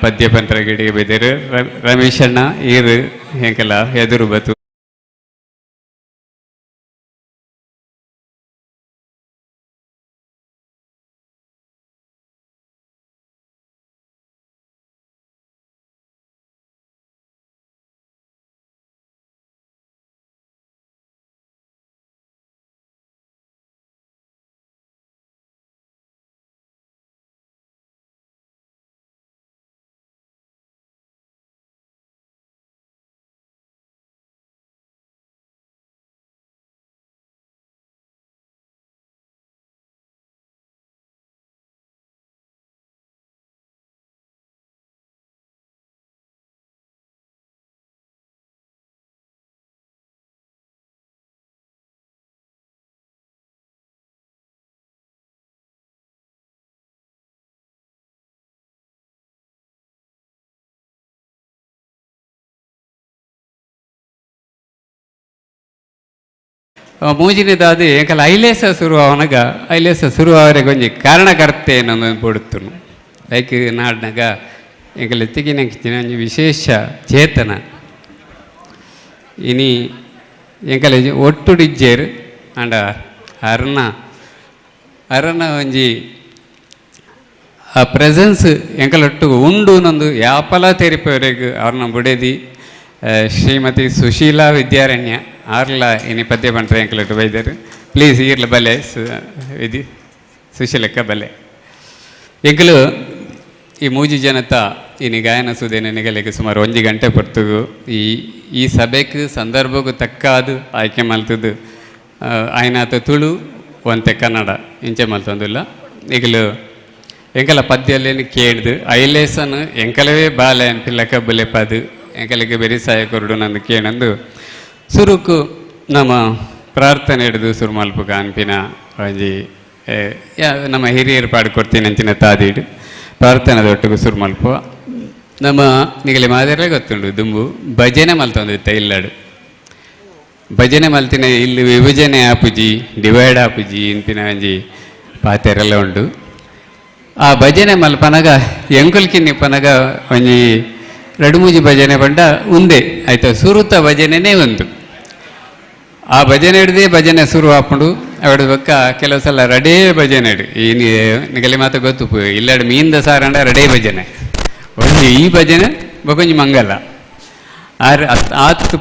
ಪದ್ಯ ಪಂತ್ರ ಗಿಡಿಗೆ ಬೈದರು ರಮೇಶಣ್ಣ ಈರು ಹೆಂಕಲ್ಲ ಎದುರು ಬತ್ತು ಮೂಜಿನದಾದು ಎಂಕಲ್ ಐಲೇಸ ಶುರು ಅವನಾಗ ಐಲೇಸ ಶುರು ಅವರಿಗೆ ಒಂಜಿ ಕಾರಣಕರ್ತೆ ಅನ್ನೊಂದು ಪೊಡುತ್ತನು ಲೈಕ್ ನಾಡ್ನಾಗ ಎಂಕಲ್ ಎತ್ತಿಗಿನ ಒಂಜಿ ವಿಶೇಷ ಚೇತನ ಇನಿ ಎಂಕಲ್ ಒಟ್ಟುಡಿಜ್ಜೇರು ಅಂಡ ಅರನ ಒಂಜಿ ಆ ಪ್ರೆಸೆನ್ಸ್ ಎಂಕಲೊಟ್ಟು ಉಂಡು ನೊಂದು ಯಾಪಲ ತೆರಿಪವರೆಗೂ ಅವ್ರನ್ನ ಬುಡೇದಿ ಶ್ರೀಮತಿ ಸುಶೀಲಾ ವಿದ್ಯಾರಣ್ಯ ಆರ್ಲ ಇನಿ ಪದ್ಯ ಪಂಟ್ರೆ ಎಂಕಲಟ್ಟು ಬೈದರು ಪ್ಲೀಸ್ ಈರ್ಲ ಬಲೆ ವಿಧಿ ಸುಶೀಲಕ್ಕ ಬಲೆ ಎಂಕಲು ಈ ಮೂಜಿ ಜನತ ಇನಿ ಗಾಯನ ಸುದೇನ ನಿಗಲಿಗೆ ಸುಮಾರು 1 ಗಂಟೆ ಪೊರ್ತುಗು ಈ ಸಭೆಗೆ ಸಂದರ್ಭಕ್ಕೂ ತಕ್ಕಾದು ಆಯ್ಕೆ ಮಲ್ತದ್ದು ಆಯ್ನಾತ ತುಳು ಒಂತೆ ಕನ್ನಡ ಇಂಚೆ ಮಲ್ತೊಂದಿಲ್ಲ ಈಗಲು ಎಂಕಲ ಪದ್ಯಲ್ಲೇನು ಕೇಳ್ದು ಐಲೇಸನು ಎಂಕಲವೇ ಬಾಲೆ ಅನ್ಪಿಲ್ಲಕ ಬುಲೆಪದು ಎಂಕಲಿಗೆ ಬೆರಿ ಸಹಾಯ ಕೊರಡು ನಂದು ಕೇಳಂದು ಸುರುಕು ನಮ್ಮ ಪ್ರಾರ್ಥನೆ ಹಿಡಿದು ಸುರು ಮಲ್ಪುಗ ಅನ್ಪಿನ ಒಂಜಿ ನಮ್ಮ ಹಿರಿಯರು ಪಾಡ್ಕೊಡ್ತೀನಿ ಅಂಚಿನ ತಾದೀಡು ಪ್ರಾರ್ಥನೆದ ಒಟ್ಟಿಗೆ ಸುರು ಮಲ್ಪುವ ನಮ್ಮ ನಿಗಲಿ ಮಾದರೇ ಗೊತ್ತುಂಡು ದುಂಬು ಭಜನೆ ಮಲ್ತೊಂದಿತ್ತ ಇಲ್ಲಾಡು ಭಜನೆ ಮಲ್ತಿನ ಇಲ್ಲಿ ವಿಭಜನೆ ಆಪುಜಿ ಡಿವೈಡ್ ಆಪುಜಿ ಇಂಪಿನ ಒಂಜಿ ಪಾತೆರೆಲ್ಲ ಉಂಡು ಆ ಭಜನೆ ಮಲ್ಪನಗ ಎಂಕುಲ್ಕಿನ್ನಿಪ್ಪನಗ ಒಂಜಿ 2-3 ಭಜನೆ ಬಂಡ ಉಂದೆ ಆಯ್ತಾ ಸುರುತ ಭಜನೆನೇ ಒಂದು ಆ ಭಜನೆ ಹಿಡ್ದೇ ಭಜನೆ ಶುರು ಹಾಕೊಂಡು ಅವಡು ಬಕ್ಕ ಕೆಲವು ಸಲ ರಡೇ ಭಜನೆ ಹಿಡು ಈ ನಿಗಲಿ ಮಾತು ಗೊತ್ತು ಇಲ್ಲಾಡು ಮೀಂದ ಸಾರಂಡ ರಡೇ ಭಜನೆ ಒಂದು ಈ ಭಜನೆ ಬಕೊಂಜಿ ಮಂಗಲ ಆತು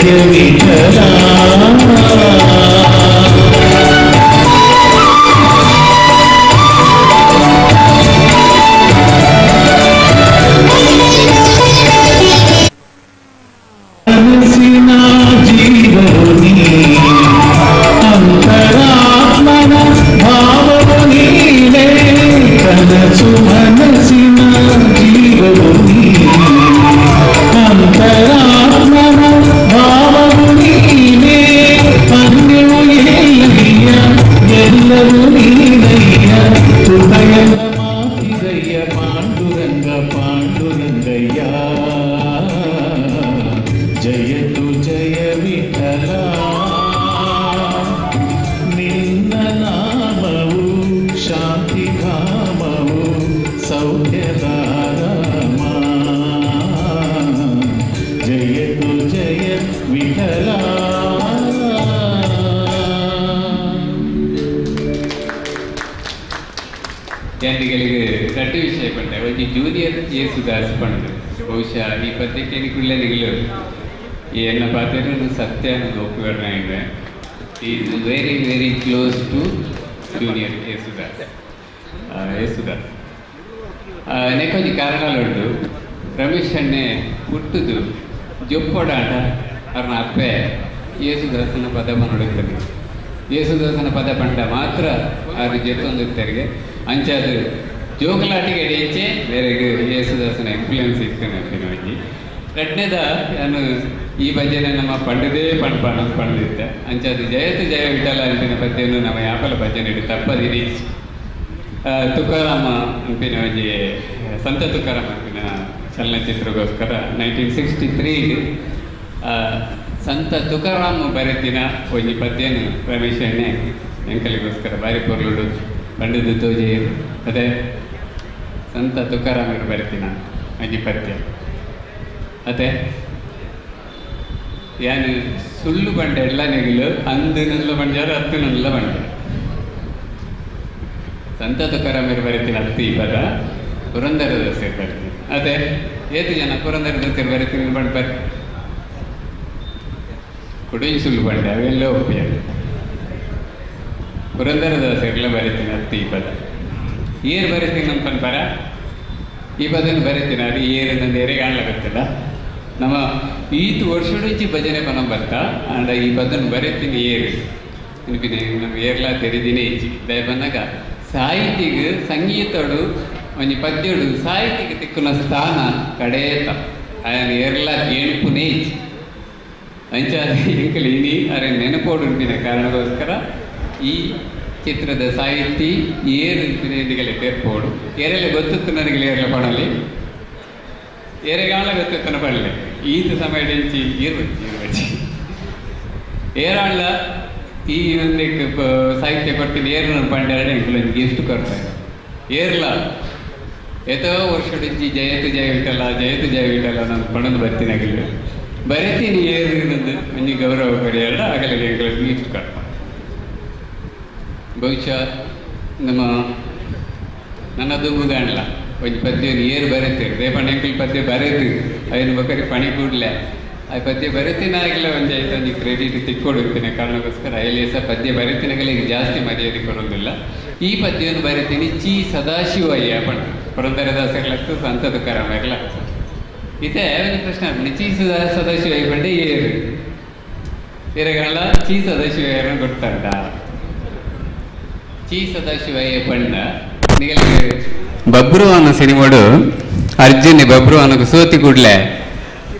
ಜಯ ವಿಠಲ జయతు జయ విఠల నిన్న నామవు శాంతి ధామవు సౌఖ్యదారమా జయతు జయ విఠల ವಿದ್ಯಾರ್ಥಿಗಳಿಗೆ ರಟ್ಟು ವಿಷಯ ಪಂಡ ಒಂದು ಜೂನಿಯರ್ ಯೇಸುದಾಸ್ ಪಂಡು ಬಹುಶಃ ಈ ಪದ್ಯಕ್ಕೆ ನಿಗುಳ್ಳನಿಗಳು என்ன பார்த்தீங்கன்னா சத்யானு ஒப்புக்கிறேன் is very very close to junior Yesudas ನೆಕ್ಕೊಂದು ಕಾರಣಗಳು ರಮೇಶ್ ಅಣ್ಣೆ ಹುಟ್ಟುದು ಜೊಪ್ಪೋಡಾಟ ಅವ್ರನ್ನ ಅಪ್ಪೆ ಯೇಸುದಾಸನ ಪದ ನೋಡುತ್ತದೆ ಯೇಸುದಾಸನ ಪದ ಪಂಡ ಮಾತ್ರ ಅವ್ರ ಜೊತ್ತೊಂದಿರ್ತಾರಿಗೆ ಅಂಚಾದು ಜೋಕಲಾಟಿಗೆ ಎಡೆಯಚ್ಚೆ ಬೇರೆ ಯೇಸುದಾಸನ ಇನ್ಫ್ಲೂಯೆನ್ಸ್ ಇಟ್ಕೊಂಡು ಅಂತೀನಿ ಎರಡನೇದ ನಾನು ಈ ಭಜನೆ ನಮ್ಮ ಪಂಡದೇ ಪಂಡಿದ್ದೆ ಅಂಚಾದು ಜಯತು ಜಯ ವಿಠಲ ಅಂತಿನ ಪದ್ಯವನ್ನು ನಮ್ಮ ಯಾಪಲ ಭಜನೆ ಇಡು ತಪ್ಪದಿರಿ ತುಕಾರಾಮ ಅಂತಿನ ಒಂಜಿ ಸಂತ ತುಕಾರಾಮ ಅಂತಿನ ಚಲನಚಿತ್ರಗೋಸ್ಕರ 1963 ಸಂತ ತುಕಾರಾಮ ಬರೆತಿನ ಒಂಜಿ ಪದ್ಯನು ರಮೇಶ್ ಎಣ್ಣೆ ಎಂಕಲಿಗೋಸ್ಕರ ಬಾರಿ ಪೊರ್ಲುಡು ಪಂಡಿದು ತೋಜಿ ಅದೇ ಸಂತ ತುಕಾರಾಮರು ಬರೆತಿನ ಒಂಜಿ ಪದ್ಯ ಅದೇ ಯಾನು ಸುಳ್ಳು ಬಂಡೆ ಎಲ್ಲ ನೆಗಿಲು ಅಂದಿನಲ್ಲ ಬಂಡ್ಯಾರು ಹತ್ತಿನಲ್ಲ ಬಂಡೆ ಸಂತ ತುಕಾರಾಮರು ಬರೀತೀನಿ ಹತ್ತು ಈ ಪದ ಪುರಂದರದಾಸರು ಬರ್ತೀನಿ ಅದೇ ಏತು ಜನ ಪುರಂದರದಾಸರು ಬರೀತೀನಿ ಬಂಡು ಬರ್ರಿ ಕುಡಿಯ ಸುಳ್ಳು ಬಂಡೆ ಅವೆಲ್ಲ ಒಪ್ಪಿಯ ಪುರಂದರದಾಸರೆಲ್ಲ ಬರೀತೀನಿ ಹತ್ತು ಈ ಪದ ಏರು ಬರೀತೀನಿ ನಮ್ಮ ಪರ ಈ ಪದನ ಬರೀತೀನಿ ಅದು ಏರು ನಂದು ಎರೆ ಕಾಣ್ಲಾಗತ್ತಿಲ್ಲ ನಮ್ಮ ಈತು ವರ್ಷಡೊಂಚಿ ಭಜನೆ ಪನ ಬರ್ತಾ ಅಂಡ ಈ ಪದನ್ನು ಬರೀತೀನಿ ಏರು ನೆನಪಿದೆ ನಮ್ಮ ಏರ್ಲಾ ತೆರೆದಿನೇ ಇಚ್ಚಿ ದಯ ಬಂದಾಗ ಸಾಹಿತಿಗೆ ಸಂಗೀತಡು ಒಂಜಿ ಪದ್ಯಡು ಸಾಹಿತಿಗೆ ತಿಕ್ಕುನ ಸ್ಥಾನ ಕಡೇತ ఆయన ಏರ್ಲಾ ಎಣುಪುನೇ ಇಚ್ಚಿ ಅಂಚಾದ ಎಂಕಲು ಇನಿ ಅರೆ ನೆನಪೋಡು ಉಂಟಿನ ಕಾರಣಕ್ಕೋಸ್ಕರ ಈ ಚಿತ್ರದ ಸಾಹಿತಿ ಏರು ಇಂದಿಗೆಲೆ ತೆರ್ಪೋಡು ಏರೆಲ್ಲ ಗೊತ್ತು ನನಗೆ ಏರ್ಲ ಪಡಲಿ ಏರೆಗಾಲ ಗೊತ್ತನ ಪಡಲೆ ಈತ ಸಮಯಡೆಂಚಿ ಇರ್ಬಚ್ಚಿ ಏರಾಳ ಈ ಒಂದು ಸಾಹಿತ್ಯ ಕೊಡ್ತೀನಿ ಏರು ಪಂಡೆರಡು ಎಂಕಲು ಗಿಫ್ಟ್ ಕೊಡ್ತಾರೆ ಏರ್ಲ ಎತೋ ವರ್ಷಡಿಂಚಿ ಜಯತು ಜಯ ವಿಠಲ ನಾನು ಪಣದು ಬರ್ತೀನಾಗಿಲ್ಲ ಬರೀತೀನಿ ಏರು ಇರೋದು ಒಂಜಿ ಗೌರವ ಪಡೆಯಲ್ಲ ಆಗಲೇ ಎಂಕಲು ಗಿಫ್ಟ್ ಕೊಡ್ತಾರೆ ಬಹುಶಃ ನಮ್ಮ ನನ್ನದು ಮುಗಾಣಲ್ಲ ಒಂದು ಪದ್ಯ ಏರು ಬರೀತೀರಿ ರೇಪಣ್ಣ ಎಂಕಲ್ ಪದ್ಯ ಬರೀತೀರಿ ಅದನ್ನ ಬೇಕಾದ್ರೆ ಪಣಿ ಕೂಡಲೇ ಆ ಪದ್ಯ ಬರೀತೀನಿ ಆಗಿಲ್ಲ ಒಂದು ಆಯ್ತು ಒಂದು ಕ್ರೆಡಿಟ್ ತಿಕ್ಕೊಡಿರ್ತೀನಿ ಕಾರಣಕ್ಕೋಸ್ಕರ ಐಲೇಸ ಪದ್ಯ ಬರೀತೀನಾಗಲ್ಲ ಈಗ ಜಾಸ್ತಿ ಮರ್ಯಾದೆ ಕೊಡೋದಿಲ್ಲ ಈ ಪದ್ಯವನ್ನು ಬರೀತೀನಿ ಚಿ ಸದಾಶಿವಯ್ಯ ಪಣ ಪುರಂದರದಾಸರ್ಲತ್ತು ಸಂತ ತುಕಾರಾಮ ಇರಲ್ಲ ಇದೇ ಒಂದು ಪ್ರಶ್ನೆ ಆಗ್ಬಿಡಿ ಚಿ ಸದಾಶಿವಯ್ಯ ಪಂಡೆ ಏರು ಏರೆಗಳ ಚಿ ಸದಾಶಿವಯ್ಯರನ್ನು ಗೊತ್ತಾಗ ಚಿ ಸದಾಶಿವಯ್ಯ ಪಂಡ ನಿಗಲಿಗೆ ಬಬ್ರು ಅನ್ನೋ ಸಿನಿಮಾಡು ಅರ್ಜುನಿ ಬಬ್ರು ಅನ್ನೋದು ಸೋತಿ ಕೂಡ್ಲೆ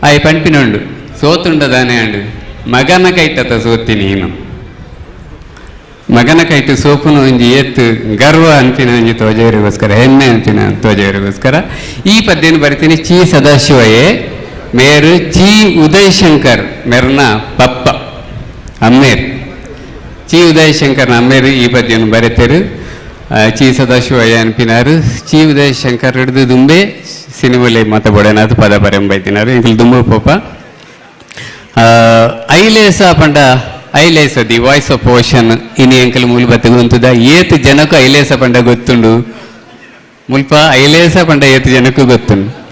ಆಯ್ ಪಂಪಿನೊಂಡು ಸೋತುಂಡದಾನೆ ಅಂಡು ಮಗನ ಕೈತತ ಸೋತಿ ನೀನು ಮಗನ ಕೈಟು ಸೋಪುನ ಒಂಜಿ ಏತ್ತು ಗರ್ವ ಅಂತಿನ ಒಂಜಿ ತೋಜವರಿಗೋಸ್ಕರ ಹೆಮ್ಮೆ ಅಂತಿನ ತೋಜವರಿಗೋಸ್ಕರ ಈ ಪದ್ಯನ ಬರಿತೀನಿ ಚಿ ಸದಾಶಿವಯ್ಯ ಮೇರು ಚಿ ಉದಯ್ ಶಂಕರ್ ಮೆರ್ನ ಪಪ್ಪ ಅಮ್ಮೇರು ಚಿ ಉದಯ್ ಶಂಕರ್ನ ಅಮ್ಮೇರು ಈ ಪದ್ಯವನ್ನು ಬರೀತಾರೆ ಚಿ ಸದಾಶಿವಯ್ಯ ಅನ್ಪಿನಾರು ಚಿ ಉದಯ್ ಶಂಕರ್ ಹಿಡಿದು ದುಂಬೆ ಸಿನಿಮಾಲಿ ಮತ ಬೊಡೆನಾಥ್ ಪದ ಬರೆಂಬೈತಿನಾರು ಇಂಕಲು ದುಂಬು ಪೋಪ ಐಲೇಸ ಪಂಡ ಐಲೇಸ ದಿ ವಾಯ್ಸ್ ಆಫ್ ಓಷನ್ ಇನಿ ಎಂಕಲ್ ಮೂಲ ಬತ್ತಗ ಉಂತುದ ಏತು ಜನಕ್ಕೂ ಐಲೇಸ ಪಂಡ ಗೊತ್ತುಂಡು ಮುಲ್ಪ ಐಲೇಸ ಪಂಡ ಏತು ಜನಕ್ಕೂ ಗೊತ್ತುಂಡು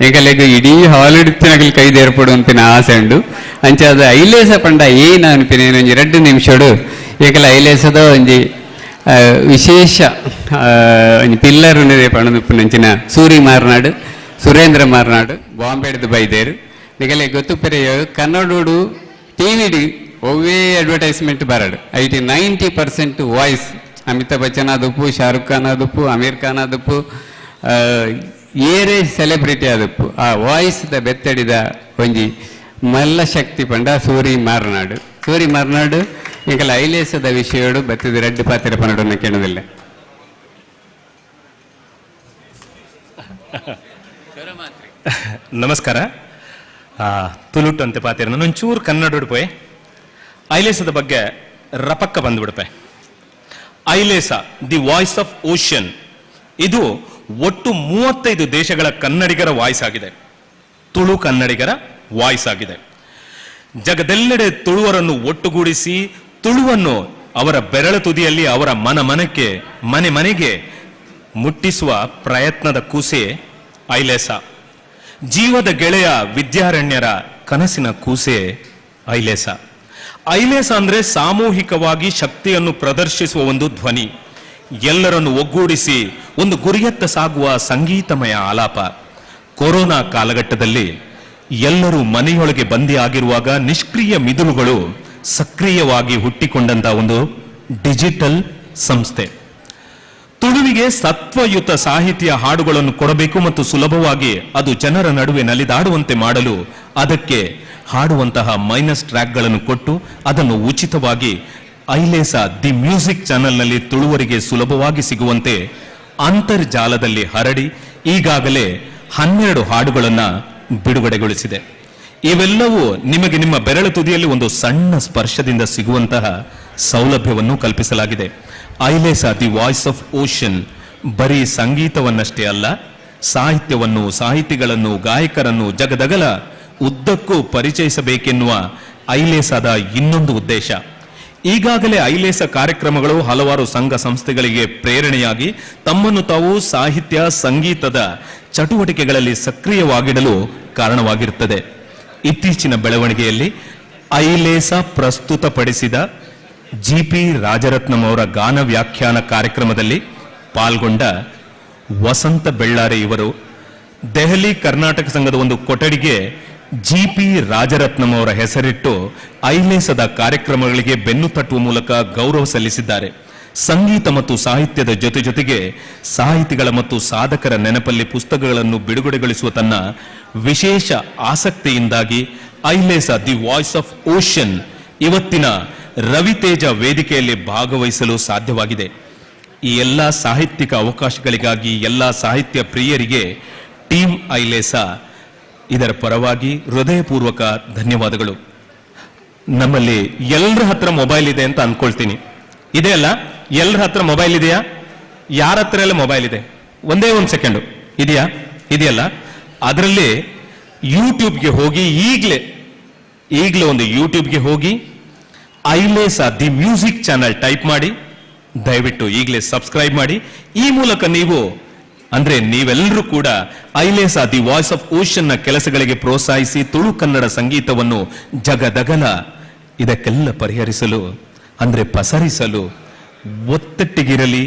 ಎಂಕಲೆಗ್ ಇಡೀ ಹಾಲಿಡ್ತಿನಗಲ್ ಕೈದು ಏರ್ಪಡು ಅನ್ಪಿನ ಆಸೆ ಉಂಡು ಅಂಚೆ ಅದು ಐಲೇಸ ಪಂಡ ಏನು ಅನ್ಪಿನ ಒಂಜಿ 2 ನಿಮಿಷಡು ಏಕಲ ಐಲೇಸದ ಒಂಜಿ ವಿಶೇಷ ಒಂಜಿ ಪಿಲ್ಲರ್ ಉಂಡಿದೆ ಪಣದುಪ್ಪುನಂಚಿನ ಸೂರಿ ಮಾರ್ನಾಡು ಸುರೇಂದ್ರ ಮಾರ್ನಾಡು ಬಾಂಬೆಡ್ದು ಬೈದೇರು ನಿಗಲೆ ಗೊತ್ತು ಪೆರೆಯ ಕನ್ನಡೋಡು ಟಿವಿಡಿ ಒವ್ವೇ ಅಡ್ವರ್ಟೈಸ್ಮೆಂಟ್ ಬರಡು ಐಟಿ 90% ವಾಯ್ಸ್ ಅಮಿತಾಬ್ ಬಚ್ಚನ್ ಆದಪ್ಪು ಶಾರುಖ್ ಖಾನ್ ಆದಪ್ಪು ಅಮೀರ್ ಖಾನ್ ಆದಪ್ಪು ಏರೇ ಸೆಲೆಬ್ರಿಟಿ ಆದಪ್ಪು ಆ ವಾಯ್ಸ್ದ ಬೆತ್ತಡಿದ ಒಂಜಿ ಮಲ್ಲ ಶಕ್ತಿ ಪಂಡ ಸೂರಿ ಮಾರ್ನಾಡು ಈಗಲ ಐಲೇಸದ ವಿಷಯಡು ಬತ್ತಿದ 2 ಪಾತ್ರ ಪನ್ನಡನ್ನ ಕೇಳೋದಿಲ್ಲ. ನಮಸ್ಕಾರ. ತುಳುಟು ಅಂತ ಪಾತಿರ ನಾನು ಒಂಚೂರು ಕನ್ನಡ ಉಡ್ಪೋಯ್ ಐಲೇಸದ ಬಗ್ಗೆ ರಪಕ್ಕ ಬಂದ್ಬಿಡ್ಪೆ. ಐಲೇಸ ದಿ ವಾಯ್ಸ್ ಆಫ್ ಓಷನ್, ಇದು ಒಟ್ಟು 35 ದೇಶಗಳ ಕನ್ನಡಿಗರ ವಾಯ್ಸ್ ಆಗಿದೆ. ತುಳು ಕನ್ನಡಿಗರ ವಾಯ್ಸ್ ಆಗಿದೆ. ಜಗದೆಲ್ಲೆಡೆ ತುಳುವರನ್ನು ಒಟ್ಟುಗೂಡಿಸಿ ತುಳುವನ್ನು ಅವರ ಬೆರಳ ತುದಿಯಲ್ಲಿ ಅವರ ಮನೆಗೆ ಮುಟ್ಟಿಸುವ ಪ್ರಯತ್ನದ ಕೂಸೆ ಐಲೇಸ. ಜೀವದ ಗೆಳೆಯ ವಿದ್ಯಾರಣ್ಯರ ಕನಸಿನ ಕೂಸೆ ಐಲೇಸ. ಐಲೇಸ ಅಂದ್ರೆ ಸಾಮೂಹಿಕವಾಗಿ ಶಕ್ತಿಯನ್ನು ಪ್ರದರ್ಶಿಸುವ ಒಂದು ಧ್ವನಿ, ಎಲ್ಲರನ್ನು ಒಗ್ಗೂಡಿಸಿ ಒಂದು ಗುರಿಯತ್ತ ಸಾಗುವ ಸಂಗೀತಮಯ ಆಲಾಪ. ಕೊರೋನಾ ಕಾಲಘಟ್ಟದಲ್ಲಿ ಎಲ್ಲರೂ ಮನೆಯೊಳಗೆ ಬಂದಿ ಆಗಿರುವಾಗ ನಿಷ್ಕ್ರಿಯ ಮಿದುಳುಗಳು ಸಕ್ರಿಯವಾಗಿ ಹುಟ್ಟಿಕೊಂಡಂತಹ ಒಂದು ಡಿಜಿಟಲ್ ಸಂಸ್ಥೆ. ತುಳುವಿಗೆ ಸತ್ವಯುತ ಸಾಹಿತ್ಯ ಹಾಡುಗಳನ್ನು ಕೊಡಬೇಕು ಮತ್ತು ಸುಲಭವಾಗಿ ಅದು ಜನರ ನಡುವೆ ನಲಿದಾಡುವಂತೆ ಮಾಡಲು ಅದಕ್ಕೆ ಹಾಡುವಂತಹ ಮೈನಸ್ ಟ್ರ್ಯಾಕ್ಗಳನ್ನು ಕೊಟ್ಟು ಅದನ್ನು ಉಚಿತವಾಗಿ ಐಲೇಸ ದಿ ಮ್ಯೂಸಿಕ್ ಚಾನೆಲ್ನಲ್ಲಿ ತುಳುವರಿಗೆ ಸುಲಭವಾಗಿ ಸಿಗುವಂತೆ ಅಂತರ್ಜಾಲದಲ್ಲಿ ಹರಡಿ ಈಗಾಗಲೇ 12 ಹಾಡುಗಳನ್ನು ಬಿಡುಗಡೆಗೊಳಿಸಿದೆ. ಇವೆಲ್ಲವೂ ನಿಮಗೆ ನಿಮ್ಮ ಬೆರಳು ತುದಿಯಲ್ಲಿ ಒಂದು ಸಣ್ಣ ಸ್ಪರ್ಶದಿಂದ ಸಿಗುವಂತಹ ಸೌಲಭ್ಯವನ್ನು ಕಲ್ಪಿಸಲಾಗಿದೆ. ಐಲೇಸ ದಿ ವಾಯ್ಸ್ ಆಫ್ ಓಷನ್ ಬರೀ ಸಂಗೀತವನ್ನಷ್ಟೇ ಅಲ್ಲ, ಸಾಹಿತ್ಯವನ್ನು, ಸಾಹಿತಿಗಳನ್ನು, ಗಾಯಕರನ್ನು ಜಗದಗಲ ಉದ್ದಕ್ಕೂ ಪರಿಚಯಿಸಬೇಕೆನ್ನುವ ಐಲೇಸದ ಇನ್ನೊಂದು ಉದ್ದೇಶ. ಈಗಾಗಲೇ ಐಲೇಸ ಕಾರ್ಯಕ್ರಮಗಳು ಹಲವಾರು ಸಂಘ ಸಂಸ್ಥೆಗಳಿಗೆ ಪ್ರೇರಣೆಯಾಗಿ ತಮ್ಮನ್ನು ತಾವು ಸಾಹಿತ್ಯ ಸಂಗೀತದ ಚಟುವಟಿಕೆಗಳಲ್ಲಿ ಸಕ್ರಿಯವಾಗಿಡಲು ಕಾರಣವಾಗಿರುತ್ತದೆ. ಇತ್ತೀಚಿನ ಬೆಳವಣಿಗೆಯಲ್ಲಿ ಐಲೇಸ ಪ್ರಸ್ತುತಪಡಿಸಿದ ಜಿ.ಪಿ. ರಾಜರತ್ನಂ ಅವರ ಗಾನ ವ್ಯಾಖ್ಯಾನ ಕಾರ್ಯಕ್ರಮದಲ್ಲಿ ಪಾಲ್ಗೊಂಡ ವಸಂತ ಬೆಳ್ಳಾರೆ ಇವರು ದೆಹಲಿ ಕರ್ನಾಟಕ ಸಂಘದ ಒಂದು ಕೊಠಡಿಗೆ ಜಿ.ಪಿ. ರಾಜರತ್ನಂ ಅವರ ಹೆಸರಿಟ್ಟು ಐಲೇಸದ ಕಾರ್ಯಕ್ರಮಗಳಿಗೆ ಬೆನ್ನು ತಟ್ಟುವ ಮೂಲಕ ಗೌರವ ಸಲ್ಲಿಸಿದ್ದಾರೆ. ಸಂಗೀತ ಮತ್ತು ಸಾಹಿತ್ಯದ ಜೊತೆಗೆ ಸಾಹಿತಿಗಳ ಮತ್ತು ಸಾಧಕರ ನೆನಪಲ್ಲಿ ಪುಸ್ತಕಗಳನ್ನು ಬಿಡುಗಡೆಗೊಳಿಸುವ ತನ್ನ ವಿಶೇಷ ಆಸಕ್ತಿಯಿಂದಾಗಿ ಐಲೇಸ ದಿ ವಾಯ್ಸ್ ಆಫ್ ಓಷನ್ ಇವತ್ತಿನ ರವಿತೇಜ ವೇದಿಕೆಯಲ್ಲಿ ಭಾಗವಹಿಸಲು ಸಾಧ್ಯವಾಗಿದೆ. ಈ ಎಲ್ಲ ಸಾಹಿತ್ಯಿಕ ಅವಕಾಶಗಳಿಗಾಗಿ ಎಲ್ಲ ಸಾಹಿತ್ಯ ಪ್ರಿಯರಿಗೆ ಟೀಮ್ ಐಲೇಸ ಇದರ ಪರವಾಗಿ ಹೃದಯಪೂರ್ವಕ ಧನ್ಯವಾದಗಳು. ನಮ್ಮಲ್ಲಿ ಎಲ್ಲರ ಹತ್ರ ಮೊಬೈಲ್ ಇದೆ ಅಂತ ಅನ್ಕೊಳ್ತೀನಿ. ಇದೆ ಅಲ್ಲ? ಎಲ್ಲರ ಹತ್ರ ಮೊಬೈಲ್ ಇದೆಯಾ? ಯಾರ ಹತ್ರ ಎಲ್ಲ ಮೊಬೈಲ್ ಇದೆ? ಒಂದೇ ಒಂದು ಸೆಕೆಂಡು ಇದೆಯಲ್ಲ? ಅದರಲ್ಲಿ ಯೂಟ್ಯೂಬ್ಗೆ ಹೋಗಿ ಈಗಲೇ ಒಂದು ಯೂಟ್ಯೂಬ್ಗೆ ಹೋಗಿ ಐಲೇಸ ದಿ ಮ್ಯೂಸಿಕ್ ಚಾನಲ್ ಟೈಪ್ ಮಾಡಿ, ದಯವಿಟ್ಟು ಈಗಲೇ ಸಬ್ಸ್ಕ್ರೈಬ್ ಮಾಡಿ. ಈ ಮೂಲಕ ನೀವೆಲ್ಲರೂ ಕೂಡ ಐಲೇಸ ದಿ ವಾಯ್ಸ್ ಆಫ್ ಓಷನ್ ನ ಕೆಲಸಗಳಿಗೆ ಪ್ರೋತ್ಸಾಹಿಸಿ ತುಳು ಕನ್ನಡ ಸಂಗೀತವನ್ನು ಜಗದಗಲ ಇದಕ್ಕೆಲ್ಲ ಪರಿಹರಿಸಲು ಪಸರಿಸಲು ಒತ್ತಟ್ಟಿಗಿರಲಿ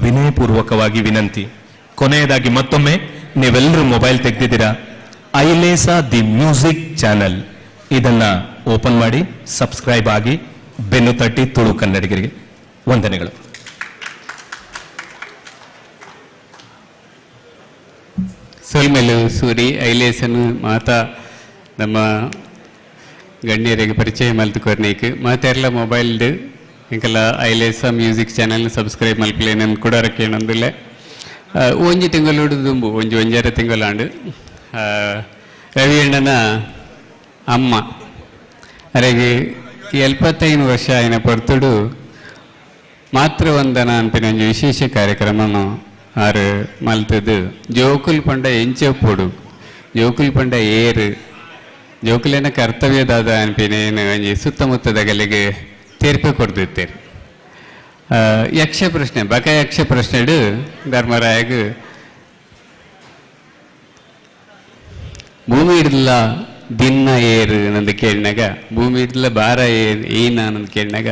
ವಿನಯಪೂರ್ವಕವಾಗಿ ವಿನಂತಿ. ಕೊನೆಯದಾಗಿ ಮತ್ತೊಮ್ಮೆ ನೀವೆಲ್ಲರೂ ಮೊಬೈಲ್ ತೆಗೆದಿದ್ದೀರಾ, ಐಲೇಸ ದಿ ಮ್ಯೂಸಿಕ್ ಚಾನಲ್ ಇದನ್ನ ಓಪನ್ ಮಾಡಿ ಸಬ್ಸ್ಕ್ರೈಬ್ ಆಗಿ ಬೆನ್ನು ತಟ್ಟಿ ತುಳು ಕನ್ನಡಿಗರಿಗೆ ವಂದನೆಗಳು. ಸೊಲ್ಮೆಲು ಸೂರಿ ಐಲೇಸನು ಮಾತಾ ನಮ್ಮ ಗಣ್ಯರಿಗೆ ಪರಿಚಯ ಮಲ್ತುಕೊರ್ನೇಕ್ ಮಾತೆರ್ಲ ಮೊಬೈಲ್ಡ್ ಇಂಕಲ್ಲ ಐಲೇಸ ಮ್ಯೂಸಿಕ್ ಚಾನಲ್ ಸಬ್ಸ್ಕ್ರೈಬ್ ಮಲ್ಪಲೇನನ್ನು ಕೂಡ ರಕ್ಕೇನೊಂದಿಲ್ಲ. ಒಂಜಿ ತಿಂಗಳು ದುಂಬು ಒಂಜರ ತಿಂಗಳಾಂಡು ರವಿ ಅಣ್ಣನ ಅಮ್ಮ ಅರೆಗೆ 75 ವರ್ಷ ಆಯ್ನ ಪೊರ್ತುಡು ಮಾತೃವಂದನ ಅನ್ಪಿನ ಒಂದು ವಿಶೇಷ ಕಾರ್ಯಕ್ರಮನು ಆರು ಮಲ್ತದ್ದು ಜೋಕುಲ್ ಪಂಡ ಎಂಚೆಪ್ಪೊಡು ಜೋಕುಲ್ ಪಂಡ ಏರು ಜೋಕುಲೇನ ಕರ್ತವ್ಯದಾದ ಅನ್ಪಿನೇನು ಒಂಜಿ ಸುತ್ತಮುತ್ತದ ಗಲಿಗೆ ತೀರ್ಪು ಕೊಡ್ದಿತ್ತೇರು. ಯಕ್ಷ ಪ್ರಶ್ನೆ ಬಕ ಯಕ್ಷ ಪ್ರಶ್ನೆಡು ಧರ್ಮರಾಯಗ್ ಭೂಮಿ ಹಿಡ್ದಲ್ಲ ದಿನ ಏರು ನಂದು ಕೇಳಿನಾಗ ಭೂಮಿ ಹಿಡ್ದಲ್ಲ ಭಾರ ಏನ ಅನ್ನೋದು ಕೇಳಿನಾಗ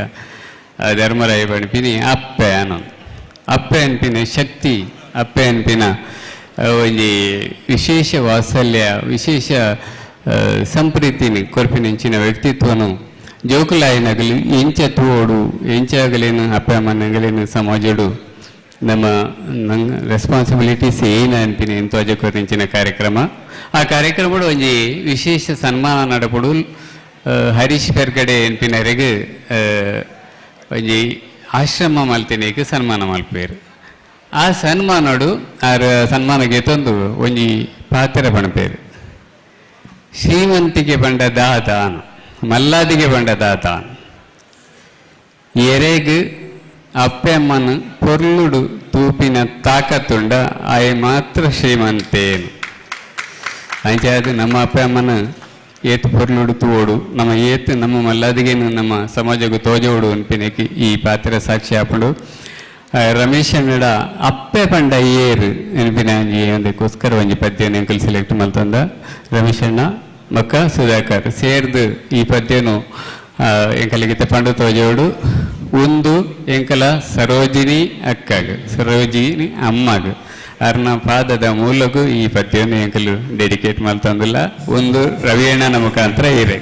ಧರ್ಮರಾಯ ಪಣಿಪಿನಿ ಅಪ್ಪೆ ಅನ್ನೋದು ಅಪ್ಪೆ ಅನ್ಪಿನ ಶಕ್ತಿ ಅಪ್ಪೆ ಅನ್ಪಿನ ಒಂದು ವಿಶೇಷ ವಾತ್ಸಲ್ಯ ವಿಶೇಷ ಸಂಪ್ರೀತಿನಿ ಕೊರ್ಪಿನಿಂಚಿನ ವ್ಯಕ್ತಿತ್ವನು ಜೋಕುಲಾಯನಗಲಿ ಎಂಚ ತೂಡು ಎಂಚಾಗಲೇನು ಅಪ್ಪ ಅಮ್ಮನಗಲೇನು ಸಮಾಜಡು ನಮ್ಮ ನಂಗೆ ರೆಸ್ಪಾನ್ಸಿಬಿಲಿಟೀಸ್ ಏನು ಅನ್ಪಿನಿ ಎಂತ ಕೊರಿಂಚಿನ ಕಾರ್ಯಕ್ರಮ ಆ ಕಾರ್ಯಕ್ರಮಡು ಒಂಜಿ ವಿಶೇಷ ಸನ್ಮಾನ ನಡಪಡು ಹರೀಶ್ ಪೆರ್ಗಡೆ ಅನ್ಪಿನವರೆಗೆ ಒಂಜಿ ಆಶ್ರಮ ಮಲ್ತಿನೇಗೆ ಸನ್ಮಾನ ಮಲ್ಪೇರು ಆ ಸನ್ಮಾನಡು ಆರ ಸನ್ಮಾನಗೆ ತಂದು ಒಂಜಿ ಪಾತ್ರ ಬಣಪೇರು ಶ್ರೀಮಂತಿಗೆ ಬಂಡ ದಾತಾನ್ ಮಲ್ಲಾದಿಗೆ ಬಂಡ ದಾತಾನ್ ಎರೆಗ್ ಅಪ್ಪೆಮ್ಮನ ಪೊರ್ಲುಡು ತೂಪಿನ ತಾಕತ್ತುಂಡ ಆಯ ಮಾತ್ರ ಶ್ರೀಮಂತೇನು ಅಂಚಾದ ನಮ್ಮ ಅಪ್ಪೆಮ್ಮನ ಏತು ಪೊರ್ಲುಡು ತೂಡು ನಮ್ಮ ಏತು ನಮ್ಮ ಮಲ್ಲಾದಿಗೇನು ನಮ್ಮ ಸಮಾಜಕ್ಕೂ ತೋಜೋಡು ಅನ್ಪಿನಕ್ಕೆ ಈ ಪಾತ್ರ ಸಾಕ್ಷಿ ಹಾಕೊಂಡು ರಮೇಶ್ ಅನ್ನಡ ಅಪ್ಪೆ ಪಂಡ ಏರು ನೆನಪಿನ ಅದಕ್ಕೋಸ್ಕರ ಒಂಜಿ ಪದ್ಯನ ಎಂಕಲ್ ಸೆಲೆಕ್ಟ್ ಮಲ್ತಂದ ರಮೇಶ್ ಅಣ್ಣ ಮಕ್ಕ ಸುಧಾಕರ್ ಸೇರ್ದು ಈ ಪದ್ಯನು ಎಂಕಲಿಗಿತ ಪಂಡು ತೋಜೋಡು ಒಂದು ಎಂಕಲ ಸರೋಜಿನಿ ಅಕ್ಕಗ ಸರೋಜಿನಿ ಅಮ್ಮಗ ಅರ್ನ ಪಾದದ ಮೂಲಗೂ ಈ ಪದ್ಯವನ್ನು ಎಂಕಲು ಡೆಡಿಕೇಟ್ ಮಲ್ತಂದಿಲ್ಲ ಒಂದು ರವಿಯಣ್ಣನ ಮುಖಾಂತರ ಇರೆ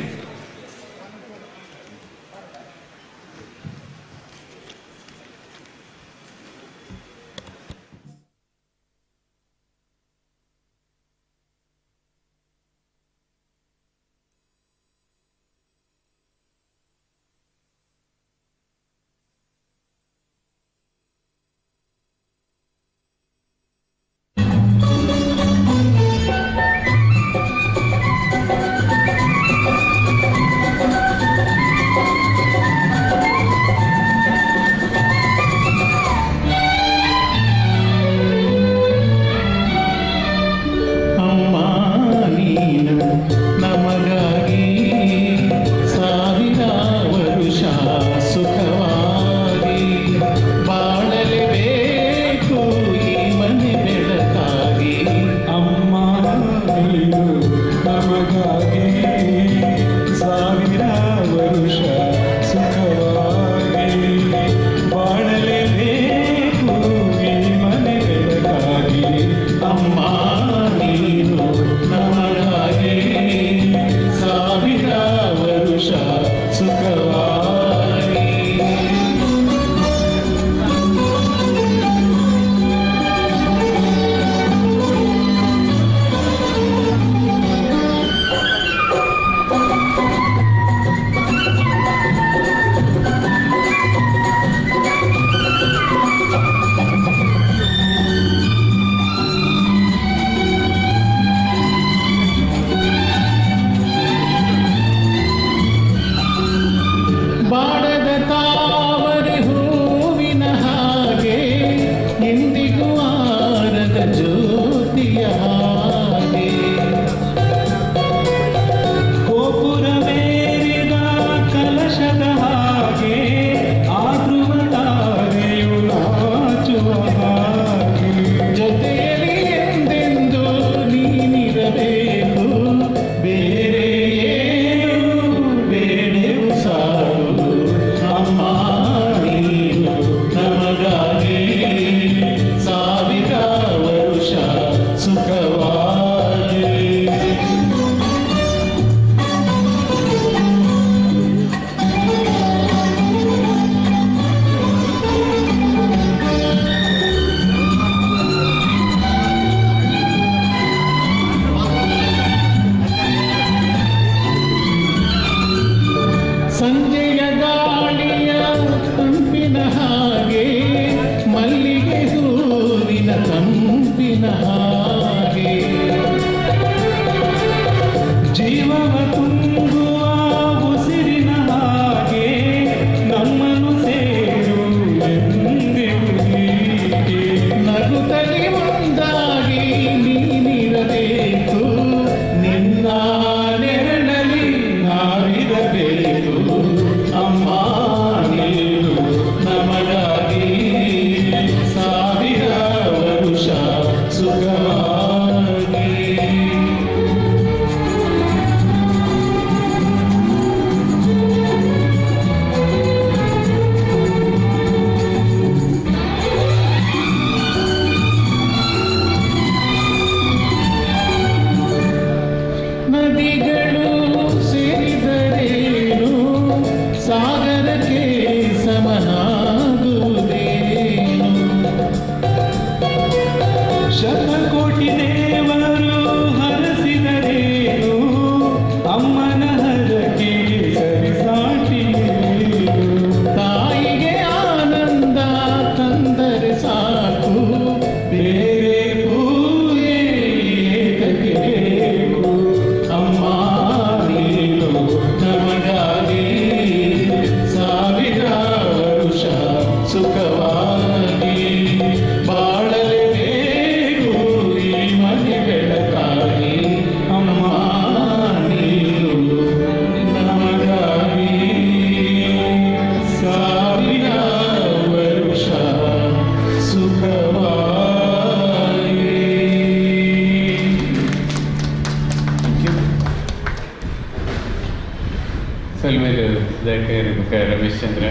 ಜೈಸಲ್ಮೇರ್ ಜಾಕೇರ್ ರಮೇಶ್ ಚಂದ್ರ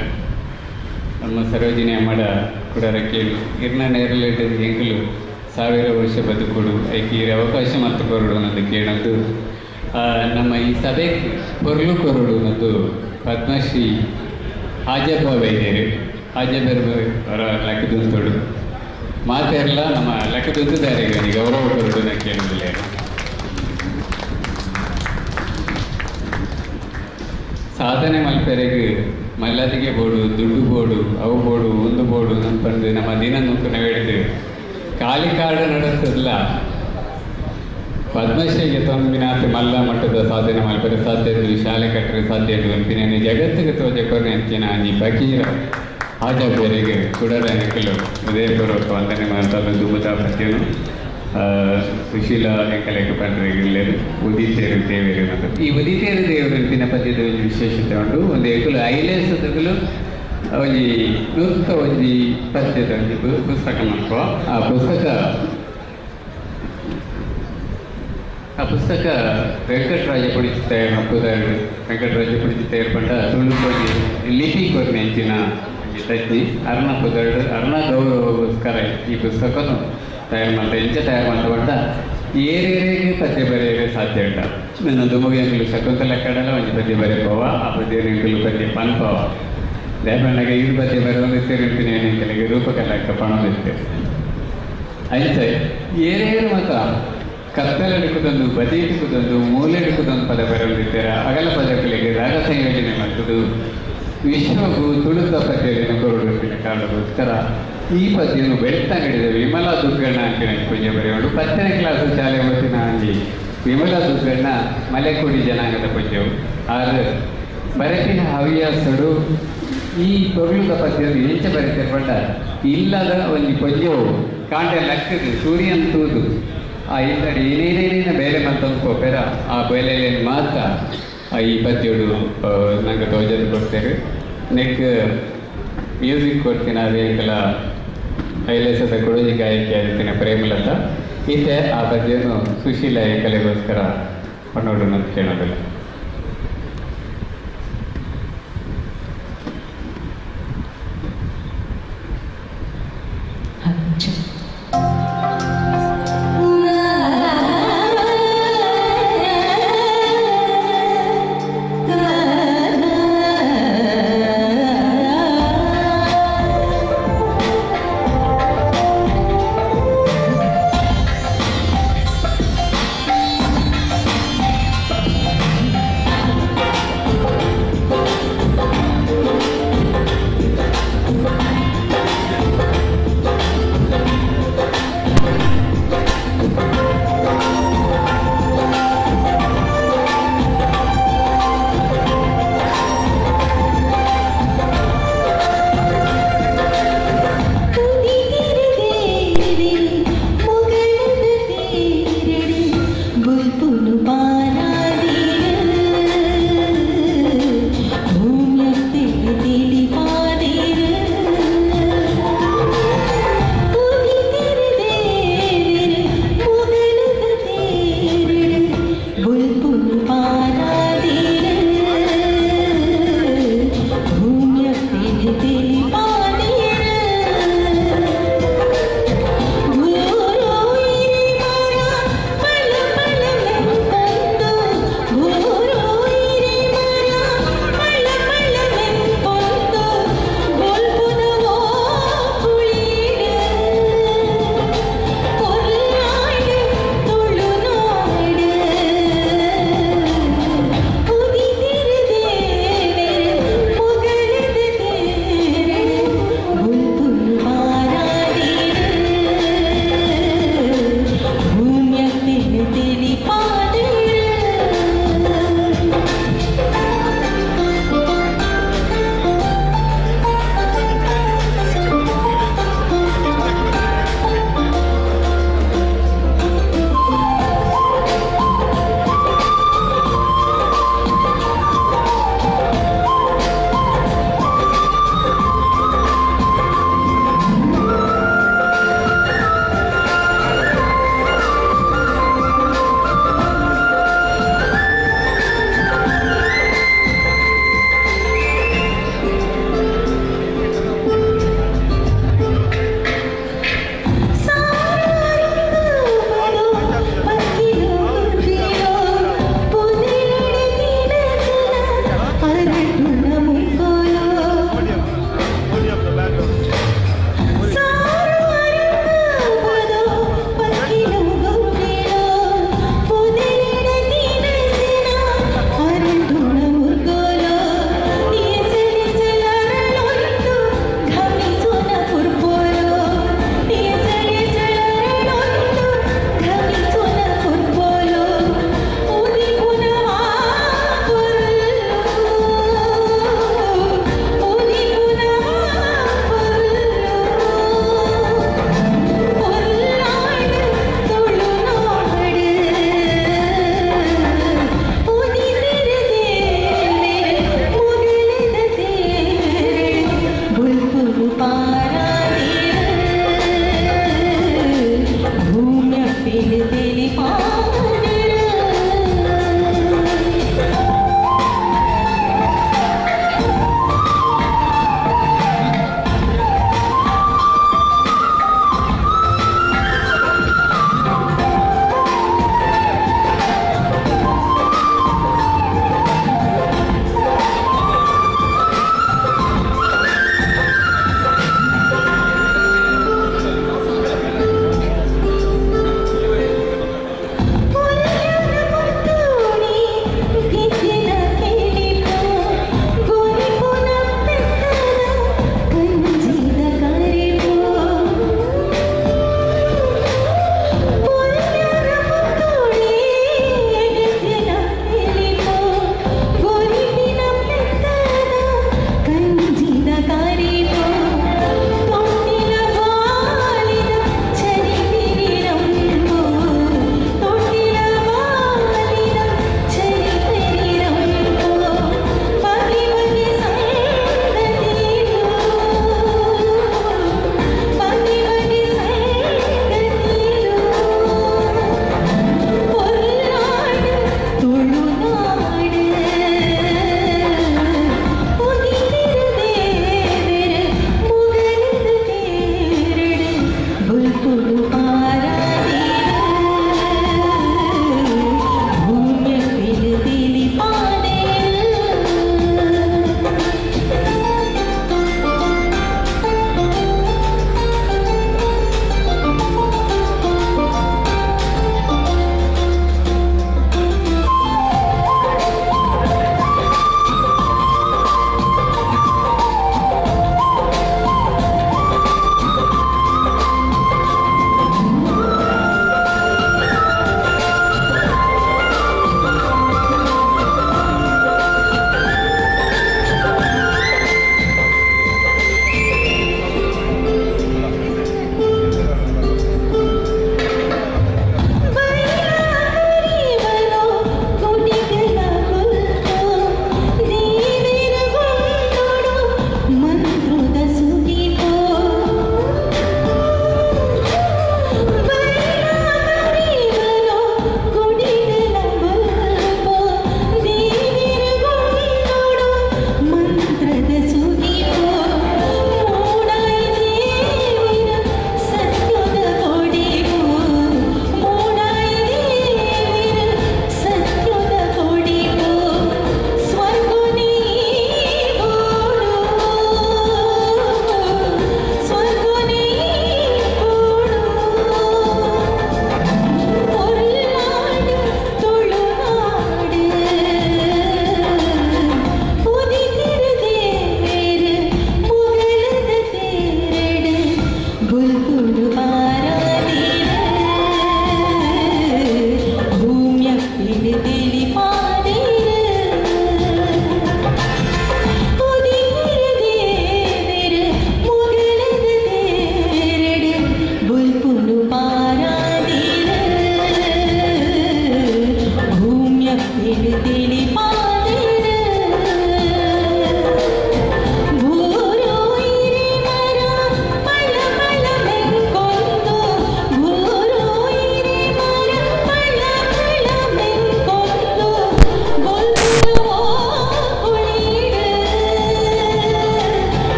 ನಮ್ಮ ಸರೋಜಿನಿ ಅಮ್ಮಡ ಕುಡರಕ್ಕೇಳು ಇರ್ನ ನೇರಲೆಡ್ ಎಂಕಲು 1000 ವರ್ಷ ಬದುಕುಡು ಐಕಿ ಅವಕಾಶ ಮತ್ತು ಕೊರಡು ಅನ್ನೋದು ಕೇಳೋದು ನಮ್ಮ ಈ ಸಭೆಗೆ ಪೊರ್ಲು ಕೊರಡು ಅನ್ನೋದು ಪದ್ಮಶ್ರೀ ಆಜಬ್ಬ ವೈದ್ಯರು ಆಜಬ್ಬರ್ ಅವರ ಲೆಕ್ಕದೊಂದು ಮಾತೆಲ್ಲ ನಮ್ಮ ಲೆಕ್ಕದೊಂದಿದ್ದಾರೆ ಗೌರವ ಕೊರಡು ಕೇಳೋದಿಲ್ಲ. ಸಾಧನೆ ಮಲ್ಪೆರೆಗೆ ಮಲ್ಲದಿಗೆ ಬೋಡು ದುಡ್ಡು ಬೋಡು ಅವು ಬೋಡು ಒಂದು ಬೋಡು ನಂಪಂದು ನಮ್ಮ ದಿನ ನುಕ್ಕು ನವೆಡ್ದು ಖಾಲಿ ಕಾರ್ಡ್ ನಡೆಸಲ್ಲ ಪದ್ಮಶ್ರೀಗೆ ತೊಂಬಿನಾಥ ಮಲ್ಲ ಮಟ್ಟದ ಸಾಧನೆ ಮಲ್ಪರೆ ಸಾಧ್ಯತೆ ಶಾಲೆ ಕಟ್ಟರೆ ಸಾಧ್ಯತೆ ಅಂತಿನ ಜಗತ್ತಿಗೆ ತೋಜಕೊರೆ ಅಂತಿನ ಈ ಬಕೀರ ಆಜ ಬೇರೆಗೆ ಕುಡರ ನೆಕ್ಕಲು ಹೃದಯಪೂರ್ವಕ ವಂದನೆ ಮಾಡ್ತಾರೆ ದುಮ್ಮದ ಪದ್ಯನು ಸುಶೀಲ ಎಂಕಲೆಗೆ ಪಂಡ್ರೆಗಿಲ್ಲೇರು ಉದಿತೇರು ದೇವರು ಅನ್ನೋದು ಈ ಉದಿತೇರು ದೇವರು ಅಂತಿನ ಪದ್ಯದ ಒಂದು ವಿಶೇಷತೆ ಉಂಟು ಒಂದು ಏಕಲು ಐಲೇಸದಗಲು ಒಂಜಿ ನೂತ ಒಂಜಿ ಪದ್ಯದ ಒಂಜಿ ಪುಸ್ತಕ ಮಾಡ್ಕೋ ಆ ಪುಸ್ತಕ ವೆಂಕಟರಾಜ ಪುಡಿಚಿ ತಯಾರು ಮಕ್ಕಳು ವೆಂಕಟರಾಜ ಪುಡಿಚಿ ತಯಾರು ಪಂಡ ತುಳುಕೊಂಡಿ ಲಿಪಿ ಕೊರ್ನೆ ಅಂಚಿನ ತಜ್ಞಿ ಅರ್ಣ ಪುದರ್ಡು ಅರ್ಣ ಗೌರವಗೋಸ್ಕರ ಈ ಪುಸ್ತಕನು ತಯಾರು ಮಾಡ್ತಾರೆ ಇಂಚ ತಯಾರು ಮಾಡ್ಕೊಂಡ ಏರೇರಿಗೆ ಪದ್ಯ ಬರೆಯಲು ಸಾಧ್ಯ ಉಂಟ ನನ್ನ ದುಮಗೆ ಎಂಕಲು ಶಕುಂತಲ ಕಡಲ ಒಂದು ಪದ್ಯ ಬರೆಯಬೋವ ಆ ಪದ್ಯ ಎಂಕಲು ಪದ್ಯ ಪನ್ಪವ ದಯಪಣ್ಣಗೆ ಇದು ಪದ್ಯ ಬರೆಯುವ ಸೇರಿರ್ತೀನಿ ಎಂಕಲಿಗೆ ರೂಪಕಲಕ್ಕ ಪಣದಿರ್ತೇವೆ ಐತೆ ಏರೇರು ಮಾತ್ರ ಕತ್ತಲೆಡುಕುದೊಂದು ಬದಿಯಿಡುಕುದೊಂದು ಮೂಲೆಡುಕುದೊಂದು ಪದ ಬರೆಯಲಿದ್ದೀರ ಅಗಲ ಪದಗಳಿಗೆ ರಾಗ ಸಂಯೋಜನೆ ಮಾಡುವುದು ವಿಶ್ವಗೂ ತುಳುಕ ಪದ್ಯಗಳನ್ನು ಕೊರಡುತ್ತಿನ ಕಾರಣಕ್ಕೋಸ್ಕರ ಈ ಪದ್ಯವನ್ನು ಬೆಳತಂಗಡಿದ ವಿಮಲಾ ದುರ್ಗಣ್ಣ ಅಂಕಿನ ಪೂಜೆ ಬರೆಯೋಡು 10ನೇ ಕ್ಲಾಸು ಶಾಲೆ ಓದಿನ ಅಲ್ಲಿ ವಿಮಲಾ ದುರ್ಗಣ್ಣ ಮಲೆಕೋಡಿ ಜನಾಂಗದ ಪದ್ಯವು ಆದ್ರೆ ಬರಕಿನ ಹವ್ಯಾಸಡು ಈ ತೊಗಲುದ ಪದ್ಯದ ಹೆಚ್ಚ ಬರೆತಿರ್ಬಂಡ ಇಲ್ಲದ ಒಂದು ಪದ್ಯವು ಕಾಂಡೆ ಲಕ್ಕದು ಸೂರ್ಯನ್ ತೂದು ಆ ಇಲ್ಲಡಿ ಏನೇನೇನೇನ ಬೇರೆ ಮತ್ತೊಂದು ಕೊಪ್ಪೆರ ಆ ಬೇಲೆಯಲ್ಲಿ ಮಾತ್ರ ಈ ಪದ್ಯಗಳು ನಂಗೆ ತೋಜದು ಕೊಡ್ತೇವೆ ನೆಕ್ ಮ್ಯೂಸಿಕ್ ಕೊಡ್ತೀನಿ ಅದೇ ಕೆಲ ಐಲೇಸದ ಕೊಡುಗೆ ಗಾಯಕಿ ಆಗಿರ್ತೀನಿ ಪ್ರೇಮಲತ ಈತೆ ಆ ಪದ್ಯವನ್ನು ಸುಶೀಲ ಏಕಲೆಗೋಸ್ಕರ ಕೊಂಡೋಡು ಅಂತ ಕೇಳೋದಿಲ್ಲ.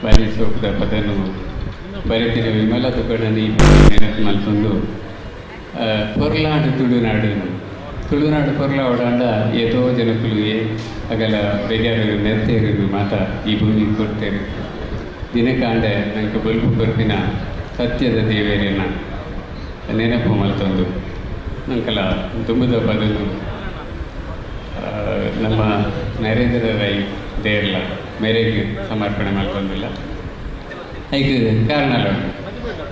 ಬಾರಿ ಸೋಪದ ಪದನು ಬರೆತಿನ ವಿಮಲ ತುಕಡನಿ ನೆನಪು ಮಲ್ತೊಂದು ಪೊರ್ಲಾಡು ತುಳುನಾಡು ಪೊರ್ಲ ಓಡಾಂಡ ಏತೋ ಜನಕ್ಕಲು ಅಗಲ ಬೇಜಾರು ನೆರ್ತೇರು ಮಾತ ಈ ಭೂಮಿಗೆ ಕೊಡ್ತೇರು ದಿನಕಾಂಡೆ ನನಗೆ ಬಲ್ಪು ಕೊರ್ಪಿನ ಸತ್ಯದ ದೇವೇರಿನ ನೆನಪು ಮಲ್ತೊಂದು ನಂಕಲ ತುಂಬದ ಪದನು ನಮ್ಮ ನರೇಂದ್ರ ರೈ ದೇರ್ಲ ಮೇರೆಗೆ ಸಮರ್ಪಣೆ ಮಾಡ್ಕೊಂಡಿಲ್ಲ ಐದು ಕಾರಣ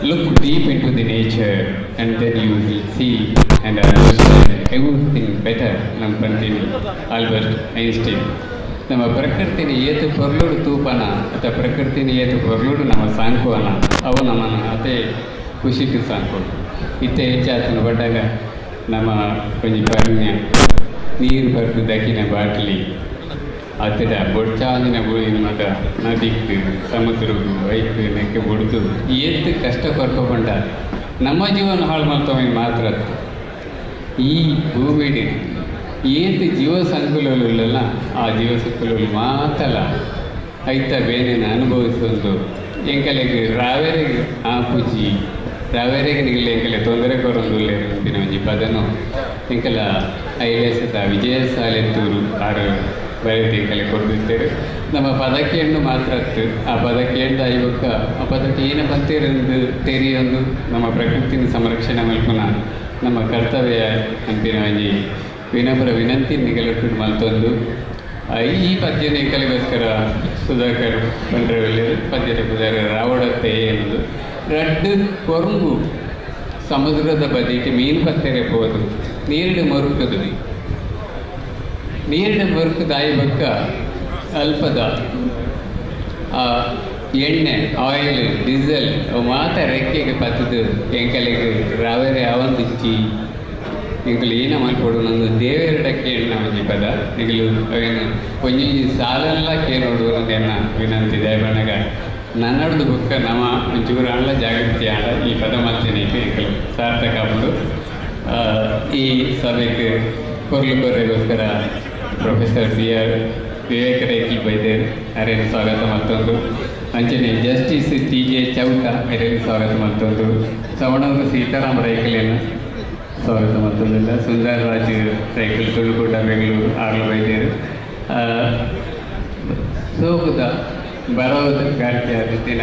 look deep into the nature and then you will see and understand everything better ನಮ್ಮ ಪಂತೀನಿ ಆಲ್ಬರ್ಟ್ ಐನ್ಸ್ಟೈನ್ ನಮ್ಮ ಪ್ರಕೃತಿನ ಏತು ಪೊರ್ಲುಡು ತೂಪನ ಅಥವಾ ಪ್ರಕೃತಿನ ಏತು ಪೊರ್ಲುಡು ನಮ್ಮ ಸಾಂಕುವನ ಅವು ನಮ್ಮನ್ನು ಅದೇ ಖುಷಿಗೆ ಸಾಂಕು ಇತ್ತೆ ಹೆಚ್ಚಾತನ ಪಡ್ಡಾಗ ನಮ್ಮ ಕೊಂಚ ಪರ್ಣ್ಯ ನೀರು ಬರ್ದು ದಕ್ಕಿನ ಬಾಟ್ಲಿ ಅತ್ತಿದ ಬೊಡ್ಚಾಂದಿನ ಬೂಳಿನ ಮಗ ನದಿಕ್ಕೆ ಸಮುದ್ರಗೂ ವೈಕ್ ನೆಕ್ಕೆ ಬೊಡ್ದು ಏತ್ತು ಕಷ್ಟ ಕೊರ್ಕೊಂಡ ನಮ್ಮ ಜೀವನ ಹಾಳು ಮಾಡ್ತವೆ ಮಾತ್ರ ಈ ಭೂಮಿಡಿ ಏತು ಜೀವ ಸಂಕುಲಲ್ಲ ಆ ಜೀವ ಸಂಕುಲಗಳು ಮಾತ್ರ ಐತ ಬೇನೆನ ಅನುಭವಿಸೊಂದು ಎಂಕಲೆಗೆ ರಾವೇರೆಗೆ ಆಪುಜಿ ರಾವೇರೆಗೆ ನಿಗಲಿ ಎಂಕಲೆ ತೊಂದರೆ ಕೊರೊಂದುಲ್ಲೆ ಅಂತಿನ ಒಂಜಿ ಪದನು ಎಂಕಲ ಐಲೇಸದ ವಿಜಯಸಾಲೆತ್ತೂರು ಆರು ಬರೆದು ಎಂಕಲೆ ಕೊಡ್ದಿರ್ತೇವೆ ನಮ್ಮ ಪದಕ್ಕೆ ಹೆಣ್ಣು ಮಾತ್ರ ಆ ಪದಕ್ಕೆ ಹೆಣ್ಣು ಐವಕ್ಕ ಆ ಪದಕ್ಕೆ ಏನು ಬಂತೇರೊಂದು ತೆರಿಯೊಂದು ನಮ್ಮ ಪ್ರಕೃತಿನ ಸಂರಕ್ಷಣೆ ಮಲ್ಪುನ ನಮ್ಮ ಕರ್ತವ್ಯ ಅಂತಿನ ಒಂಜಿ ವಿನಮ್ರ ವಿನಂತಿ ನಿಗಲಟ್ಟು ಮಲ್ತೊಂದು ಈ ಪದ್ಯನ ಎಂಕಲೆಗೋಸ್ಕರ ಸುಧಾಕರ್ ಪಂಡ್ರವಲ್ಲಿ ಪದ್ಯದ ಪುದಾರ ರಾವಡತ್ತೆ ಎನ್ನುವುದು ರಡ್ಡು ಕೊರಂಗು ಸಮುದ್ರದ ಬದಿಗೆ ಮೀನು ಪತ್ತೆರೆ ಹೋದು ನೀರಿನ ಮರುಕದು ನೀರಿನ ಮರುಕದ ಆಯ್ಬಕ್ಕ ಅಲ್ಪದ ಎಣ್ಣೆ ಆಯಿಲ್ ಡೀಸೆಲ್ ಅವು ಮಾತ್ರ ರೆಕ್ಕೆಗೆ ಪತ್ತದು ಎಂಕಲೆಗೆ ರಾವೇರೆ ಅವಂದಿಚ್ಚಿ ನಿಗಲು ಏನ ಮಾಡ್ಕೊಡು ನಂದು ದೇವೇರಡಕ್ಕೆ ಎಣ್ಣ ಒಂಜಿ ಪದ ನಿಗಲು ಅವೇನು ಒಂಜಿ ಸಾಲೆಲ್ಲ ಕೇಳೋಡು ಎನ್ನ ವಿನಂತಿ ದಯಬಣ್ಣಗ ನನ್ನಡ್ದು ಬುಕ್ಕ ನಮ್ಮ ಒಂಚೂರು ಆಂಡ್ಲ ಜಾಗೃತಿ ಆಂಡ ಈ ಪದ ಮಾಡ್ತೇನೆ ನಿಗಲು ಸಾರ್ಥಕ ಆಗ್ಬಿಡು ಈ ಸಭೆಗೆ ಕೊರ್ಲಿಗೋಸ್ಕರ ಪ್ರೊಫೆಸರ್ C.R. ವಿವೇಕ ರೇಖಿ ಬೈದೇರ್ ಅರೇನು ಸ್ವಾಗತ ಮತ್ತೊಂದು ಅಂಚನೆ ಜಸ್ಟಿಸ್ T.J. ಚೌಟ ಅರೇನು ಸ್ವಾಗತ ಮತ್ತೊಂದು ಸವಣೂರು ಸೀತಾರಾಮ ರೈಕಲೇನು ಸ್ವಾಗತ ಮತ್ತೊಂದಿಲ್ಲ ಸುಂದರ್ ರಾಜ್ ರೈಕಲ್ ತುಳುಕೂಟ ಬೆಂಗಳೂರು ಆರ್ಲ ಬೈದೇರು ಸೋಕುದ ಬರೋದ ಗಾರ್ತಿಯ ವೃತ್ತಿನ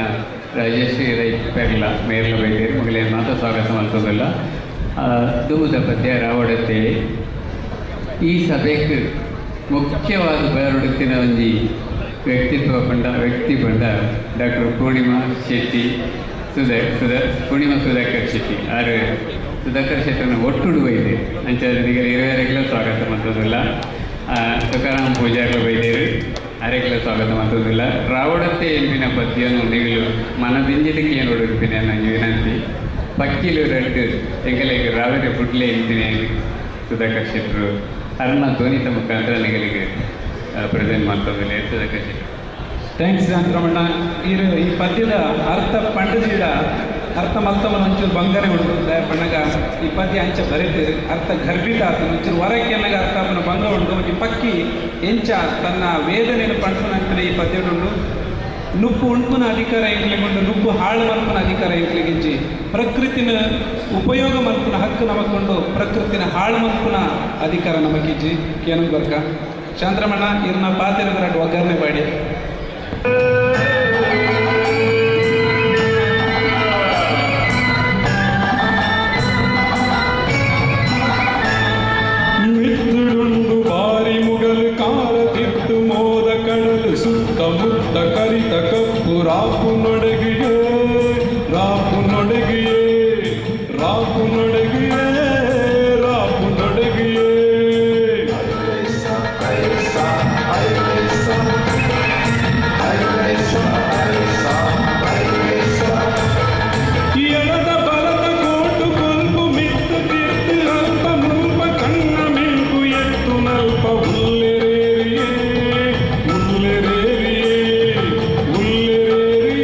ರಾಜೇಶ್ವರಿ ರೈ ಪೆರ್ಲ ಮೇರ್ಲ ಬೈದೇರು ಮಗಳೇನು ಮಾತ್ರ ಸ್ವಾಗತ ಮತ್ತೊಂದಿಲ್ಲ ದುಮುದ ಪದ್ಯ ರಾವಡತೆ ಈ ಸಭೆಗೆ ಮುಖ್ಯವಾದ ಬೇರೊಡುತ್ತಿನ ಒಂಜಿ ವ್ಯಕ್ತಿ ಬಂಡ ಡಾಕ್ಟರ್ ಪೂರ್ಣಿಮಾ ಶೆಟ್ಟಿ ಪೂರ್ಣಿಮಾ ಸುಧಾಕರ್ ಶೆಟ್ಟಿ ಆರು ಸುಧಾಕರ್ ಶೆಟ್ಟನ್ನು ಒಟ್ಟುಡು ಬೈದೆ ಅಂಚನಿಗೆ 20 ಕಿಲೋ ಸ್ವಾಗತ ಮತ್ತೊಂದಿಲ್ಲ ತುಕಾರಾಮ್ ಪೂಜಾರ್ಲು ಬೈದೇರು ಅರೆಗಿಲ ಸ್ವಾಗತ ಮತ್ತೊಂದಿಲ್ಲ ರಾವಡತ್ತೆ ಎಂಪಿನ ಪದ್ಯನು ನಿಗಲು ಮನದಿಂಜಲಿಕ್ಕೆ ಏನು ಹುಡುಕ್ತೀನಿ ನನಗೆ ವಿನಂತಿ ಪಕ್ಕಿಲು ರಡ್ಡು ಎಂಕಲೆಗೆ ರಾವೇರೆ ಬುಡ್ಲೆ ಎಂಪಿನ ಸುಧಾಕರ್ ಶೆಟ್ಟರು ಅರ್ಣ ಧ್ವನಿತ ಮುಖಾಂತರ ನಿಗಲಿಗೆ ಪ್ರೆಸೆಂಟ್ ಮಾಡ್ತಂದಿಲ್ಲ ಸುಧಾಕರ್ ಶೆಟ್ಟರು ಥ್ಯಾಂಕ್ಸ್ ಶಾಂತರಮಣ್ಣ ಈ ಪದ್ಯದ ಅರ್ಥ ಪಂಡಜಿಡ ಅರ್ಥ ಮಲ್ತವನ ಒಂಚೂರು ಬಂಗಾರ ಉಂಟು ಪಣ್ಣಗ ಈ ಪದ್ಯ ಅಂಚ ಬರೀತೀರಿ ಅರ್ಥ ಗರ್ಭಿತ ಆತನ ಒಂಚೂರು ಹೊರಕ್ಕೆ ಅನ್ನಗ ಅರ್ಥ ಅಪ್ಪನ ಬಂಗ ಉಂಟು ಈ ಪಕ್ಕಿ ಎಂಚ ತನ್ನ ವೇದನೆಯನ್ನು ಪಂಡ್ಪುನ ಈ ಪದ್ಯ ಉಂಟು ನುಪ್ಪು ಉಂಟುನ ಅಧಿಕಾರ ಎಂಕ್ಲೆಗೊಂಡು ನುಪ್ಪು ಹಾಳು ಮಲ್ಪನ ಅಧಿಕಾರ ಎಂಕ್ಲೆಗಿಂಚಿ ಪ್ರಕೃತಿನ ಉಪಯೋಗ ಮಲ್ಪನ ಹಕ್ಕು ನಮಕೊಂಡು ಪ್ರಕೃತಿನ ಹಾಳು ಮಲ್ಪನ ಅಧಿಕಾರ ನಮಗಿಂಚಿ ಕೇನು ಬರ್ಕ ಶಾಂತರಮಣ್ಣ ಇರ್ನ ಪಾತಿರ ಒಗ್ಗರಣೆ ಬಾಡಿ ಮಿತ್ತುಡುಂಡು ಬಾರಿ ಮುಗಲು ಕಾರತಿತ್ತು ಮೋದ ಕಡಲು ಸುತ್ತಮುತ್ತ ಕರಿತ ಕಪ್ಪು ರಾಪು ನೊಡಗಿಯೇ ರಾಪು ನೊಡಗಿಯೇ ರಾಪು ನೊಡಗಿಯೇ ರಾಪು ನೊಡಗಿಯೇ ಎಳದ ಬಲದ ಕೋಟು ಕೊಲ್ಪು ಮಿತ್ತು ತಿರ್ತು ಅಲ್ಪ ಮುಲ್ಪ ಕಣ್ಣ ಮಿಂಪು ಎತ್ತು ನಲ್ಪ ಉಲ್ಲೆರೇರಿಯೇ ಉಲ್ಲೆರೇರಿಯೇ ಉಲ್ಲೆರೇರಿಯೇ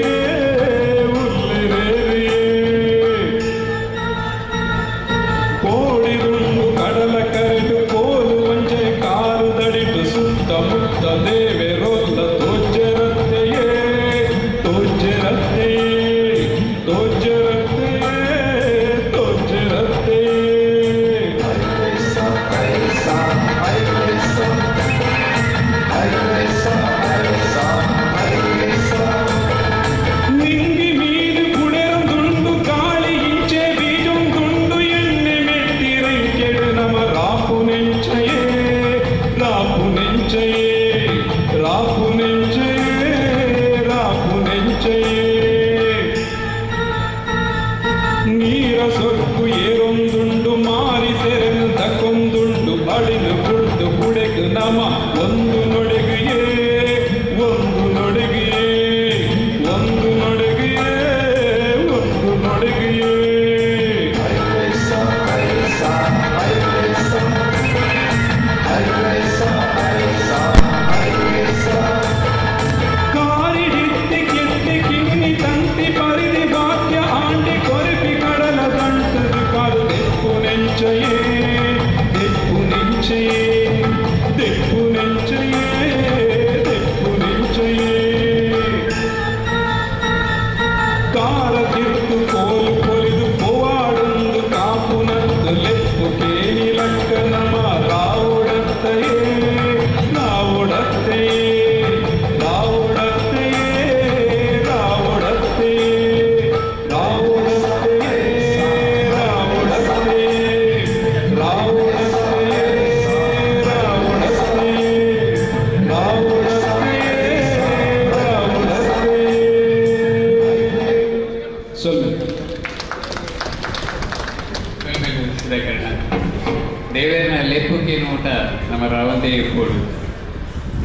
ಒಂದೇ ಇರ್ಬೋದು.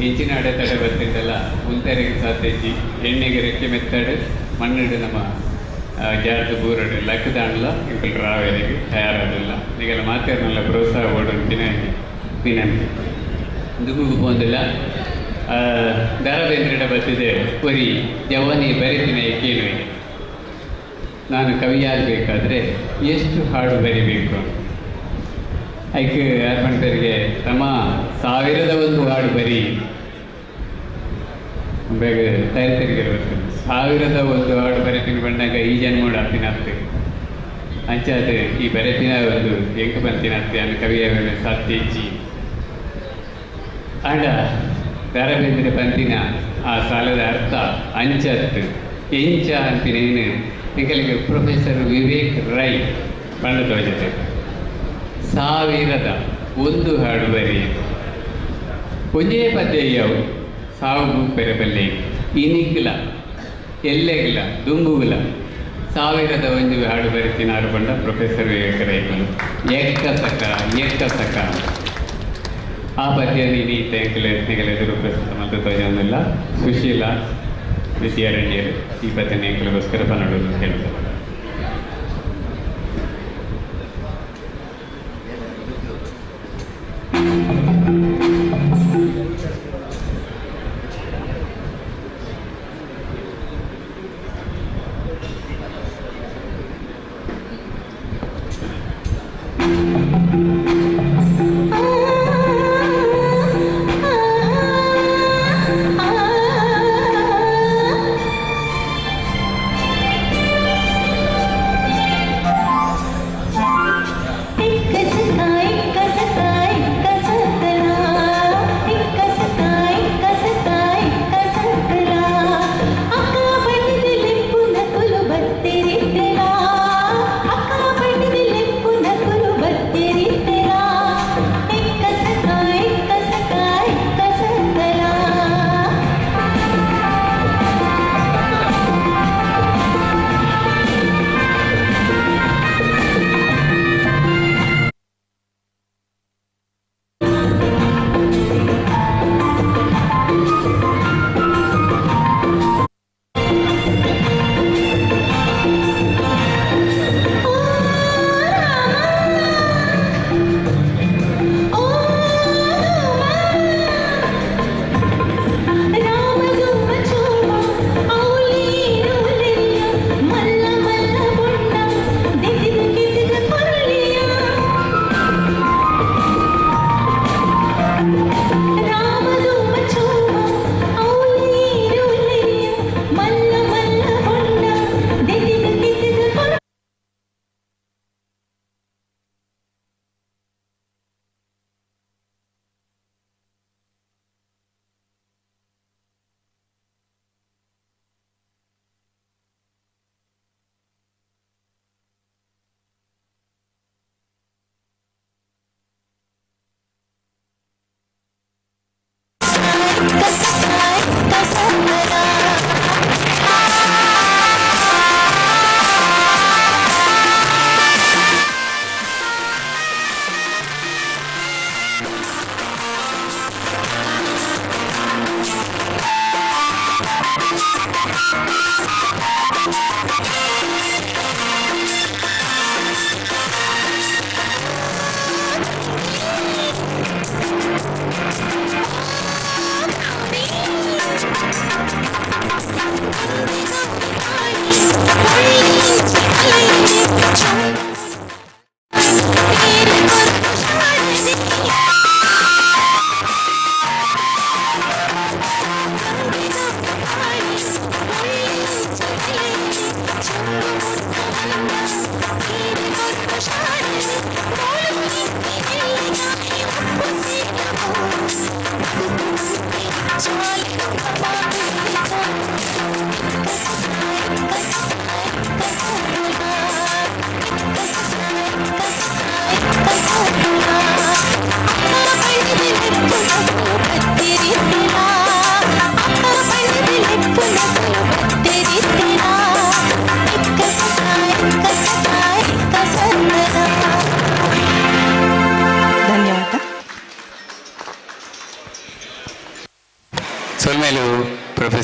ಇಂಚಿನ ಅಡೆತಡೆ ಬರ್ತಿದ್ದಲ್ಲ ಉಂತರಿಗೆ ಸಾಧ್ಯತೆ ಎಣ್ಣೆಗೆ ರೆಕ್ಕೆ ಮೆತ್ತಾಡು ಮಣ್ಣಿಡು ನಮ್ಮ ಜಾರದ ಬೂರಡು ಲಕ್ಕದಾಣಲ್ಲ ಇಂಕಲ್ ರಾವೇರಿಗೆ ತಯಾರಾದಿಲ್ಲ ಈಗೆಲ್ಲ ಮಾತೇರನೆಲ್ಲ ಪ್ರೋತ್ಸಾಹ ಓಡುತ್ತಿನ ವಿನಂತಿ ದುಗುಗು ಬಂದಿಲ್ಲ. ದಾರಬೇಂದ್ರಿಡ ಬತ್ತಿದೆ ಪೊರಿ ಜವಾನಿ ಬರಿತಿನ ಕೇಳುವೆ ನಾನು ಕವಿಯಾಗಬೇಕಾದ್ರೆ ಎಷ್ಟು ಹಾಡು ಬರಿಬೇಕು. ಅದಕ್ಕೆ ಅರ್ಪಣರಿಗೆ ತಮ್ಮ 1001 ಹಾಡು ಬರಿ ಬೇಗ ತಯಾರಿಸಿಗೆ 1001 ಹಾಡು ಬರೆತೀನಿ ಬಂದಾಗ ಈ ಜನ್ಮೋಡು ಹತ್ತಿನತ್ತೆ ಅಂಚಾದ ಈ ಬರೆತಿನ ಒಂದು ಎಂಕ ಬಂತಿನತ್ತೆ ಅನ್ನು ಕವಿಯ ಸಾಧ್ಯ ಇಚ್ಚಿ ಆಂಡ ದಾರಬೇಂದ್ರ ಬಂತಿನ ಆ ಸಾಲದ ಅರ್ಥ ಅಂಚತ್ತು ಎಂಚ ಅಂತಿನೇನು ನಿಮಗೆ ಪ್ರೊಫೆಸರ್ ವಿವೇಕ್ ರೈ ಬಣ್ಣ ತೋಜತೆ 1001 ಹಾಡು ಬರಿ ಒಂದೇ ಪದ್ಯವು ಸಾವು ಪೆರಬಲ್ಲೆ ಇನಿಗ್ಲ ಎಲ್ಲೆಗ್ಲ ದುಂಬುಗ್ಲ 1001 ಹಾಡು ಬರಿತಿನಾರು ಬಂಡ ಪ್ರೊಫೆಸರ್ ವಿವೇಕ್ ರೈಗಳು ಎಕ್ಕ ಆ ಪದ್ಯ ನೀಡಿ ಎದುರು ಪ್ರಸ್ತುತ ಮತ್ತು ತೋಜೊಂದಿಲ್ಲ. ಸುಶೀಲ ವಿದ್ಯಾರಣ್ಯರು ಈ ಪದ್ಯನ ಎಂಕಲಿಗೋಸ್ಕರ ಪನ್ನಡೋದು ಹೇಳ್ತಾರೆ.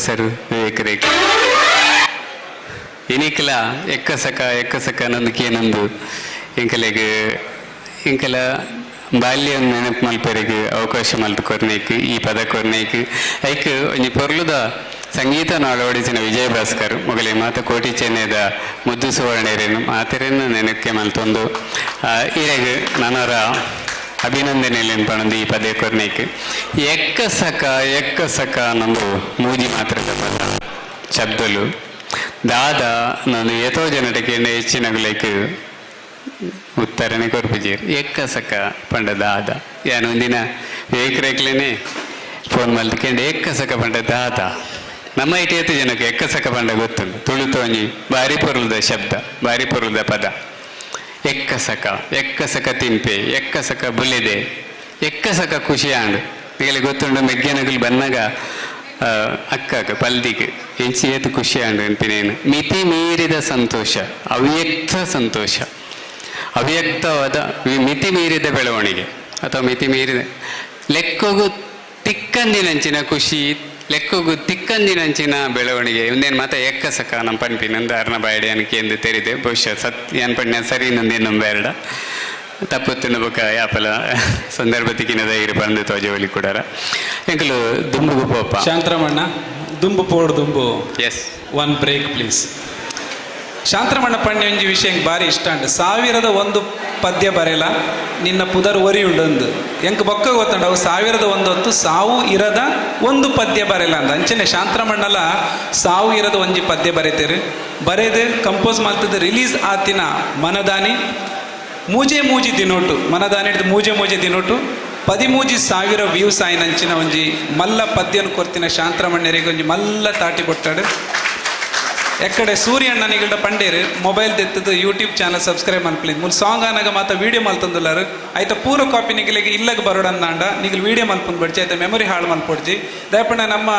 ಹೆಸರು ವಿವೇಕ್ ರೇಖ್ ಇನಿಕಲ ಎಕ್ಕಸಕ ನಂದಕೇನೊಂದು ಇಂಕಲ ಬಾಲ್ಯ ನೆನಪು ಮಲ್ಪರಿಗೆ ಅವಕಾಶ ಮಲ್ತು ಕೊರ್ನೇಕ್ ಈ ಪದ ಕೊರ್ನೇಕ್ ಐಕ್ ಒಂಜಿ ಪೊರ್ಲುದ ಸಂಗೀತ ಅಳವಡಿಸಿನ ವಿಜಯ ಭಾಸ್ಕರ್ ಮೊಗಲಿ ಮಾತ ಕೋಟಿ ಚೆನ್ನೈದ ಮುದ್ದು ಸುವರ್ಣೇರೇನು ಆತರೇನು ನೆನಕ್ಕೆ ಮಲ್ತೊಂದು ಇರೆಗ್ ನನರ ಅಭಿನಂದನೆಯಲ್ಲಿ ಪಣಂದು ಈ ಪದ ಕೊರ್ನೇಕ್ ಎಕ್ಕಸಕ ನಂದು ಮೂಜಿ ಮಾತ್ರದ ಪದ ಶಬ್ದಲು ದಾದ ನಾನು ಏತೋ ಜನಟಕ್ಕೆ ಹೆಚ್ಚಿನಗುಲೈಕ್ ಉತ್ತರನೇ ಕೊರ್ಪುಜೀರ್ ಎಕ್ಕಸಕ ಪಂಡ ದಾದ ಯಾನು ಒಂದಿನ ವೇಕ್ರೇಕ್ಲೇನೆ ಫೋನ್ ಮಲ್ತ್ಕೊಂಡು ಎಕ್ಕಸಕ ಪಂಡ ದಾದ ನಮ್ಮ ಇಟಿಯತ್ತು ಜನಕ್ಕೆ ಎಕ್ಕಸಕ ಪಂಡ ಗೊತ್ತುಂಟು ತುಳುತೋಂಜಿ ಬಾರಿ ಪೊರ್ಲದ ಶಬ್ದ ಬಾರಿ ಪೊರ್ಲದ ಪದ ಎಕ್ಕಸಕ ತಿಂಪೆ ಎಕ್ಕಸಕ ಬುಲೆದೆ ಎಕ್ಕಸಕ ಖುಷಿಯಾಂಡು ಈಗಲೇ ಗೊತ್ತುಂಡು ಮೆಗ್ಗೆನಗಲು ಬಂದಾಗ ಅಕ್ಕಗ ಪಲ್ದಿಗೆ ಎಂಚಿ ಏತು ಖುಷಿಯಾಂಡು ಅನ್ಪಿನೇನು ಮಿತಿ ಮೀರಿದ ಸಂತೋಷ ಅವ್ಯಕ್ತವಾದ ಮಿತಿ ಮೀರಿದ ಬೆಳವಣಿಗೆ ಅಥವಾ ಮಿತಿ ಮೀರಿದ ಲೆಕ್ಕೊಗು ತಿಕ್ಕಂದಿನಂಚಿನ ಖುಷಿ ಲೆಕ್ಕೊಗು ತಿಕ್ಕಂದಿನಂಚಿನ ಬೆಳವಣಿಗೆ ಒಂದೇನು ಮಾತ ಎಕ್ಕಸಕ ನಮ್ಮ ಪನ್ಪಿನಂದು ಅರ್ನ ಬಾಯಡಿ ಅನಕ್ಕೆ ಎಂದು ತೆರಿದೆ ಬಹುಶಃ ಏನು ಪಣ್ಣ ಸರಿ ನಂದೇನು ಬೇಡ ತಪ್ಪುತ್ತಿನ ಬೊಕ್ಕ ಯಾಪಲ ಸಂದರ್ಭ ತಿಕ್ಕಿನದ ಇರು ಬಂದು ತೋಜವಲಿ ಕೂಡಾರ ಎಂಕಲು ದುಂಬುಗು ಪೋಪ ಶಾಂತರಮಣ್ಣ ದುಂಬು ಪೋಡು ದುಂಬು ಎಸ್ ಒನ್ ಬ್ರೇಕ್ ಪ್ಲೀಸ್. ಶಾಂತರಮಣ್ಣ ಪಂಡ್ಯ ಒಂಜಿ ವಿಷಯ ಭಾರಿ ಇಷ್ಟ ಉಂಟು. 1001 ಪದ್ಯ ಬರೆಯಲ ನಿನ್ನ ಪುದರ್ ಒರಿ ಉಂಡೊಂದು ಎಂಕ್ ಬೊಕ್ಕ ಗೊತ್ತುಂಡು ಅವು 1001 ಹೊತ್ತು ಸಾವು ಇರದ ಒಂದು ಪದ್ಯ ಬರೆಯಲ ಅಂತ ಅಂಚನೆ ಶಾಂತರಮಣ್ಣಲ ಸಾವು ಇರದ ಒಂಜಿ ಪದ್ಯ ಬರೀತೀರಿ ಬರೆದು ಕಂಪೋಸ್ ಮಾಡ್ತದ ರಿಲೀಸ್ ಆತಿನ ಮನದಾನಿ ಮೂಜೆ ದಿನೋಟು ಮನದಾನಿ ಹಿಡಿದು ಮೂಜೆ ದಿನೋಟು 13,000 ವ್ಯೂಸ್ ಆಯ್ನಂಚಿನ ಒಂಜಿ ಮಲ್ಲ ಪದ್ಯನ ಕೊರ್ತಿನ ಶಾಂತರಮಣ್ಣರಿಗೆ ಒಂಜಿ ಮಲ್ಲ ತಾಟಿ ಕೊಟ್ಟಾಡು. ಎಕ್ಕಡೆ ಸೂರ್ಯಣ್ಣನಿಗಡ ಪಂಡೇರು ಮೊಬೈಲ್ ತೆತ್ತದು ಯೂಟ್ಯೂಬ್ ಚಾನಲ್ ಸಬ್ಸ್ಕ್ರೈಬ್ ಮನ್ಪ್ಲಿಂದು ಮುಲ್ ಸಾಂಗ್ ಆನಾಗ ಮಾತ ವೀಡಿಯೋ ಮಲ್ತಂದುಲ್ಲಾರು ಆಯ್ತಾ ಪೂರ ಕಾಪಿ ನಿಗಲಿಗೆ ಇಲ್ಲಗ ಬರೋಡಂದಾಂಡ ನಿಗಲು ವೀಡಿಯೋ ಮಲ್ಪುಂದು ಬಡ್ಜಿ ಆಯ್ತಾ ಮೆಮೊರಿ ಹಾಳು ಮಲ್ಪೊಡ್ಜಿ ದಯಪಣ್ಣ ನಮ್ಮ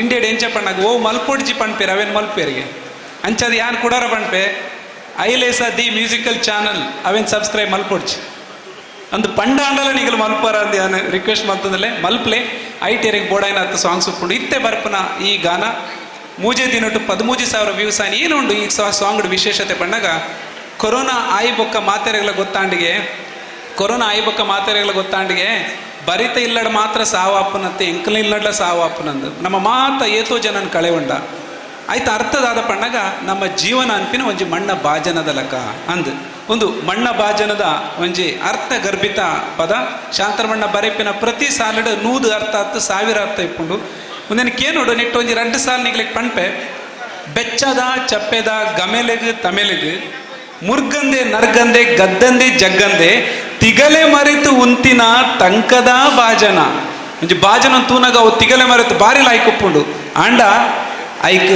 ಇಂಡಿಯಾಡ್ ಎಂಚ ಪಣ್ಣಾಗ ಓ ಮಲ್ಪೊಡ್ಜಿ ಪಣ್ಪೇರು ಅವೇನು ಮಲ್ಪೇರಿಗೆ ಅಂಚದು ಯಾರು ಕೊಡಾರ ಪಣ್ಪೆ ಐಲೇಸ ದಿ ಮ್ಯೂಸಿಕಲ್ ಚಾನಲ್ ಅವೇನು ಸಬ್ಸ್ಕ್ರೈಬ್ ಮಲ್ಪೊಡ್ಜಿ ಅಂದು ಪಂಡಾಂಡಲ ನಿಗಲು ಮಲ್ಪಾರ ಅಂದು ಯಾನು ರಿಕ್ವೆಸ್ಟ್ ಮಲ್ತಂದಲೆ ಮಲ್ಪ್ಲೆ ಐಟೇರಿಗೆ ಬೋಡಾಯಿನ ಹತ್ತು ಸಾಂಗ್ಸ್ ಉಪ್ಪುಂಡು ಇತ್ತೆ ಬರ್ಪನ ಈ ಗಾನ ಮೂಜೆ ದಿನೊಟ್ಟು 13,000 ವ್ಯೂಸ್ ಆಯ್ತು. ಏನುಂಡು ಈ ಸಾಂಗ್ಡ್ ವಿಶೇಷತೆ ಪಣ್ಣಾಗ ಕೊರೋನಾ ಆಯ್ಬೊಕ್ಕ ಮಾತೆರೆಗಳ ಗೊತ್ತಾಂಡಿಗೆ ಬರಿತ ಇಲ್ಲಡ ಮಾತ್ರ ಸಾವು ಅಪ್ಪನತ್ತೆ ಎಂಕಲ ಇಲ್ಲಡ ಸಾವು ಅಪ್ಪನಂದು ನಮ್ಮ ಮಾತ ಏತೋ ಜನನ ಕಳೆ ಉಂಡ ಆಯ್ತು ಅರ್ಥದಾದ ಪಣ್ಣಾಗ ನಮ್ಮ ಜೀವನ ಅನ್ಪಿನ ಒಂಜಿ ಮಣ್ಣ ಭಾಜನದ ಲಕ ಅಂದು ಒಂದು ಮಣ್ಣ ಭಾಜನದ ಒಂಜಿ ಅರ್ಥ ಗರ್ಭಿತ ಪದ ಶಾಂತರಮಣ್ಣ ಬರೆಪಿನ ಪ್ರತಿ ಸಾಲಡ್ 100 ಅರ್ಥ 10,000 ಅರ್ಥ ಇಪ್ಪುಂಡು ಒಂದೇನಕ್ಕೆ ನೋಡು ನೆಟ್ಟು ಒಂಜಿ 2 ಸಾಲ್ ನಿಗ್ಲಿಕ್ಕೆ ಪಣ್ಪೆ ಬೆಚ್ಚದ ಚಪ್ಪೆದ ಗಮೆಲೆಗ್ ತಮೆಲೆಗ್ ಮುರ್ಗಂದೆ ನರ್ಗಂದೆ ಗದ್ದಂದೆ ಜಗ್ಗಂದೆ ತಿಗಲೆ ಮರೆತು ಉಂತಿನ ತಂಕದ ಭಾಜನ ಒಂಜಿ ಭಾಜನ ತೂನಗ ಅವು ತಿಗಲೆ ಮರೆತು ಬಾರಿ ಲಾಯ್ಕ್ ಉಪ್ಪುಂಡು ಆಂಡ ಐಕ್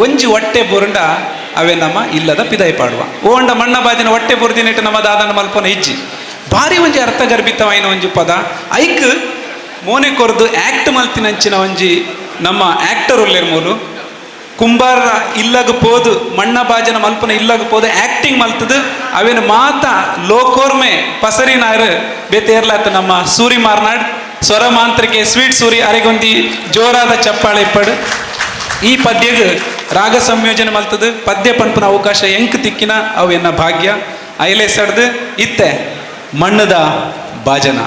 ಒಂಜಿ ಹೊಟ್ಟೆ ಬೊರುಂಡ ಅವೇ ನಮ್ಮ ಇಲ್ಲದ ಪಿದಾಯಿ ಪಾಡುವ ಓಂಡ ಮಣ್ಣ ಬಾಜಿನ ಹೊಟ್ಟೆ ಬುರ್ದಿನಿಟ್ಟು ನಮ್ಮ ದಾದನ ಮಲ್ಪನ ಇಜ್ಜಿ ಭಾರಿ ಒಂಜಿ ಅರ್ಥಗರ್ಭಿತವಾಯಿನ ಒಂಜಿ ಪದ ಐಕ್ ಮೋನೆ ಕೊರ್ದು ಆ್ಯಕ್ಟ್ ಮಲ್ತಿನಂಚಿನ ಒಂಜಿ ನಮ್ಮ ಆ್ಯಕ್ಟರ್ ಉಲ್ಲೇರ್ ಮೂಲು ಕುಂಬಾರ ಇಲ್ಲಗ ಪೋದು ಮಣ್ಣ ಬಾಜನ ಮಲ್ಪನ ಇಲ್ಲಗ ಪೋದು ಆ್ಯಕ್ಟಿಂಗ್ ಮಲ್ತದು ಅವೇನು ಮಾತ ಲೋಕೋರ್ಮೆ ಪಸರಿನಾರು ಬೇತೇರ್ಲಾತ ನಮ್ಮ ಸೂರಿ ಮಾರ್ನಾಡ್ ಸ್ವರ ಮಾಂತ್ರಿಕೆ ಸ್ವೀಟ್ ಸೂರಿ ಅರೆಗೊಂದಿ ಜೋರಾದ ಚಪ್ಪಾಳೆ ಇಪ್ಪಡು ಈ ಪದ್ಯಗೆ ರಾಗ ಸಂಯೋಜನೆ ಮಲ್ತದು ಪದ್ಯ ಪಂಪನ ಅವಕಾಶ ಎಂಕ್ ತಿಕ್ಕಿನ ಅವು ಎನ್ನ ಭಾಗ್ಯ ಐಲೆ ಸಡ್ದು ಇತ್ತೆ ಮಣ್ಣದ ಬಾಜನ.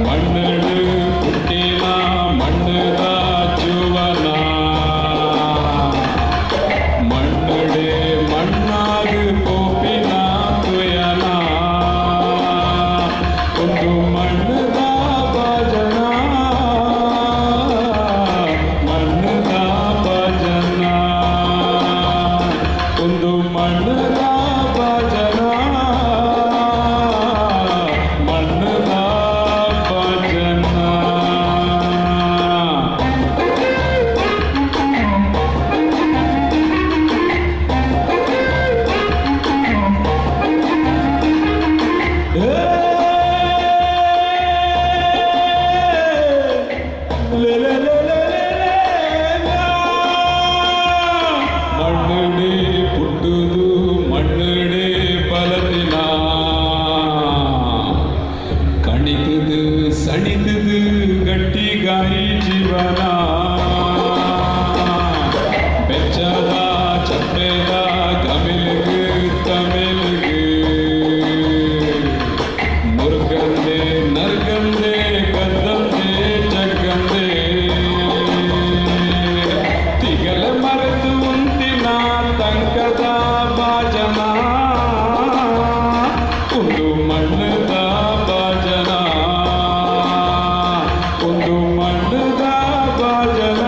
ಮಣ್ಣಡು ಪುಟ್ಟಿನ ಮಣ್ಣದ ಜೀವನ ಮಣ್ಣಡೆ ಮಣ್ಣಾಗ ಕೋಪಿನ ತುಯನ ಒಂದು ಮಣ್ಣದ ಭಜನ ಮಣ್ಣದ ಭಜನ ಒಂದು ಮಣ್ಣದ ಭಜನ ಮಣ್ಣದ ಭಜನ ಮಣ್ಣಡೆ ಪುಟ್ಟುದು ಮಣ್ಣಡೆ ಬಲದಿನ ಕಣಿತದು ಸಣಿತದು ಗಟ್ಟಿಗಾಯಿ ಜೀವನ ಬೆಚ್ಚದ ಚಪ್ಪೆದ ಗಮಿಲ್ಗು ತಮಿಲ್ಗು ಮುರುಗಂದೆ ನರ್ಗಂದೆ ಗಂದಂದೆ ಜಗ್ಗಂದೆ ತಿಗಲ ಮರೆತು ಉಂಟಿನ ತಂಕದ ಭಾಜನ ಒಂದು ಮಣ್ಣದ ಭಾಜನ ಒಂದು ಮಣ್ಣದ ಭಾಜನ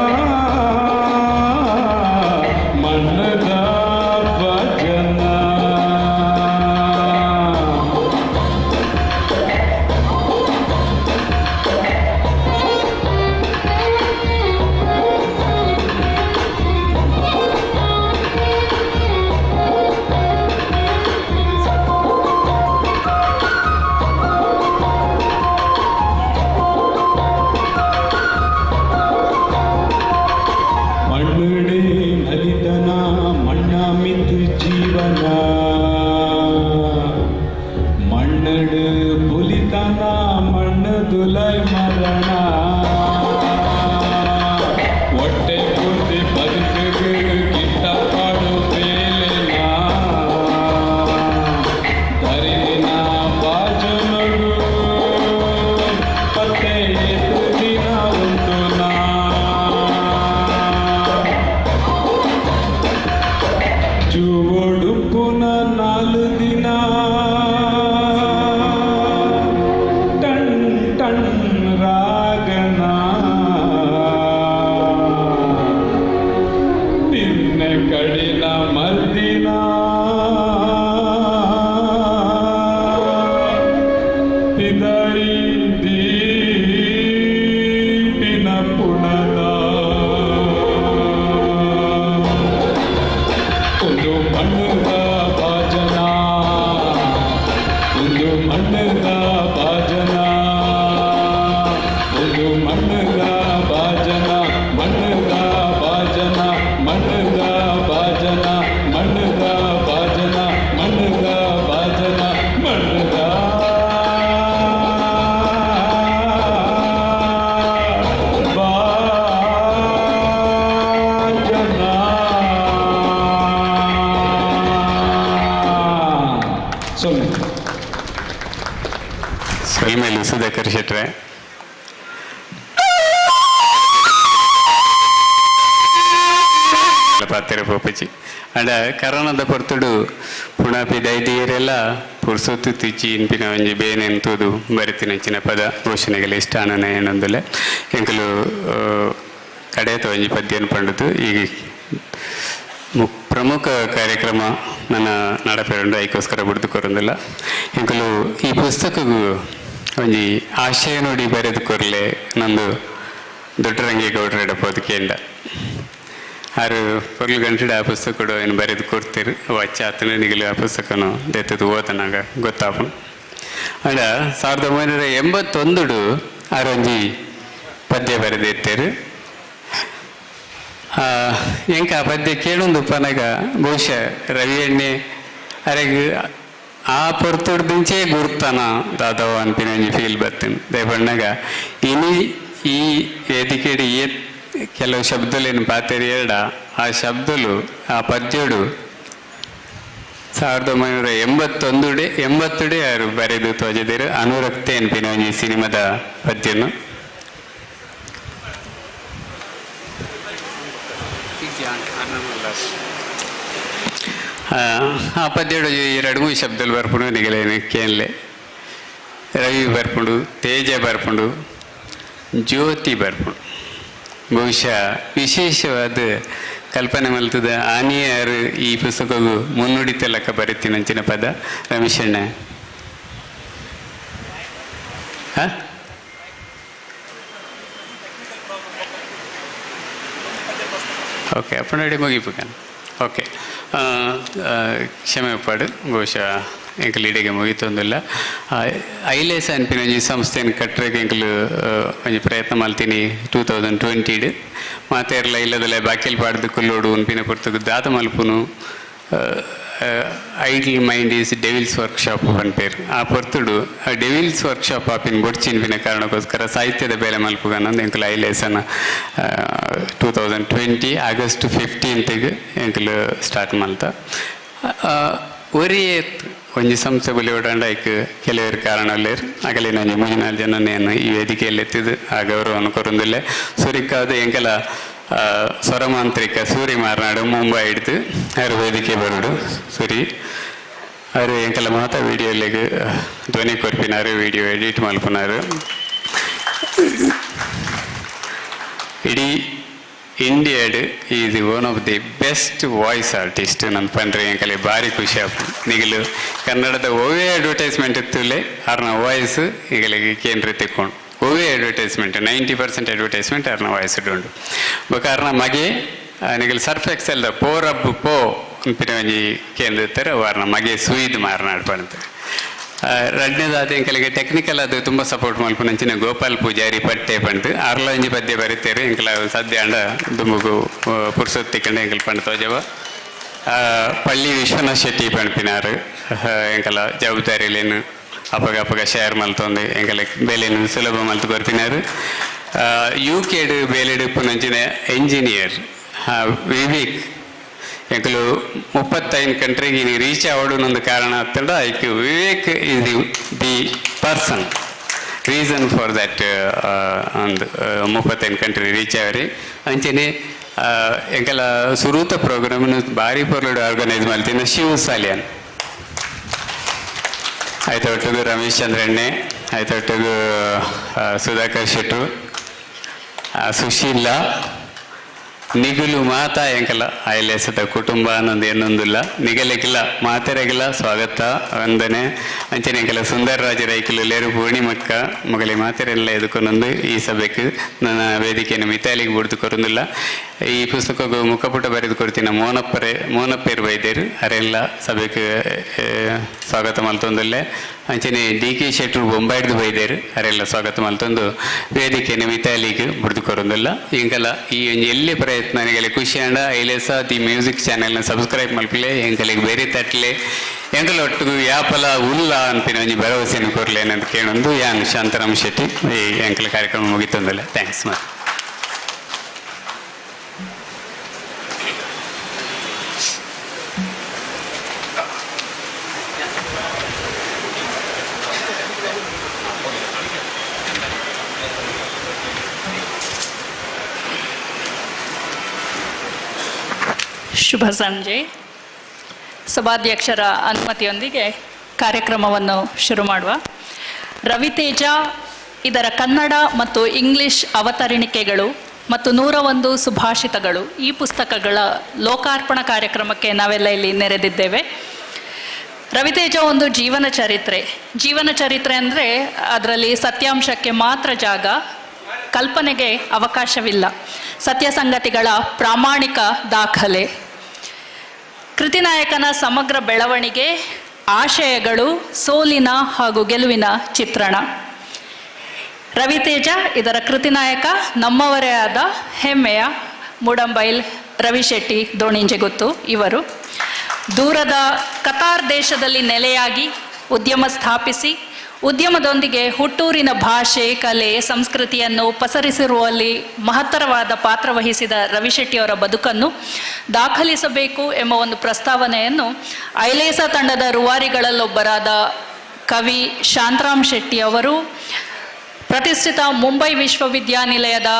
ಮಣ್ಣದ ಭಜನ ಮಣ್ಣಡೆ ನಲಿತನ ಮಣ್ಣ ಮಿತ್ತು ಜೀವನ ಮಣ್ಣಡು ಪುಲಿತನ ಮಣ್ಣದುಲೈ ಮರಣ ಹೊಟ್ಟೆ ಪೂರ್ತಿ ಬದುಕಿಗೆ ಗಿಟ್ಟ ಪಾಡು ಬೇಲೆನ ಧರಿನ ಬಾಜನರು ಪತ್ತೆ ಎತ್ತು ದಿನ ಉಂಟು ನಾ ಚೂವೊಡುಪುನ ನಾಲು ದಿನ ಟನ್ ಟನ್ ರಾಗನ ನಿನ್ನೆ ಕಡಿನ ಮರ್ದಿನ ಪಿದೈ ದೀಪಿನ ಪುಣದ ಒಂದು ಮಣ್ಣದ ಭಜನ ಒಂದು ಮಣ್ಣದ ಭಜನ ಒಂದು ಮಣ್ಣದ ಭಜನ ಮಣ್ಣದ ಭಜನ ಮಣ್ಣದ ಭಜನ ಮಣ್ಣದ ಭಜನ ಮಣ್ಣದ ಭಜನ ಮಣ್ಣದ ಸೊಲ್ಮೇಲು ಸುಧಾಕರ್ ಶೆಟ್ರೆ ಪಾತ್ರೆ ಪೋಪಚಿ ಅಂಡ ಕರೋನಾದ ಪೊರ್ತುಡು ಪುಣಾಪಿ ದೈದಿಯರೆಲ್ಲ ಪುರ್ಸೊತ್ತು ತಿಚ್ಚಿ ಇನ್ಪಿನ ಒಂಜಿ ಬೇನೆಂತುದು ಬರಿತಿನಂಚಿನ ಪದ ಘೋಷಣೆಗಳ ಇಷ್ಟ ಅನನ ಏನೊಂದುಲೆ ಎಂಕಲು ಕಡೆಯತ ಒಂಜಿ ಪದ್ಯನ ಪಂಡುದು ಈಗ ಪ್ರಮುಖ ಕಾರ್ಯಕ್ರಮ ನನ್ನ ನಡಪೆರಂಡು ಐಕೋಸ್ಕರ ಬಿಡ್ದು ಕೊರೊಂದಿಲ್ಲ ಎಂಕಲು ಈ ಪುಸ್ತಕಗೂ ಒಂಜಿ ಆಶಯ ನೋಡಿ ಬರೆದು ಕೊರ್ಲೆ ನಂದು ದೊಡ್ಡರಂಗೇಗೌಡರ ಬದುಕೇಂಡ ಆರು ಪೊರ್ಲು ಗಂಟೆಡ ಆ ಪುಸ್ತಕ ಕೂಡ ಏನು ಬರೆದು ಕೊಡ್ತೀರಿ ವಚ್ಚ ಆತನ ನಿಗಲು ಆ ಪುಸ್ತಕನು ದೆತ್ತದು ಓದನಾಗ ಗೊತ್ತಾಪು ಅಂಡ 1981 ಆರೊಂಜಿ ಪದ್ಯ ಬರೆದಿತ್ತೇರು ಎಂಕ ಆ ಪದ್ಯ ಕೇಳೊಂದು ಪನಗ ಬಹುಶಃ ರವಿ ಎಣ್ಣೆ ಅರೆಗೆ ಆ ಪೊರ್ತುಡ್ದಿಂಚೇ ಗುರ್ತಾನ ದಾದವ ಅನ್ಪಿನ ಒಂಜಿ ಫೀಲ್ ಬರ್ತೇನೆ ದಯಪಣ್ಣಗ ಇನಿ ಈ ವೇದಿಕೆಡಿ ಕೆಲವು ಶಬ್ದಲೇನು ಪಾತೆರಿ ಎರಡ ಆ ಶಬ್ದಲು ಆ ಪದ್ಯಡು 1981 ಅವರು ಬರೆದು ತೋಜದಿರು ಅನುರಕ್ತೆ ಅನ್ಪಿನ ಒಂಜಿ ಸಿನಿಮಾದ ಪದ್ಯನು. ಆ ಪದ್ಯಡು 2-3 ಶಬ್ದಗಳು ಬರ್ಪುಂಡು ನಿಗಲೇನು ಕೇನ್ಲೆ. ರವಿ ಬರ್ಪುಂಡು, ತೇಜ ಬರ್ಪುಂಡು, ಜ್ಯೋತಿ ಬರ್ಪುಂಡು. ಬಹುಶಃ ವಿಶೇಷವಾದ ಕಲ್ಪನೆ ಮಲ್ತದ ಆನಿಯರು ಈ ಪುಸ್ತಕವು ಮುನ್ನುಡಿತ ಲೆಕ್ಕ ಬರೀತೀನಂಚಿನ ಪದ ರಮೇಶಣ್ಣ. ಓಕೆ ಅಪ್ಪನಡಿ ಮುಗಿಪುಕನ್. ಓಕೆ ಕ್ಷಮೆ ಪಾಡು ಬಹುಶಃ ಎಂಕಲ್ ಇಡೆಗೆ ಮುಗಿತೊಂದಿಲ್ಲ. ಐಲೇಸ ಅನ್ಪಿನ ಒಂಜಿ ಸಂಸ್ಥೆಯನ್ನು ಕಟ್ಟರೆ ಎಂಕಲು ಒಂಜಿ ಪ್ರಯತ್ನ ಮಾಡ್ತೀನಿ 2020 ಮಾತೆ ಇರಲ ಇಲ್ಲದಲ್ಲ ಬಾಕಿಲ್ ಪಾಡ್ದು ಕೊಲ್ಲೋಡು ಅನ್ಪಿನ ಪುರ್ತಕ ದಾತ ಮಲ್ಪುನು. Idle mind is devil's workshop ಅನ್ಪೇರು. ಆ ಪೊರ್ತುಡು ಡೆವಿಲ್ಸ್ ವರ್ಕ್ಶಾಪ್ ಆಪಿನ ಬೊಡ್ಚಿನ್ಪಿನ ಕಾರಣಕ್ಕೋಸ್ಕರ ಸಾಹಿತ್ಯದ ಬೇಲೆ ಮಲ್ಪುಗನ್ನೊಂದು ಎಂಕಲು ಐಲೇಸನ 2020 ಆಗಸ್ಟ್ 15 ಎಂಕಲು ಸ್ಟಾರ್ಟ್ ಮಲ್ತ. ಒರಿಯೇ ಒಂಜಿ ಸಂಸ್ಥೆ ಬಲಿ ಓಡಾಂಡ ಐಕ್ ಕೆಲವರು ಕಾರಣಲೇರು ಆಗಲೇ ನಂಜಿ 3-4 ಜನನೇನು ಈ ವೇದಿಕೆಯಲ್ಲಿ ಎತ್ತಿದ್ದು ಆ ಗೌರವವನ್ನು ಕೊರೊಂದಿಲ್ಲ. ಸುರಿಕಾದ ಎಂಕಲ ಸ್ವರಮಾಂತ್ರಿಕ ಸೂರಿ ಮಾರನಾಡು ಮುಂಬೈ ಹಿಡಿದು ಅವರು ವೇದಿಕೆ ಬರೋಡು ಸೂರಿ ಅವರು ಎಂಕಲ ಮಾತಾ ವಿಡಿಯೋಲಿಗೆ ಧ್ವನಿ ಕೊರ್ಪಿನಾರು, ವಿಡಿಯೋ ಎಡಿಟ್ ಮಲ್ಪುನಾರು. ಇಡೀ ಇಂಡಿಯಾಡ್ is one of the best voice artist ನನ್ನ ಪಂಡ್ರೆ ಎಂಕಲೆ ಭಾರಿ ಖುಷಿ ಆಪು. ನಿಗಲು ಕನ್ನಡದ ಒವ್ವೇ ಅಡ್ವರ್ಟೈಸ್ಮೆಂಟ್ ಇತ್ತುಲೆ ಅವ್ರನ್ನ ವಾಯ್ಸ್ ಈಗಲಿಗೆ ಕೇಂದ್ರ ತೆಕ್ಕೊಂಡು ಒವ್ವೇ ಅಡ್ವರ್ಟೈಸ್ಮೆಂಟ್ 90% ಅಡ್ವರ್ಟೈಸ್ಮೆಂಟ್ ಅವ್ರನ್ನ ವಾಯ್ಸ್ ಉಂಡು. ಬೇಕಾರ್ನ ಮಗೆ ನಿಗಲು ಸರ್ಫ್ ಎಕ್ಸೆಲ್ದ ಪೋ ರಬ್ಬು ಪೋ ಅಂಪಿನ ಒಂಜಿ ಕೇಂದ್ರ ಇರ್ತಾರೆ ಅವ್ರನ್ನ ಮಗೆ ಸುಯ್ದು ಮಾರನಾಡ್ಬಾರ್ದು. ಎರಡನೇದಾದ ಎಂಕಲಿಗೆ ಟೆಕ್ನಿಕಲ್ ಅದು ತುಂಬ ಸಪೋರ್ಟ್ ಮಲ್ಪುನಂಚಿನ ಗೋಪಾಲ್ ಪೂಜಾರಿ ಪಟ್ಟೆ ಪಂಡು ಆರ್ಲ ಒಂಜಿ ಪದ್ಯ ಬರೀತಾರೆ ಎಂಕಲ ಸದ್ಯ ಅಂಡ ದುಂಬುಗು ಪುರ್ಸೊತ್ತಿಕಂಡು ಎಂಕಲ್ ಪಂಡು ತೋಜವ. ಪಳ್ಳಿ ವಿಶ್ವನಾಥ್ ಶೆಟ್ಟಿ ಪಂಪಿನಾರು ಎಂಕಲ ಜವಾಬ್ದಾರಿಲೇನು ಅಪಗ ಶೇರ್ ಮಲ್ತೊಂದು ಎಂಕಲ ಬೇಲೆನು ಸುಲಭ ಮಲ್ತು ಕೊರ್ತಿನಾರು. UK ಬೇಲೆಡು ಪುನಂಚಿನ ಎಂಜಿನಿಯರ್ ವಿವೇಕ್ ಎಂಕಲು 35 ಕಂಟ್ರಿಗೆ ರೀಚ್ ಆವಡೊಂದು ಕಾರಣ ಆಗ್ತಂಡ ಐಕ್ Vivek is the person reason for that ಒಂದು 35 ಕಂಟ್ರಿ ರೀಚ್ ಆವ್ರಿ. ಅಂಚನೆ ಎಂಕಲ ಸುರೂತ ಪ್ರೋಗ್ರಾಮ್ನು ಭಾರಿ ಪೊರ್ಲುಡು ಆರ್ಗನೈಸ್ ಮಾಡ್ತೀನಿ. ಶಿವ ಸಾಲಿಯನ್ ಆಯ್ತೊಟ್ಟಿಗೂ ರಮೇಶ್ ಚಂದ್ರಣ್ಣೆ, ಆಯ್ತೊಟ್ಟಿಗೂ ಸುಧಾಕರ್ ಶೆಟ್ರು, ಸುಶೀಲಾ, ನಿಗುಲು ಮಾತಾ ಎಂಕಲ ಐಲೇಸದ ಕುಟುಂಬ ಅನ್ನೊಂದು ಏನೊಂದಿಲ್ಲ ನಿಗಲಿಕ್ಕಿಲ್ಲ ಮಾತೆರೆಗಿಲ್ಲ ಸ್ವಾಗತ ವಂದನೆ ಅಂಚನೆ ಎಂಕಲ ಸುಂದರ ರಾಜ ರೈಕಲು ಲೇರು ಪೂರ್ಣಿಮಕ್ಕ ಮಗಲಿ ಮಾತೆರೆಲ್ಲ ಎದುಕೊಂಡೊಂದು ಈ ಸಭೆಗೆ ನನ್ನ ವೇದಿಕೆಯನ್ನು ಮಿತಾಲಿಗೆ ಬಿಡ್ದು ಕೊರೊಂದಿಲ್ಲ. ಈ ಪುಸ್ತಕಕ್ಕೆ ಮುಖಪುಟ ಬರೆದು ಕೊಡ್ತೀನಿ ಮೋನಪ್ಪೇರು ವೈದ್ಯರು ಅರೆಲ್ಲ ಸಭೆಗೆ ಸ್ವಾಗತ ಮಲ್ತೊಂದಲ್ಲೇ. ಅಂಚನೆ DK ಶೆಟ್ರು ಬೊಂಬಾಯ್ದು ಬೈದೇರು ಅರೆಲ್ಲ ಸ್ವಾಗತ ಮಲ್ತೊಂದು ವೇದಿಕೆಯನ್ನು ಮಿತಾಲಿಗೆ ಬಿಡ್ದು ಕೊರೊಂದಿಲ್ಲ. ಇಂಕಲ ಈ ಒಂದು ಎಲ್ಲಿ ಪ್ರಯತ್ನ ನನಗೆ ಖುಷಿ ಅಂಡ ಐಲೇಸ ದಿ ಮ್ಯೂಸಿಕ್ ಚಾನೆಲ್ನ ಸಬ್ಸ್ಕ್ರೈಬ್ ಮಲ್ಪಲೆ ಎಂಕಲಿಗೆ ಬೇರೆ ತಟ್ಟಲೆ ಎಂಕಲ ಒಟ್ಟಿಗೂ ಯಾಪಲ ಉಲ್ಲ ಅನ್ಪಿನ ಒಂಜಿ ಭರವಸೆಯನ್ನು ಕೊರಲೇನಂತ ಕೇಳೊಂದು ಯಾನ್ ಶಾಂತರಾಮ್ ಶೆಟ್ಟಿ ಈ ಎಂಕಲ ಕಾರ್ಯಕ್ರಮ ಮುಗಿತೊಂದಿಲ್ಲ. ಥ್ಯಾಂಕ್ಸ್. ಶುಭ ಸಂಜೆ. ಸಭಾಧ್ಯಕ್ಷರ ಅನುಮತಿಯೊಂದಿಗೆ ಕಾರ್ಯಕ್ರಮವನ್ನು ಶುರು ಮಾಡುವ. ರವಿತೇಜ ಇದರ ಕನ್ನಡ ಮತ್ತು ಇಂಗ್ಲಿಷ್ ಅವತರಣಿಕೆಗಳು ಮತ್ತು 101 ಸುಭಾಷಿತಗಳು ಈ ಪುಸ್ತಕಗಳ ಲೋಕಾರ್ಪಣಾ ಕಾರ್ಯಕ್ರಮಕ್ಕೆ ನಾವೆಲ್ಲ ಇಲ್ಲಿ ನೆರೆದಿದ್ದೇವೆ. ರವಿತೇಜ ಒಂದು ಜೀವನ ಚರಿತ್ರೆ ಅಂದರೆ ಅದರಲ್ಲಿ ಸತ್ಯಾಂಶಕ್ಕೆ ಮಾತ್ರ ಜಾಗ, ಕಲ್ಪನೆಗೆ ಅವಕಾಶವಿಲ್ಲ, ಸತ್ಯ ಸಂಗತಿಗಳ ಪ್ರಾಮಾಣಿಕ ದಾಖಲೆ. ಕೃತಿನಾಯಕನ ಸಮಗ್ರ ಬೆಳವಣಿಗೆ, ಆಶಯಗಳು, ಸೋಲಿನ ಹಾಗೂ ಗೆಲುವಿನ ಚಿತ್ರಣ. ರವಿತೇಜ ಇದರ ಕೃತಿನಾಯಕ ನಮ್ಮವರೇ ಆದ ಹೆಮ್ಮೆಯ ಮುಡಂಬೈಲ್ ರವಿಶೆಟ್ಟಿ ದೋಣಿಂಜೆಗುತ್ತು. ಇವರು ದೂರದ ಕತಾರ್ ದೇಶದಲ್ಲಿ ನೆಲೆಯಾಗಿ ಉದ್ಯಮ ಸ್ಥಾಪಿಸಿ ಉದ್ಯಮದೊಂದಿಗೆ ಹುಟ್ಟೂರಿನ ಭಾಷೆ, ಕಲೆ, ಸಂಸ್ಕೃತಿಯನ್ನು ಪಸರಿಸಿರುವಲ್ಲಿ ಮಹತ್ತರವಾದ ಪಾತ್ರ ವಹಿಸಿದ ರವಿಶೆಟ್ಟಿಯವರ ಬದುಕನ್ನು ದಾಖಲಿಸಬೇಕು ಎಂಬ ಒಂದು ಪ್ರಸ್ತಾವನೆಯನ್ನು ಐಲೇಸ ತಂಡದ ರೂವಾರಿಗಳಲ್ಲೊಬ್ಬರಾದ ಕವಿ ಶಾಂತರಾಮ್ ಶೆಟ್ಟಿ ಅವರು ಪ್ರತಿಷ್ಠಿತ ಮುಂಬೈ ವಿಶ್ವವಿದ್ಯಾನಿಲಯದ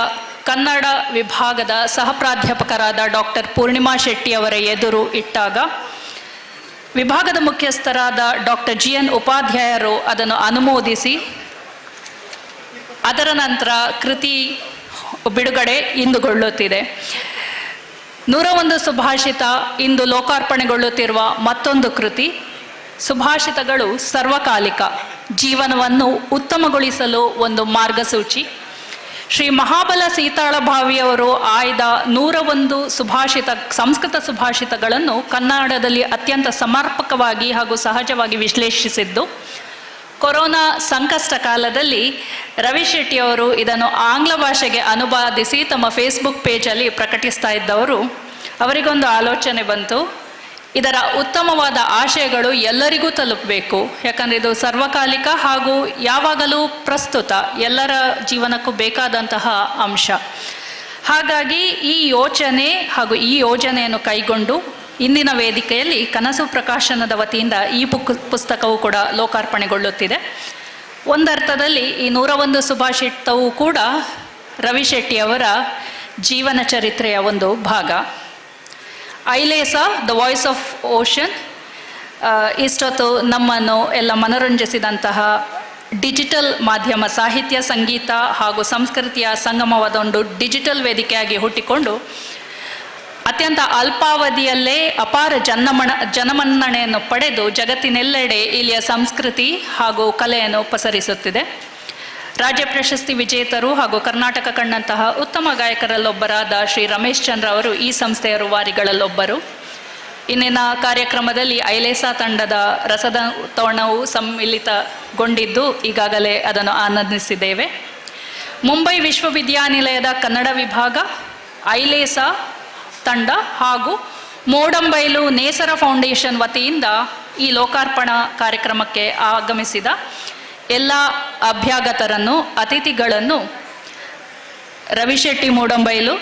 ಕನ್ನಡ ವಿಭಾಗದ ಸಹ ಪ್ರಾಧ್ಯಾಪಕರಾದ ಡಾಕ್ಟರ್ ಪೂರ್ಣಿಮಾ ಶೆಟ್ಟಿ ಅವರ ಎದುರು ಇಟ್ಟಾಗ ವಿಭಾಗದ ಮುಖ್ಯಸ್ಥರಾದ ಡಾಕ್ಟರ್ GN ಉಪಾಧ್ಯಾಯರು ಅದನ್ನು ಅನುಮೋದಿಸಿ ಅದರ ನಂತರ ಕೃತಿ ಬಿಡುಗಡೆ ಇಂದುಗೊಳ್ಳುತ್ತಿದೆ. 101 ಸುಭಾಷಿತ ಇಂದು ಲೋಕಾರ್ಪಣೆಗೊಳ್ಳುತ್ತಿರುವ ಮತ್ತೊಂದು ಕೃತಿ. ಸುಭಾಷಿತಗಳು ಸರ್ವಕಾಲಿಕ, ಜೀವನವನ್ನು ಉತ್ತಮಗೊಳಿಸಲು ಒಂದು ಮಾರ್ಗಸೂಚಿ. ಶ್ರೀ ಮಹಾಬಲ ಸೀತಾಳಭಾವಿಯವರು ಆಯ್ದ 101 ಸಂಸ್ಕೃತ ಸುಭಾಷಿತಗಳನ್ನು ಕನ್ನಡದಲ್ಲಿ ಅತ್ಯಂತ ಸಮರ್ಪಕವಾಗಿ ಹಾಗೂ ಸಹಜವಾಗಿ ವಿಶ್ಲೇಷಿಸಿದ್ದು. ಕೊರೋನಾ ಸಂಕಷ್ಟ ಕಾಲದಲ್ಲಿ ರವಿಶೆಟ್ಟಿಯವರು ಇದನ್ನು ಆಂಗ್ಲ ಭಾಷೆಗೆ ಅನುವಾದಿಸಿ ತಮ್ಮ ಫೇಸ್ಬುಕ್ ಪೇಜಲ್ಲಿ ಪ್ರಕಟಿಸ್ತಾ ಇದ್ದವರು, ಅವರಿಗೊಂದು ಆಲೋಚನೆ ಬಂತು, ಇದರ ಉತ್ತಮವಾದ ಆಶಯಗಳು ಎಲ್ಲರಿಗೂ ತಲುಪಬೇಕು. ಯಾಕಂದರೆ ಇದು ಸರ್ವಕಾಲಿಕ ಹಾಗೂ ಯಾವಾಗಲೂ ಪ್ರಸ್ತುತ, ಎಲ್ಲರ ಜೀವನಕ್ಕೂ ಬೇಕಾದಂತಹ ಅಂಶ. ಹಾಗಾಗಿ ಈ ಯೋಚನೆ ಹಾಗೂ ಈ ಯೋಜನೆಯನ್ನು ಕೈಗೊಂಡು ಇಂದಿನ ವೇದಿಕೆಯಲ್ಲಿ ಕನಸು ಪ್ರಕಾಶನದ ವತಿಯಿಂದ ಈ ಪುಸ್ತಕವು ಕೂಡ ಲೋಕಾರ್ಪಣೆಗೊಳ್ಳುತ್ತಿದೆ. ಒಂದರ್ಥದಲ್ಲಿ ಈ 101 ಸುಭಾಷಿತವೂ ಕೂಡ ರವಿಶೆಟ್ಟಿಯವರ ಜೀವನ ಚರಿತ್ರೆಯ ಒಂದು ಭಾಗ. ಐಲೇಸ ದ ವಾಯ್ಸ್ ಆಫ್ ಓಷನ್ ಇಷ್ಟೊತ್ತು ನಮ್ಮನ್ನು ಎಲ್ಲ ಮನರಂಜಿಸಿದಂತಹ ಡಿಜಿಟಲ್ ಮಾಧ್ಯಮ, ಸಾಹಿತ್ಯ, ಸಂಗೀತ ಹಾಗೂ ಸಂಸ್ಕೃತಿಯ ಸಂಗಮವಾದ ಒಂದು ಡಿಜಿಟಲ್ ವೇದಿಕೆಯಾಗಿ ಹುಟ್ಟಿಕೊಂಡು ಅತ್ಯಂತ ಅಲ್ಪಾವಧಿಯಲ್ಲೇ ಅಪಾರ ಜನಮನ್ನಣೆಯನ್ನು ಪಡೆದು ಜಗತ್ತಿನೆಲ್ಲೆಡೆ ಇಲ್ಲಿಯ ಸಂಸ್ಕೃತಿ ಹಾಗೂ ಕಲೆಯನ್ನು ಪಸರಿಸುತ್ತಿದೆ. ರಾಜ್ಯ ಪ್ರಶಸ್ತಿ ವಿಜೇತರು ಹಾಗೂ ಕರ್ನಾಟಕ ಕಂಡಂತಹ ಉತ್ತಮ ಗಾಯಕರಲ್ಲೊಬ್ಬರಾದ ಶ್ರೀ ರಮೇಶ್ ಚಂದ್ರ ಅವರು ಈ ಸಂಸ್ಥೆಯ ರೂವಾರಿಗಳಲ್ಲೊಬ್ಬರು. ಇಂದಿನ ಕಾರ್ಯಕ್ರಮದಲ್ಲಿ ಐಲೇಸ ತಂಡದ ರಸದೌತಣವು ಸಮ್ಮಿಲಿತಗೊಂಡಿದ್ದು ಈಗಾಗಲೇ ಅದನ್ನು ಆನಂದಿಸಿದ್ದೇವೆ. ಮುಂಬೈ ವಿಶ್ವವಿದ್ಯಾನಿಲಯದ ಕನ್ನಡ ವಿಭಾಗ, ಐಲೇಸ ತಂಡ ಹಾಗೂ ಮೋಡಂಬೈಲು ನೇಸರ ಫೌಂಡೇಶನ್ ವತಿಯಿಂದ ಈ ಲೋಕಾರ್ಪಣಾ ಕಾರ್ಯಕ್ರಮಕ್ಕೆ ಆಗಮಿಸಿದ ಎಲ್ಲ ಅಭ್ಯಾಗತರನ್ನು, ಅತಿಥಿಗಳನ್ನು ರವಿಶೆಟ್ಟಿ ಮೂಡಂಬೈಲು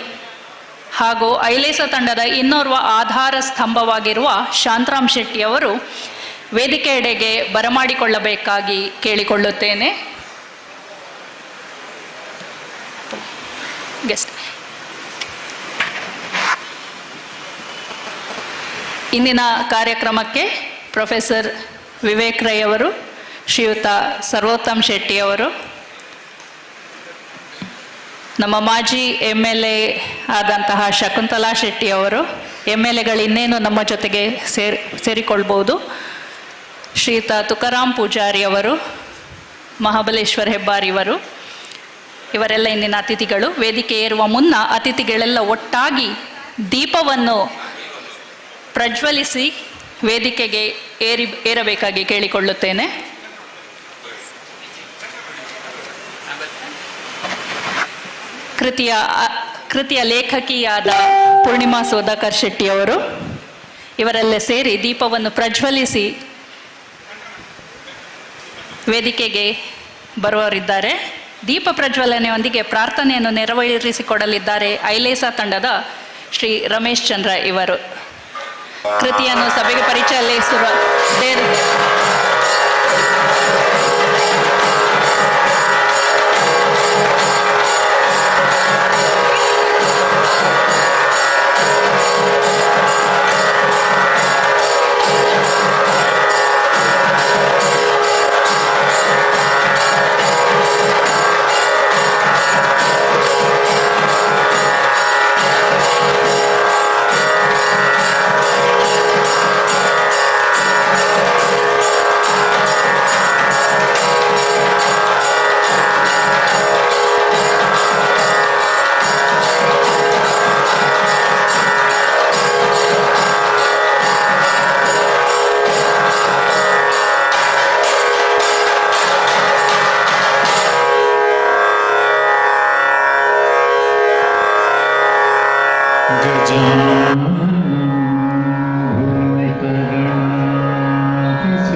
ಹಾಗೂ ಐಲೇಸ ತಂಡದ ಇನ್ನೋರ್ವ ಆಧಾರ ಸ್ತಂಭವಾಗಿರುವ ಶಾಂತರಾಮ್ ಶೆಟ್ಟಿಯವರು ವೇದಿಕೆಯೆಡೆಗೆ ಬರಮಾಡಿಕೊಳ್ಳಬೇಕಾಗಿ ಕೇಳಿಕೊಳ್ಳುತ್ತೇನೆ. ಗೆಸ್ಟ್ ಇಂದಿನ ಕಾರ್ಯಕ್ರಮಕ್ಕೆ ಪ್ರೊಫೆಸರ್ ವಿವೇಕ್ ರೈ ಅವರು, ಶ್ರೀಯುತ ಸರ್ವೋತ್ತಮ್ ಶೆಟ್ಟಿಯವರು, ನಮ್ಮ ಮಾಜಿ MLA ಆದಂತಹ ಶಕುಂತಲಾ ಶೆಟ್ಟಿಯವರು, MLAಗಳು ಇನ್ನೇನು ನಮ್ಮ ಜೊತೆಗೆ ಸೇರಿಕೊಳ್ಬೋದು, ಶ್ರೀಯುತ ತುಕಾರಾಮ್ ಪೂಜಾರಿ ಅವರು, ಮಹಾಬಲೇಶ್ವರ್ ಹೆಬ್ಬಾರಿಯವರು, ಇವರೆಲ್ಲ ಇಂದಿನ ಅತಿಥಿಗಳು. ವೇದಿಕೆ ಏರುವ ಮುನ್ನ ಅತಿಥಿಗಳೆಲ್ಲ ಒಟ್ಟಾಗಿ ದೀಪವನ್ನು ಪ್ರಜ್ವಲಿಸಿ ವೇದಿಕೆಗೆ ಏರಬೇಕಾಗಿ ಕೇಳಿಕೊಳ್ಳುತ್ತೇನೆ. ಕೃತಿಯ ಲೇಖಕಿಯಾದ ಪೂರ್ಣಿಮಾ ಸೋದಾಕರ್ ಶೆಟ್ಟಿಯವರು ಇವರೆಲ್ಲ ಸೇರಿ ದೀಪವನ್ನು ಪ್ರಜ್ವಲಿಸಿ ವೇದಿಕೆಗೆ ಬರುವವರಿದ್ದಾರೆ. ದೀಪ ಪ್ರಜ್ವಲನೆಯೊಂದಿಗೆ ಪ್ರಾರ್ಥನೆಯನ್ನು ನೆರವೇರಿಸಿಕೊಡಲಿದ್ದಾರೆ ಐಲೇಸ ತಂಡದ ಶ್ರೀ ರಮೇಶ್ ಚಂದ್ರ ಇವರು. ಕೃತಿಯನ್ನು ಸಭೆಗೆ ಪರಿಚಯಿಸುವ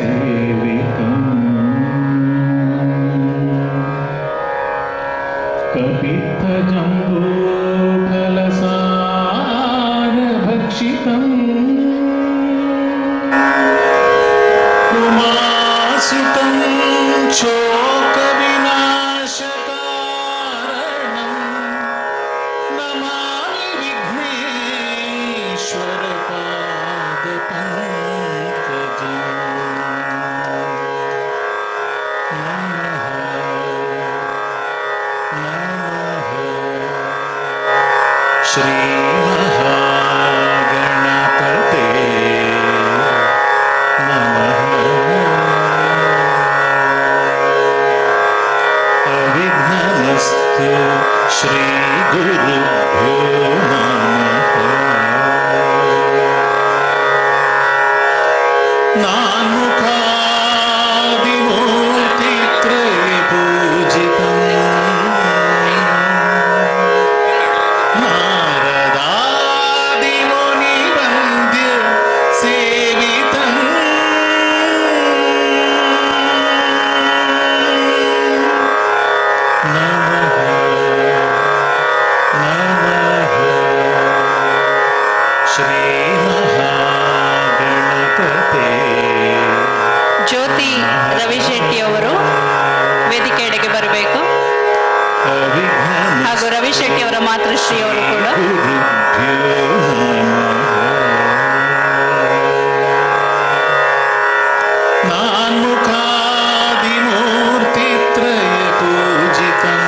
गजाननभूतगणाधिसेवितम् जम्बूफलसारभक्षितम् उमासुतं शोकविनाशकारणं नमामि विघ्नेश्वरपादपङ्कजम् श्री महागणपते नमः अविघ्नमस्तु श्री गुरुभ्यो नमः नान्मुखादिमूर्तित्रये पूजितम् नारदादिमुनिवन्द्य सेवितम् नमः नमः श्रीमहागणपते ಜ್ಯೋತಿ ರವಿಶೆಟ್ಟಿ ಅವರು ವೇದಿಕೆಯೆಡೆಗೆ ಬರಬೇಕು. ಹಾಗೂ ರವಿಶೆಟ್ಟಿ ಅವರ ಮಾತೃಶ್ರೀ ಅವರು ಕೂಡ. नान्मुखादिमूर्तित्रय पूजितम्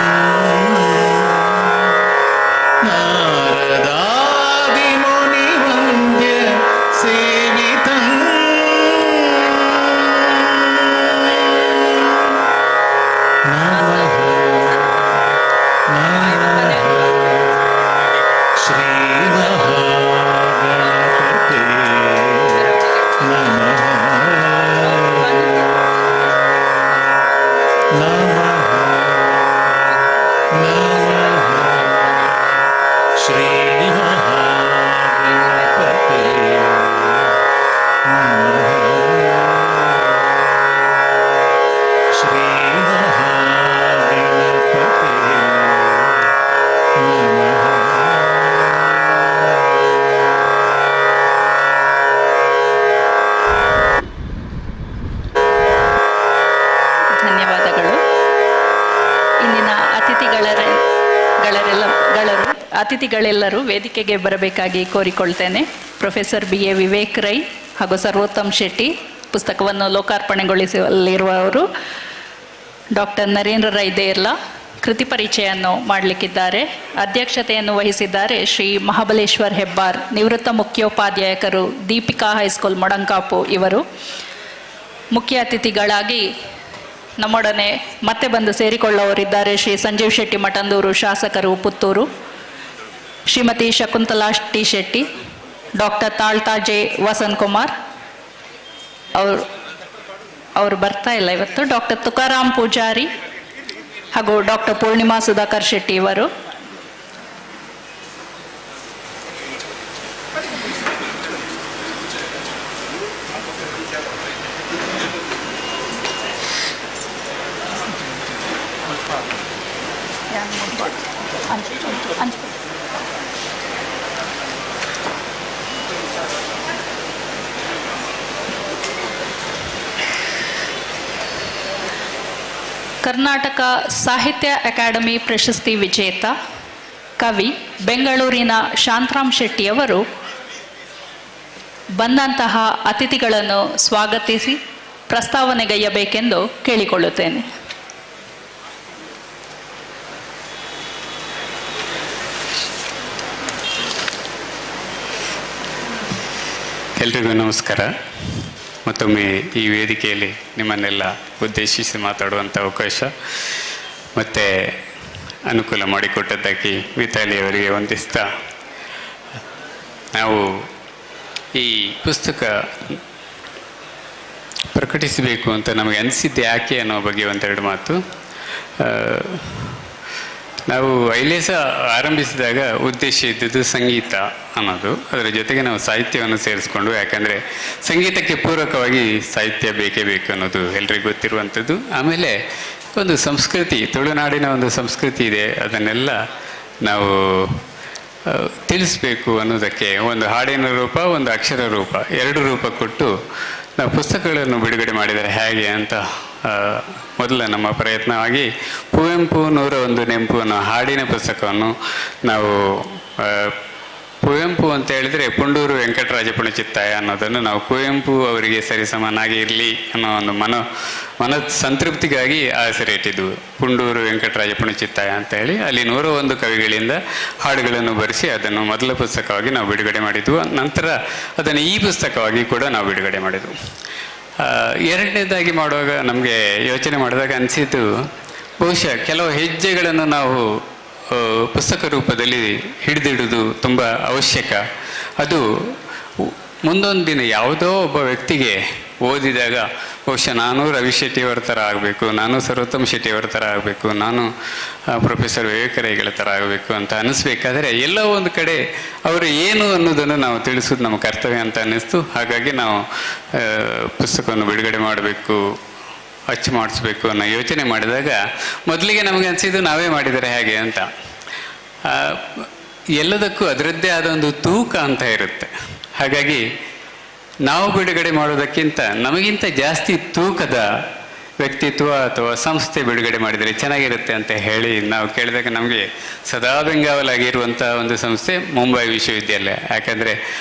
नारदादिमुनिवन्द्य सेवितम् नमः नमः श्रीमहागणपते नमः नमः नमः श्रीमहागणपते नमः श्रीमहागणपते नमः ಧನ್ಯವಾದಗಳು. ಇಂದಿನ ಅತಿಥಿಗಳೆಲ್ಲರೂ ವೇದಿಕೆಗೆ ಬರಬೇಕಾಗಿ ಕೋರಿಕೊಳ್ತೇನೆ. ಪ್ರೊಫೆಸರ್ BA ವಿವೇಕ್ ರೈ ಹಾಗೂ ಸರ್ವೋತ್ತಮ್ ಶೆಟ್ಟಿ, ಪುಸ್ತಕವನ್ನು ಲೋಕಾರ್ಪಣೆಗೊಳಿಸಲಿರುವವರು ಡಾಕ್ಟರ್ ನರೇಂದ್ರ ರೈ ದೇರ್ಲಾ ಕೃತಿ ಪರಿಚಯವನ್ನು ಮಾಡಲಿಕ್ಕಿದ್ದಾರೆ. ಅಧ್ಯಕ್ಷತೆಯನ್ನು ವಹಿಸಿದ್ದಾರೆ ಶ್ರೀ ಮಹಾಬಲೇಶ್ವರ್ ಹೆಬ್ಬಾರ್, ನಿವೃತ್ತ ಮುಖ್ಯೋಪಾಧ್ಯಾಯಕರು, ದೀಪಿಕಾ ಹೈಸ್ಕೂಲ್ ಮೊಡಂಕಾಪು ಇವರು. ಮುಖ್ಯ ಅತಿಥಿಗಳಾಗಿ ನಮ್ಮೊಡನೆ ಮತ್ತೆ ಬಂದು ಸೇರಿಕೊಳ್ಳುವವರಿದ್ದಾರೆ ಶ್ರೀ ಸಂಜೀವ್ ಶೆಟ್ಟಿ ಮಠಂದೂರು, ಶಾಸಕರು, ಪುತ್ತೂರು, ಶ್ರೀಮತಿ ಶಕುಂತಲಾ ಟಿ ಶೆಟ್ಟಿ, ಡಾಕ್ಟರ್ ತಾಳ್ತಾ ಜೆ ವಸಂತ್ ಕುಮಾರ್ ಅವರು ಬರ್ತಾ ಇಲ್ಲ ಇವತ್ತು, ಡಾಕ್ಟರ್ ತುಕಾರಾಮ್ ಪೂಜಾರಿ ಹಾಗೂ ಡಾಕ್ಟರ್ ಪೂರ್ಣಿಮಾ ಸುಧಾಕರ್ ಶೆಟ್ಟಿ ಇವರು. ಕರ್ನಾಟಕ ಸಾಹಿತ್ಯ ಅಕಾಡೆಮಿ ಪ್ರಶಸ್ತಿ ವಿಜೇತ ಕವಿ ಬೆಂಗಳೂರಿನ ಶಾಂತರಾಮ್ ಶೆಟ್ಟಿಯವರು ಬಂದಂತಹ ಅತಿಥಿಗಳನ್ನು ಸ್ವಾಗತಿಸಿ ಪ್ರಸ್ತಾವನೆಗೈಯಬೇಕೆಂದು ಕೇಳಿಕೊಳ್ಳುತ್ತೇನೆ. ಎಲ್ರಿಗೂ ನಮಸ್ಕಾರ. ಮತ್ತೊಮ್ಮೆ ಈ ವೇದಿಕೆಯಲ್ಲಿ ನಿಮ್ಮನ್ನೆಲ್ಲ ಉದ್ದೇಶಿಸಿ ಮಾತಾಡುವಂಥ ಅವಕಾಶ ಮತ್ತು ಅನುಕೂಲ ಮಾಡಿಕೊಟ್ಟದ್ದಕ್ಕೆ ಮಿತಾಲಿಯವರಿಗೆ ವಂದಿಸ್ತಾ, ನಾವು ಈ ಪುಸ್ತಕ ಪ್ರಕಟಿಸಬೇಕು ಅಂತ ನಮಗೆ ಅನಿಸಿದ್ದು ಯಾಕೆ ಅನ್ನೋ ಬಗ್ಗೆ ಒಂದೆರಡು ಮಾತು. ನಾವು ಐಲೇಸ ಆರಂಭಿಸಿದಾಗ ಉದ್ದೇಶ ಇದ್ದದ್ದು ಸಂಗೀತ ಅನ್ನೋದು. ಅದರ ಜೊತೆಗೆ ನಾವು ಸಾಹಿತ್ಯವನ್ನು ಸೇರಿಸ್ಕೊಂಡು, ಯಾಕಂದರೆ ಸಂಗೀತಕ್ಕೆ ಪೂರಕವಾಗಿ ಸಾಹಿತ್ಯ ಬೇಕೇ ಬೇಕು ಅನ್ನೋದು ಎಲ್ರಿಗೂ ಗೊತ್ತಿರುವಂಥದ್ದು. ಆಮೇಲೆ ಒಂದು ಸಂಸ್ಕೃತಿ, ತುಳುನಾಡಿನ ಒಂದು ಸಂಸ್ಕೃತಿ ಇದೆ, ಅದನ್ನೆಲ್ಲ ನಾವು ತಿಳಿಸ್ಬೇಕು ಅನ್ನೋದಕ್ಕೆ ಒಂದು ಹಾಡಿನ ರೂಪ, ಒಂದು ಅಕ್ಷರ ರೂಪ, ಎರಡು ರೂಪ ಕೊಟ್ಟು ನಾವು ಪುಸ್ತಕಗಳನ್ನು ಬಿಡುಗಡೆ ಮಾಡಿದರೆ ಹೇಗೆ ಅಂತ ಮೊದಲ ನಮ್ಮ ಪ್ರಯತ್ನವಾಗಿ ಕುವೆಂಪು 101 ನೆಂಪು ಅನ್ನೋ ಹಾಡಿನ ಪುಸ್ತಕವನ್ನು ನಾವು ಕುವೆಂಪು ಅಂತ ಹೇಳಿದರೆ ಪುಂಡೂರು ವೆಂಕಟರಾಜ ಪುಣಚಿತ್ತಾಯ ಅನ್ನೋದನ್ನು ನಾವು ಕುವೆಂಪು ಅವರಿಗೆ ಸರಿಸಮನಾಗಿ ಇರಲಿ ಅನ್ನೋ ಒಂದು ಮನ ಸಂತೃಪ್ತಿಗಾಗಿ ಆ ಹೆಸರಿಟ್ಟಿದ್ವು, ಪುಂಡೂರು ವೆಂಕಟರಾಜ ಪುಣಚಿತ್ತಾಯ ಅಂತ ಹೇಳಿ. ಅಲ್ಲಿ 101 ಕವಿಗಳಿಂದ ಹಾಡುಗಳನ್ನು ಬರೆಸಿ ಅದನ್ನು ಮೊದಲ ಪುಸ್ತಕವಾಗಿ ನಾವು ಬಿಡುಗಡೆ ಮಾಡಿದ್ವು. ನಂತರ ಅದನ್ನು ಈ ಪುಸ್ತಕವಾಗಿ ಕೂಡ ನಾವು ಬಿಡುಗಡೆ ಮಾಡಿದ್ವು. ಎರಡನೇದಾಗಿ ಮಾಡುವಾಗ ನಮಗೆ ಯೋಚನೆ ಮಾಡಿದಾಗ ಅನಿಸಿದ್ದು, ಬಹುಶಃ ಕೆಲವು ಹೆಜ್ಜೆಗಳನ್ನು ನಾವು ಪುಸ್ತಕ ರೂಪದಲ್ಲಿ ಹಿಡಿದಿಡುವುದು ತುಂಬ ಅವಶ್ಯಕ. ಅದು ಮುಂದೊಂದು ದಿನ ಯಾವುದೋ ಒಬ್ಬ ವ್ಯಕ್ತಿಗೆ ಓದಿದಾಗ ಬಹುಶಃ ನಾನು ರವಿ ಶೆಟ್ಟಿಯವರ ಥರ ಆಗಬೇಕು, ನಾನು ಸರ್ವೋತ್ತಮ ಶೆಟ್ಟಿಯವರ ಥರ ಆಗಬೇಕು, ನಾನು ಪ್ರೊಫೆಸರ್ ವಿವೇಕರೈಗಳ ಥರ ಆಗಬೇಕು ಅಂತ ಅನ್ನಿಸ್ಬೇಕಾದ್ರೆ ಎಲ್ಲೋ ಒಂದು ಕಡೆ ಅವರು ಏನು ಅನ್ನೋದನ್ನು ನಾವು ತಿಳಿಸೋದು ನಮ್ಮ ಕರ್ತವ್ಯ ಅಂತ ಅನ್ನಿಸ್ತು. ಹಾಗಾಗಿ ನಾವು ಪುಸ್ತಕವನ್ನು ಬಿಡುಗಡೆ ಮಾಡಬೇಕು, ಅಚ್ಚು ಮಾಡಿಸ್ಬೇಕು ಅನ್ನೋ ಯೋಚನೆ ಮಾಡಿದಾಗ ಮೊದಲಿಗೆ ನಮಗೆ ಅನಿಸಿದ್ದು ನಾವೇ ಮಾಡಿದರೆ ಹೇಗೆ ಅಂತ. ಎಲ್ಲದಕ್ಕೂ ಅದರದ್ದೇ ಆದ ಒಂದು ತೂಕ ಅಂತ ಇರುತ್ತೆ. ಹಾಗಾಗಿ ನಾವು ಬಿಡುಗಡೆ ಮಾಡೋದಕ್ಕಿಂತ ನಮಗಿಂತ ಜಾಸ್ತಿ ತೂಕದ ವ್ಯಕ್ತಿತ್ವ ಅಥವಾ ಸಂಸ್ಥೆ ಬಿಡುಗಡೆ ಮಾಡಿದರೆ ಚೆನ್ನಾಗಿರುತ್ತೆ ಅಂತ ಹೇಳಿ ನಾವು ಕೇಳಿದಾಗ ನಮಗೆ ಸದಾ ಬೆಂಗಾವಲಾಗಿರುವಂಥ ಒಂದು ಸಂಸ್ಥೆ ಮುಂಬೈ ವಿಶ್ವವಿದ್ಯಾಲಯ. ಯಾಕಂದರೆ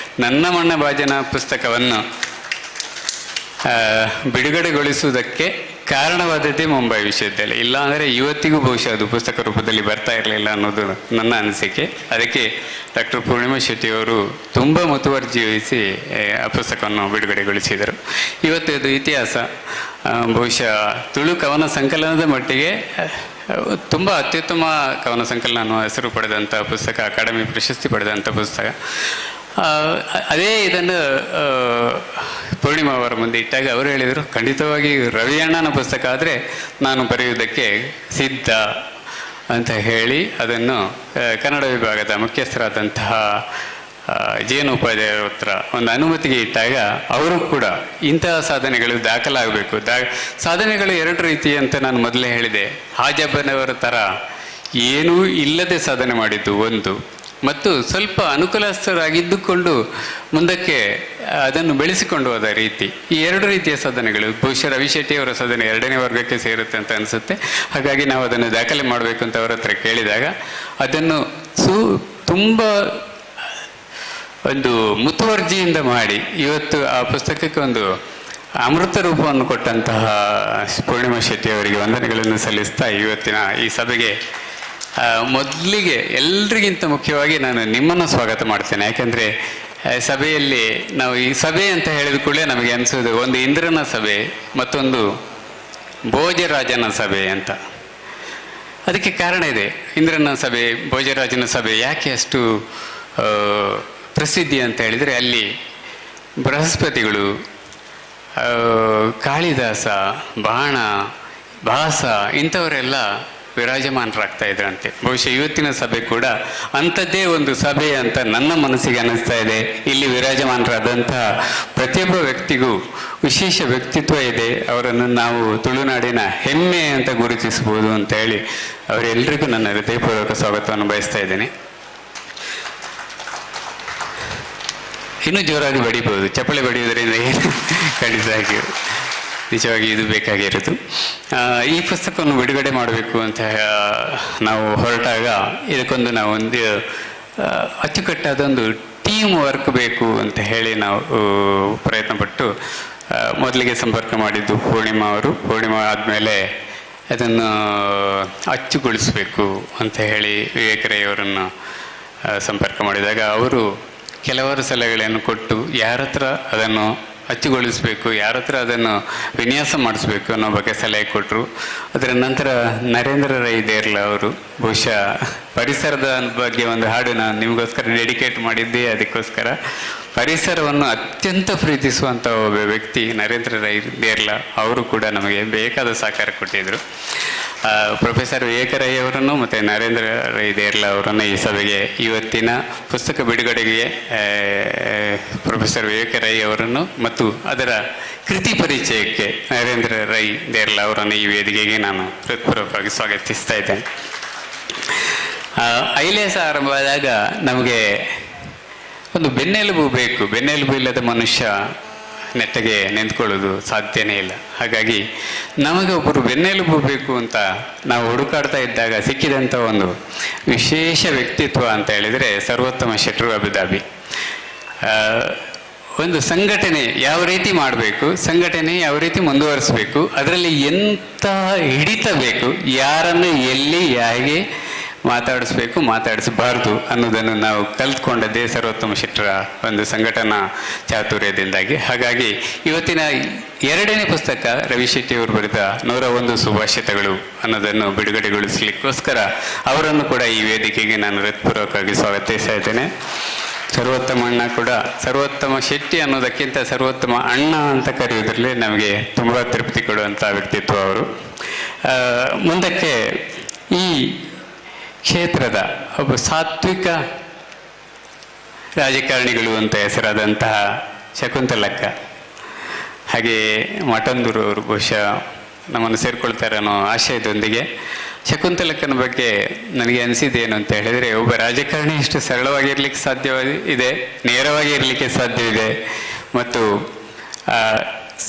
ನನ್ನ ಮಣ್ಣ ಭಾಜನ ಪುಸ್ತಕವನ್ನು ಬಿಡುಗಡೆಗೊಳಿಸುವುದಕ್ಕೆ ಕಾರಣವಾದದ್ದೇ ಮುಂಬೈ ವಿಶ್ವವಿದ್ಯಾಲಯ. ಇಲ್ಲ ಅಂದರೆ ಇವತ್ತಿಗೂ ಬಹುಶಃ ಅದು ಪುಸ್ತಕ ರೂಪದಲ್ಲಿ ಬರ್ತಾ ಇರಲಿಲ್ಲ ಅನ್ನೋದು ನನ್ನ ಅನಿಸಿಕೆ. ಅದಕ್ಕೆ ಡಾಕ್ಟರ್ ಪೂರ್ಣಿಮಾ ಶೆಟ್ಟಿಯವರು ತುಂಬ ಮುತುವರ್ಜಿ ವಹಿಸಿ ಆ ಪುಸ್ತಕವನ್ನು ಬಿಡುಗಡೆಗೊಳಿಸಿದರು. ಇವತ್ತು ಅದು ಇತಿಹಾಸ. ಬಹುಶಃ ತುಳು ಕವನ ಸಂಕಲನದ ಮಟ್ಟಿಗೆ ತುಂಬ ಅತ್ಯುತ್ತಮ ಕವನ ಸಂಕಲನ ಅನ್ನೋ ಹೆಸರು ಪಡೆದಂಥ ಪುಸ್ತಕ, ಅಕಾಡೆಮಿ ಪ್ರಶಸ್ತಿ ಪಡೆದಂಥ ಪುಸ್ತಕ. ಅದೇ ಇದನ್ನು ಪೂರ್ಣಿಮಾ ಅವರ ಮುಂದೆ ಇಟ್ಟಾಗ ಅವರು ಹೇಳಿದರು, ಖಂಡಿತವಾಗಿ ರವಿಯಣ್ಣನ ಪುಸ್ತಕ ಆದರೆ ನಾನು ಬರೆಯುವುದಕ್ಕೆ ಸಿದ್ಧ ಅಂತ ಹೇಳಿ ಅದನ್ನು ಕನ್ನಡ ವಿಭಾಗದ ಮುಖ್ಯಸ್ಥರಾದಂತಹ ಜೇನು ಉಪಾಧ್ಯಾಯರ ಹತ್ರ ಒಂದು ಅನುಮತಿಗೆ ಇಟ್ಟಾಗ ಅವರು ಕೂಡ ಇಂತಹ ಸಾಧನೆಗಳು ದಾಖಲಾಗಬೇಕು. ಸಾಧನೆಗಳು ಎರಡು ರೀತಿ ಅಂತ ನಾನು ಮೊದಲೇ ಹೇಳಿದೆ. ಹಾಜಬ್ಬನವರ ಥರ ಏನೂ ಇಲ್ಲದೆ ಸಾಧನೆ ಮಾಡಿದ್ದು ಒಂದು, ಮತ್ತು ಸ್ವಲ್ಪ ಅನುಕೂಲಸ್ಥರಾಗಿದ್ದುಕೊಂಡು ಮುಂದಕ್ಕೆ ಅದನ್ನು ಬೆಳೆಸಿಕೊಂಡು ಹೋದ ರೀತಿ, ಈ ಎರಡು ರೀತಿಯ ಸಾಧನೆಗಳು. ಬಹುಶಃ ರವಿ ಶೆಟ್ಟಿಯವರ ಸಾಧನೆ ಎರಡನೇ ವರ್ಗಕ್ಕೆ ಸೇರುತ್ತೆ ಅಂತ ಅನಿಸುತ್ತೆ. ಹಾಗಾಗಿ ನಾವು ಅದನ್ನು ದಾಖಲೆ ಮಾಡಬೇಕು ಅಂತ ಅವರ ಹತ್ರ ಕೇಳಿದಾಗ ಅದನ್ನು ತುಂಬ ಒಂದು ಮುತುವರ್ಜಿಯಿಂದ ಮಾಡಿ ಇವತ್ತು ಆ ಪುಸ್ತಕಕ್ಕೆ ಒಂದು ಅಮೃತ ರೂಪವನ್ನು ಕೊಟ್ಟಂತಹ ಪೂರ್ಣಿಮಾ ಶೆಟ್ಟಿಯವರಿಗೆ ವಂದನೆಗಳನ್ನು ಸಲ್ಲಿಸ್ತಾ ಇವತ್ತಿನ ಈ ಸಭೆಗೆ ಮೊದಲಿಗೆ ಎಲ್ರಿಗಿಂತ ಮುಖ್ಯವಾಗಿ ನಾನು ನಿಮ್ಮನ್ನು ಸ್ವಾಗತ ಮಾಡ್ತೇನೆ. ಯಾಕೆಂದರೆ ಸಭೆಯಲ್ಲಿ ನಾವು ಈ ಸಭೆ ಅಂತ ಹೇಳಿದ ಕೂಡಲೇ ನಮಗೆ ಅನಿಸೋದು ಒಂದು ಇಂದ್ರನ ಸಭೆ, ಮತ್ತೊಂದು ಭೋಜರಾಜನ ಸಭೆ ಅಂತ. ಅದಕ್ಕೆ ಕಾರಣ ಇದೆ. ಇಂದ್ರನ ಸಭೆ, ಭೋಜರಾಜನ ಸಭೆ ಯಾಕೆ ಅಷ್ಟು ಪ್ರಸಿದ್ಧಿ ಅಂತ ಹೇಳಿದರೆ, ಅಲ್ಲಿ ಬೃಹಸ್ಪತಿಗಳು, ಕಾಳಿದಾಸ, ಬಾಣ, ಭಾಸ ಇಂಥವರೆಲ್ಲ ವಿರಾಜಮಾನರಾಗ್ತಾ ಇದ್ರಂತೆ. ಬಹುಶಃ ಇವತ್ತಿನ ಸಭೆ ಕೂಡ ಅಂಥದ್ದೇ ಒಂದು ಸಭೆ ಅಂತ ನನ್ನ ಮನಸ್ಸಿಗೆ ಅನ್ನಿಸ್ತಾ ಇದೆ. ಇಲ್ಲಿ ವಿರಾಜಮಾನರಾದಂತಹ ಪ್ರತಿಯೊಬ್ಬ ವ್ಯಕ್ತಿಗೂ ವಿಶೇಷ ವ್ಯಕ್ತಿತ್ವ ಇದೆ. ಅವರನ್ನು ನಾವು ತುಳುನಾಡಿನ ಹೆಮ್ಮೆ ಅಂತ ಗುರುತಿಸ್ಬೋದು ಅಂತ ಹೇಳಿ ಅವರೆಲ್ಲರಿಗೂ ನನ್ನ ಹೃದಯಪೂರ್ವಕ ಸ್ವಾಗತವನ್ನು ಬಯಸ್ತಾ ಇದ್ದೇನೆ. ಇನ್ನೂ ಜೋರಾಗಿ ಬಡಿಬೋದು, ಚಪ್ಪಳೆ ಬಡಿಯೋದರಿಂದ ಏನು ಖಂಡಿತವಾಗಿ ನಿಜವಾಗಿ ಇದು ಬೇಕಾಗಿರೋದು. ಈ ಪುಸ್ತಕವನ್ನು ಬಿಡುಗಡೆ ಮಾಡಬೇಕು ಅಂತ ನಾವು ಹೊರಟಾಗ ಇದಕ್ಕೊಂದು ನಾವು ಒಂದು ಅಚ್ಚುಕಟ್ಟಾದ ಒಂದು ಟೀಮ್ ವರ್ಕ್ ಬೇಕು ಅಂತ ಹೇಳಿ ನಾವು ಪ್ರಯತ್ನಪಟ್ಟು ಮೊದಲಿಗೆ ಸಂಪರ್ಕ ಮಾಡಿದ್ದು ಪೂರ್ಣಿಮಾ ಅವರು. ಪೂರ್ಣಿಮಾ ಆದಮೇಲೆ ಅದನ್ನು ಅಚ್ಚುಗೊಳಿಸಬೇಕು ಅಂತ ಹೇಳಿ ವಿವೇಕರಯ್ಯವರನ್ನು ಸಂಪರ್ಕ ಮಾಡಿದಾಗ ಅವರು ಕೆಲವರು ಸಲಹೆಗಳನ್ನು ಕೊಟ್ಟು ಯಾರ ಹತ್ರ ಅದನ್ನು ಅಚ್ಚುಗೊಳಿಸಬೇಕು, ಯಾರ ಹತ್ರ ಅದನ್ನು ವಿನ್ಯಾಸ ಮಾಡಿಸ್ಬೇಕು ಅನ್ನೋ ಬಗ್ಗೆ ಸಲಹೆ ಕೊಟ್ಟರು. ಅದರ ನಂತರ ನರೇಂದ್ರ ರೈ ದೇರ್ಲ ಅವರು ಬಹುಶಃ ಪರಿಸರದ ಬಗ್ಗೆ ಒಂದು ಹಾಡು ನಾನು ನಿಮಗೋಸ್ಕರ ಡೆಡಿಕೇಟ್ ಮಾಡಿದ್ದೆ. ಅದಕ್ಕೋಸ್ಕರ ಪರಿಸರವನ್ನು ಅತ್ಯಂತ ಪ್ರೀತಿಸುವಂಥ ಒಬ್ಬ ವ್ಯಕ್ತಿ ನರೇಂದ್ರ ರೈ ದೇರ್ಲ ಅವರು ಕೂಡ ನಮಗೆ ಬೇಕಾದ ಸಹಕಾರ ಕೊಟ್ಟಿದ್ದರು. ಪ್ರೊಫೆಸರ್ ವಿವೇಕರೈ ಅವರನ್ನು ಮತ್ತು ನರೇಂದ್ರ ರೈ ದೇರ್ಲ ಅವರನ್ನು ಈ ಸಭೆಗೆ ಇವತ್ತಿನ ಪುಸ್ತಕ ಬಿಡುಗಡೆಗೆ ಪ್ರೊಫೆಸರ್ ವಿವೇಕರೈ ಅವರನ್ನು ಮತ್ತು ಅದರ ಕೃತಿ ಪರಿಚಯಕ್ಕೆ ನರೇಂದ್ರ ರೈ ದೇರ್ಲ ಅವರನ್ನು ಈ ವೇದಿಕೆಗೆ ನಾನು ಹೃತ್ಪೂರ್ವಕವಾಗಿ ಸ್ವಾಗತಿಸ್ತಾ ಇದ್ದೇನೆ. ಐಲೇಸ ಆರಂಭವಾದಾಗ ನಮಗೆ ಒಂದು ಬೆನ್ನೆಲುಬು ಬೇಕು. ಬೆನ್ನೆಲುಬು ಇಲ್ಲದ ಮನುಷ್ಯ ನೆಟ್ಟಗೆ ನಿಂತ್ಕೊಳ್ಳೋದು ಸಾಧ್ಯನೇ ಇಲ್ಲ. ಹಾಗಾಗಿ ನಮಗೆ ಒಬ್ಬರು ಬೆನ್ನೆಲುಬು ಬೇಕು ಅಂತ ನಾವು ಹುಡುಕಾಡ್ತಾ ಇದ್ದಾಗ ಸಿಕ್ಕಿದಂಥ ಒಂದು ವಿಶೇಷ ವ್ಯಕ್ತಿತ್ವ ಅಂತ ಹೇಳಿದರೆ ಸರ್ವೋತ್ತಮ ಶೆಟ್ರು ಅಬುದಾಬಿ. ಒಂದು ಸಂಘಟನೆ ಯಾವ ರೀತಿ ಮಾಡಬೇಕು, ಸಂಘಟನೆ ಯಾವ ರೀತಿ ಮುಂದುವರಿಸಬೇಕು, ಅದರಲ್ಲಿ ಎಂಥ ಹಿಡಿತ ಬೇಕು, ಯಾರನ್ನು ಎಲ್ಲಿ ಹೇಗೆ ಮಾತಾಡಿಸಬಾರ್ದು ಅನ್ನೋದನ್ನು ನಾವು ಕಲ್ತ್ಕೊಂಡದ್ದೇ ಸರ್ವೋತ್ತಮ ಶೆಟ್ಟರ ಒಂದು ಸಂಘಟನಾ ಚಾತುರ್ಯದಿಂದಾಗಿ. ಹಾಗಾಗಿ ಇವತ್ತಿನ 2ನೇ ಪುಸ್ತಕ ರವಿ ಶೆಟ್ಟಿಯವರು ಬರೆದ 101 ಸುಭಾಷಿತಗಳು ಅನ್ನೋದನ್ನು ಬಿಡುಗಡೆಗೊಳಿಸಲಿಕ್ಕೋಸ್ಕರ ಅವರನ್ನು ಕೂಡ ಈ ವೇದಿಕೆಗೆ ನಾನು ಹೃತ್ಪೂರ್ವಕವಾಗಿ ಸ್ವಾಗತಿಸ್ತಾ ಇದ್ದೇನೆ. ಸರ್ವೋತ್ತಮ ಅಣ್ಣ ಕೂಡ, ಸರ್ವೋತ್ತಮ ಶೆಟ್ಟಿ ಅನ್ನೋದಕ್ಕಿಂತ ಸರ್ವೋತ್ತಮ ಅಣ್ಣ ಅಂತ ಕರೆಯೋದ್ರಲ್ಲಿ ನಮಗೆ ತುಂಬ ತೃಪ್ತಿ ಕೊಡುವಂಥ ವ್ಯಕ್ತಿತ್ವ ಅವರು. ಮುಂದಕ್ಕೆ ಈ ಕ್ಷೇತ್ರದ ಒಬ್ಬ ಸಾತ್ವಿಕ ರಾಜಕಾರಣಿಗಳು ಅಂತ ಹೆಸರಾದಂತಹ ಶಕುಂತಲಕ್ಕ, ಹಾಗೆ ಮಠಂದೂರು ಅವರು ಬಹುಶಃ ನಮ್ಮನ್ನು ಸೇರಿಕೊಳ್ತಾರೆ ಅನ್ನೋ ಆಶಯದೊಂದಿಗೆ ಶಕುಂತಲಕ್ಕನ ಬಗ್ಗೆ ನನಗೆ ಅನಿಸಿದ್ದೇನು ಅಂತ ಹೇಳಿದರೆ, ಒಬ್ಬ ರಾಜಕಾರಣಿ ಇಷ್ಟು ಸರಳವಾಗಿರ್ಲಿಕ್ಕೆ ಸಾಧ್ಯವಿದೆ, ನೇರವಾಗಿ ಇರಲಿಕ್ಕೆ ಸಾಧ್ಯವಿದೆ, ಮತ್ತು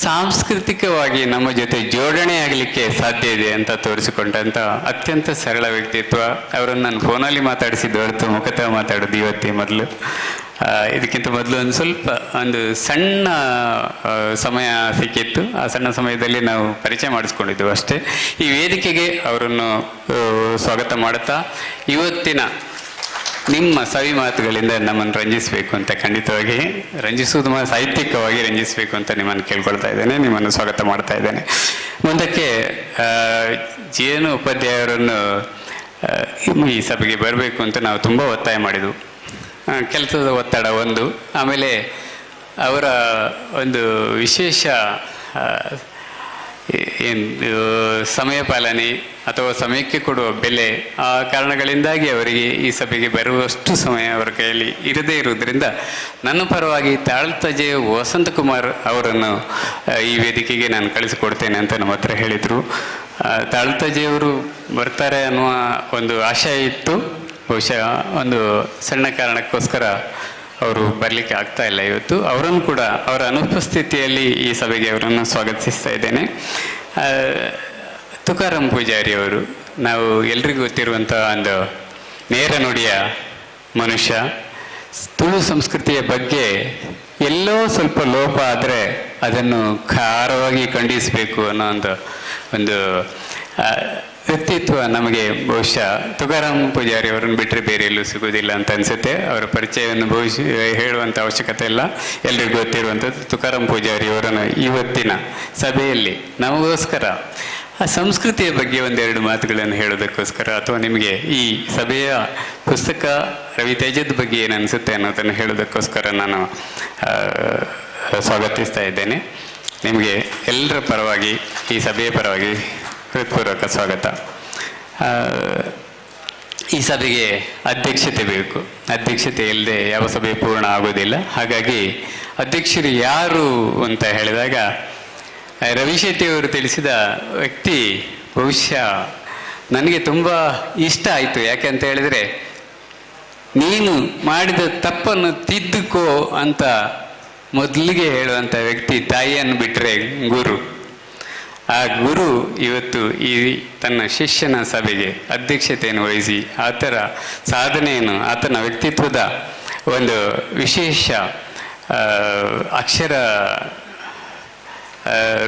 ಸಾಂಸ್ಕೃತಿಕವಾಗಿ ನಮ್ಮ ಜೊತೆ ಜೋಡಣೆ ಆಗಲಿಕ್ಕೆ ಸಾಧ್ಯ ಇದೆ ಅಂತ ತೋರಿಸಿಕೊಂಡಂಥ ಅತ್ಯಂತ ಸರಳ ವ್ಯಕ್ತಿತ್ವ. ಅವರನ್ನು ನಾನು ಫೋನಲ್ಲಿ ಮಾತಾಡಿಸಿದ್ದು ಹೊರತು ಮುಖತಃ ಮಾತಾಡೋದು ಇವತ್ತೇ ಮೊದಲು. ಇದಕ್ಕಿಂತ ಮೊದಲು ಒಂದು ಸಣ್ಣ ಸಮಯ ಸಿಕ್ಕಿತ್ತು. ಆ ಸಣ್ಣ ಸಮಯದಲ್ಲಿ ನಾವು ಪರಿಚಯ ಮಾಡಿಸ್ಕೊಂಡಿದ್ದೆವು ಅಷ್ಟೇ. ಈ ವೇದಿಕೆಗೆ ಅವರನ್ನು ಸ್ವಾಗತ ಮಾಡುತ್ತಾ, ಇವತ್ತಿನ ನಿಮ್ಮ ಸವಿ ಮಾತುಗಳಿಂದ ನಮ್ಮನ್ನು ರಂಜಿಸಬೇಕು ಅಂತ, ಖಂಡಿತವಾಗಿ ರಂಜಿಸುವುದು ಸಾಹಿತ್ಯಿಕವಾಗಿ ರಂಜಿಸಬೇಕು ಅಂತ ನಿಮ್ಮನ್ನು ಕೇಳ್ಕೊಳ್ತಾ ಇದ್ದೇನೆ, ನಿಮ್ಮನ್ನು ಸ್ವಾಗತ ಮಾಡ್ತಾ ಇದ್ದೇನೆ. ಮುಂದಕ್ಕೆ ಜೇನು ಉಪಾಧ್ಯಾಯರನ್ನು ಈ ಸಭೆಗೆ ಬರಬೇಕು ಅಂತ ನಾವು ತುಂಬ ಒತ್ತಾಯ ಮಾಡಿದೆವು. ಕೆಲಸದ ಒತ್ತಡ ಒಂದು, ಆಮೇಲೆ ಅವರ ಒಂದು ವಿಶೇಷ ಸಮಯ ಪಾಲನೆ ಅಥವಾ ಸಮಯಕ್ಕೆ ಕೊಡುವ ಬೆಲೆ, ಆ ಕಾರಣಗಳಿಂದಾಗಿ ಅವರಿಗೆ ಈ ಸಭೆಗೆ ಬರುವಷ್ಟು ಸಮಯ ಅವರ ಕೈಯಲ್ಲಿ ಇರದೇ ಇರುವುದರಿಂದ ನನ್ನ ಪರವಾಗಿ ತಾಳ್ತಜೆ ವಸಂತಕುಮಾರ್ ಅವರನ್ನು ಈ ವೇದಿಕೆಗೆ ನಾನು ಕಳಿಸಿಕೊಡ್ತೇನೆ ಅಂತ ನಮ್ಮ ಹತ್ರ ಹೇಳಿದರು. ತಾಳ್ತಜೆಯವರು ಬರ್ತಾರೆ ಅನ್ನುವ ಒಂದು ಆಶಯ ಇತ್ತು. ಬಹುಶಃ ಒಂದು ಸಣ್ಣ ಕಾರಣಕ್ಕೋಸ್ಕರ ಅವರು ಬರಲಿಕ್ಕೆ ಆಗ್ತಾ ಇಲ್ಲ ಇವತ್ತು. ಅವರನ್ನು ಕೂಡ ಅವರ ಅನುಪಸ್ಥಿತಿಯಲ್ಲಿ ಈ ಸಭೆಗೆ ಅವರನ್ನು ಸ್ವಾಗತಿಸ್ತಾ ಇದ್ದೇನೆ. ತುಕಾರಾಮ್ ಪೂಜಾರಿ ಅವರು, ನಾವು ಎಲ್ರಿಗೂ ಗೊತ್ತಿರುವಂಥ ಒಂದು ನೇರ ನುಡಿಯ ಮನುಷ್ಯ. ತುಳು ಸಂಸ್ಕೃತಿಯ ಬಗ್ಗೆ ಎಲ್ಲೋ ಸ್ವಲ್ಪ ಲೋಪ ಆದರೆ ಅದನ್ನು ಖಾರವಾಗಿ ಖಂಡಿಸಬೇಕು ಅನ್ನೋ ಒಂದು ವ್ಯಕ್ತಿತ್ವ ನಮಗೆ ಬಹುಶಃ ತುಕಾರಾಮ್ ಪೂಜಾರಿ ಅವರನ್ನು ಬಿಟ್ಟರೆ ಬೇರೆ ಎಲ್ಲೂ ಸಿಗೋದಿಲ್ಲ ಅಂತ ಅನಿಸುತ್ತೆ. ಅವರ ಪರಿಚಯವನ್ನು ಬಹುಶಃ ಹೇಳುವಂಥ ಅವಶ್ಯಕತೆ ಇಲ್ಲ, ಎಲ್ರಿಗೂ ಗೊತ್ತಿರುವಂಥದ್ದು. ತುಕಾರಾಮ್ ಪೂಜಾರಿ ಅವರನ್ನು ಇವತ್ತಿನ ಸಭೆಯಲ್ಲಿ ನಮಗೋಸ್ಕರ ಆ ಸಂಸ್ಕೃತಿಯ ಬಗ್ಗೆ 1-2 ಮಾತುಗಳನ್ನು ಹೇಳೋದಕ್ಕೋಸ್ಕರ, ಅಥವಾ ನಿಮಗೆ ಈ ಸಭೆಯ ಪುಸ್ತಕ ರವಿ ತೇಜದ ಬಗ್ಗೆ ಏನು ಅನಿಸುತ್ತೆ ಅನ್ನೋದನ್ನು ಹೇಳೋದಕ್ಕೋಸ್ಕರ ನಾನು ಸ್ವಾಗತಿಸ್ತಾ ಇದ್ದೇನೆ. ನಿಮಗೆ ಎಲ್ಲರ ಪರವಾಗಿ, ಈ ಸಭೆಯ ಪರವಾಗಿ ಹೃತ್ಪೂರ್ವಕ ಸ್ವಾಗತ. ಈ ಸಭೆಗೆ ಅಧ್ಯಕ್ಷತೆ ಬೇಕು. ಅಧ್ಯಕ್ಷತೆ ಇಲ್ಲದೆ ಯಾವ ಸಭೆ ಪೂರ್ಣ ಆಗೋದಿಲ್ಲ. ಹಾಗಾಗಿ ಅಧ್ಯಕ್ಷರು ಯಾರು ಅಂತ ಹೇಳಿದಾಗ, ರವಿ ಶೆಟ್ಟಿಯವರು ತಿಳಿಸಿದ ವ್ಯಕ್ತಿ ಬಹುಶಃ ನನಗೆ ತುಂಬ ಇಷ್ಟ ಆಯಿತು. ಯಾಕೆಂತ ಹೇಳಿದರೆ, ನೀನು ಮಾಡಿದ ತಪ್ಪನ್ನು ತಿದ್ದುಕೋ ಅಂತ ಮೊದಲಿಗೆ ಹೇಳುವಂಥ ವ್ಯಕ್ತಿ ತಾಯಿಯನ್ನು ಬಿಟ್ಟರೆ ಗುರು. ಆ ಗುರು ಇವತ್ತು ಈ ತನ್ನ ಶಿಷ್ಯನ ಸಭೆಗೆ ಅಧ್ಯಕ್ಷತೆಯನ್ನು ವಹಿಸಿ ಆತರ ಸಾಧನೆಯನ್ನು, ಆತನ ವ್ಯಕ್ತಿತ್ವದ ಒಂದು ವಿಶೇಷ ಅಕ್ಷರ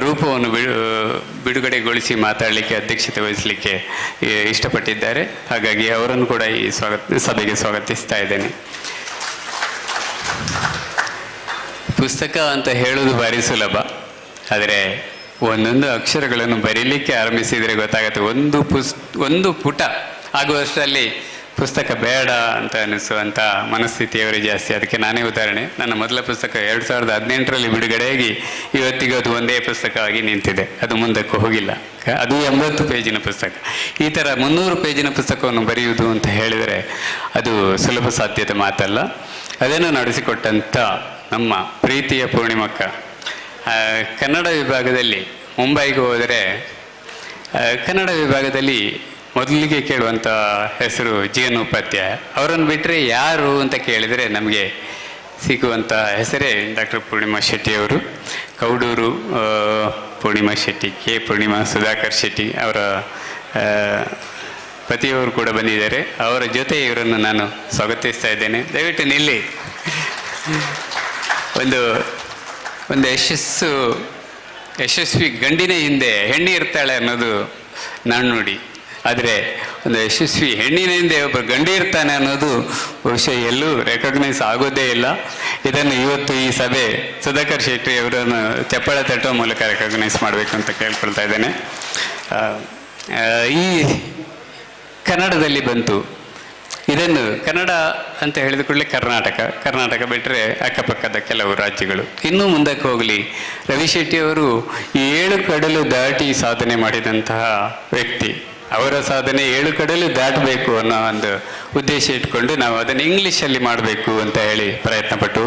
ರೂಪವನ್ನು ಬಿಡುಗಡೆಗೊಳಿಸಿ ಮಾತಾಡಲಿಕ್ಕೆ, ಅಧ್ಯಕ್ಷತೆ ವಹಿಸಲಿಕ್ಕೆ ಇಷ್ಟಪಟ್ಟಿದ್ದಾರೆ. ಹಾಗಾಗಿ ಅವರನ್ನು ಕೂಡ ಈ ಸಭೆಗೆ ಸ್ವಾಗತಿಸ್ತಾ ಇದ್ದೇನೆ. ಪುಸ್ತಕ ಅಂತ ಹೇಳೋದು ಭಾರಿ ಸುಲಭ, ಆದರೆ ಒಂದೊಂದು ಅಕ್ಷರಗಳನ್ನು ಬರೀಲಿಕ್ಕೆ ಆರಂಭಿಸಿದರೆ ಗೊತ್ತಾಗುತ್ತೆ. ಒಂದು ಪುಟ ಆಗುವಷ್ಟರಲ್ಲಿ ಪುಸ್ತಕ ಬೇಡ ಅಂತ ಅನಿಸುವಂಥ ಮನಸ್ಥಿತಿಯವರೇ ಜಾಸ್ತಿ. ಅದಕ್ಕೆ ನಾನೇ ಉದಾಹರಣೆ. ನನ್ನ ಮೊದಲ ಪುಸ್ತಕ 2018ರಲ್ಲಿ ಬಿಡುಗಡೆಯಾಗಿ ಇವತ್ತಿಗೆ ಅದು ಒಂದೇ ಪುಸ್ತಕವಾಗಿ ನಿಂತಿದೆ. ಅದು ಮುಂದಕ್ಕೆ ಹೋಗಿಲ್ಲ. ಅದು 80 ಪೇಜಿನ ಪುಸ್ತಕ. ಈ ಥರ 300 ಪೇಜಿನ ಪುಸ್ತಕವನ್ನು ಬರೆಯುವುದು ಅಂತ ಹೇಳಿದರೆ ಅದು ಸುಲಭ ಸಾಧ್ಯತೆ ಮಾತಲ್ಲ. ಅದನ್ನು ನಡೆಸಿಕೊಟ್ಟಂಥ ನಮ್ಮ ಪ್ರೀತಿಯ ಪೂರ್ಣಿಮಕ್ಕ, ಕನ್ನಡ ವಿಭಾಗದಲ್ಲಿ ಮುಂಬೈಗೆ ಹೋದರೆ ಕನ್ನಡ ವಿಭಾಗದಲ್ಲಿ ಮೊದಲಿಗೆ ಕೇಳುವಂಥ ಹೆಸರು ಜೀವನೋಪಾಧ್ಯಾಯ. ಅವರನ್ನು ಬಿಟ್ಟರೆ ಯಾರು ಅಂತ ಕೇಳಿದರೆ ನಮಗೆ ಸಿಗುವಂಥ ಹೆಸರೇ ಡಾಕ್ಟರ್ ಪೂರ್ಣಿಮಾ ಶೆಟ್ಟಿಯವರು. ಕೌಡೂರು ಪೂರ್ಣಿಮಾ ಶೆಟ್ಟಿ, ಕೆ ಪೂರ್ಣಿಮಾ ಸುಧಾಕರ್ ಶೆಟ್ಟಿ ಅವರ ಪತಿಯವರು ಕೂಡ ಬಂದಿದ್ದಾರೆ. ಅವರ ಜೊತೆ ಇವರನ್ನು ನಾನು ಸ್ವಾಗತಿಸ್ತಾ ಇದ್ದೇನೆ. ದಯವಿಟ್ಟು ನಿಲ್ಲಿ. ಒಂದು ಯಶಸ್ವಿ ಗಂಡಿನ ಹಿಂದೆ ಹೆಣ್ಣು ಇರ್ತಾಳೆ ಅನ್ನೋದು ನಾಣ್ಣುಡಿ. ಆದರೆ ಒಂದು ಯಶಸ್ವಿ ಹೆಣ್ಣಿನ ಹಿಂದೆ ಒಬ್ಬ ಗಂಡು ಇರ್ತಾನೆ ಅನ್ನೋದು ಬಹುಶಃ ಎಲ್ಲೂ ರೆಕಗ್ನೈಸ್ ಆಗೋದೇ ಇಲ್ಲ. ಇದನ್ನು ಇವತ್ತು ಈ ಸಭೆ ಸುಧಾಕರ್ ಶೆಟ್ಟಿ ಅವರನ್ನು ಚಪ್ಪಾಳೆ ತಟ್ಟುವ ಮೂಲಕ ರೆಕಗ್ನೈಸ್ ಮಾಡಬೇಕು ಅಂತ ಕೇಳ್ಕೊಳ್ತಾ ಇದ್ದೇನೆ. ಈ ಕನ್ನಡದಲ್ಲಿ ಬಂತು. ಇದನ್ನು ಕನ್ನಡ ಅಂತ ಹೇಳಿದ ಕೂಡಲೇ ಕರ್ನಾಟಕ ಬಿಟ್ಟರೆ ಅಕ್ಕಪಕ್ಕದ ಕೆಲವು ರಾಜ್ಯಗಳು. ಇನ್ನೂ ಮುಂದಕ್ಕೆ ಹೋಗಲಿ, ರವಿ ಶೆಟ್ಟಿಯವರು 7 ಕಡಲು ದಾಟಿ ಸಾಧನೆ ಮಾಡಿದಂತಹ ವ್ಯಕ್ತಿ. ಅವರ ಸಾಧನೆ 7 ಕಡಲು ದಾಟಬೇಕು ಅನ್ನೋ ಒಂದು ಉದ್ದೇಶ ಇಟ್ಕೊಂಡು ನಾವು ಅದನ್ನು ಇಂಗ್ಲೀಷಲ್ಲಿ ಮಾಡಬೇಕು ಅಂತ ಹೇಳಿ ಪ್ರಯತ್ನಪಟ್ಟು.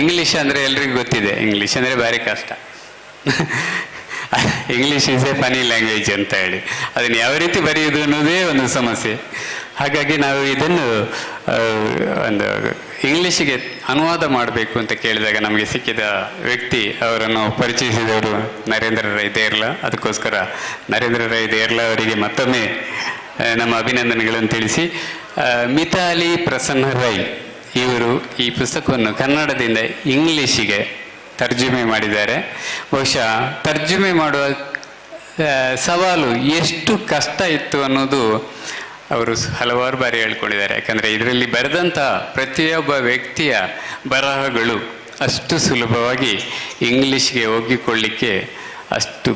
ಇಂಗ್ಲೀಷ್ ಅಂದರೆ ಎಲ್ರಿಗೂ ಗೊತ್ತಿದೆ, ಇಂಗ್ಲೀಷ್ ಅಂದರೆ ಭಾರಿ ಕಷ್ಟ. English is a funny language ಅಂತ ಹೇಳಿ ಅದನ್ನು ಯಾವ ರೀತಿ ಬರೆಯುವುದು ಅನ್ನೋದೇ ಒಂದು ಸಮಸ್ಯೆ. ಹಾಗಾಗಿ ನಾವು ಇದನ್ನು ಒಂದು ಇಂಗ್ಲೀಷಿಗೆ ಅನುವಾದ ಮಾಡಬೇಕು ಅಂತ ಕೇಳಿದಾಗ ನಮಗೆ ಸಿಕ್ಕಿದ ವ್ಯಕ್ತಿ, ಅವರನ್ನು ಪರಿಚಯಿಸಿದವರು ನರೇಂದ್ರ ರೈ ದೇರ್ಲಾ. ಅದಕ್ಕೋಸ್ಕರ ನರೇಂದ್ರ ರೈ ದೇರ್ಲಾ ಅವರಿಗೆ ಮತ್ತೊಮ್ಮೆ ನಮ್ಮ ಅಭಿನಂದನೆಗಳನ್ನು ತಿಳಿಸಿ, ಮಿತಾಲಿ ಪ್ರಸನ್ನ ರೈ ಇವರು ಈ ಪುಸ್ತಕವನ್ನು ಕನ್ನಡದಿಂದ ಇಂಗ್ಲೀಷಿಗೆ ತರ್ಜುಮೆ ಮಾಡಿದ್ದಾರೆ. ಬಹುಶಃ ತರ್ಜುಮೆ ಮಾಡುವ ಸವಾಲು ಎಷ್ಟು ಕಷ್ಟ ಇತ್ತು ಅನ್ನೋದು ಅವರು ಹಲವಾರು ಬಾರಿ ಹೇಳ್ಕೊಂಡಿದ್ದಾರೆ. ಯಾಕಂದರೆ ಇದರಲ್ಲಿ ಬರೆದಂಥ ಪ್ರತಿಯೊಬ್ಬ ವ್ಯಕ್ತಿಯ ಬರಹಗಳು ಅಷ್ಟು ಸುಲಭವಾಗಿ ಇಂಗ್ಲೀಷ್ಗೆ ಒಗ್ಗಿಕೊಳ್ಳಿಕ್ಕೆ ಅಷ್ಟು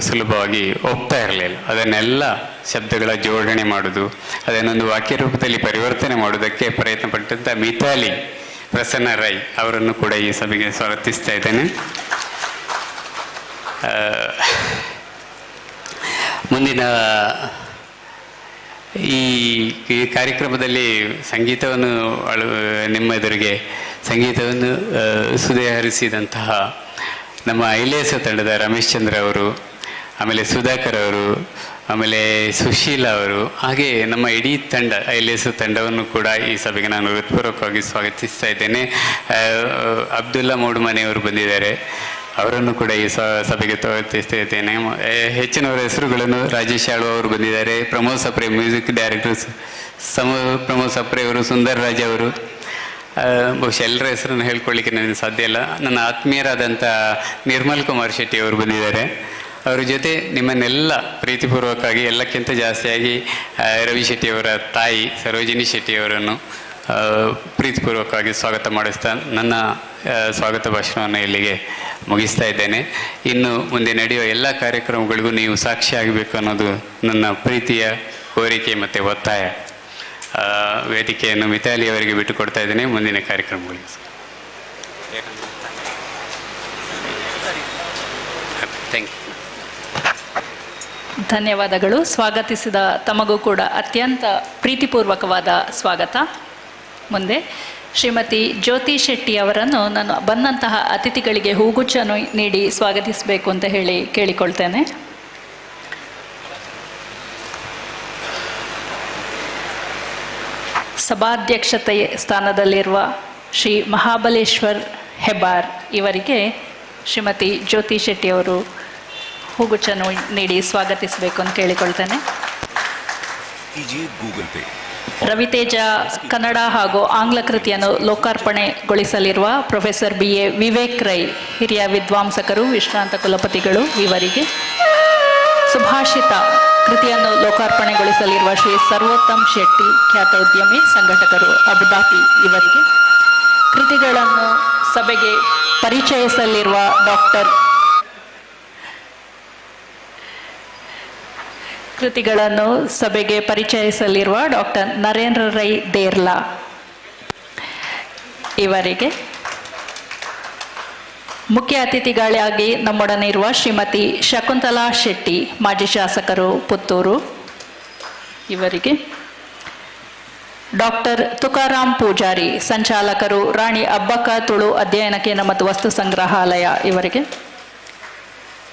ಸುಲಭವಾಗಿ ಹೋಗ್ತಾ ಇರಲಿಲ್ಲ. ಅದನ್ನೆಲ್ಲ ಶಬ್ದಗಳ ಜೋಡಣೆ ಮಾಡೋದು, ಅದನ್ನೊಂದು ವಾಕ್ಯ ರೂಪದಲ್ಲಿ ಪರಿವರ್ತನೆ ಮಾಡೋದಕ್ಕೆ ಪ್ರಯತ್ನ ಪಟ್ಟಂಥ ಮಿತಾಲಿ ಪ್ರಸನ್ನ ರೈ ಅವರನ್ನು ಕೂಡ ಈ ಸಭೆಗೆ ಸ್ವಾಗತಿಸ್ತಾ ಇದ್ದೇನೆ. ಮುಂದಿನ ಈ ಕಾರ್ಯಕ್ರಮದಲ್ಲಿ ಸಂಗೀತವನ್ನು ನಿಮ್ಮ ಎದುರಿಗೆ ಸಂಗೀತವನ್ನು ಸುದೆ ಹರಿಸಿದಂತಹ ನಮ್ಮ ಐಲೇಸ ತಂಡದ ರಮೇಶ್ ಚಂದ್ರ ಅವರು, ಆಮೇಲೆ ಸುಧಾಕರ್ ಅವರು, ಆಮೇಲೆ ಸುಶೀಲಾ ಅವರು, ಹಾಗೆ ನಮ್ಮ ಇಡೀ ತಂಡ ಐಲೇಸ ತಂಡವನ್ನು ಕೂಡ ಈ ಸಭೆಗೆ ನಾನು ಹೃತ್ಪೂರ್ವಕವಾಗಿ ಸ್ವಾಗತಿಸ್ತಾ ಇದ್ದೇನೆ. ಅಬ್ದುಲ್ಲಾ ಮೂಡುಮನೆಯವರು ಬಂದಿದ್ದಾರೆ, ಅವರನ್ನು ಕೂಡ ಈ ಸಭೆಗೆ ಸ್ವಾಗತಿಸ್ತಾ ಇದ್ದೇನೆ. ಹೆಚ್ಚಿನವರ ಹೆಸರುಗಳನ್ನು ರಾಜೇಶ್ ಆಳ್ವ ಅವರು ಬಂದಿದ್ದಾರೆ, ಪ್ರಮೋದ್ ಸಪ್ರೆ ಮ್ಯೂಸಿಕ್ ಡೈರೆಕ್ಟರ್ಸ್ ಪ್ರಮೋದ್ ಸಪ್ರೆ ಅವರು, ಸುಂದರ್ ರಾಜ್ ಅವರು. ಬಹುಶಃ ಎಲ್ಲರ ಹೆಸರನ್ನು ಹೇಳ್ಕೊಳ್ಳಿಕ್ಕೆ ನನಗೆ ಸಾಧ್ಯ ಇಲ್ಲ. ನನ್ನ ಆತ್ಮೀಯರಾದಂಥ ನಿರ್ಮಲ್ ಕುಮಾರ್ ಶೆಟ್ಟಿ ಅವರು ಬಂದಿದ್ದಾರೆ. ಅವರ ಜೊತೆ ನಿಮ್ಮನ್ನೆಲ್ಲ ಪ್ರೀತಿಪೂರ್ವಕವಾಗಿ ಎಲ್ಲಕ್ಕಿಂತ ಜಾಸ್ತಿಯಾಗಿ ರವಿ ಶೆಟ್ಟಿಯವರ ತಾಯಿ ಸರೋಜಿನಿ ಶೆಟ್ಟಿಯವರನ್ನು ಪ್ರೀತಿಪೂರ್ವಕವಾಗಿ ಸ್ವಾಗತ ಮಾಡಿಸ್ತಾ ನನ್ನ ಸ್ವಾಗತ ಭಾಷಣವನ್ನು ಇಲ್ಲಿಗೆ ಮುಗಿಸ್ತಾ ಇದ್ದೇನೆ. ಇನ್ನು ಮುಂದೆ ನಡೆಯುವ ಎಲ್ಲ ಕಾರ್ಯಕ್ರಮಗಳಿಗೂ ನೀವು ಸಾಕ್ಷಿಯಾಗಬೇಕು ಅನ್ನೋದು ನನ್ನ ಪ್ರೀತಿಯ ಕೋರಿಕೆ ಮತ್ತು ಒತ್ತಾಯ. ವೇದಿಕೆಯನ್ನು ಮಿತಾಲಿ ಅವರಿಗೆ ಬಿಟ್ಟುಕೊಡ್ತಾ ಇದ್ದೇನೆ ಮುಂದಿನ ಕಾರ್ಯಕ್ರಮಗಳಿಗೆ. Thank you. ಧನ್ಯವಾದಗಳು. ಸ್ವಾಗತಿಸಿದ ತಮಗೂ ಕೂಡ ಅತ್ಯಂತ ಪ್ರೀತಿಪೂರ್ವಕವಾದ ಸ್ವಾಗತ. ಮುಂದೆ ಶ್ರೀಮತಿ ಜ್ಯೋತಿ ಶೆಟ್ಟಿ ಅವರನ್ನು ನಾನು ಬಂದಂತಹ ಅತಿಥಿಗಳಿಗೆ ಹೂಗುಚ್ಛನ್ನು ನೀಡಿ ಸ್ವಾಗತಿಸಬೇಕು ಅಂತ ಹೇಳಿ ಕೇಳಿಕೊಳ್ತೇನೆ. ಸಭಾಧ್ಯಕ್ಷತೆ ಸ್ಥಾನದಲ್ಲಿರುವ ಶ್ರೀ ಮಹಾಬಲೇಶ್ವರ್ ಹೆಬ್ಬಾರ್ ಇವರಿಗೆ ಶ್ರೀಮತಿ ಜ್ಯೋತಿ ಶೆಟ್ಟಿ ಅವರು ಹೂಗುಚ್ಛನ್ನು ನೀಡಿ ಸ್ವಾಗತಿಸಬೇಕು ಅಂತ ಕೇಳಿಕೊಳ್ತೇನೆ. ರವಿತೇಜ ಕನ್ನಡ ಹಾಗೂ ಆಂಗ್ಲ ಕೃತಿಯನ್ನು ಲೋಕಾರ್ಪಣೆಗೊಳಿಸಲಿರುವ ಪ್ರೊಫೆಸರ್ BA ವಿವೇಕ್ ರೈ ಹಿರಿಯ ವಿದ್ವಾಂಸಕರು, ವಿಶ್ರಾಂತ ಕುಲಪತಿಗಳು ಇವರಿಗೆ. ಸುಭಾಷಿತ ಕೃತಿಯನ್ನು ಲೋಕಾರ್ಪಣೆಗೊಳಿಸಲಿರುವ ಶ್ರೀ ಸರ್ವೋತ್ತಮ್ ಶೆಟ್ಟಿ ಖ್ಯಾತ ಉದ್ಯಮಿ, ಸಂಘಟಕರು, ಅಬುದಾಬಿ ಇವರಿಗೆ. ಕೃತಿಗಳನ್ನು ಸಭೆಗೆ ಪರಿಚಯಿಸಲಿರುವ ಡಾಕ್ಟರ್ ನರೇಂದ್ರ ರೈ ದೇರ್ಲಾ ಇವರಿಗೆ. ಮುಖ್ಯ ಅತಿಥಿಗಳಾಗಿ ನಮ್ಮೊಡನೆ ಇರುವ ಶ್ರೀಮತಿ ಶಕುಂತಲಾ ಶೆಟ್ಟಿ, ಮಾಜಿ ಶಾಸಕರು, ಪುತ್ತೂರು ಇವರಿಗೆ. ಡಾಕ್ಟರ್ ತುಕಾರಾಮ್ ಪೂಜಾರಿ, ಸಂಚಾಲಕರು, ರಾಣಿ ಅಬ್ಬಕ್ಕ ತುಳು ಅಧ್ಯಯನ ಕೇಂದ್ರ ಮತ್ತು ವಸ್ತು ಸಂಗ್ರಹಾಲಯ ಇವರಿಗೆ.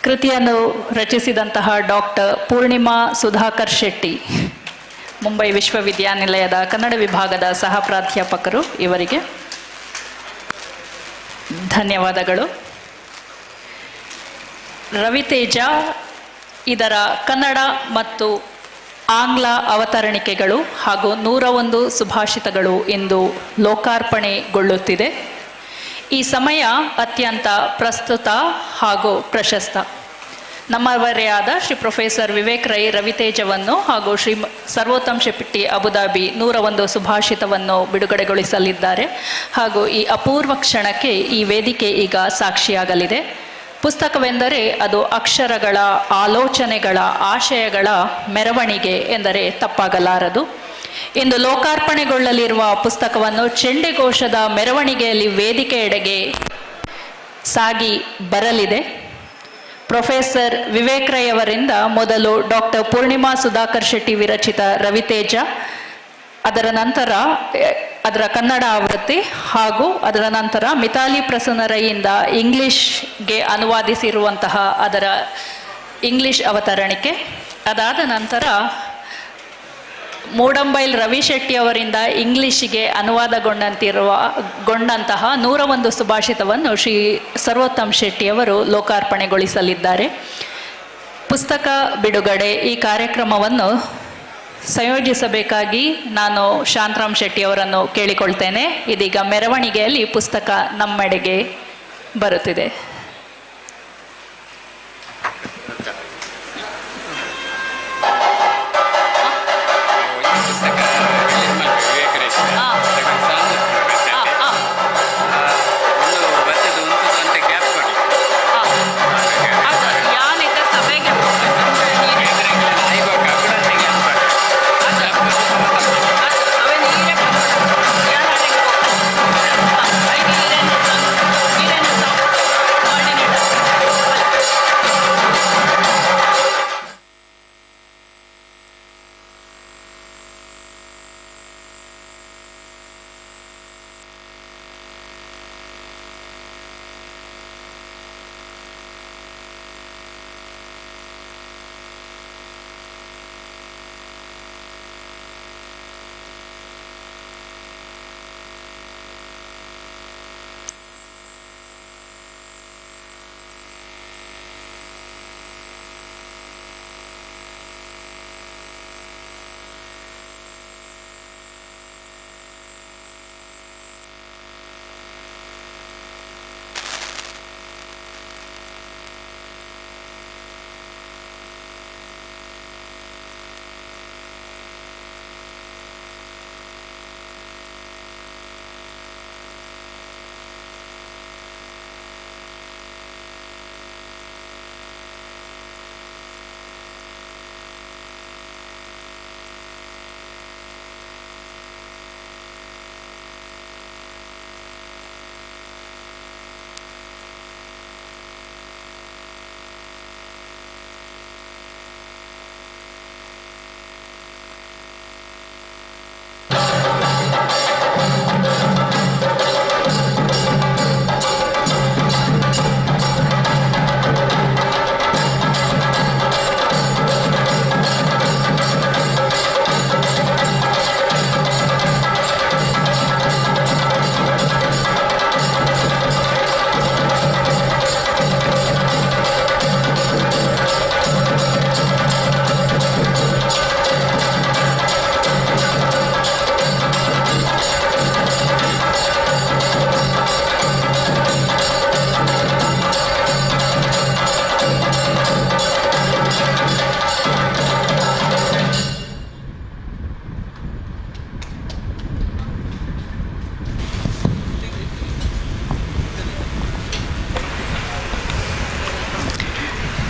ಕೃತಿಯನ್ನು ರಚಿಸಿದಂತಹ ಡಾಕ್ಟರ್ ಪೂರ್ಣಿಮಾ ಸುಧಾಕರ್ ಶೆಟ್ಟಿ, ಮುಂಬೈ ವಿಶ್ವವಿದ್ಯಾನಿಲಯದ ಕನ್ನಡ ವಿಭಾಗದ ಸಹ ಪ್ರಾಧ್ಯಾಪಕರು, ಇವರಿಗೆ ಧನ್ಯವಾದಗಳು. ರವಿತೇಜ ಇದರ ಕನ್ನಡ ಮತ್ತು ಆಂಗ್ಲ ಅವತರಣಿಕೆಗಳು ಹಾಗೂ 101 ಸುಭಾಷಿತಗಳು ಇಂದು ಲೋಕಾರ್ಪಣೆಗೊಳ್ಳುತ್ತಿದೆ. ಈ ಸಮಯ ಅತ್ಯಂತ ಪ್ರಸ್ತುತ ಹಾಗೂ ಪ್ರಶಸ್ತ. ನಮ್ಮವರೇ ಆದ ಶ್ರೀ ಪ್ರೊಫೆಸರ್ ವಿವೇಕ್ ರೈ ರವಿತೇಜವನ್ನು ಹಾಗೂ ಶ್ರೀ ಸರ್ವೋತ್ತಮ್ ಶೆಟ್ಟಿ ಅಬುದಾಬಿ 101 ಸುಭಾಷಿತವನ್ನು ಬಿಡುಗಡೆಗೊಳಿಸಲಿದ್ದಾರೆ. ಹಾಗೂ ಈ ಅಪೂರ್ವ ಕ್ಷಣಕ್ಕೆ ಈ ವೇದಿಕೆ ಈಗ ಸಾಕ್ಷಿಯಾಗಲಿದೆ. ಪುಸ್ತಕವೆಂದರೆ ಅದು ಅಕ್ಷರಗಳ, ಆಲೋಚನೆಗಳ, ಆಶಯಗಳ ಮೆರವಣಿಗೆ ಎಂದರೆ ತಪ್ಪಾಗಲಾರದು. ಇಂದು ಲೋಕಾರ್ಪಣೆಗೊಳ್ಳಲಿರುವ ಪುಸ್ತಕವನ್ನು ಚೆಂಡೆಘೋಷದ ಮೆರವಣಿಗೆಯಲ್ಲಿ ವೇದಿಕೆಯೆಡೆಗೆ ಸಾಗಿ ಬರಲಿದೆ. ಪ್ರೊಫೆಸರ್ ವಿವೇಕ್ ರೈ ಅವರಿಂದ ಮೊದಲು ಡಾಕ್ಟರ್ ಪೂರ್ಣಿಮಾ ಸುಧಾಕರ್ ಶೆಟ್ಟಿ ವಿರಚಿತ ರವಿತೇಜ, ಅದರ ನಂತರ ಅದರ ಕನ್ನಡ ಆವೃತ್ತಿ ಹಾಗೂ ಅದರ ನಂತರ ಮಿತಾಲಿ ಪ್ರಸನ್ನ ರೈಯಿಂದ ಇಂಗ್ಲಿಷ್ಗೆ ಅನುವಾದಿಸಿರುವಂತಹ ಅದರ ಇಂಗ್ಲಿಷ್ ಅವತರಣಿಕೆ, ಅದಾದ ನಂತರ ಮೂಡಂಬೈಲ್ ರವಿ ಶೆಟ್ಟಿ ಅವರಿಂದ ಇಂಗ್ಲಿಷಿಗೆ ಅನುವಾದಗೊಂಡಂತಹ 101 ಸುಭಾಷಿತವನ್ನು ಶ್ರೀ ಸರ್ವೋತ್ತಮ್ ಶೆಟ್ಟಿ ಅವರು ಲೋಕಾರ್ಪಣೆಗೊಳಿಸಲಿದ್ದಾರೆ. ಪುಸ್ತಕ ಬಿಡುಗಡೆ ಈ ಕಾರ್ಯಕ್ರಮವನ್ನು ಸಂಯೋಜಿಸಬೇಕಾಗಿ ನಾನು ಶಾಂತರಾಮ್ ಶೆಟ್ಟಿ ಅವರನ್ನು ಕೇಳಿಕೊಳ್ತೇನೆ. ಇದೀಗ ಮೆರವಣಿಗೆಯಲ್ಲಿ ಪುಸ್ತಕ ನಮ್ಮೆಡೆಗೆ ಬರುತ್ತಿದೆ.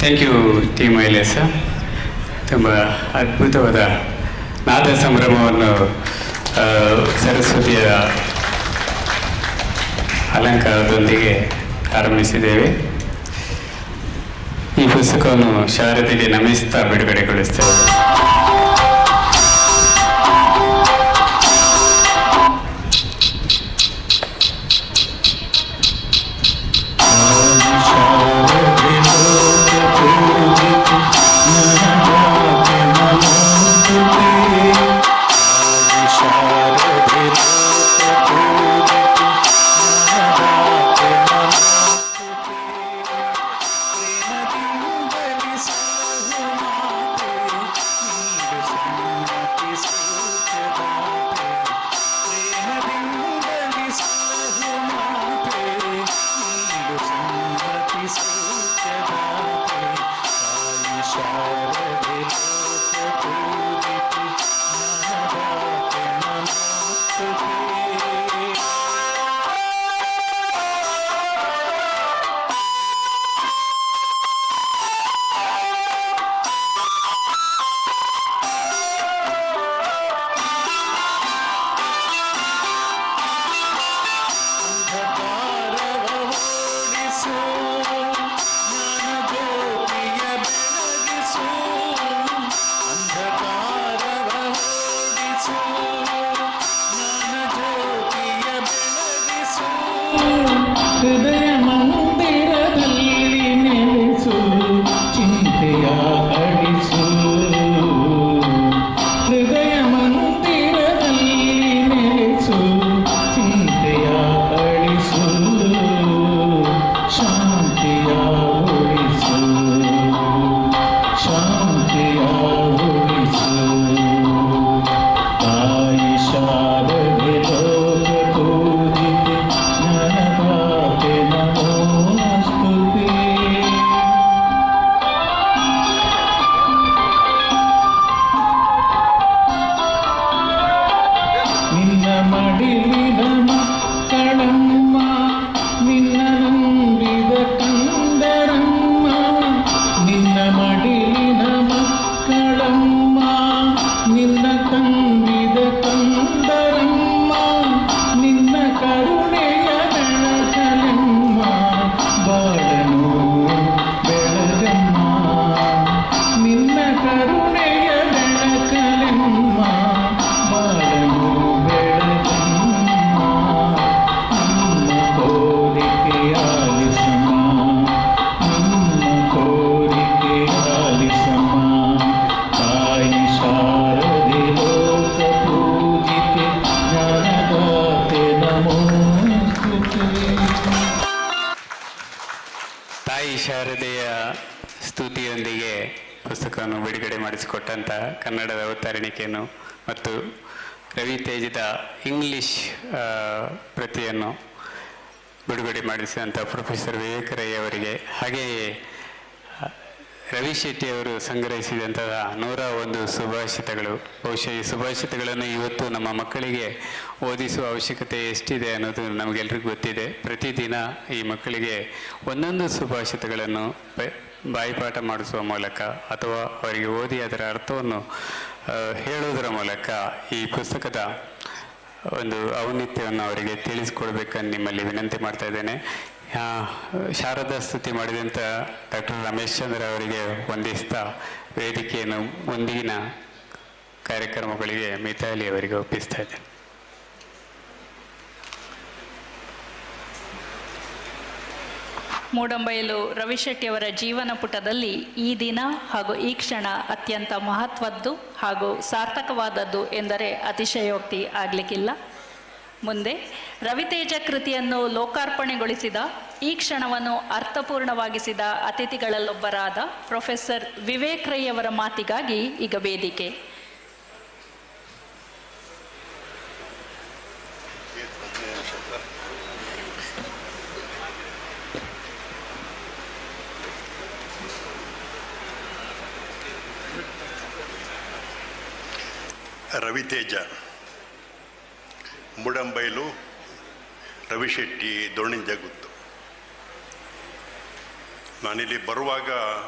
Thank you T Mailesha. ತುಂಬ ಅದ್ಭುತವಾದ ನಾದ ಸಂಭ್ರಮವನ್ನು ಸರಸ್ವತಿಯ ಅಲಂಕಾರದೊಂದಿಗೆ ಆರಂಭಿಸಿದ್ದೇವೆ. ಈ ಪುಸ್ತಕವನ್ನು ಶಾರದೆಗೆ ನಮಿಸ್ತಾ ಬಿಡುಗಡೆಗೊಳಿಸ್ತೇವೆ. ಶಾರದೆ ಲೋಕ ಪೂಜಿತೆ ಹೃದಯ ಮಂದಿರದಲ್ಲಿ ನೆಲೆಸು ಚಿಂತೆಯ ಅಳಿಸು ಹೃದಯ ಮಂದಿರದಲ್ಲಿ ನೆಲೆಸು ಚಿಂತೆಯ ಅಳಿಸು ಶಾಂತಿಯ ಉಳಿಸು ಶಾಂತಿಯ ಉಳಿಸು ತಾಯಿ ಶಾರದೆ ಲೋಕ ಪೂಜಿತೆ ಜ್ಞಾನದಾತೆ ನಮೋಸ್ತುತೆ ನಿನ್ನ ಮಡಿಲಿನ ಮಕ್ಕಳಮ್ಮ ನಿನ್ನ ನಂಬಿದ ಕಂದರಮ್ಮ ನಿನ್ನ ಮಡಿಲಿನ ಮಕ್ಕಳಮ್ಮ ನಿನ್ನ ತಂಬಿದ ಕಂದರಮ್ಮ ನಿನ್ನ ಕರುಣೆಯ ಬೆಳಕಲೆಮ್ಮ ಬಾಳನು ಬೆಳಗಮ್ಮ ನಿನ್ನ ಕರುಣೆಯ ಬೆಳಕಲೆಮ್ಮ ಬಾಳನು ಬೆಳಗಮ್ಮ ನಮ್ಮ ಕೋರಿಕೆಯಾಲಿಸಮ್ಮ ನಮ್ಮ ಕೋರಿಕೆಯಾಲಿಸಮ್ಮ ತಾಯಿ ಶಾರದೆ ಲೋಕ ಪೂಜಿತೆ ಜ್ಞಾನದಾತೆ ನಮೋಸ್ತುತೆ ತಾಯಿ ಶಾರದೆಯ ಸ್ತುತಿಯೊಂದಿಗೆ ಪುಸ್ತಕವನ್ನು ಬಿಡುಗಡೆ ಮಾಡಿಸಿಕೊಟ್ಟಂಥ ಕನ್ನಡದ ಅವತರಣಿಕೆಯನ್ನು ಮತ್ತು ರವಿ ತೇಜದ ಇಂಗ್ಲಿಷ್ ಪ್ರತಿಯನ್ನು ಬಿಡುಗಡೆ ಮಾಡಿಸಿದಂಥ ಪ್ರೊಫೆಸರ್ ವಿವೇಕರಯ್ಯ ಅವರಿಗೆ, ಹಾಗೆಯೇ ರವಿ ಶೆಟ್ಟಿ ಅವರು ಸಂಗ್ರಹಿಸಿದಂತಹ 101 ಸುಭಾಷಿತಗಳು. ಬಹುಶಃ ಈ ಸುಭಾಷಿತಗಳನ್ನು ಇವತ್ತು ನಮ್ಮ ಮಕ್ಕಳಿಗೆ ಓದಿಸುವ ಅವಶ್ಯಕತೆ ಎಷ್ಟಿದೆ ಅನ್ನೋದು ನಮಗೆಲ್ರಿಗೂ ಗೊತ್ತಿದೆ. ಪ್ರತಿದಿನ ಈ ಮಕ್ಕಳಿಗೆ ಒಂದೊಂದು ಸುಭಾಷಿತಗಳನ್ನು ಬಾಯಿಪಾಠ ಮಾಡಿಸುವ ಮೂಲಕ ಅಥವಾ ಅವರಿಗೆ ಓದಿ ಅದರ ಅರ್ಥವನ್ನು ಹೇಳುವುದರ ಮೂಲಕ ಈ ಪುಸ್ತಕದ ಒಂದು ಔನ್ನತ್ಯವನ್ನು ಅವರಿಗೆ ತಿಳಿಸ್ಕೊಡ್ಬೇಕಂತ ನಿಮ್ಮಲ್ಲಿ ವಿನಂತಿ ಮಾಡ್ತಾ ಇದ್ದೇನೆ. ಶಾರದಾ ಸ್ತುತಿ ಮಾಡಿದಂಥ ಡಾಕ್ಟರ್ ರಮೇಶ್ ಚಂದ್ರ ಅವರಿಗೆ ವಂದಿಸ್ತಾ ವೇದಿಕೆಯನ್ನು ಮುಂದಿನ ಕಾರ್ಯಕ್ರಮಗಳಿಗೆ ಮಿತಾಲಿ ಅವರಿಗೆ ಒಪ್ಪಿಸ್ತಾ ಇದ್ದೇನೆ. ಮೂಡಂಬೈಲು ರವಿಶೆಟ್ಟಿಯವರ ಜೀವನ ಪುಟದಲ್ಲಿ ಈ ದಿನ ಹಾಗೂ ಈ ಕ್ಷಣ ಅತ್ಯಂತ ಮಹತ್ವದ್ದು ಹಾಗೂ ಸಾರ್ಥಕವಾದದ್ದು ಎಂದರೆ ಅತಿಶಯೋಕ್ತಿ ಆಗಲಿಕ್ಕಿಲ್ಲ. ಮುಂದೆ ರವಿತೇಜ ಕೃತಿಯನ್ನು ಲೋಕಾರ್ಪಣೆಗೊಳಿಸಿದ, ಈ ಕ್ಷಣವನ್ನು ಅರ್ಥಪೂರ್ಣವಾಗಿಸಿದ ಅತಿಥಿಗಳಲ್ಲೊಬ್ಬರಾದ ಪ್ರೊಫೆಸರ್ ವಿವೇಕ್ ರೈ ಅವರ ಮಾತಿಗಾಗಿ ಈಗ ವೇದಿಕೆ. ರವಿತೇಜ, ಮುಡಂಬೈಲು ರವಿಶೆಟ್ಟಿ ದೋಣಿಂಜ ಗುತ್ತು. ನಾನಿಲ್ಲಿ ಬರುವಾಗ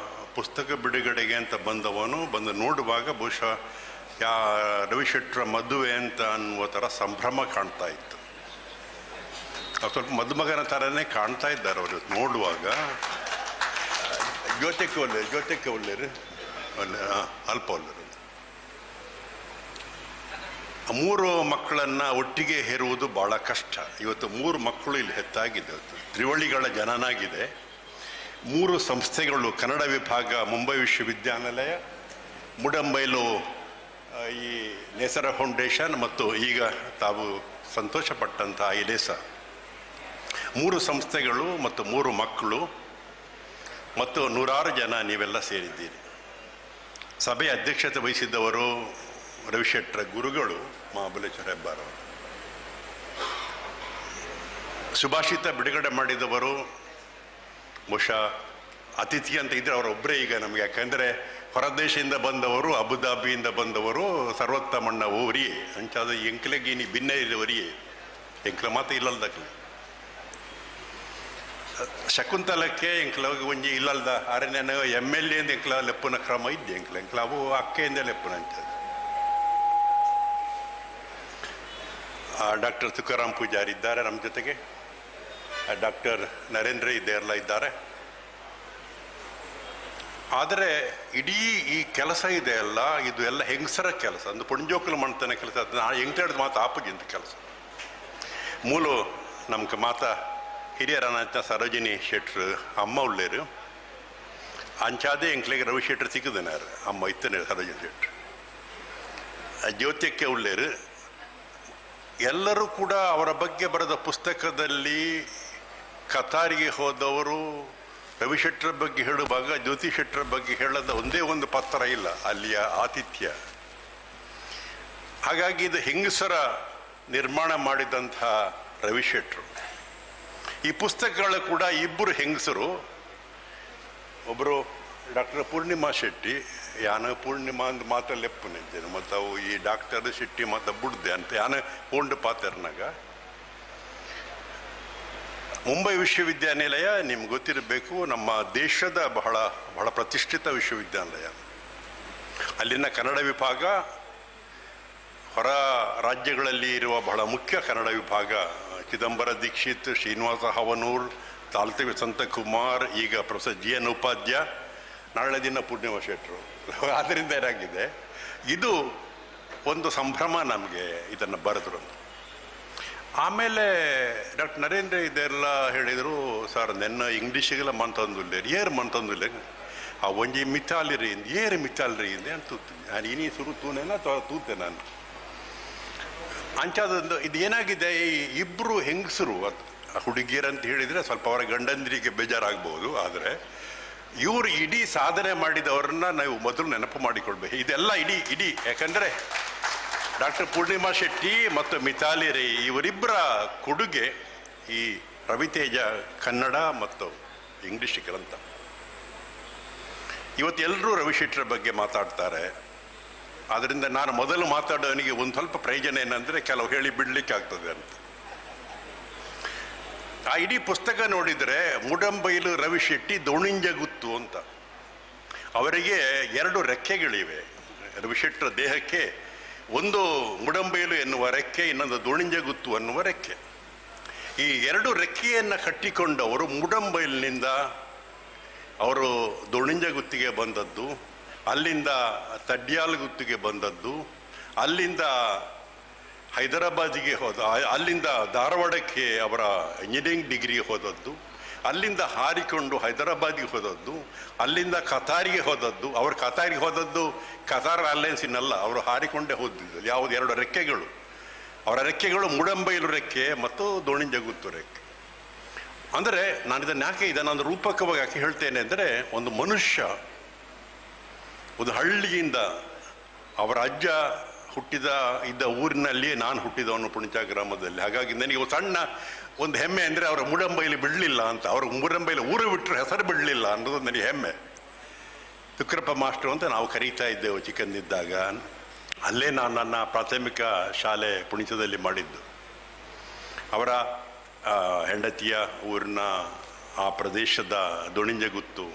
ಪುಸ್ತಕ ಬಿಡುಗಡೆಗೆ ಅಂತ ಬಂದು ನೋಡುವಾಗ ಬಹುಶಃ ರವಿಶೆಟ್ಟರ ಮದುವೆ ಅಂತ ಅನ್ನುವ ಥರ ಸಂಭ್ರಮ ಕಾಣ್ತಾ ಇತ್ತು. ಸ್ವಲ್ಪ ಮದುಮಗನ ಥರನೇ ಕಾಣ್ತಾ ಇದ್ದಾರೆ ಅವರು ನೋಡುವಾಗ. ಜೊತೆಗೆ ಒಳ್ಳೆಯರು ಅಲ್ಪ ಒಳ್ಳೆಯರು. 3 ಮಕ್ಕಳನ್ನು ಒಟ್ಟಿಗೆ ಹೇರುವುದು ಭಾಳ ಕಷ್ಟ. ಇವತ್ತು 3 ಮಕ್ಕಳು ಇಲ್ಲಿ ಹೆತ್ತಾಗಿದೆ. ತ್ರಿವಳಿಗಳ ಜನನಾಗಿದೆ. 3 ಸಂಸ್ಥೆಗಳು, ಕನ್ನಡ ವಿಭಾಗ ಮುಂಬೈ ವಿಶ್ವವಿದ್ಯಾನಿಲಯ, ಮುಡಂಬೈಲು ಈ ನೇಸರ ಫೌಂಡೇಶನ್ ಮತ್ತು ಈಗ ತಾವು ಸಂತೋಷಪಟ್ಟಂಥ ಐಲೇಸ, 3 ಸಂಸ್ಥೆಗಳು ಮತ್ತು 3 ಮಕ್ಕಳು ಮತ್ತು 100 ಜನ ನೀವೆಲ್ಲ ಸೇರಿದ್ದೀರಿ. ಸಭೆಯ ಅಧ್ಯಕ್ಷತೆ ವಹಿಸಿದ್ದವರು ರವಿಶೆಟ್ಟರ ಗುರುಗಳು ಮಹಾಬಲೇಶ್ವರ ಹೆಬ್ಬಾರವರು. ಸುಭಾಷಿತ ಬಿಡುಗಡೆ ಮಾಡಿದವರು ಬಹುಶಃ ಅತಿಥಿ ಅಂತ ಇದ್ದರೆ ಅವರೊಬ್ಬರೇ ಈಗ ನಮಗೆ. ಯಾಕಂದರೆ ಹೊರದೇಶದಿಂದ ಬಂದವರು, ಅಬುದಾಬಿಯಿಂದ ಬಂದವರು ಸರ್ವೋತ್ತಮಣ್ಣ ಓರಿಯೇ ಅಂಚಾದ ಎಂಕ್ಲೆಗೀನಿ ಭಿನ್ನ ಇರುವರಿಯೇ ಎಂಕ್ಲ ಮಾತ್ರ ಇಲ್ಲಲ್ದಕ್ಲೆ ಶಕುಂತಲಕ್ಕೆ ಎಂಕ್ಲ ಒಂಜಿ ಇಲ್ಲಲ್ದ ಆರನೇ MLA ಅಂತ ಎಂಕ್ಲ ಲೆಪ್ಪನ ಕ್ರಮ ಇದ್ದೆ ಎಂಕ್ಲ ಅವು ಅಕ್ಕೆಯಿಂದ ಲೆಪ್ಪನ ಅಂಚದು. ಡಾಕ್ಟರ್ ತುಕಾರಾಮ್ ಪೂಜಾರಿ ಇದ್ದಾರೆ ನಮ್ಮ ಜೊತೆಗೆ, ಡಾಕ್ಟರ್ ನರೇಂದ್ರ ಇದೆಲ್ಲ ಇದ್ದಾರೆ. ಆದರೆ ಇಡೀ ಈ ಕೆಲಸ ಇದೆ ಅಲ್ಲ, ಇದು ಎಲ್ಲ ಹೆಂಗಸರ ಕೆಲಸ. ಒಂದು ಪುಂಜೋಕಲು ಮಾಡ್ತಾನೆ ಕೆಲಸ, ಅದು ಎಂಟೆರಡು ಮಾತು ಆಪುಜಿಂತ ಕೆಲಸ. ಮೂಲು ನಮ್ಗೆ ಮಾತಾ ಹಿರಿಯರನ್ನ ಸರೋಜಿನಿ ಶೆಟ್ರು ಅಮ್ಮ ಉಳ್ಳೇರು ಅಂಚಾದೆ ಎಂಕ್ಲೆಗೆ ರವಿ ಶೆಟ್ರು ಸಿಕ್ಕದನಾರು ಅಮ್ಮ ಇತ್ತನೇ ಸರೋಜಿನಿ ಶೆಟ್ರು ಜ್ಯೋತಿಕ್ಕೆ ಉಳ್ಳೇರು. ಎಲ್ಲರೂ ಕೂಡ ಅವರ ಬಗ್ಗೆ ಬರೆದ ಪುಸ್ತಕದಲ್ಲಿ ಕತಾರಿಗೆ ಹೋದವರು ರವಿ ಶೆಟ್ಟರ ಬಗ್ಗೆ ಹೇಳುವಾಗ ಜ್ಯೋತಿ ಶೆಟ್ಟರ ಬಗ್ಗೆ ಹೇಳದ ಒಂದೇ ಒಂದು ಪತ್ರ ಇಲ್ಲ, ಅಲ್ಲಿಯ ಆತಿಥ್ಯ. ಹಾಗಾಗಿ ಇದು ಹೆಂಗಸರ ನಿರ್ಮಾಣ ಮಾಡಿದಂಥ ರವಿ ಶೆಟ್ಟರು. ಈ ಪುಸ್ತಕಗಳು ಕೂಡ ಇಬ್ಬರು ಹೆಂಗಸರು, ಒಬ್ಬರು ಡಾಕ್ಟರ್ ಪೂರ್ಣಿಮಾ ಶೆಟ್ಟಿ, ಯಾನ ಪೂರ್ಣಿಮಾ ಅಂದ್ ಮಾತಲ್ಲಿ ಎಪ್ಪನಿದ್ದೇನೆ, ಮತ್ತು ಅವು ಈ ಡಾಕ್ಟರ್ ಶೆಟ್ಟಿ ಮತ್ತು ಬುಡ್ದೆ ಅಂತ ಯಾನ ಪೂಂಡು ಪಾತ್ರನಾಗ. ಮುಂಬೈ ವಿಶ್ವವಿದ್ಯಾನಿಲಯ ನಿಮ್ಗೆ ಗೊತ್ತಿರಬೇಕು, ನಮ್ಮ ದೇಶದ ಬಹಳ ಬಹಳ ಪ್ರತಿಷ್ಠಿತ ವಿಶ್ವವಿದ್ಯಾನಿಲಯ. ಅಲ್ಲಿನ ಕನ್ನಡ ವಿಭಾಗ ಹೊರ ರಾಜ್ಯಗಳಲ್ಲಿ ಇರುವ ಬಹಳ ಮುಖ್ಯ ಕನ್ನಡ ವಿಭಾಗ. ಚಿದಂಬರ ದೀಕ್ಷಿತ್, ಶ್ರೀನಿವಾಸ ಹವನೂರ್, ತಾಲ್ತವಿ ಸಂತಕುಮಾರ್, ಈಗ ಪ್ರೊಫೆಸರ್ ಜಿ ಎನ್ ಉಪಾಧ್ಯ, ನಾಳೆ ದಿನ ಪೂರ್ಣಿಮಾ ಶೆಟ್ಟರು. ಆದ್ದರಿಂದ ಏನಾಗಿದೆ, ಇದು ಒಂದು ಸಂಭ್ರಮ ನಮಗೆ ಇದನ್ನು ಬರೆದ್ರು. ಆಮೇಲೆ ಡಾಕ್ಟರ್ ನರೇಂದ್ರ ಇದೆಲ್ಲ ಹೇಳಿದರು, ಸರ್ ನೆನ್ನ ಇಂಗ್ಲೀಷಿಗೆಲ್ಲ ಮಂತಂದಿಲ್ಲ, ಏರು ಮಂತಂದಿಲ್ಲ, ಆ ಒಂಜಿ ಮಿಥಾಲಿ ಏರು ಮಿಥಾಲಿ ಅಂತ ತೂತೀನಿ ನಾನು, ಇನಿ ಸುರು ತೂನೇನ ತೂತೆ ನಾನು ಅಂಚಾದೊಂದು. ಇದು ಏನಾಗಿದೆ, ಈ ಇಬ್ಬರು ಹೆಂಗಸರು, ಹುಡುಗಿಯರಂತ ಹೇಳಿದರೆ ಸ್ವಲ್ಪ ಅವರ ಗಂಡಂದಿರಿಗೆ ಬೇಜಾರಾಗ್ಬೋದು, ಆದರೆ ಇವರು ಇಡೀ ಸಾಧನೆ ಮಾಡಿದವ್ರನ್ನ ನಾವು ಮೊದಲು ನೆನಪು ಮಾಡಿಕೊಳ್ಬೇಕು. ಇದೆಲ್ಲ ಇಡೀ ಯಾಕಂದರೆ ಡಾಕ್ಟರ್ ಪೂರ್ಣಿಮಾ ಶೆಟ್ಟಿ ಮತ್ತು ಮಿಥಾಲಿ ರೈ ಇವರಿಬ್ಬರ ಕೊಡುಗೆ ಈ ರವಿತೇಜ ಕನ್ನಡ ಮತ್ತು ಇಂಗ್ಲಿಷ್ ಗ್ರಂಥ. ಇವತ್ತು ಎಲ್ಲರೂ ರವಿ ಶೆಟ್ಟರ ಬಗ್ಗೆ ಮಾತಾಡ್ತಾರೆ. ಆದ್ದರಿಂದ ನಾನು ಮೊದಲು ಮಾತಾಡೋನಿಗೆ ಒಂದು ಸ್ವಲ್ಪ ಪ್ರಯೋಜನ ಏನಂದರೆ ಕೆಲವು ಹೇಳಿ ಬಿಡಲಿಕ್ಕೆ ಆಗ್ತದೆ ಅಂತ. ಆ ಇಡೀ ಪುಸ್ತಕ ನೋಡಿದರೆ ಮುಡಂಬೈಲು ರವಿ ಶೆಟ್ಟಿ ದೋಣಿಂಜಗುತ್ತು ಅಂತ. ಅವರಿಗೆ 2 ರೆಕ್ಕೆಗಳಿವೆ ರವಿ ಶೆಟ್ಟರ ದೇಹಕ್ಕೆ. ಒಂದು ಮುಡಂಬೈಲು ಎನ್ನುವ ರೆಕ್ಕೆ, ಇನ್ನೊಂದು ದೋಣಿಂಜಗುತ್ತು ಅನ್ನುವ ರೆಕ್ಕೆ. ಈ 2 ರೆಕ್ಕೆಯನ್ನು ಕಟ್ಟಿಕೊಂಡವರು ಮುಡಂಬೈಲಿನಿಂದ ಅವರು ದೋಣಿಂಜಗುತ್ತಿಗೆ ಬಂದದ್ದು, ಅಲ್ಲಿಂದ ತಡ್ಯಾಲಗುತ್ತಿಗೆ ಬಂದದ್ದು, ಅಲ್ಲಿಂದ ಹೈದರಾಬಾದಿಗೆ ಹೋದ, ಅಲ್ಲಿಂದ ಧಾರವಾಡಕ್ಕೆ ಅವರ ಇಂಜಿನಿಯರಿಂಗ್ ಡಿಗ್ರಿಗೆ ಹೋದದ್ದು, ಅಲ್ಲಿಂದ ಹಾರಿಕೊಂಡು ಹೈದರಾಬಾದಿಗೆ ಹೋದದ್ದು, ಅಲ್ಲಿಂದ ಕತಾರಿಗೆ ಹೋದದ್ದು. ಅವರು ಕತಾರಿಗೆ ಹೋದದ್ದು ಕತಾರ್ ಅಲಯನ್ಸಿನಲ್ಲ, ಅವರು ಹಾರಿಕೊಂಡೇ ಹೋದಿದ್ದು. ಯಾವುದು 2 ರೆಕ್ಕೆಗಳು, ಅವರ ರೆಕ್ಕೆಗಳು ಮುಡಂಬೈಲು ರೆಕ್ಕೆ ಮತ್ತು ದೋಣಿಂಜಗುತ್ತು ರೆಕ್ಕೆ. ಅಂದರೆ ನಾನು ಇದನ್ನು ರೂಪಕವಾಗಿ ಯಾಕೆ ಹೇಳ್ತೇನೆ ಅಂದರೆ, ಒಂದು ಮನುಷ್ಯ ಒಂದು ಹಳ್ಳಿಯಿಂದ, ಅವರ ಅಜ್ಜ ಇದ್ದ ಊರಿನಲ್ಲಿ ನಾನು ಹುಟ್ಟಿದವನು ಪುಣಚ ಗ್ರಾಮದಲ್ಲಿ. ಹಾಗಾಗಿ ನನಗೆ ಸಣ್ಣ ಒಂದು ಹೆಮ್ಮೆ ಅಂದರೆ ಅವರ ಮುಡಂಬೈಲಿ ಬಿಡಲಿಲ್ಲ ಅಂತ, ಅವ್ರ ಮುಡಂಬೈಲಿ ಊರು ಬಿಟ್ಟರು ಹೆಸರು ಬಿಡಲಿಲ್ಲ ಅನ್ನೋದು ನನಗೆ ಹೆಮ್ಮೆ. ತುಕ್ರಪ್ಪ ಮಾಸ್ಟ್ರು ಅಂತ ನಾವು ಕರೀತಾ ಇದ್ದೆವು ಚಿಕ್ಕಂದಿದ್ದಾಗ. ಅಲ್ಲೇ ನಾನು ನನ್ನ ಪ್ರಾಥಮಿಕ ಶಾಲೆ ಪುಣಿಚದಲ್ಲಿ ಮಾಡಿದ್ದು. ಅವರ ಹೆಂಡತಿಯ ಊರಿನ ಆ ಪ್ರದೇಶದ ದೋಣಿಂಜಗುತ್ತು,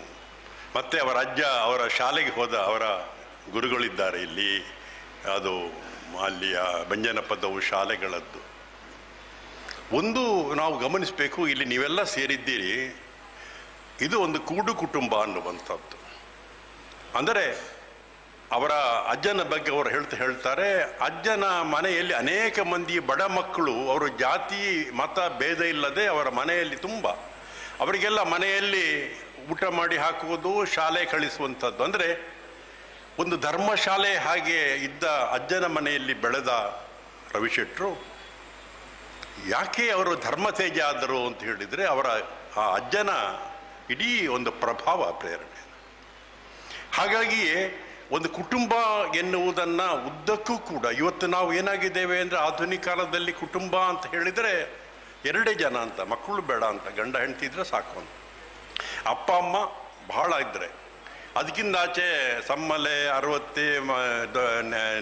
ಮತ್ತು ಅವರ ಅಜ್ಜ ಅವರ ಶಾಲೆಗೆ ಹೋದ ಅವರ ಗುರುಗಳಿದ್ದಾರೆ ಇಲ್ಲಿ, ಅದು ಅಲ್ಲಿಯ ಬಂಜನಪದವು ಶಾಲೆಗಳದ್ದು. ಒಂದು ನಾವು ಗಮನಿಸಬೇಕು, ಇಲ್ಲಿ ನೀವೆಲ್ಲ ಸೇರಿದ್ದೀರಿ, ಇದು ಒಂದು ಕೂಡು ಕುಟುಂಬ ಅನ್ನುವಂಥದ್ದು. ಅಂದರೆ ಅವರ ಅಜ್ಜನ ಬಗ್ಗೆ ಅವರು ಹೇಳ್ತಾರೆ, ಅಜ್ಜನ ಮನೆಯಲ್ಲಿ ಅನೇಕ ಮಂದಿ ಬಡ ಮಕ್ಕಳು, ಅವರು ಜಾತಿ ಮತ ಭೇದ ಇಲ್ಲದೆ ಅವರ ಮನೆಯಲ್ಲಿ ತುಂಬ, ಅವರಿಗೆಲ್ಲ ಮನೆಯಲ್ಲಿ ಊಟ ಮಾಡಿ ಹಾಕುವುದು, ಶಾಲೆ ಕಳಿಸುವಂಥದ್ದು. ಅಂದರೆ ಒಂದು ಧರ್ಮಶಾಲೆ ಹಾಗೆ ಇದ್ದ ಅಜ್ಜನ ಮನೆಯಲ್ಲಿ ಬೆಳೆದ ರವಿ ಶೆಟ್ಟರು ಯಾಕೆ ಅವರು ಧರ್ಮತೇಜ ಆದರು ಅಂತ ಹೇಳಿದರೆ, ಅವರ ಆ ಅಜ್ಜನ ಇಡೀ ಒಂದು ಪ್ರಭಾವ, ಪ್ರೇರಣೆ. ಹಾಗಾಗಿಯೇ ಒಂದು ಕುಟುಂಬ ಎನ್ನುವುದನ್ನು ಉದ್ದಕ್ಕೂ ಕೂಡ ಇವತ್ತು ನಾವು ಏನಾಗಿದ್ದೇವೆ ಅಂದರೆ, ಆಧುನಿಕ ಕಾಲದಲ್ಲಿ ಕುಟುಂಬ ಅಂತ ಹೇಳಿದರೆ 2 ಜನ ಅಂತ, ಮಕ್ಕಳು ಬೇಡ ಅಂತ, ಗಂಡ ಹೆಂಡತಿ ಇದ್ರೆ ಸಾಕು ಅಂತ, ಅಪ್ಪ ಅಮ್ಮ ಬಹಳ ಇದ್ದರೆ, ಅದಕ್ಕಿಂತ ಆಚೆ ಸಮ್ಮಲೆ, ಅರವತ್ತೆ,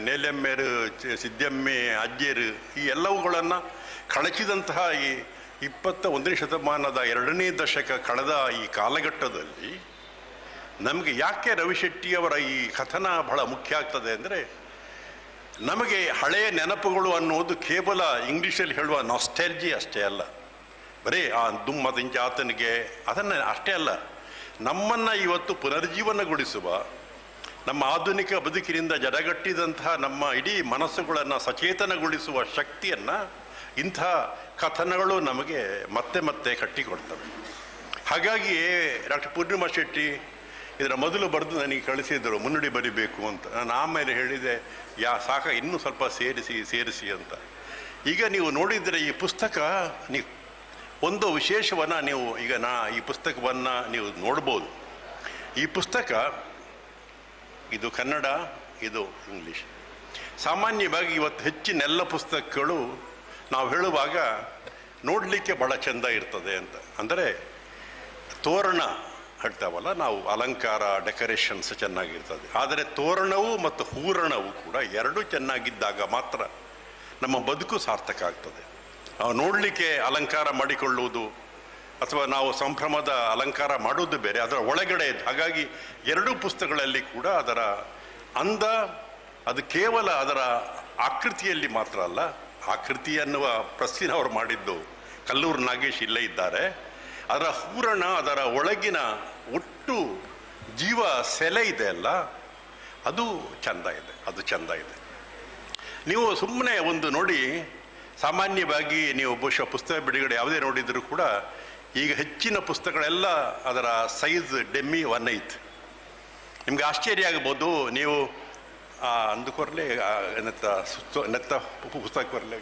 ನೇಲೆಮ್ಮೆರು, ಸಿದ್ದೆಮ್ಮೆ, ಅಜ್ಜಿಯರು, ಈ ಎಲ್ಲವುಗಳನ್ನು ಕಳಚಿದಂತಹ ಈ 21ನೇ ಶತಮಾನದ 2ನೇ ದಶಕ ಕಳೆದ ಈ ಕಾಲಘಟ್ಟದಲ್ಲಿ ನಮಗೆ ಯಾಕೆ ರವಿ ಶೆಟ್ಟಿಯವರ ಈ ಕಥನ ಬಹಳ ಮುಖ್ಯ ಆಗ್ತದೆ ಅಂದರೆ, ನಮಗೆ ಹಳೆಯ ನೆನಪುಗಳು ಅನ್ನೋದು ಕೇವಲ ಇಂಗ್ಲೀಷಲ್ಲಿ ಹೇಳುವ ನಾಸ್ಟಾಲ್ಜಿ ಅಷ್ಟೇ ಅಲ್ಲ, ಬರೀ ಆ ದುಮ್ಮದಿಂಚ ಆತನಿಗೆ ಅದನ್ನು ಅಷ್ಟೇ ಅಲ್ಲ, ನಮ್ಮನ್ನು ಇವತ್ತು ಪುನರ್ಜೀವನಗೊಳಿಸುವ, ನಮ್ಮ ಆಧುನಿಕ ಬದುಕಿನಿಂದ ಜಡಗಟ್ಟಿದಂತಹ ನಮ್ಮ ಇಡೀ ಮನಸ್ಸುಗಳನ್ನು ಸಚೇತನಗೊಳಿಸುವ ಶಕ್ತಿಯನ್ನು ಇಂಥ ಕಥನಗಳು ನಮಗೆ ಮತ್ತೆ ಮತ್ತೆ ಕಟ್ಟಿಕೊಡ್ತವೆ. ಹಾಗಾಗಿ ಡಾಕ್ಟರ್ ಪೂರ್ಣಿಮಾ ಶೆಟ್ಟಿ ಇದರ ಮೊದಲು ಬರೆದು ನನಗೆ ಕಳಿಸಿದರು ಮುನ್ನುಡಿ ಬರಿಬೇಕು ಅಂತ. ನಾನು ಆಮೇಲೆ ಹೇಳಿದೆ ಸಾಕ ಇನ್ನೂ ಸ್ವಲ್ಪ ಸೇರಿಸಿ ಅಂತ. ಈಗ ನೀವು ನೋಡಿದರೆ ಈ ಪುಸ್ತಕ ನೀವು ಒಂದು ವಿಶೇಷವನ್ನು ನೀವು ಈಗ ಈ ಪುಸ್ತಕವನ್ನು ನೀವು ನೋಡ್ಬೋದು. ಈ ಪುಸ್ತಕ ಇದು ಕನ್ನಡ, ಇದು ಇಂಗ್ಲೀಷ್. ಸಾಮಾನ್ಯವಾಗಿ ಇವತ್ತು ಹೆಚ್ಚಿನೆಲ್ಲ ಪುಸ್ತಕಗಳು ನಾವು ಹೇಳುವಾಗ ನೋಡಲಿಕ್ಕೆ ಭಾಳ ಚೆಂದ ಇರ್ತದೆ ಅಂತ. ಅಂದರೆ ತೋರಣ ಹೇಳ್ತಾವಲ್ಲ ನಾವು, ಅಲಂಕಾರ ಡೆಕೋರೇಷನ್ಸ್ ಚೆನ್ನಾಗಿರ್ತದೆ. ಆದರೆ ತೋರಣವು ಮತ್ತು ಹೂರಣವು ಕೂಡ ಎರಡೂ ಚೆನ್ನಾಗಿದ್ದಾಗ ಮಾತ್ರ ನಮ್ಮ ಬದುಕು ಸಾರ್ಥಕ ಆಗ್ತದೆ. ನೋಡಲಿಕ್ಕೆ ಅಲಂಕಾರ ಮಾಡಿಕೊಳ್ಳುವುದು ಅಥವಾ ನಾವು ಸಂಭ್ರಮದ ಅಲಂಕಾರ ಮಾಡುವುದು ಬೇರೆ, ಅದರ ಒಳಗಡೆ. ಹಾಗಾಗಿ ಎರಡೂ ಪುಸ್ತಕಗಳಲ್ಲಿ ಕೂಡ ಅದರ ಅಂದ ಅದು ಕೇವಲ ಅದರ ಆಕೃತಿಯಲ್ಲಿ ಮಾತ್ರ ಅಲ್ಲ, ಆಕೃತಿ ಅನ್ನುವ ಪ್ರಶ್ನೆಯವರು ಮಾಡಿದ್ದು ಕಲ್ಲೂರು ನಾಗೇಶ್ ಇಲ್ಲೇ ಇದ್ದಾರೆ. ಅದರ ಹೂರಣ, ಅದರ ಒಳಗಿನ ಒಟ್ಟು ಜೀವ ಸೆಲೆ ಇದೆ ಅಲ್ಲ, ಅದು ಚೆಂದ ಇದೆ. ನೀವು ಸುಮ್ಮನೆ ಒಂದು ನೋಡಿ, ಸಾಮಾನ್ಯವಾಗಿ ನೀವು ಬಹುಶಃ ಪುಸ್ತಕ ಬಿಡುಗಡೆ ಯಾವುದೇ ನೋಡಿದರೂ ಕೂಡ ಈಗ ಹೆಚ್ಚಿನ ಪುಸ್ತಕಗಳೆಲ್ಲ ಅದರ ಸೈಜ್ ಡೆಮ್ಮಿ 1/8. ನಿಮ್ಗೆ ಆಶ್ಚರ್ಯ ಆಗ್ಬೋದು. ನೀವು ಅಂದುಕೊರ್ಲೆ ನೆತ್ತ ಪುಸ್ತಕ ಕೊರಲೆ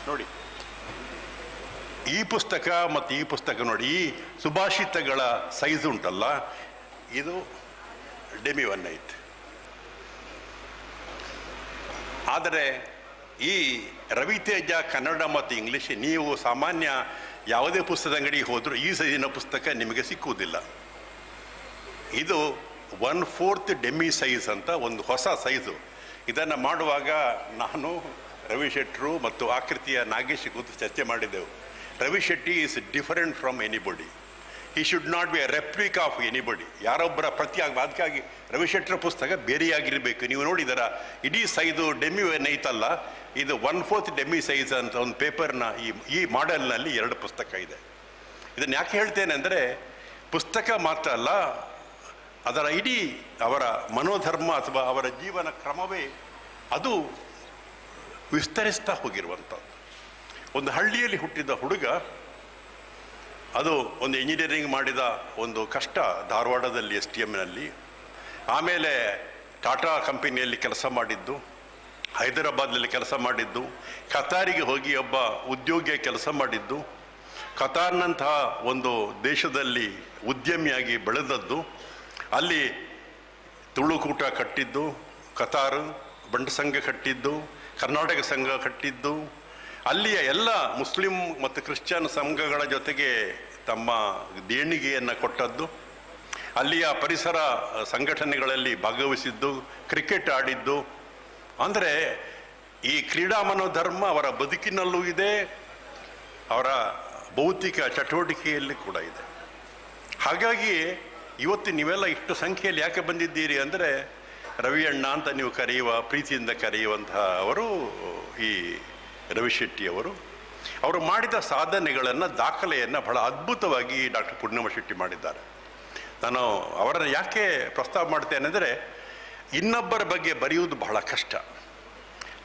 ನೋಡಿ, ಈ ಪುಸ್ತಕ ಮತ್ತು ಈ ಪುಸ್ತಕ ನೋಡಿ, ಈ ಸುಭಾಷಿತಗಳ ಸೈಜ್ ಉಂಟಲ್ಲ, ಇದು ಡೆಮ್ಮಿ 1/8. ಆದರೆ ಈ ರವಿತೇಜ ಕನ್ನಡ ಮತ್ತು ಇಂಗ್ಲೀಷ್ ನೀವು ಸಾಮಾನ್ಯ ಯಾವುದೇ ಪುಸ್ತಕದ ಅಂಗಡಿಗೆ ಹೋದರೂ ಈ ಸೈಜಿನ ಪುಸ್ತಕ ನಿಮಗೆ ಸಿಕ್ಕುವುದಿಲ್ಲ. ಇದು 1/4 ಡೆಮ್ಮಿ ಸೈಜ್ ಅಂತ ಒಂದು ಹೊಸ ಸೈಜು. ಇದನ್ನು ಮಾಡುವಾಗ ನಾನು, ರವಿ ಶೆಟ್ಟರು ಮತ್ತು ಆಕೃತಿಯ ನಾಗೇಶ್ ಕೂತು ಚರ್ಚೆ ಮಾಡಿದೆವು. Ravi Shetty is different from anybody. He should not be a replica of anybody. ಯಾರೊಬ್ಬರ ಪ್ರತಿ ಅದಕ್ಕಾಗಿ ರವಿ ಶೆಟ್ಟರ ಪುಸ್ತಕ ಬೇರೆಯಾಗಿರಬೇಕು. ನೀವು ನೋಡಿದರ ಇಡೀ ಸೈಜು ಡೆಮ್ಮಿ 1/8 ಅಲ್ಲ, ಇದು 1/4 ಡೆಮ್ಮಿ ಸೈಜ್ ಅಂತ ಒಂದು ಪೇಪರ್ನ ಈ ಮಾಡೆಲ್ನಲ್ಲಿ 2 ಪುಸ್ತಕ ಇದೆ. ಇದನ್ನು ಯಾಕೆ ಹೇಳ್ತೇನೆ ಅಂದರೆ, ಪುಸ್ತಕ ಮಾತ್ರ ಅಲ್ಲ, ಅದರ ಇಡೀ ಅವರ ಮನೋಧರ್ಮ ಅಥವಾ ಅವರ ಜೀವನ ಕ್ರಮವೇ ಅದು ವಿಸ್ತರಿಸ್ತಾ ಹೋಗಿರುವಂಥದ್ದು. ಒಂದು ಹಳ್ಳಿಯಲ್ಲಿ ಹುಟ್ಟಿದ ಹುಡುಗ, ಅದು ಒಂದು ಇಂಜಿನಿಯರಿಂಗ್ ಮಾಡಿದ ಒಂದು ಕಷ್ಟ ಧಾರವಾಡದಲ್ಲಿ STMನಲ್ಲಿ, ಆಮೇಲೆ ಟಾಟಾ ಕಂಪನಿಯಲ್ಲಿ ಕೆಲಸ ಮಾಡಿದ್ದು, ಹೈದರಾಬಾದ್ನಲ್ಲಿ ಕೆಲಸ ಮಾಡಿದ್ದು, ಕತಾರಿಗೆ ಹೋಗಿ ಒಬ್ಬ ಉದ್ಯೋಗಿಯ ಕೆಲಸ ಮಾಡಿದ್ದು, ಕತಾರ್ನಂತಹ ಒಂದು ದೇಶದಲ್ಲಿ ಉದ್ಯಮಿಯಾಗಿ ಬೆಳೆದದ್ದು, ಅಲ್ಲಿ ತುಳುಕೂಟ ಕಟ್ಟಿದ್ದು, ಕತಾರು ಬಂಡ ಸಂಘ ಕಟ್ಟಿದ್ದು, ಕರ್ನಾಟಕ ಸಂಘ ಕಟ್ಟಿದ್ದು, ಅಲ್ಲಿಯ ಎಲ್ಲ ಮುಸ್ಲಿಂ ಮತ್ತು ಕ್ರಿಶ್ಚಿಯನ್ ಸಂಘಗಳ ಜೊತೆಗೆ ತಮ್ಮ ದೇಣಿಗೆಯನ್ನು ಕೊಟ್ಟದ್ದು, ಅಲ್ಲಿಯ ಪರಿಸರ ಸಂಘಟನೆಗಳಲ್ಲಿ ಭಾಗವಹಿಸಿದ್ದು, ಕ್ರಿಕೆಟ್ ಆಡಿದ್ದು. ಅಂದರೆ ಈ ಕ್ರೀಡಾ ಮನೋಧರ್ಮ ಅವರ ಬದುಕಿನಲ್ಲೂ ಇದೆ, ಅವರ ಭೌತಿಕ ಚಟುವಟಿಕೆಯಲ್ಲಿ ಕೂಡ ಇದೆ. ಹಾಗಾಗಿ ಇವತ್ತು ನೀವೆಲ್ಲ ಇಷ್ಟು ಸಂಖ್ಯೆಯಲ್ಲಿ ಯಾಕೆ ಬಂದಿದ್ದೀರಿ ಅಂದರೆ, ರವಿಯಣ್ಣ ಅಂತ ನೀವು ಪ್ರೀತಿಯಿಂದ ಕರೆಯುವಂತಹ ಅವರು ಈ ರವಿ ಶೆಟ್ಟಿಯವರು. ಅವರು ಮಾಡಿದ ಸಾಧನೆಗಳನ್ನು, ದಾಖಲೆಯನ್ನು ಬಹಳ ಅದ್ಭುತವಾಗಿ ಡಾಕ್ಟರ್ ಪೂರ್ಣಿಮಾ ಶೆಟ್ಟಿ ಮಾಡಿದ್ದಾರೆ. ನಾನು ಅವರನ್ನು ಯಾಕೆ ಪ್ರಸ್ತಾವ ಮಾಡ್ತೇನೆ ಅಂದರೆ, ಇನ್ನೊಬ್ಬರ ಬಗ್ಗೆ ಬರೆಯುವುದು ಬಹಳ ಕಷ್ಟ.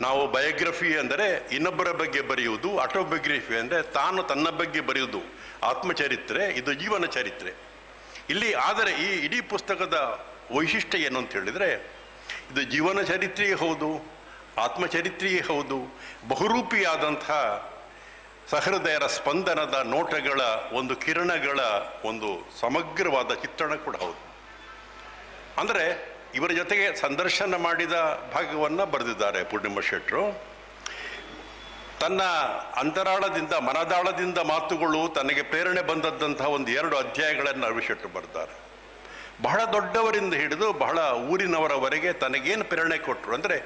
ನಾವು ಬಯೋಗ್ರಫಿ ಅಂದರೆ ಇನ್ನೊಬ್ಬರ ಬಗ್ಗೆ ಬರೆಯುವುದು, ಆಟೋಬಯೋಗ್ರಫಿ ಅಂದರೆ ತಾನು ತನ್ನ ಬಗ್ಗೆ ಬರೆಯುವುದು, ಆತ್ಮಚರಿತ್ರೆ, ಇದು ಜೀವನ ಚರಿತ್ರೆ. ಇಲ್ಲಿ ಆದರೆ ಈ ಇಡೀ ಪುಸ್ತಕದ ವೈಶಿಷ್ಟ್ಯ ಏನು ಅಂತ ಹೇಳಿದರೆ, ಇದು ಜೀವನ ಚರಿತ್ರೆಯೇ ಹೌದು, ಆತ್ಮಚರಿತ್ರೆಯೇ ಹೌದು, ಬಹುರೂಪಿಯಾದಂಥ ಸಹೃದಯರ ಸ್ಪಂದನದ ನೋಟಗಳ ಒಂದು ಕಿರಣಗಳ ಒಂದು ಸಮಗ್ರವಾದ ಚಿತ್ರಣ ಕೂಡ ಹೌದು. ಅಂದರೆ ಇವರ ಜೊತೆಗೆ ಸಂದರ್ಶನ ಮಾಡಿದ ಭಾಗವನ್ನು ಬರೆದಿದ್ದಾರೆ ಪೂರ್ಣಿಮಾ ಶೆಟ್ಟರು. ತನ್ನ ಅಂತರಾಳದಿಂದ, ಮನದಾಳದಿಂದ ಮಾತುಗಳು ತನಗೆ ಪ್ರೇರಣೆ ಬಂದದ್ದಂತಹ ಒಂದು 2 ಅಧ್ಯಾಯಗಳನ್ನು ರವಿ ಶೆಟ್ಟರು ಬರೆದಿದ್ದಾರೆ. ಬಹಳ ದೊಡ್ಡವರಿಂದ ಹಿಡಿದು ಬಹಳ ಊರಿನವರವರೆಗೆ ತನಗೇನು ಪ್ರೇರಣೆ ಕೊಟ್ಟರು ಅಂದರೆ,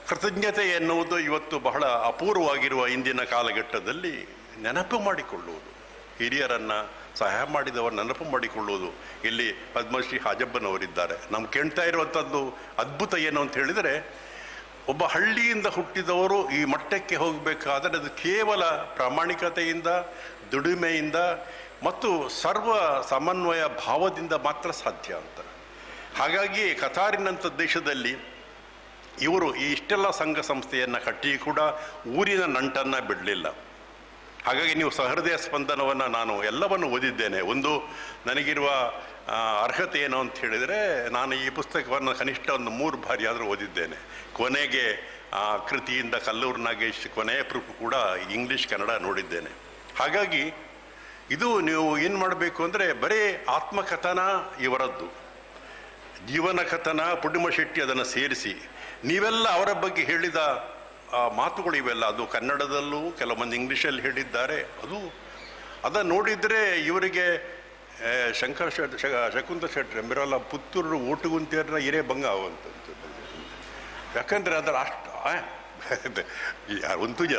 ಕೃತಜ್ಞತೆ ಎನ್ನುವುದು ಇವತ್ತು ಬಹಳ ಅಪೂರ್ವವಾಗಿರುವ ಇಂದಿನ ಕಾಲಘಟ್ಟದಲ್ಲಿ ನೆನಪು ಮಾಡಿಕೊಳ್ಳುವುದು, ಹಿರಿಯರನ್ನು ಸಹಾಯ ಮಾಡಿದವರ ನೆನಪು ಮಾಡಿಕೊಳ್ಳುವುದು. ಇಲ್ಲಿ ಪದ್ಮಶ್ರೀ ಹಾಜಬ್ಬನವರಿದ್ದಾರೆ. ನಮ್ಗೆ ಕೇಳ್ತಾ ಇರುವಂಥದ್ದು ಅದ್ಭುತ ಏನು ಅಂತ ಹೇಳಿದರೆ, ಒಬ್ಬ ಹಳ್ಳಿಯಿಂದ ಹುಟ್ಟಿದವರು ಈ ಮಟ್ಟಕ್ಕೆ ಹೋಗಬೇಕಾದರೆ ಅದು ಕೇವಲ ಪ್ರಾಮಾಣಿಕತೆಯಿಂದ, ದುಡಿಮೆಯಿಂದ ಮತ್ತು ಸರ್ವ ಸಮನ್ವಯ ಭಾವದಿಂದ ಮಾತ್ರ ಸಾಧ್ಯ ಅಂತ. ಹಾಗಾಗಿ ಕತಾರಿನಂಥ ದೇಶದಲ್ಲಿ ಇವರು ಈ ಇಷ್ಟೆಲ್ಲ ಸಂಘ ಸಂಸ್ಥೆಯನ್ನು ಕಟ್ಟಿ ಕೂಡ ಊರಿನ ನಂಟನ್ನು ಬಿಡಲಿಲ್ಲ. ಹಾಗಾಗಿ ನೀವು ಸಹೃದಯ ಸ್ಪಂದನವನ್ನು ನಾನು ಎಲ್ಲವನ್ನು ಓದಿದ್ದೇನೆ. ಒಂದು ನನಗಿರುವ ಅರ್ಹತೆ ಏನು ಅಂತ ಹೇಳಿದರೆ, ನಾನು ಈ ಪುಸ್ತಕವನ್ನು ಕನಿಷ್ಠ ಒಂದು 3 ಬಾರಿ ಆದರೂ ಓದಿದ್ದೇನೆ. ಕೊನೆಗೆ ಕೃತಿಯಿಂದ ಕಲ್ಲೂರು ನಾಗೇಶ್ ಕೊನೆಯ ಪ್ರೂಫ್ ಕೂಡ ಇಂಗ್ಲೀಷ್ ಕನ್ನಡ ನೋಡಿದ್ದೇನೆ. ಹಾಗಾಗಿ ಇದು ನೀವು ಏನು ಮಾಡಬೇಕು ಅಂದರೆ, ಬರೀ ಆತ್ಮಕಥನ ಇವರದ್ದು, ಜೀವನ ಕಥನ ಪೂರ್ಣಿಮಾ ಶೆಟ್ಟಿ ಅದನ್ನು ಸೇರಿಸಿ ನೀವೆಲ್ಲ ಅವರ ಬಗ್ಗೆ ಹೇಳಿದ ಮಾತುಗಳು ಇವೆಲ್ಲ, ಅದು ಕನ್ನಡದಲ್ಲೂ ಕೆಲವೊಂದು ಇಂಗ್ಲೀಷಲ್ಲಿ ಹೇಳಿದ್ದಾರೆ. ಅದನ್ನು ನೋಡಿದರೆ ಇವರಿಗೆ ಶಂಕರ್ ಶಕುಂತ ಶೆಟ್ಟಿ ಎಂಬರೆಲ್ಲ ಪುತ್ತೂರು ಓಟುಗುಂತಿಯರ ಹಿರೇ ಭಂಗ ಆಗುವಂಥದ್ದು. ಯಾಕಂದರೆ ಅದರ ಅಷ್ಟು ಒಂತುಜಿ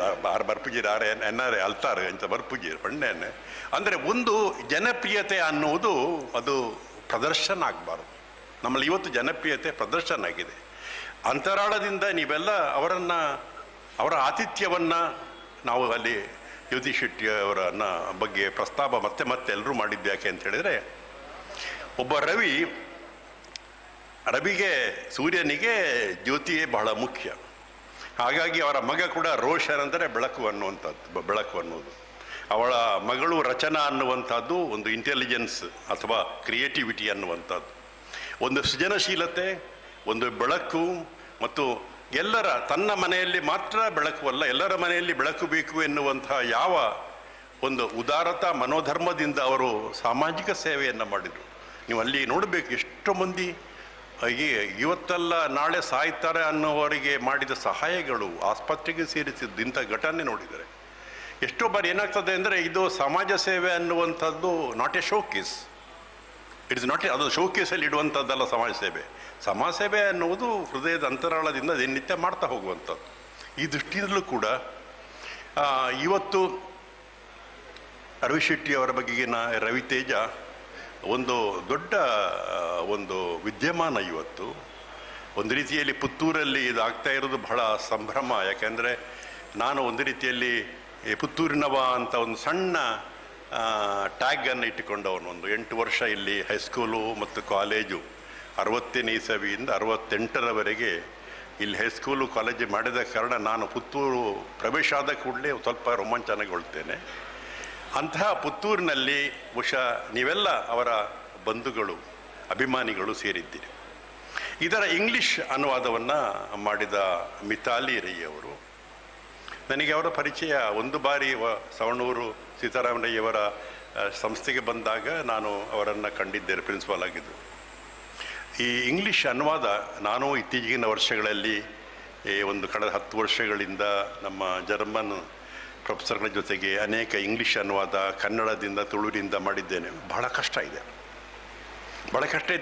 ಬರ್ಪುಜಿರ ಎನ್ನಾರೆ ಅಲ್ತಾರೆ ಅಂತ ಬರ್ಪುಜಿ ಪಣ್ಣೆನ್ನೆ ಅಂದರೆ ಒಂದು ಜನಪ್ರಿಯತೆ ಅನ್ನುವುದು ಅದು ಪ್ರದರ್ಶನ ಆಗಬಾರ್ದು. ನಮ್ಮಲ್ಲಿ ಇವತ್ತು ಜನಪ್ರಿಯತೆ ಪ್ರದರ್ಶನ ಆಗಿದೆ. ಅಂತರಾಳದಿಂದ ನೀವೆಲ್ಲ ಅವರ ಆತಿಥ್ಯವನ್ನು ನಾವು ಅಲ್ಲಿ ಜ್ಯೋತಿ ಶೆಟ್ಟಿ ಅವರನ್ನ ಬಗ್ಗೆ ಪ್ರಸ್ತಾಪ ಮತ್ತೆ ಎಲ್ಲರೂ ಮಾಡಿದ್ದು ಯಾಕೆ ಅಂತ ಹೇಳಿದರೆ, ಒಬ್ಬ ರವಿಗೆ ಸೂರ್ಯನಿಗೆ ಜ್ಯೋತಿಯೇ ಬಹಳ ಮುಖ್ಯ. ಹಾಗಾಗಿ ಅವರ ಮಗ ಕೂಡ ರೋಷನ್ ಅಂದರೆ ಬೆಳಕು ಅನ್ನೋದು. ಅವಳ ಮಗಳು ರಚನಾ ಅನ್ನುವಂಥದ್ದು ಒಂದು ಇಂಟೆಲಿಜೆನ್ಸ್ ಅಥವಾ ಕ್ರಿಯೇಟಿವಿಟಿ ಅನ್ನುವಂಥದ್ದು, ಒಂದು ಸೃಜನಶೀಲತೆ, ಒಂದು ಬೆಳಕು. ಮತ್ತು ಎಲ್ಲರ ತನ್ನ ಮನೆಯಲ್ಲಿ ಮಾತ್ರ ಬೆಳಕು ಅಲ್ಲ, ಎಲ್ಲರ ಮನೆಯಲ್ಲಿ ಬೆಳಕು ಬೇಕು ಎನ್ನುವಂತಹ ಯಾವ ಒಂದು ಉದಾರತಾ ಮನೋಧರ್ಮದಿಂದ ಅವರು ಸಾಮಾಜಿಕ ಸೇವೆಯನ್ನು ಮಾಡಿದರು. ನೀವು ಅಲ್ಲಿ ನೋಡಬೇಕು, ಎಷ್ಟೋ ಮಂದಿ ಇವತ್ತಲ್ಲ ನಾಳೆ ಸಾಯ್ತಾರೆ ಅನ್ನೋವರಿಗೆ ಮಾಡಿದ ಸಹಾಯಗಳು, ಆಸ್ಪತ್ರೆಗೆ ಸೇರಿಸಿದ್ದು, ಇಂಥ ಘಟನೆ ನೋಡಿದರೆ ಎಷ್ಟೋ ಬಾರಿ ಏನಾಗ್ತದೆ ಅಂದರೆ, ಇದು ಸಮಾಜ ಸೇವೆ ಅನ್ನುವಂಥದ್ದು not A showcase, it's not ಅದು ಶೋಕೇಸಲ್ಲಿ ಇಡುವಂಥದ್ದಲ್ಲ ಸಮಾಜ ಸೇವೆ ಅನ್ನುವುದು ಹೃದಯದ ಅಂತರಾಳದಿಂದ ದಿನನಿತ್ಯ ಮಾಡ್ತಾ ಹೋಗುವಂಥದ್ದು. ಈ ದೃಷ್ಟಿಯಲ್ಲೂ ಕೂಡ ಇವತ್ತು ರವಿಶೆಟ್ಟಿ ಅವರ ಬಗೆಗಿನ ರವಿತೇಜ ಒಂದು ದೊಡ್ಡ ಒಂದು ವಿದ್ಯಮಾನ. ಇವತ್ತು ಒಂದು ರೀತಿಯಲ್ಲಿ ಪುತ್ತೂರಲ್ಲಿ ಇದಾಗ್ತಾ ಇರೋದು ಬಹಳ ಸಂಭ್ರಮ. ಯಾಕೆಂದರೆ ನಾನು ಒಂದು ರೀತಿಯಲ್ಲಿ ಪುತ್ತೂರಿನವ ಅಂತ ಒಂದು ಸಣ್ಣ ಟ್ಯಾಗನ್ನು ಇಟ್ಟುಕೊಂಡವನು. ಒಂದು 8 ವರ್ಷ ಇಲ್ಲಿ ಹೈಸ್ಕೂಲು ಮತ್ತು ಕಾಲೇಜು 60ನೇ ಇಸವಿಯಿಂದ 68ರವರೆಗೆ ಇಲ್ಲಿ ಹೈಸ್ಕೂಲು ಕಾಲೇಜು ಮಾಡಿದ ಕಾರಣ ನಾನು ಪುತ್ತೂರು ಪ್ರವೇಶ ಆದ ಕೂಡಲೇ ಸ್ವಲ್ಪ ರೋಮಾಂಚನಗೊಳ್ತೇನೆ. ಅಂತಹ ಪುತ್ತೂರಿನಲ್ಲಿ ಬಹುಶಃ ನೀವೆಲ್ಲ ಅವರ ಬಂಧುಗಳು, ಅಭಿಮಾನಿಗಳು ಸೇರಿದ್ದೀರಿ. ಇದರ ಇಂಗ್ಲೀಷ್ ಅನುವಾದವನ್ನು ಮಾಡಿದ ಮಿತಾಲಿ ರೈ ಅವರು. ನನಗೆ ಅವರ ಪರಿಚಯ ಒಂದು ಬಾರಿ ಸವಣೂರು ಸೀತಾರಾಮಯ್ಯವರ ಸಂಸ್ಥೆಗೆ ಬಂದಾಗ ನಾನು ಅವರನ್ನು ಕಂಡಿದ್ದೇನೆ, ಪ್ರಿನ್ಸಿಪಾಲ್ ಆಗಿದ್ದು. ಈ ಇಂಗ್ಲೀಷ್ ಅನುವಾದ ನಾನು ಇತ್ತೀಚಿನ ವರ್ಷಗಳಲ್ಲಿ ಒಂದು ಕಳೆದ 10 ವರ್ಷಗಳಿಂದ ನಮ್ಮ ಜರ್ಮನ್ ಪ್ರೊಫೆಸರ್ಗಳ ಜೊತೆಗೆ ಅನೇಕ ಇಂಗ್ಲೀಷ್ ಅನುವಾದ ಕನ್ನಡದಿಂದ ತುಳುವಿನಿಂದ ಮಾಡಿದ್ದೇನೆ. ಬಹಳ ಕಷ್ಟ ಇದೆ.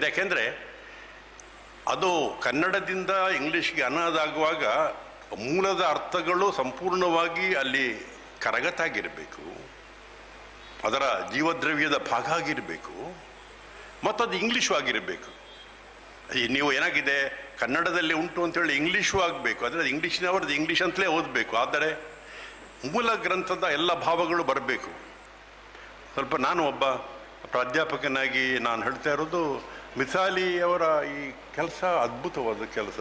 ಯಾಕೆಂದರೆ ಅದು ಕನ್ನಡದಿಂದ ಇಂಗ್ಲೀಷ್ಗೆ ಅನುವಾದ ಆಗುವಾಗ ಮೂಲದ ಅರ್ಥಗಳು ಸಂಪೂರ್ಣವಾಗಿ ಅಲ್ಲಿ ಕರಗತಾಗಿರಬೇಕು, ಅದರ ಜೀವದ್ರವ್ಯದ ಭಾಗ ಆಗಿರಬೇಕು, ಮತ್ತು ಅದು ಇಂಗ್ಲೀಷು ಆಗಿರಬೇಕು. ನೀವು ಏನಾಗಿದೆ, ಕನ್ನಡದಲ್ಲಿ ಉಂಟು ಅಂತೇಳಿ ಇಂಗ್ಲೀಷು ಆಗಬೇಕು, ಆದರೆ ಇಂಗ್ಲೀಷಿನವ್ರದ್ದು ಇಂಗ್ಲೀಷ್ ಅಂತಲೇ ಓದಬೇಕು. ಆದರೆ ಮೂಲ ಗ್ರಂಥದ ಎಲ್ಲ ಭಾವಗಳು ಬರಬೇಕು. ಸ್ವಲ್ಪ ನಾನು ಒಬ್ಬ ಪ್ರಾಧ್ಯಾಪಕನಾಗಿ ನಾನು ಹೇಳ್ತಾ ಇರೋದು, ಮಿಥಾಲಿ ಅವರ ಈ ಕೆಲಸ ಅದ್ಭುತವಾದ ಕೆಲಸ.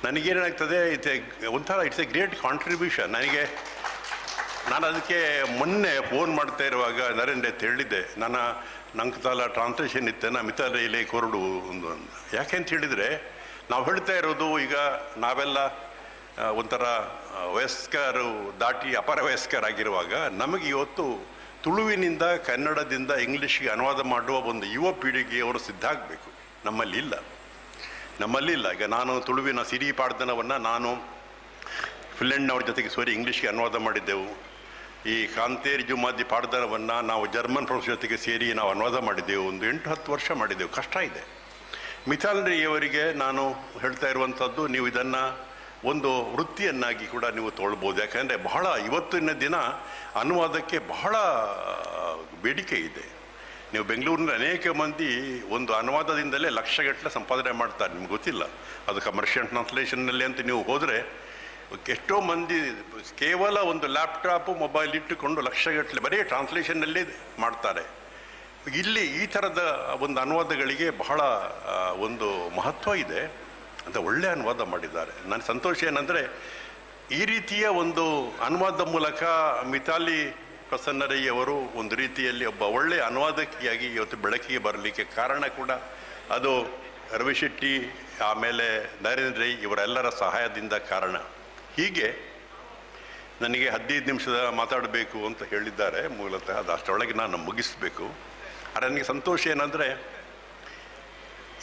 ನನಗೇನಾಗ್ತದೆ, ಇಟ್ಸ್ ಎ ಗ್ರೇಟ್ ಕಾಂಟ್ರಿಬ್ಯೂಷನ್. ನಾನು ಅದಕ್ಕೆ ಮೊನ್ನೆ ಫೋನ್ ಮಾಡ್ತಾ ಇರುವಾಗ ನರೇಂದ್ರ ಅಂತ ಹೇಳಿದ್ದೆ, ನಂಗೆ ತಾಲ ಟ್ರಾನ್ಸ್ಲೇಷನ್ ಇತ್ತೇನ ಮಿಥಾಲಿಯಲ್ಲಿ ಕೊರಡು ಒಂದು. ಯಾಕೆ ಅಂತ ಹೇಳಿದರೆ, ನಾವು ಹೇಳ್ತಾ ಇರೋದು ಈಗ ನಾವೆಲ್ಲ ಒಂಥರ ವಯಸ್ಕರು ದಾಟಿ ಅಪರ ವಯಸ್ಕರಾಗಿರುವಾಗ ನಮಗೆ ಇವತ್ತು ತುಳುವಿನಿಂದ ಕನ್ನಡದಿಂದ ಇಂಗ್ಲೀಷ್ಗೆ ಅನುವಾದ ಮಾಡುವ ಒಂದು ಯುವ ಪೀಳಿಗೆ ಅವರು ಸಿದ್ಧ ಆಗಬೇಕು. ನಮ್ಮಲ್ಲಿಲ್ಲ. ಈಗ ನಾನು ತುಳುವಿನ ಸಿರಿ ಪಾಡ್ದನವನ್ನು ನಾನು ಫಿನ್ಲೆಂಡ್ನವ್ರ ಜೊತೆಗೆ ಸೇರಿ ಇಂಗ್ಲೀಷ್ಗೆ ಅನುವಾದ ಮಾಡಿದ್ದೆವು. ಈ ಕಾಂತೇರಿ ಜುಮಾದಿ ಪಾಡ್ದನವನ್ನು ನಾವು ಜರ್ಮನ್ ಪ್ರೊಫೆಸರ್ ಜೊತೆಗೆ ಸೇರಿ ನಾವು ಅನುವಾದ ಮಾಡಿದ್ದೆವು. ಒಂದು 8-10 ವರ್ಷ ಮಾಡಿದ್ದೆವು. ಕಷ್ಟ ಇದೆ. ಮಿಥಾಲಿಯವರಿಗೆ ನಾನು ಹೇಳ್ತಾ ಇರುವಂಥದ್ದು, ನೀವು ಇದನ್ನು ಒಂದು ವೃತ್ತಿಯನ್ನಾಗಿ ಕೂಡ ನೀವು ತೊಗೊಳ್ಬೋದು. ಯಾಕಂದರೆ ಬಹಳ ಇವತ್ತಿನ ದಿನ ಅನುವಾದಕ್ಕೆ ಬಹಳ ಬೇಡಿಕೆ ಇದೆ. ನೀವು ಬೆಂಗಳೂರಿನ ಅನೇಕ ಮಂದಿ ಒಂದು ಅನುವಾದದಿಂದಲೇ ಲಕ್ಷಗಟ್ಟಲೆ ಸಂಪಾದನೆ ಮಾಡ್ತಾರೆ. ನಿಮ್ಗೆ ಗೊತ್ತಿಲ್ಲ, ಅದು ಕಮರ್ಷಿಯಲ್ ಟ್ರಾನ್ಸ್ಲೇಷನ್ನಲ್ಲಿ ಅಂತ ನೀವು ಹೋದರೆ ಎಷ್ಟೋ ಮಂದಿ ಕೇವಲ ಒಂದು ಲ್ಯಾಪ್ಟಾಪು ಮೊಬೈಲ್ ಇಟ್ಟುಕೊಂಡು ಲಕ್ಷಗಟ್ಟಲೆ ಬರೀ ಟ್ರಾನ್ಸ್ಲೇಷನ್ನಲ್ಲಿ ಮಾಡ್ತಾರೆ. ಇಲ್ಲಿ ಈ ಥರದ ಒಂದು ಅನುವಾದಗಳಿಗೆ ಬಹಳ ಒಂದು ಮಹತ್ವ ಇದೆ ಅಂತ ಒಳ್ಳೆಯ ಅನುವಾದ ಮಾಡಿದ್ದಾರೆ. ನನ್ನ ಸಂತೋಷ ಏನಂದರೆ ಈ ರೀತಿಯ ಒಂದು ಅನುವಾದ ಮೂಲಕ ಮಿತಾಲಿ ಪ್ರಸನ್ನರಯ್ಯವರು ಒಂದು ರೀತಿಯಲ್ಲಿ ಒಬ್ಬ ಒಳ್ಳೆಯ ಅನುವಾದಕಿಯಾಗಿ ಇವತ್ತು ಬೆಳಕಿಗೆ ಬರಲಿಕ್ಕೆ ಕಾರಣ ಕೂಡ ಅದು ರವಿಶೆಟ್ಟಿ ಆಮೇಲೆ ನರೇಂದ್ರ ರೈ ಇವರೆಲ್ಲರ ಸಹಾಯದಿಂದ ಕಾರಣ. ಹೀಗೆ ನನಗೆ 15 ನಿಮಿಷದ ಮಾತಾಡಬೇಕು ಅಂತ ಹೇಳಿದ್ದಾರೆ ಮೂಲತಃ, ಅದು ಅಷ್ಟರೊಳಗೆ ನಾನು ಮುಗಿಸಬೇಕು. ಆದರೆ ನನಗೆ ಸಂತೋಷ ಏನಂದರೆ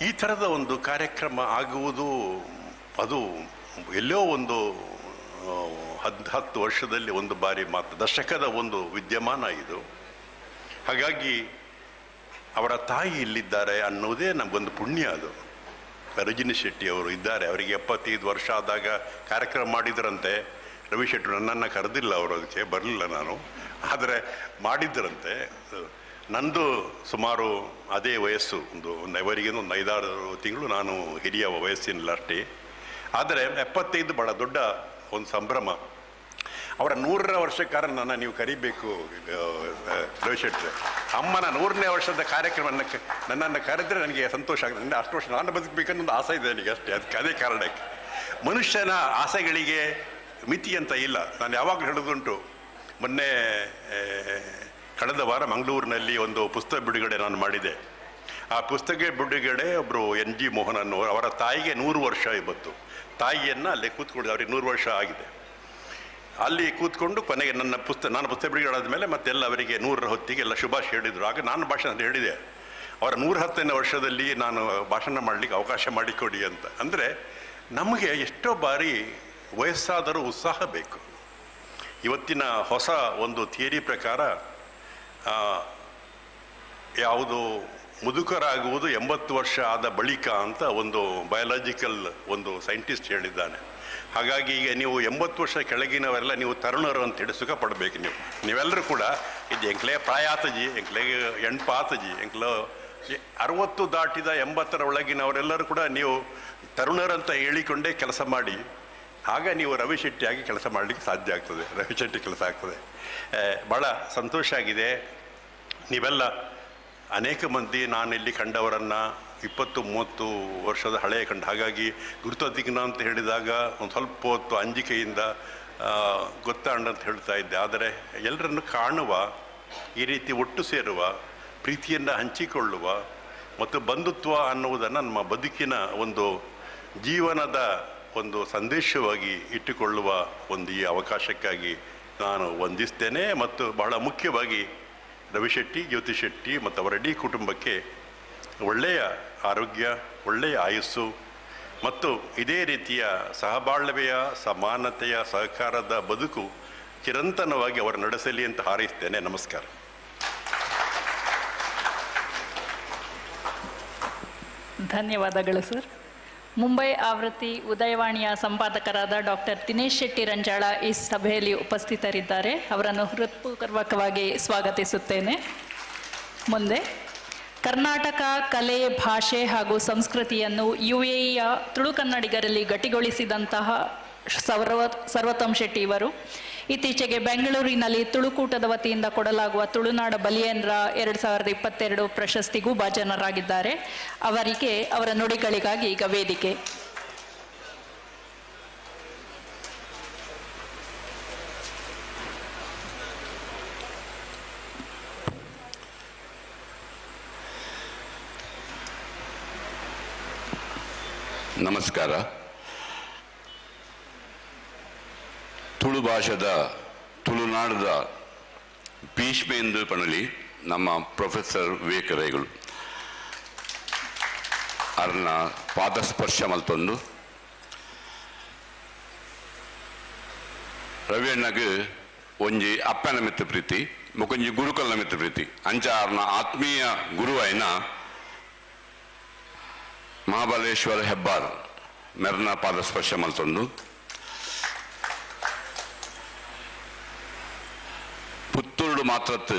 ಈ ಥರದ ಒಂದು ಕಾರ್ಯಕ್ರಮ ಆಗುವುದು ಅದು ಎಲ್ಲೋ ಒಂದು 10 ವರ್ಷದಲ್ಲಿ ಒಂದು ಬಾರಿ ಮಾತ್ರ, ದಶಕದ ಒಂದು ವಿದ್ಯಮಾನ ಇದು. ಹಾಗಾಗಿ ಅವರ ತಾಯಿ ಇಲ್ಲಿದ್ದಾರೆ ಅನ್ನೋದೇ ನಮಗೊಂದು ಪುಣ್ಯ. ಅದು ರಜನಿ ಶೆಟ್ಟಿ ಅವರು ಇದ್ದಾರೆ, ಅವರಿಗೆ 75 ವರ್ಷ ಆದಾಗ ಕಾರ್ಯಕ್ರಮ ಮಾಡಿದ್ರಂತೆ. ರವಿ ಶೆಟ್ಟರು ನನ್ನನ್ನು ಕರೆದಿಲ್ಲ, ಅವರು ಅದಕ್ಕೆ ಬರಲಿಲ್ಲ ನಾನು, ಆದರೆ ಮಾಡಿದ್ದರಂತೆ. ನಂದು ಸುಮಾರು ಅದೇ ವಯಸ್ಸು, ಅವರಿಗೇನು ಒಂದು 5-6 ತಿಂಗಳು ನಾನು ಹಿರಿಯ ವಯಸ್ಸಿನಿಲ್ಲ ಅಷ್ಟೇ. ಆದರೆ 75 ಭಾಳ ದೊಡ್ಡ ಒಂದು ಸಂಭ್ರಮ. ಅವರ 100ರ ವರ್ಷಕ್ಕಾರ ನೀವು ಕರಿಬೇಕು ರವಿ ಶೆಟ್ಟಿ. ಅಮ್ಮನ 100ನೇ ವರ್ಷದ ಕಾರ್ಯಕ್ರಮ ನನ್ನನ್ನು ಕರೆದರೆ ನನಗೆ ಸಂತೋಷ ಆಗುತ್ತೆ. ನನಗೆ ಅಷ್ಟು ವರ್ಷ ನಾನು ಬದುಕಬೇಕನ್ನೋ ಒಂದು ಆಸೆ ಇದೆ ನನಗೆ ಅಷ್ಟೇ. ಅದಕ್ಕೆ ಅದೇ ಕಾರಣಕ್ಕೆ ಮನುಷ್ಯನ ಆಸೆಗಳಿಗೆ ಮಿತಿ ಅಂತ ಇಲ್ಲ. ನಾನು ಯಾವಾಗಲೂ ಹೇಳೋದುಂಟು. ಮೊನ್ನೆ ಕಳೆದ ವಾರ ಮಂಗಳೂರಿನಲ್ಲಿ ಒಂದು ಪುಸ್ತಕ ಬಿಡುಗಡೆ ನಾನು ಮಾಡಿದೆ. ಆ ಪುಸ್ತಕ ಬಿಡುಗಡೆ ಒಬ್ಬರು NG ಮೋಹನ್ ಅನ್ನೋರು, ಅವರ ತಾಯಿಗೆ 100 ವರ್ಷ ಇವತ್ತು. ತಾಯಿಯನ್ನು ಅಲ್ಲೇ ಕೂತ್ಕೊಂಡು, ಅವ್ರಿಗೆ 100 ವರ್ಷ ಆಗಿದೆ. ಅಲ್ಲಿ ಕೂತ್ಕೊಂಡು ಕೊನೆಗೆ ನಾನು ಪುಸ್ತಕ ಬಿಡುಗಡೆ ಆದಮೇಲೆ ಮತ್ತೆಲ್ಲ ಅವರಿಗೆ 100ರ ಹೊತ್ತಿಗೆ ಎಲ್ಲ ಶುಭಾಶಯ ಹೇಳಿದರು. ಆಗ ನಾನು ಭಾಷಣ ಹೇಳಿದೆ, ಅವರ 110ನೇ ವರ್ಷದಲ್ಲಿ ನಾನು ಭಾಷಣ ಮಾಡಲಿಕ್ಕೆ ಅವಕಾಶ ಮಾಡಿಕೊಡಿ ಅಂತ. ಅಂದರೆ ನಮಗೆ ಎಷ್ಟೋ ಬಾರಿ ವಯಸ್ಸಾದರೂ ಉತ್ಸಾಹ ಬೇಕು. ಇವತ್ತಿನ ಹೊಸ ಒಂದು ಥಿಯರಿ ಪ್ರಕಾರ ಯಾವುದು ಮುದುಕರಾಗುವುದು 80 ವರ್ಷ ಆದ ಬಳಿಕ ಅಂತ ಒಂದು ಬಯಾಲಜಿಕಲ್ ಒಂದು ಸೈಂಟಿಸ್ಟ್ ಹೇಳಿದ್ದಾನೆ. ಹಾಗಾಗಿ ಈಗ ನೀವು 80 ವರ್ಷ ಕೆಳಗಿನವರೆಲ್ಲ ನೀವು ತರುಣರು ಅಂತೇಳಿ ಸುಖ ಪಡಬೇಕು. ನೀವೆಲ್ಲರೂ ಕೂಡ ಇದು ಎಂಕ್ಲೆ ಪ್ರಾಯಾತಜಿ, ಎಂಕ್ಲೆ ಎಣ್ಪಾತಜಿ, ಎಂಕ್ಲ 60 ದಾಟಿದ 80ರ ಒಳಗಿನವರೆಲ್ಲರೂ ಕೂಡ ನೀವು ತರುಣರಂತ ಹೇಳಿಕೊಂಡೇ ಕೆಲಸ ಮಾಡಿ. ಆಗ ನೀವು ರವಿ ಶೆಟ್ಟಿಯಾಗಿ ಕೆಲಸ ಮಾಡಲಿಕ್ಕೆ ಸಾಧ್ಯ ಆಗ್ತದೆ, ರವಿ ಶೆಟ್ಟಿ ಕೆಲಸ ಆಗ್ತದೆ. ಭಾಳ ಸಂತೋಷ ಆಗಿದೆ. ನೀವೆಲ್ಲ ಅನೇಕ ಮಂದಿ ನಾನಿಲ್ಲಿ ಕಂಡವರನ್ನು 20-30 ವರ್ಷದ ಹಳೆಯ ಕಂಡು, ಹಾಗಾಗಿ ಗುರುತದಿಗ್ನ ಅಂತ ಹೇಳಿದಾಗ ಒಂದು ಸ್ವಲ್ಪ ಹೊತ್ತು ಅಂಜಿಕೆಯಿಂದ ಗೊತ್ತಾಂಡ ಅಂತ ಹೇಳ್ತಾ ಇದ್ದೆ. ಆದರೆ ಎಲ್ಲರನ್ನು ಕಾಣುವ, ಈ ರೀತಿ ಒಟ್ಟು ಸೇರುವ, ಪ್ರೀತಿಯನ್ನು ಹಂಚಿಕೊಳ್ಳುವ ಮತ್ತು ಬಂಧುತ್ವ ಅನ್ನುವುದನ್ನು ನಮ್ಮ ಬದುಕಿನ ಒಂದು ಜೀವನದ ಒಂದು ಸಂದೇಶವಾಗಿ ಇಟ್ಟುಕೊಳ್ಳುವ ಒಂದು ಈ ಅವಕಾಶಕ್ಕಾಗಿ ನಾನು ವಂದಿಸ್ತೇನೆ. ಮತ್ತು ಬಹಳ ಮುಖ್ಯವಾಗಿ ರವಿ ಶೆಟ್ಟಿ, ಜ್ಯೋತಿ ಶೆಟ್ಟಿ ಮತ್ತು ಅವರ ಇಡೀ ಕುಟುಂಬಕ್ಕೆ ಒಳ್ಳೆಯ ಆರೋಗ್ಯ, ಒಳ್ಳೆಯ ಆಯಸ್ಸು ಮತ್ತು ಇದೇ ರೀತಿಯ ಸಹಬಾಳ್ವೆಯ, ಸಮಾನತೆಯ, ಸಹಕಾರದ ಬದುಕು ಚಿರಂತನವಾಗಿ ಅವರು ನಡೆಸಲಿ ಅಂತ ಹಾರೈಸ್ತೇನೆ. ನಮಸ್ಕಾರ. ಧನ್ಯವಾದಗಳು ಸರ್. ಮುಂಬೈ ಆವೃತ್ತಿ ಉದಯವಾಣಿಯ ಸಂಪಾದಕರಾದ ಡಾಕ್ಟರ್ ದಿನೇಶ್ ಶೆಟ್ಟಿ ರಂಜಾಳ ಈ ಸಭೆಯಲ್ಲಿ ಉಪಸ್ಥಿತರಿದ್ದಾರೆ. ಅವರನ್ನು ಹೃತ್ಪೂರ್ವಕವಾಗಿ ಸ್ವಾಗತಿಸುತ್ತೇನೆ. ಮುಂದೆ ಕರ್ನಾಟಕ ಕಲೆ, ಭಾಷೆ ಹಾಗೂ ಸಂಸ್ಕೃತಿಯನ್ನು UAEಯ ತುಳು ಕನ್ನಡಿಗರಲ್ಲಿ ಗಟ್ಟಿಗೊಳಿಸಿದಂತಹ ಸರ್ವೋತ್ತಮ್ ಶೆಟ್ಟಿ ಇವರು ಇತ್ತೀಚೆಗೆ ಬೆಂಗಳೂರಿನಲ್ಲಿ ತುಳುಕೂಟದ ವತಿಯಿಂದ ಕೊಡಲಾಗುವ ತುಳುನಾಡ ಬಲಿಯೇಂದ್ರ 2022 ಪ್ರಶಸ್ತಿಗೂ ಭಾಜನರಾಗಿದ್ದಾರೆ. ಅವರಿಗೆ ಅವರ ನುಡಿಗಳಿಗಾಗಿ ಈಗ ವೇದಿಕೆ. ನಮಸ್ಕಾರ. ತುಳು ಭಾಷೆದ ತುಳುನಾಡದ ಭೀಷ್ಮೆ ಎಂದು ಪಣಲಿ ನಮ್ಮ ಪ್ರೊಫೆಸರ್ ವಿವೇಕರೈಗಳು ಅರ್ನ ಪಾದಸ್ಪರ್ಶ ಮಲ್ತೊಂದು ರವಿಯಣ್ಣಗೆ ಒಂಜಿ ಅಪ್ಪನ ಮಿತ್ರ ಪ್ರೀತಿ ಮೊಕೊಂಜಿ ಗುರುಕಲ್ನ ಮಿತ್ರ ಪ್ರೀತಿ ಅಂಚ ಅರ್ನ ಆತ್ಮೀಯ ಗುರುವೈನ ಮಹಾಬಲೇಶ್ವರ ಹೆಬ್ಬಾರ್ ಮೆರ್ನ ಪಾದಸ್ಪರ್ಶ ಮಲ್ತೊಂದು ಪುತ್ತೂರು ಮಾತ್ರತ್ತು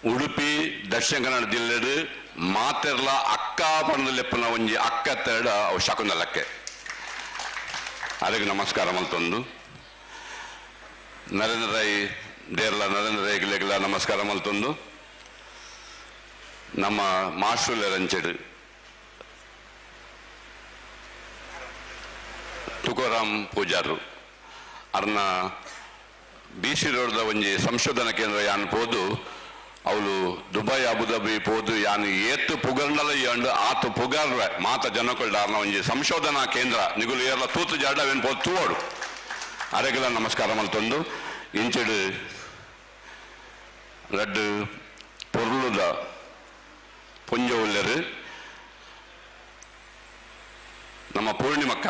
ಉಡುಪಿ ದಕ್ಷಿಣ ಕನ್ನಡ ಜಿಲ್ಲೆಡು ಮಾತೆರ್ಲ ಅಕ್ಕ ಪಂಡಲೆಪ್ಪನ ಒಂಜಿ ಅಕ್ಕ ತೆರಡ ಅವು ಶಕುಂದಲಕ್ಕೆ ಅದಕ್ಕೆ ನಮಸ್ಕಾರ ಮಲ್ತೊಂದು ನರೇಂದ್ರ ರೈ ದೇರ್ಲ ನರೇಂದ್ರ ರೈಗಿಲೆಗ್ಲ ನಮಸ್ಕಾರ ಮಲ್ತೊಂದು ನಮ್ಮ ಮಾಸ್ಟರ್ಲೆರಂಚೆಡು ತುಕಾರಾಮ್ ಪೂಜಾರು ಅರ್ನ BC ರೋಡ್ದ ಒಂಜಿ ಸಂಶೋಧನಾ ಕೇಂದ್ರ ಯಾನ್ ಪೋದು ಅವಳು ದುಬೈ ಅಬುದಾಬಿ ಪೋದು ಯಾನ್ ಏತ್ತು ಪುಗರ್ನಲ ಇಯಂಡು ಆತು ಪುಗರ್ವೆ ಮಾತ ಜನಕೊಳ್ದಾರ್ನ ಒಂಜಿ ಸಂಶೋಧನಾ ಕೇಂದ್ರ ನಿಗುಲು ಏರ್ಲ ತೂತು ಜಾಡ ಅವೇನು ಪೋದು ತೂವೋಡು ಅರೆಗೆಲ್ಲ ನಮಸ್ಕಾರ ಮಲ್ತೊಂದು ಇಂಚೆಡು ಲಡ್ಡು ಪೊರ್ಲುದ ಪುಂಜ ಉಲ್ಲೆರು ನಮ್ಮ ಪೂರ್ಣಿಮಕ್ಕ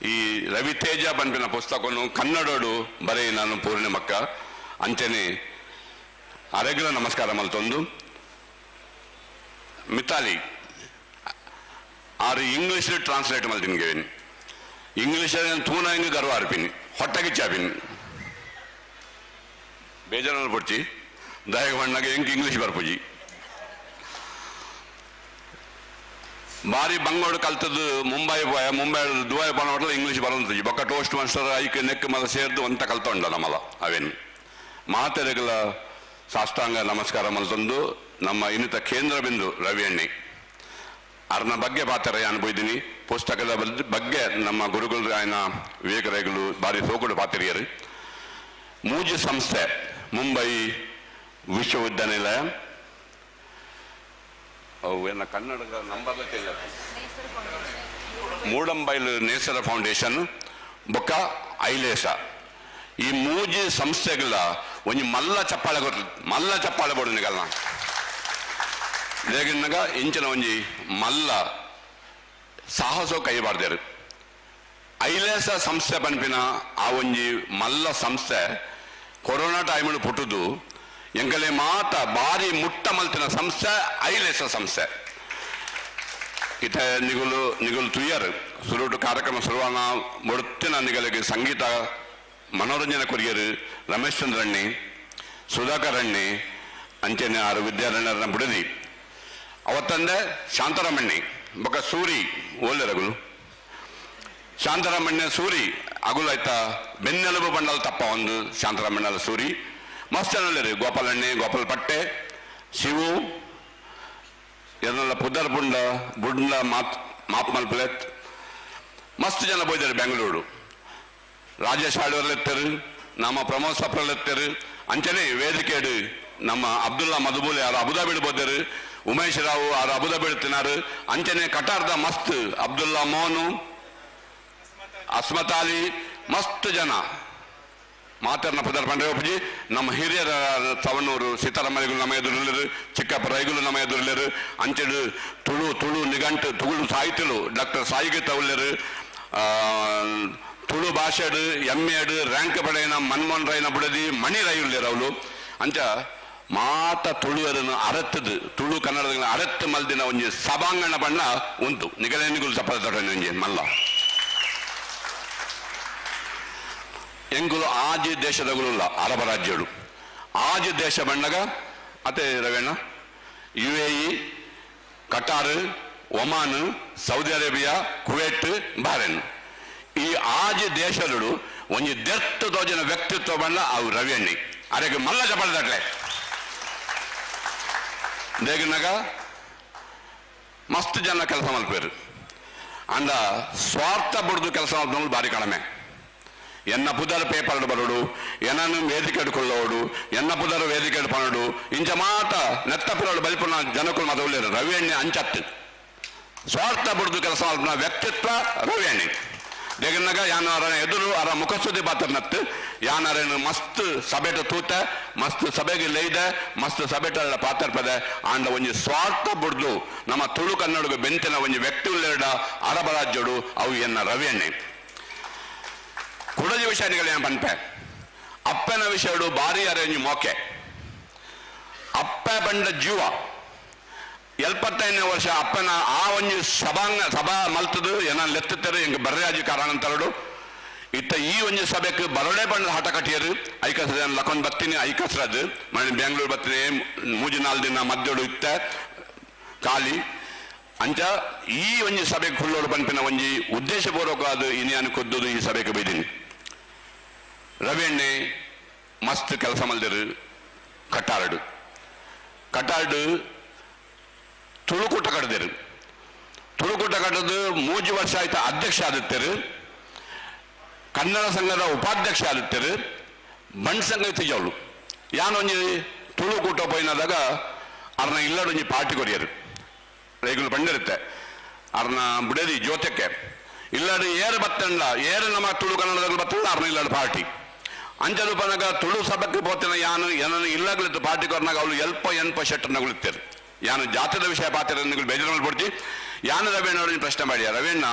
ಈ ರವಿತೇಜ ಪನ್ಪಿನ ಪುಸ್ತಕವನ್ನು ಕನ್ನಡೋಡು ಬರೀ ನಾನು ಪೂರ್ಣಿಮಕ್ಕ ಅಂಚನೆ ಅರೆಗಿನ ನಮಸ್ಕಾರ ಮಲ್ತೊಂದು ಮಿತಾಲಿ ಆರು ಇಂಗ್ಲಿಷ್ ಟ್ರಾನ್ಸ್ಲೇಟ್ ಮಲ್ತೀನಿ ಇಂಗ್ಲಿಷ್ ತೂನ ಹಿಂಗೆ ಗರ್ವ ಅರ್ಪಿನಿ ಹೊಟ್ಟಗಿಚ್ಚಾಪಿನಿ ಬೇಜಾರಲ್ಲಿ ಪಡ್ಚಿ ದಯಗ ಬಣ್ಣಗೆ ಹೆಂಗೆ ಇಂಗ್ಲಿಷ್ ಬರ್ಪುಜಿ ಬಾರಿ ಬಂಗೋಡು ಕಲ್ತದ್ದು ಮುಂಬೈ ದುಬೈ ಪೋನೋಟ್ಲ ಇಂಗ್ಲಿಷ್ ಬರೋದು ಬೊಕ್ಕ ಟೋಸ್ಟ್ ಮಾಸ್ಟರ್ ಐಕ್ ನೆಕ್ ಮಲ ಸೇರ್ದು ಅಂತ ಕಲ್ತೊಂಡ ನಮ್ಮಲ ಅವೇನು ಮಾತೆರೆಗಳ ಸಾಷ್ಟಾಂಗ ನಮಸ್ಕಾರ ಮಲ್ತೊಂದು ನಮ್ಮ ಇನ್ನಿತ ಕೇಂದ್ರ ಬಿಂದು ರವಿ ಅಣ್ಣಿ ಅರ್ನ ಬಗ್ಗೆ ಪಾತ್ರ ಅನ್ಬೋಯ್ದೀನಿ ಪುಸ್ತಕದ ಬಗ್ಗೆ ನಮ್ಮ ಗುರುಗಳು ಆಯ್ನ ವಿವೇಕರೇಗಳು ಬಾರಿ ಸೋಕುಡು ಪಾತ್ರಿಯರು ಮೂಜಿ ಸಂಸ್ಥೆ ಮುಂಬೈ ವಿಶ್ವವಿದ್ಯಾನಿಲಯ ಅವು ಏನ ಕನ್ನಡದ ನಂಬರ್ ಮೂಡಂಬೈಲು ನೇಸರ ಫೌಂಡೇಶನ್ ಬೊಕ್ಕ ಐಲೇಸ ಈ ಮೂಜಿ ಸಂಸ್ಥೆಗಳ ಒಂಜಿ ಮಲ್ಲ ಚಪ್ಪಾಳೆ ಬೋಡು ನಿಗಲ್ನ ಲೇಗಿನಾಗ ಇಂಚಿನ ಒಂಜಿ ಮಲ್ಲ ಸಾಹಸೋ ಕೈ ಬಾರ್ದೇರು ಐಲೇಸ ಸಂಸ್ಥೆ ಪನ್ಪಿನ ಆ ಒಂಜಿ ಮಲ್ಲ ಸಂಸ್ಥೆ ಕೊರೋನಾ ಟೈಮಲ್ಲಿ ಪುಟ್ಟುದು ಎಂಕಲೆ ಮಾತ ಬಾರಿ ಮುಟ್ಟ ಮಲ್ತಿನ ಸಂಸ್ಥೆ ಐಲೇಸ ಸಂಸ್ಥೆ ಇತ ನಿಗುಲು ತುಯ್ಯರು ಸುರುಟು ಕಾರ್ಯಕ್ರಮ ಶುರುವಾನ ಮುಡ್ತಿನ ನಿಗಲಿಗೆ ಸಂಗೀತ ಮನೋರಂಜನೆ ಕೊರಿಯರು ರಮೇಶ್ ಚಂದ್ರಣ್ಣಿ ಸುಧಾಕರ್ ಅಣ್ಣಿ ಅಂಚನೆ ಆರು ವಿದ್ಯಾರಣ್ಯರನ್ನ ಬಿಡದಿ ಅವತ್ತಂದೆ ಶಾಂತರಾಮಣ್ಣಿ ಬೊಕ್ಕ ಸೂರಿ ಓಲ್ಲೆರಗುಲು ಶಾಂತರಾಮಣ್ಯ ಸೂರಿ ಅಗುಲು ಆಯ್ತಾ ಬೆನ್ನೆಲುಬು ಬಂಡಲ್ ತಪ್ಪ ಒಂದು ಶಾಂತರಾಮಣ್ಣಲ ಸೂರಿ ಮಸ್ತ್ ಜನ ಗೋಪಾಲಣ್ಣಿ ಗೋಪಾಲ್ ಪಟ್ಟೆ ಶಿವು ಎನ್ನೆಲ್ಲ ಪುದರ್ ಬುಂಡ ಮಾಪ್ ಮಲ್ಪಲೆತ್ ಮಸ್ತ್ ಜನ ಬೋಯ್ದಾರೆ ಬೆಂಗಳೂರು ರಾಜೇಶ್ ಹಾಡುವರ್ಲೆತ್ತರು ನಮ್ಮ ಪ್ರಮೋದ್ ಸಪ್ರಲೆತ್ತರು ಅಂಚನೆ ವೇದಿಕೆಡು ನಮ್ಮ ಅಬ್ದುಲ್ಲಾ ಮಧುಬೂಲಿ ಯಾರು ಅಬುದಾಬಿಡ್ ಬೋದರು ಉಮೇಶ್ ರಾವ್ ಯಾರು ಅಬುದಾಬಿಡ್ ತಿನ್ನಾರು ಅಂಚನೆ ಕಟಾರ್ದ ಮಸ್ತ್ ಅಬ್ದುಲ್ಲಾ ಮೋನು ಅಸ್ಮತ್ ಅಲಿ ಮಸ್ತ್ ಜನ ಮಾತರ್ನ ಪದರ್ ಪಂಡ್ರೆ ಒಪ್ಪಜಿ ನಮ್ಮ ಹಿರಿಯರ ಸವಣೂರು ಸೀತಾರಾಮರಿಗಳು ನಮ್ಮ ಎದುರಿಲ್ಲರು ಚಿಕ್ಕಪ್ಪ ರೈಗುಲು ನಮ್ಮ ಎದುರಿಲ್ಲರು ಅಂಚೆಡು ತುಳು ನಿಘಂಟು ತುಳು ಸಾಹಿತ್ಯಲು ಡಾಕ್ಟರ್ ಸಾಯಿಗೀತ ಉಳ್ಳರು ತುಳು ಭಾಷೆಡು ಎಮ್ಮೆಡು ರ್ಯಾಂಕ್ ಪಡೆಯನ ಮನ್ಮೋಹನ್ ರೈನ ಬುಡದಿ ಮಣಿ ರೈ ಉಳ್ಳರು ಅವಳು ಅಂಚ ಮಾತ ತುಳುವರನ್ನು ಅರತ್ತದು ತುಳು ಕನ್ನಡದ ಅರತ್ತು ಮಲ್ದಿನ ಒಂಜಿ ಸಭಾಂಗಣ ಬಣ್ಣ ಉಂಟು ನಿಗಲೇನಿಗುಲು ಸಪದ ಒಂಜಿ ಮಲ್ಲ ಎಂಗುಲು ಆಜಿ ದೇಶದಗುಲ್ಲ ಅರಬ ರಾಜ್ಯಗಳು ಆಜಿ ದೇಶ ಬಣ್ಣಗ ಅತೆ ರವೇಣ UAE Qatar Oman Saudi Arabia Kuwait Bahrain ಈ ಆಜಿ ದೇಶಗಳು ಒಂಜಿ ದೆರ್ತು ತೋಜನ ವ್ಯಕ್ತಿತ್ವ ಬಣ್ಣ ಅವು ರವಿಯಣ್ಣಿ ಅರೆಗೆ ಮಲ್ಲ ಚಪಳದಟ್ಲೆ ದೇಗಿನಾಗ ಮಸ್ತ್ ಜನ ಕೆಲಸ ಮಲ್ಪೇರು ಅಂಡ ಸ್ವಾರ್ಥ ಬಿಡ್ದು ಕೆಲಸ ಮಲ್ಪನಗಳು ಭಾರಿ ಕಡಿಮೆ ಎನ್ನ ಪುದರ್ ಪೇಪರ್ ಬರೋಡು ಎನ್ನನ್ನು ವೇದಿಕೆ ಕೊಳ್ಳೋಡು ಎನ್ನ ಪುದರ್ ವೇದಿಕೆ ಪನಡು ಇಂಚ ಮಾತ ನೆತ್ತ ಪಿರೋಡು ಬಲಿಪುನ ಜನಕ್ಕಳು ಮತವುಳ್ಳೇರು ರವಿಯಣ್ಣಿ ಅಂಚತ್ತು ಸ್ವಾರ್ಥ ಬಿಡ್ದು ಕೆಲಸ ಮಲ್ಪನ ವ್ಯಕ್ತಿತ್ವ ರವಿಯಣ್ಣಿ ದೇಗನಾಗ ಯಾನ ಎದುರು ಅರ ಮುಖಸ್ತುತಿ ಪಾತ್ರನತ್ತು ಯಾನರೇನು ಮಸ್ತ್ ಸಭೆಟ ತೂತ ಮಸ್ತ್ ಸಭೆಗೆ ಲೈದ ಮಸ್ತ್ ಸಭೆಟ ಪಾತ್ರ ಪದ ಆಂಡ ಒಂಜಿ ಸ್ವಾರ್ಥ ಬಿಡ್ದು ನಮ್ಮ ತುಳು ಕನ್ನಡಗ ಬೆಂತಿನ ಒಂಜಿ ವ್ಯಕ್ತಿ ಉಳ್ಳೇಡ ಅರಬ ರಾಜ್ಯಡು ಅವು ಎನ್ನ ರವಿಯಣ್ಣಿ ಕುಡಜಿ ವಿಷಯಗಳು ಏನು ಪನ್ಪೆ ಅಪ್ಪನ ವಿಷಯಡು ಭಾರಿ ಅರೇಂಜ್ ಮೋಕೆ ಅಪ್ಪ ಬಂಡ ಜೀವ 75ನೇ ವರ್ಷ ಅಪ್ಪನ ಆ ಒಂಜಿ ಸಭಾ ಮಲ್ತದು ಏನ ಲೆತ್ತರು ಎಂಗೆ ಬರ್ರಾಜಿ ಕಾರಣ ಅಂತರಡು ಇತ್ತ ಈ ಒಂಜಿ ಸಭೆಗೆ ಬರೋಡೆ ಬಂಡ ಹಠ ಕಟ್ಟಿಯರು ಐಕಸ್ರ ಲಕೊಂಡ್ ಬತ್ತೀನಿ ಐಕಸ್ರದು ಮನೆ ಬೆಂಗಳೂರು ಬತ್ತೀನಿ 3-4 ದಿನ ಮದ್ದೋಡು ಇತ್ತ ಖಾಲಿ ಅಂಚ ಈ ಒಂಜಿ ಸಭೆಗೆ ಹುಳ್ಳೋಡು ಪನ್ಪಿನ ಒಂಜಿ ಉದ್ದೇಶಪೂರ್ವಕವಾದ ಇನಿಯಾನು ಕೊದ್ದುದು ಈ ಸಭೆಗೆ ಬೈದೀನಿ ರವಿಯಣ್ಣೆ ಮಸ್ತ್ ಕೆಲಸ ಮಲ್ದಿರು ಕಟ್ಟಾರ್ಡು ತುಳುಕೂಟ ಕಡ್ದೇರು. ತುಳುಕೂಟ ಕಟ್ಟದು 3 ವರ್ಷ ಆಯ್ತು ಅಧ್ಯಕ್ಷ ಆದಿತ್ತರು, ಕನ್ನಡ ಸಂಘದ ಉಪಾಧ್ಯಕ್ಷ ಆದಿತ್ತರು, ಬಂಡ್ ಸಂಘ ತಿಜವಳು ಯಾನೊಂಜಿ ತುಳುಕೂಟ ಪೋಯಿನದಾಗ ಅವ್ರನ್ನ ಇಲ್ಲಡೊಂಜಿ ಪಾರ್ಟಿ ಕೊರಿಯರು ರೇಗುಲು ಬಂದಿರುತ್ತೆ ಅವ್ರನ್ನ ಬಿಡದಿ ಜ್ಯೋತಕ್ಕೆ ಇಲ್ಲಡು ಏರು ಬತ್ತಂಡ ಏರು ನಮ್ಮ ತುಳು ಕನ್ನಡದಲ್ಲಿ ಬತ್ತಂಡ ಅವ್ರನ್ನ ಇಲ್ಲಡು ಪಾರ್ಟಿ ಅಂಚದು ಪನಗ ತುಳು ಸಭಕ್ಕೆ ಪೋತಿನ ಯಾನು ಏನನ್ನು ಇಲ್ಲಾಗಲಿತ್ತು ಪಾರ್ಟಿ ಕೊರ್ನಾಗ ಅವಳು ಎಲ್ಪ ಶೆಟ್ಟರ್ನ ಉಳಿತಾರೆ ಯಾನು ಜಾತದ ವಿಷಯ ಪಾತ್ರ ಬೇಜಾರು ಮಾಡ್ಬಿಡ್ತಿ ಯಾನು ರವೀಣ್ಣ ಅವ್ರಿಗೆ ಪ್ರಶ್ನೆ ಮಾಡಿ ರವೀಣ್ಣ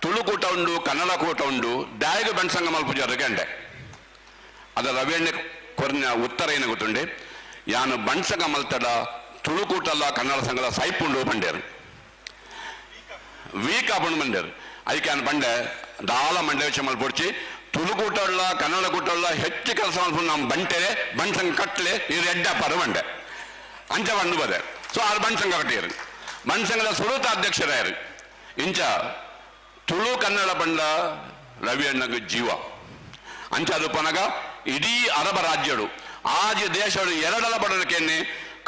ತುಳುಕೂಟ ಉಂಡು ಕನ್ನಡ ಕೂಟ ಉಂಡು ಡ್ಯಾಗ್ ಬಣ್ಸಂಗ ಮಲ್ಪುಜಾರು ಗಂಡೆ ಅದ ರವೀಣ್ಣ ಕೊರ್ನ ಉತ್ತರ ಏನ ಗೊತ್ತುಂಡೆ ಯಾನು ಬಣ್ಸಂಗ ಮಲ್ತಡ ತುಳುಕೂಟಲ್ಲ ಕನ್ನಡ ಸಂಘದ ಸೈಪುಂಡು ಬಂಡೇರು ವೀಕ್ ಆಪುಂಡು ಬಂಡೇರು ಅದಕ್ಕೆ ನಾನು ಬಂಡೆ ದಾಳ ಮಂಡ್ಯ ವಿಷಯ ಮಲ್ಪೊಡ್ಚಿ ತುಳುಕೂಟಲ್ಲ ಕನ್ನಡ ಕೂಟಲ್ಲ ಹೆಚ್ಚು ಕೆಲಸ ಮಾಡ್ಕೊಂಡು ನಮ್ಮ ಬಂಟೆರೆ ಬಣ್ಸಂಗ ಕಟ್ಲೆ ಇವ್ರು ಎಡ್ಡಪ್ಪಾರ ಬಂಡೆ ಅಂಚ ಬಂಡು ಬದೆ ಸೊ ಆರು ಬಣ್ಸಂಗ ಕಟ್ಟಿಯರು ಬಣ್ಸಂಗದ ಸುರತ ಅಧ್ಯಕ್ಷರಾಯರು ಇಂಚ ತುಳು ಕನ್ನಡ ಬಂಡ ರವಿ ಅಣ್ಣಗ ಜೀವ ಅಂಚ ಅದು ಪನಗ ಇಡೀ ಅರಬ ರಾಜ್ಯಗಳು ಆಜ ದೇಶಗಳು ಎರಡಲ ಬಡದಕ್ಕೆ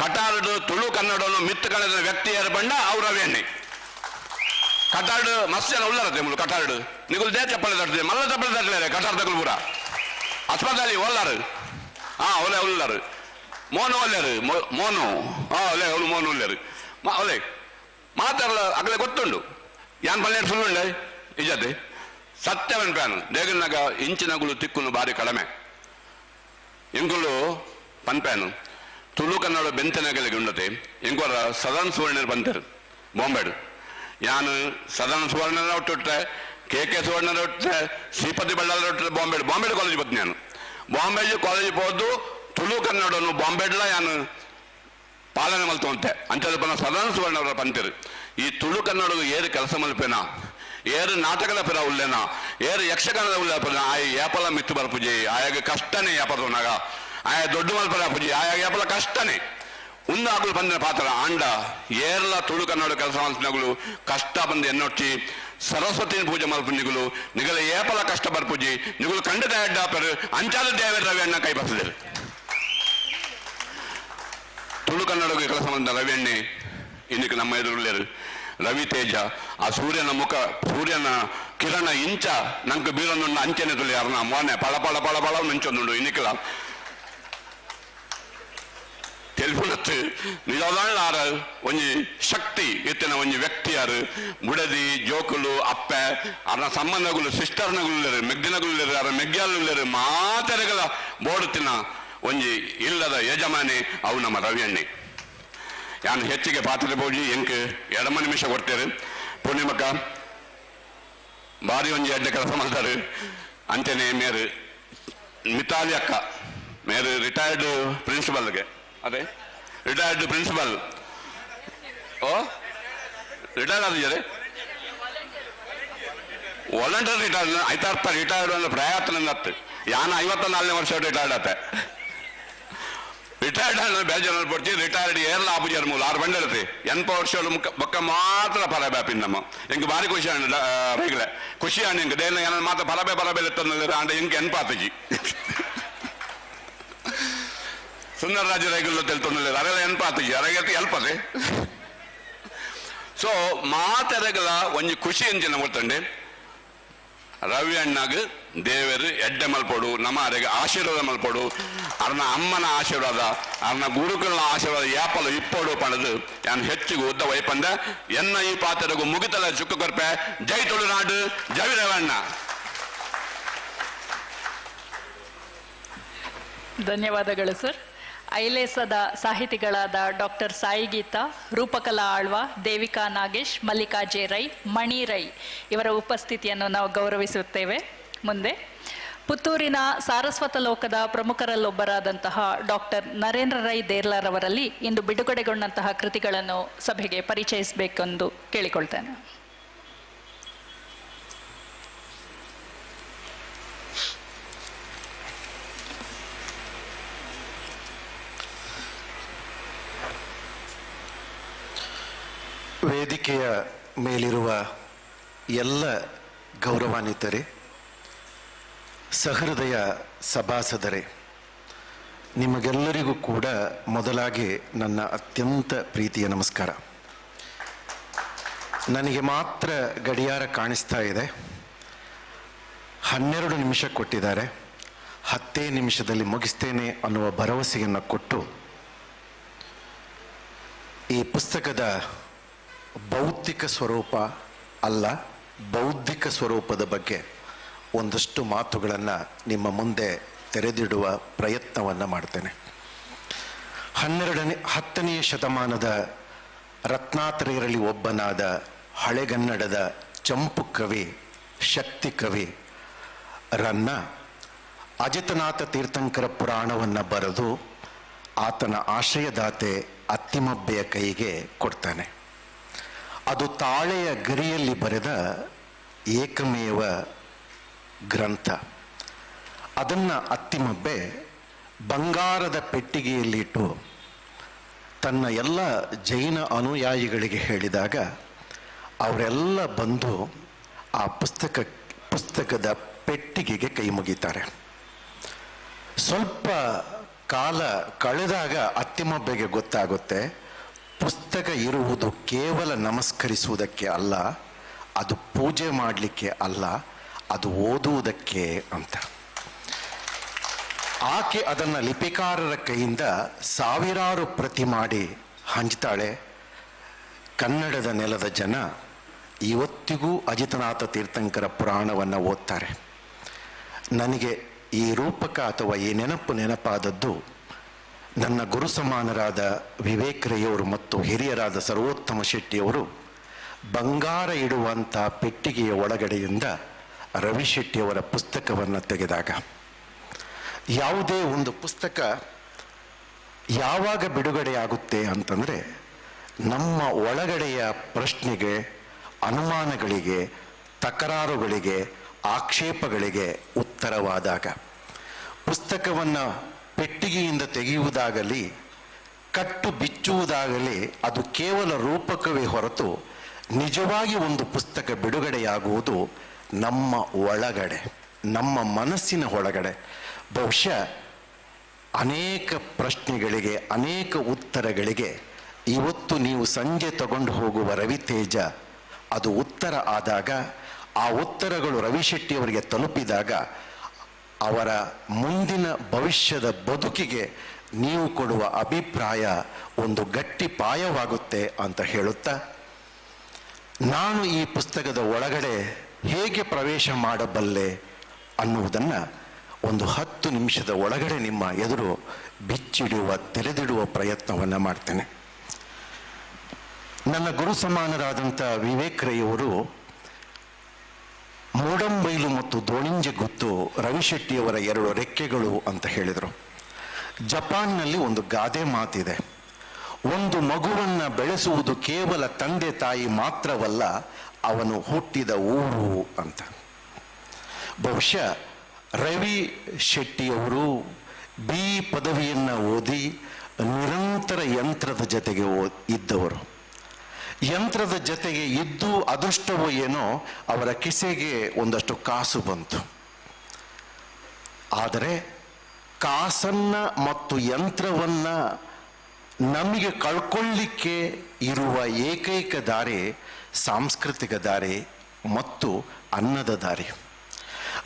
ಕಟಾರ್ಡು ತುಳು ಕನ್ನಡವನ್ನು ಮಿತ್ತು ಕಳೆದ ವ್ಯಕ್ತಿ ಯಾರು ಬಂಡ ಅವ್ರ ರವಿ ಎಣ್ಣೆ ಕಟಾರ್ಡು ಮಸ್ತ್ ಜನ ಉಳ್ಳರತ್ತೆ ಮುಳು ಕಟಾರ್ಡು ನಿಗುಲು ದೇ ಚಪ್ಪಲೆ ತಟ್ಟದೆ ಮಲ್ಲ ಚಪ್ಪಲೆ ತಟ್ಟಲೆ ಕಟಾರ್ ತಗಲು ಪೂರ ಅಸ್ಪತಾಲಿ ಒಲ್ಲಾರು ಒಲೆ ಉಳ್ಳಾರು ಮೋನು ಒಲ್ಲಾರು ಮೋನು ಒಲೆ ಅವಳು ಮೋನು ಉಳ್ಳಾರು ಒಲೆ ಮಾತಾಡಲ್ಲ ಅಗಲೇ ಗೊತ್ತುಂಡು ಯಾನ್ ಪಲ್ಲೆ ಸುಳ್ಳುಂಡೆ ಇಜತೆ ಸತ್ಯವನ್ ಪ್ಯಾನು ದೇಗನಾಗ ಇಂಚಿನಗುಲು ತಿಕ್ಕುನು ಬಾರಿ ಕಡಿಮೆ ಎಂಗುಲು ಪನ್ಪ್ಯಾನು ತುಳು ಕನ್ನಡ ಬೆಂತನಗಳಿಗೆ ಉಂಡತೆ ಎಂಗೋರ ಸದನ್ ಸುವರ್ಣರು ಬಂದರು ಬಾಂಬೆಡು ಯಾನು ಸದನ ಸುವರ್ಣನ ಒಟ್ಟುಟ್ರೆ ಕೆ ಸುವರ್ಣನ ಒಟ್ಟರೆ ಶ್ರೀಪತಿ ಬಳ್ಳಾರ ಒಟ್ಟರೆ ಬಾಂಬೆಡು ಕಾಲೇಜ್ ಬತ್ತು ನಾನು ಬಾಂಬೆ ಕಾಲೇಜ್ ಹೋದ್ದು ತುಳು ಕನ್ನಡನು ಬಾಂಬೆಡ್ಲ ಯಾನು ಪಾಲನೆ ಮಲ್ತಂತೆ ಅಂಚದಪ್ಪನ ಸದನ ಸುವರ್ಣವರ ಪಂತಿರು ಈ ತುಳು ಕನ್ನಡ ಏರು ಕೆಲಸ ಮಲ್ಪೇನ ಏರು ನಾಟಕದ ಪೆರ ಉಲ್ಲೇನ ಏರು ಯಕ್ಷಗಾನದ ಉಲ್ಲ ಆಯ ಏಪಲ ಮಿತ್ತು ಬರ್ಪುಜಿ ಆಯಾಗ ಕಷ್ಟನೇ ಏಪದವನಾಗ ಆಯ ದೊಡ್ಡ ಮಲ್ಪರ ಪೂಜಿ ಆಯಾಗ ಏಪಲ ಕಷ್ಟನೇ ಉಂದಾಗಲು ಬಂದಿನ ಪಾತ್ರ ಆಂಡ ಏರ್ಲ ತುಳು ಕನ್ನಡ ಕೆಲಸ ಮಲ್ಪಿನಗಳು ಕಷ್ಟ ಬಂದು ಎನ್ನೊಟ್ಟಿ ಸರಸ್ವತಿ ಪೂಜೆ ಮಲ್ಪನಿಗಳು ನಿಗಲ ಏಪಲ ಕಷ್ಟ ಬರ್ಪುಜಿ ನಿಗುಲು ಖಂಡಿತ ಎಡ್ಡಾಪರು ಅಂಚಾದ ದೇವರ ರವಿ ಅಣ್ಣ ಕೈ ಬರ್ತದೆ ತುಳು ಕನ್ನಡಕ್ಕೆ ಕೆಲಸ ಮಾಡಿದ ರವಿ ಎಣ್ಣೆ ಇನ್ನಕ್ಕೆ ನಮ್ಮ ಎದುರುಳ್ಳರು ರವಿ ತೇಜ ಆ ಸೂರ್ಯನ ಕಿರಣ ಇಂಚ ನಂಗೆ ಬೀರೊಂದು ಅಂಚೆನೆ ತುಳಿ ಯಾರನ್ನ ಮೋನೆ ಪಳ ಪಳ ಪಳ ಪಳ ನಂಚೊಂದುಂಡು ಇನ್ನಿಕ್ಕಲ ತೆಲ್ಪುನತ್ತು ನಿಜವಾದ ಒಂಜಿ ಶಕ್ತಿ ಎತ್ತಿನ ಒಂಜಿ ವ್ಯಕ್ತಿ ಯಾರು ಬುಡದಿ ಜೋಕುಲು ಅಪ್ಪೆ ಅವರ ಸಂಬಂಧಗಳು ಸಿಸ್ಟರ್ನಗುಳ್ಳರು ಮೆಗ್ದಿನಗುಳ್ಳರು ಅವರ ಮೆಗ್ಗಾಲುಳ್ಳರು ಮಾತೆರೆಗಳ ಬೋಡುತ್ತಿನ ಒಂಜಿ ಇಲ್ಲದ ಯಜಮಾನಿ ಅವು ನಮ್ಮ ರವಿ ಅಣ್ಣೆ ಯಾನು ಹೆಚ್ಚಿಗೆ ಪಾತ್ರೆ ಬೋಜಿ ಎಂಕ್ 2 ನಿಮಿಷ ಕೊಡ್ತೇವೆ ಪೂರ್ಣಿಮಕ್ಕ ಭಾರಿ ಒಂಜಿ ಎಡ್ಡೆ ಕೆಲಸ ಮಾಡ್ತಾರೆ ಅಂತೆಯೇ ಮೇರು ಮಿತಾಲಿ ಅಕ್ಕ ಮೇರು ರಿಟೈರ್ಡ್ ಪ್ರಿನ್ಸಿಪಲ್ಗೆ ಅದೇ ರಿಟೈರ್ಡ್ ಪ್ರಿನ್ಸಿಪಲ್ ರಿಟೈರ್ಡ್ ಆದ್ರೆ ವಾಲಂಟಿಯರ್ ರಿಟೈರ್ಡ್ ಐತಾರ್ಥ ರಿಟೈರ್ಡ್ ಅಂದ್ರೆ ಪ್ರಯತ್ನ ಯಾನ 54ನೇ ವರ್ಷ ರಿಟೈರ್ಡ್ ಆತ ರಿಟೈರ್ಡ್ ಅಂದ್ರೆ ಬೇಜಾರು ಪಡ್ತಿ ರಿಟೈರ್ಡ್ ಏರ್ಲ ಆಪುಜಾರ ಮೂಲ 6 ಬಂಡೆ ಇರುತ್ತೆ 80 ವರ್ಷಗಳು ಬೊಕ್ಕ ಮಾತ್ರ ಪರಬೇಪಿ ನಮ್ಮ ಎಂಗೆ ಭಾರಿ ಖುಷಿ ರೈಗಲೆ ಖುಷಿ ಆಣ ಎಂಗೆ ದೇನ ಏನ ಮಾತ್ರ ಪರಬೆ ಇತ್ತಂದ್ರೆ ಆಂಡ ಎಂಗೆ ಎನ್ಪಾತಜಿ ಸುಂದರರಾಜ ರೈಗల్లో తెలుతున్నది అరగల ఎన్పాతజి అరగతి ఎల్పದೆ ಸೊ ಮಾತೆರೆಗಳ ಒಂಜಿ ಖುಷಿ ಎಂಚಿನ ಗೊತ್ತಂಡೆ ರವಿ ಅಣ್ಣಾಗ ದೇವರು ಎಡ್ಡೆ ಮಲ್ಪಡು ನಮ್ಮ ಅರೆಗೆ ಆಶೀರ್ವಾದ ಮಲ್ಪಡು ಅರ್ನ ಅಮ್ಮನ ಆಶೀರ್ವಾದ ಅರ್ನ ಗುರುಕುಲ ಆಶೀರ್ವಾದ ಯಾಪಲು ಇಪ್ಪಡು ಪಣದು ಯಾನು ಹೆಚ್ಚಿಗೆ ಉದ್ದ ವೈಪಂದ ಎನ್ನ ಈ ಪಾತ್ರೆಗೂ ಮುಗಿತಲ ಚುಕ್ಕು ಕೊರ್ಪೆ ಜೈ ತುಳುನಾಡು ಜೈ ರವಣ್ಣ. ಧನ್ಯವಾದಗಳು ಸರ್. ಐಲೇಸದ ಸಾಹಿತಿಗಳಾದ ಡಾಕ್ಟರ್ ಸಾಯಿ ಗೀತಾ, ರೂಪಕಲಾ ಆಳ್ವ, ದೇವಿಕಾ ನಾಗೇಶ್, ಮಲ್ಲಿಕಾ ಜೆ ರೈ, ಮಣಿ ರೈ ಇವರ ಉಪಸ್ಥಿತಿಯನ್ನು ನಾವು ಗೌರವಿಸುತ್ತೇವೆ. ಮುಂದೆ ಪುತ್ತೂರಿನ ಸಾರಸ್ವತ ಲೋಕದ ಪ್ರಮುಖರಲ್ಲೊಬ್ಬರಾದಂತಹ ಡಾಕ್ಟರ್ ನರೇಂದ್ರ ರೈ ದೇರ್ಲಾರವರಲ್ಲಿ ಇಂದು ಬಿಡುಗಡೆಗೊಂಡಂತಹ ಕೃತಿಗಳನ್ನು ಸಭೆಗೆ ಪರಿಚಯಿಸಬೇಕೆಂದು ಕೇಳಿಕೊಳ್ತೇನೆ. ವೇದಿಕೆಯ ಮೇಲಿರುವ ಎಲ್ಲ ಗೌರವಾನ್ವಿತರೇ, ಸಹೃದಯ ಸಭಾಸದರೇ, ನಿಮಗೆಲ್ಲರಿಗೂ ಕೂಡ ಮೊದಲಾಗಿ ನನ್ನ ಅತ್ಯಂತ ಪ್ರೀತಿಯ ನಮಸ್ಕಾರ. ನನಗೆ ಮಾತ್ರ ಗಡಿಯಾರ ಕಾಣಿಸ್ತಾ ಇದೆ. 12 ನಿಮಿಷ ಕೊಟ್ಟಿದ್ದಾರೆ. 10 ನಿಮಿಷದಲ್ಲಿ ಮುಗಿಸ್ತೇನೆ ಅನ್ನುವ ಭರವಸೆಯನ್ನು ಕೊಟ್ಟು ಈ ಪುಸ್ತಕದ ಭೌತಿಕ ಸ್ವರೂಪ ಅಲ್ಲ, ಬೌದ್ಧಿಕ ಸ್ವರೂಪದ ಬಗ್ಗೆ ಒಂದಷ್ಟು ಮಾತುಗಳನ್ನು ನಿಮ್ಮ ಮುಂದೆ ತೆರೆದಿಡುವ ಪ್ರಯತ್ನವನ್ನು ಮಾಡ್ತೇನೆ. 10ನೇ ಶತಮಾನದ ರತ್ನಾತ್ರಯರಲ್ಲಿ ಒಬ್ಬನಾದ ಹಳೆಗನ್ನಡದ ಚಂಪು ಕವಿ, ಶಕ್ತಿ ಕವಿ ರನ್ನ ಅಜಿತನಾಥ ತೀರ್ಥಂಕರ ಪುರಾಣವನ್ನು ಬರೆದು ಆತನ ಆಶ್ರಯದಾತೆ ಅತ್ತಿಮಬ್ಬೆಯ ಕೈಗೆ ಕೊಡ್ತಾನೆ. ಅದು ತಾಳೆಯ ಗರಿಯಲ್ಲಿ ಬರೆದ ಏಕಮೇವ ಗ್ರಂಥ. ಅದನ್ನು ಅತ್ತಿಮಬ್ಬೆ ಬಂಗಾರದ ಪೆಟ್ಟಿಗೆಯಲ್ಲಿಟ್ಟು ತನ್ನ ಎಲ್ಲ ಜೈನ ಅನುಯಾಯಿಗಳಿಗೆ ಹೇಳಿದಾಗ ಅವರೆಲ್ಲ ಬಂದು ಆ ಪುಸ್ತಕದ ಪೆಟ್ಟಿಗೆಗೆ ಕೈ ಮುಗಿತಾರೆ. ಸ್ವಲ್ಪ ಕಾಲ ಕಳೆದಾಗ ಅತ್ತಿಮಬ್ಬೆಗೆ ಗೊತ್ತಾಗುತ್ತೆ, ಪುಸ್ತಕ ಇರುವುದು ಕೇವಲ ನಮಸ್ಕರಿಸುವುದಕ್ಕೆ ಅಲ್ಲ, ಅದು ಪೂಜೆ ಮಾಡಲಿಕ್ಕೆ ಅಲ್ಲ, ಅದು ಓದುವುದಕ್ಕೆ ಅಂತ. ಆಕೆ ಅದನ್ನು ಲಿಪಿಕಾರರ ಕೈಯಿಂದ ಸಾವಿರಾರು ಪ್ರತಿ ಮಾಡಿ ಹಂಚ್ತಾಳೆ. ಕನ್ನಡದ ನೆಲದ ಜನ ಇವತ್ತಿಗೂ ಅಜಿತನಾಥ ತೀರ್ಥಂಕರ ಪುರಾಣವನ್ನು ಓದ್ತಾರೆ. ನನಗೆ ಈ ರೂಪಕ ಅಥವಾ ಈ ನೆನಪಾದದ್ದು ನನ್ನ ಗುರು ಸಮಾನರಾದ ವಿವೇಕರಯ್ಯವರು ಮತ್ತು ಹಿರಿಯರಾದ ಸರ್ವೋತ್ತಮ ಶೆಟ್ಟಿಯವರು ಬಂಗಾರ ಇಡುವಂಥ ಪೆಟ್ಟಿಗೆಯ ಒಳಗಡೆಯಿಂದ ರವಿ ಶೆಟ್ಟಿಯವರ ಪುಸ್ತಕವನ್ನು ತೆಗೆದಾಗ, ಯಾವುದೇ ಒಂದು ಪುಸ್ತಕ ಯಾವಾಗ ಬಿಡುಗಡೆಯಾಗುತ್ತೆ ಅಂತಂದರೆ ನಮ್ಮ ಒಳಗಡೆಯ ಪ್ರಶ್ನೆಗೆ, ಅನುಮಾನಗಳಿಗೆ, ತಕರಾರುಗಳಿಗೆ, ಆಕ್ಷೇಪಗಳಿಗೆ ಉತ್ತರವಾದಾಗ. ಪುಸ್ತಕವನ್ನು ಪೆಟ್ಟಿಗೆಯಿಂದ ತೆಗೆಯುವುದಾಗಲಿ ಕಟ್ಟು ಬಿಚ್ಚುವುದಾಗಲಿ ಅದು ಕೇವಲ ರೂಪಕವೇ ಹೊರತು ನಿಜವಾಗಿ ಒಂದು ಪುಸ್ತಕ ಬಿಡುಗಡೆಯಾಗುವುದು ನಮ್ಮ ಒಳಗಡೆ, ನಮ್ಮ ಮನಸ್ಸಿನ ಒಳಗಡೆ. ಬಹುಶಃ ಅನೇಕ ಪ್ರಶ್ನೆಗಳಿಗೆ, ಅನೇಕ ಉತ್ತರಗಳಿಗೆ ಇವತ್ತು ನೀವು ಸಂಜೆ ತಗೊಂಡು ಹೋಗುವ ರವಿತೇಜ ಅದು ಉತ್ತರ ಆದಾಗ, ಆ ಉತ್ತರಗಳು ರವಿ ಶೆಟ್ಟಿಯವರಿಗೆ ತಲುಪಿದಾಗ ಅವರ ಮುಂದಿನ ಭವಿಷ್ಯದ ಬದುಕಿಗೆ ನೀವು ಕೊಡುವ ಅಭಿಪ್ರಾಯ ಒಂದು ಗಟ್ಟಿ ಪಾಯವಾಗುತ್ತೆ ಅಂತ ಹೇಳುತ್ತಾ, ನಾನು ಈ ಪುಸ್ತಕದ ಒಳಗಡೆ ಹೇಗೆ ಪ್ರವೇಶ ಮಾಡಬಲ್ಲೆ ಅನ್ನುವುದನ್ನು ಒಂದು 10 ನಿಮಿಷದ ಒಳಗಡೆ ನಿಮ್ಮ ಎದುರು ಬಿಚ್ಚಿಡುವ, ತೆರೆದಿಡುವ ಪ್ರಯತ್ನವನ್ನು ಮಾಡ್ತೇನೆ. ನನ್ನ ಗುರು ಸಮಾನರಾದಂಥ ವಿವೇಕರಯ್ಯವರು ಮೂಡಂಬೈಲು ಮತ್ತು ದೋಣಿಂಜಗುತ್ತು ರವಿಶೆಟ್ಟಿಯವರ 2 ರೆಕ್ಕೆಗಳು ಅಂತ ಹೇಳಿದರು. ಜಪಾನ್ನಲ್ಲಿ ಒಂದು ಗಾದೆ ಮಾತಿದೆ, ಒಂದು ಮಗುವನ್ನು ಬೆಳೆಸುವುದು ಕೇವಲ ತಂದೆ ತಾಯಿ ಮಾತ್ರವಲ್ಲ, ಅವನು ಹುಟ್ಟಿದ ಊರು ಅಂತ. ಬಹುಶಃ ರವಿ ಶೆಟ್ಟಿಯವರು ಬಿ ಪದವಿಯನ್ನು ಓದಿ ನಿರಂತರ ಯಂತ್ರದ ಜೊತೆಗೆ ಇದ್ದವರು. ಯಂತ್ರದ ಜೊತೆಗೆ ಇದ್ದು ಅದೃಷ್ಟವೋ ಏನೋ ಅವರ ಕಿಸೆಗೆ ಒಂದಷ್ಟು ಕಾಸು ಬಂತು. ಆದರೆ ಕಾಸನ್ನು ಮತ್ತು ಯಂತ್ರವನ್ನು ನಮಗೆ ಕಳ್ಕೊಳ್ಳಿಕ್ಕೆ ಇರುವ ಏಕೈಕ ದಾರಿ ಸಾಂಸ್ಕೃತಿಕ ದಾರಿ ಮತ್ತು ಅನ್ನದ ದಾರಿ.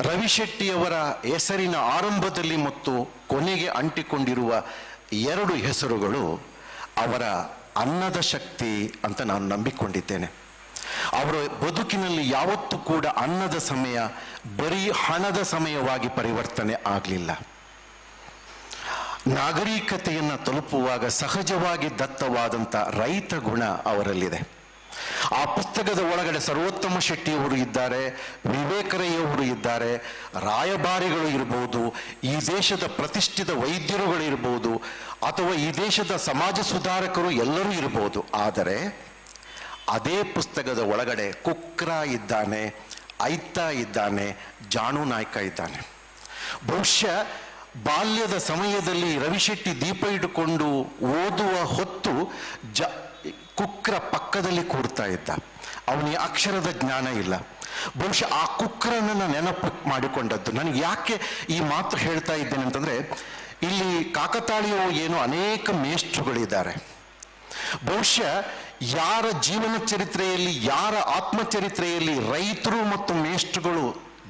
ರವಿಶೆಟ್ಟಿಯವರ ಹೆಸರಿನ ಆರಂಭದಲ್ಲಿ ಮತ್ತು ಕೊನೆಗೆ ಅಂಟಿಕೊಂಡಿರುವ 2 ಹೆಸರುಗಳು ಅವರ ಅನ್ನದ ಶಕ್ತಿ ಅಂತ ನಾನು ನಂಬಿಕೊಂಡಿದ್ದೇನೆ. ಅವರ ಬದುಕಿನಲ್ಲಿ ಯಾವತ್ತೂ ಕೂಡ ಅನ್ನದ ಸಮಯ ಬರೀ ಹಣದ ಸಮಯವಾಗಿ ಪರಿವರ್ತನೆ ಆಗಲಿಲ್ಲ. ನಾಗರಿಕತೆಯನ್ನು ತಲುಪುವಾಗ ಸಹಜವಾಗಿ ದತ್ತವಾದಂಥ ರೈತ ಗುಣ ಅವರಲ್ಲಿದೆ. ಆ ಪುಸ್ತಕದ ಒಳಗಡೆ ಸರ್ವೋತ್ತಮ ಶೆಟ್ಟಿಯವರು ಇದ್ದಾರೆ, ವಿವೇಕರಯ್ಯವರು ಇದ್ದಾರೆ, ರಾಯಭಾರಿಗಳು ಇರ್ಬೋದು, ಈ ದೇಶದ ಪ್ರತಿಷ್ಠಿತ ವೈದ್ಯರುಗಳು ಇರ್ಬೋದು, ಅಥವಾ ಈ ದೇಶದ ಸಮಾಜ ಸುಧಾರಕರು ಎಲ್ಲರೂ ಇರ್ಬೋದು. ಆದರೆ ಅದೇ ಪುಸ್ತಕದ ಒಳಗಡೆ ಕುಕ್ರ ಇದ್ದಾನೆ, ಐತ ಇದ್ದಾನೆ, ಜಾಣು ನಾಯ್ಕ ಇದ್ದಾನೆ. ಬಹುಶಃ ಬಾಲ್ಯದ ಸಮಯದಲ್ಲಿ ರವಿಶೆಟ್ಟಿ ದೀಪ ಇಟ್ಟುಕೊಂಡು ಓದುವ ಹೊತ್ತು ಕುಕ್ರ ಪಕ್ಕದಲ್ಲಿ ಕೂರ್ತಾ ಇದ್ದ. ಅವನಿಗೆ ಅಕ್ಷರದ ಜ್ಞಾನ ಇಲ್ಲ. ಬಹುಶಃ ಆ ಕುಕ್ರನನ್ನು ನೆನಪು ಮಾಡಿಕೊಂಡದ್ದು. ನನಗೆ ಯಾಕೆ ಈ ಮಾತು ಹೇಳ್ತಾ ಇದ್ದೇನೆ ಅಂತಂದರೆ, ಇಲ್ಲಿ ಕಾಕತಾಳೀಯ ಏನೋ ಅನೇಕ ಮೇಷ್ಟ್ರುಗಳಿದ್ದಾರೆ. ಬಹುಶಃ ಯಾರ ಜೀವನ ಚರಿತ್ರೆಯಲ್ಲಿ, ಯಾರ ಆತ್ಮಚರಿತ್ರೆಯಲ್ಲಿ ರೈತರು ಮತ್ತು ಮೇಷ್ಟ್ರುಗಳು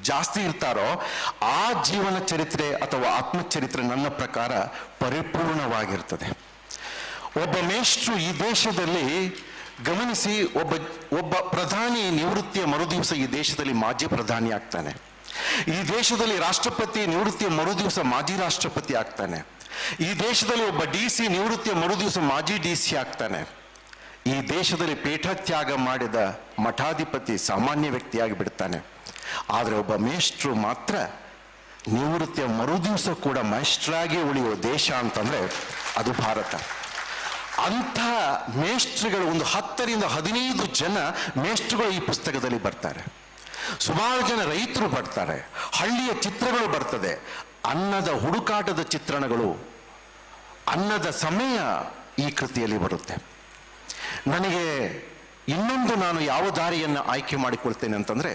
ಜಾಸ್ತಿ ಇರ್ತಾರೋ ಆ ಜೀವನ ಚರಿತ್ರೆ ಅಥವಾ ಆತ್ಮಚರಿತ್ರೆ ನನ್ನ ಪ್ರಕಾರ ಪರಿಪೂರ್ಣವಾಗಿರ್ತದೆ. ಒಬ್ಬ ಮೇಷ್ಟ್ರು ಈ ದೇಶದಲ್ಲಿ ಗಮನಿಸಿ, ಒಬ್ಬ ಪ್ರಧಾನಿ ನಿವೃತ್ತಿಯ ಮರುದಿವಸ ಈ ದೇಶದಲ್ಲಿ ಮಾಜಿ ಪ್ರಧಾನಿ ಆಗ್ತಾನೆ. ಈ ದೇಶದಲ್ಲಿ ರಾಷ್ಟ್ರಪತಿ ನಿವೃತ್ತಿಯ ಮರುದಿವಸ ಮಾಜಿ ರಾಷ್ಟ್ರಪತಿ ಆಗ್ತಾನೆ. ಈ ದೇಶದಲ್ಲಿ ಒಬ್ಬ DC ನಿವೃತ್ತಿಯ ಮರುದಿವಸ ಮಾಜಿ DC ಆಗ್ತಾನೆ. ಈ ದೇಶದಲ್ಲಿ ಪೀಠತ್ಯಾಗ ಮಾಡಿದ ಮಠಾಧಿಪತಿ ಸಾಮಾನ್ಯ ವ್ಯಕ್ತಿಯಾಗಿ ಬಿಡ್ತಾನೆ. ಆದರೆ ಒಬ್ಬ ಮೇಷ್ಟ್ರು ಮಾತ್ರ ನಿವೃತ್ತಿಯ ಮರುದಿವಸ ಕೂಡ ಮೇಷ್ಟ್ರಾಗಿ ಉಳಿಯುವ ದೇಶ ಅಂತಂದ್ರೆ ಅದು ಭಾರತ. ಅಂಥ ಮೇಷ್ಟ್ರುಗಳು ಒಂದು 10 ರಿಂದ 15 ಜನ ಮೇಷ್ಟ್ರುಗಳು ಈ ಪುಸ್ತಕದಲ್ಲಿ ಬರ್ತಾರೆ. ಸುಮಾರು ಜನ ರೈತರು ಬರ್ತಾರೆ, ಹಳ್ಳಿಯ ಚಿತ್ರಗಳು ಬರ್ತದೆ, ಅನ್ನದ ಹುಡುಕಾಟದ ಚಿತ್ರಣಗಳು, ಅನ್ನದ ಸಮಯ ಈ ಕೃತಿಯಲ್ಲಿ ಬರುತ್ತೆ. ನನಗೆ ಇನ್ನೊಂದು, ನಾನು ಯಾವ ದಾರಿಯನ್ನು ಆಯ್ಕೆ ಮಾಡಿಕೊಳ್ತೇನೆ ಅಂತಂದ್ರೆ,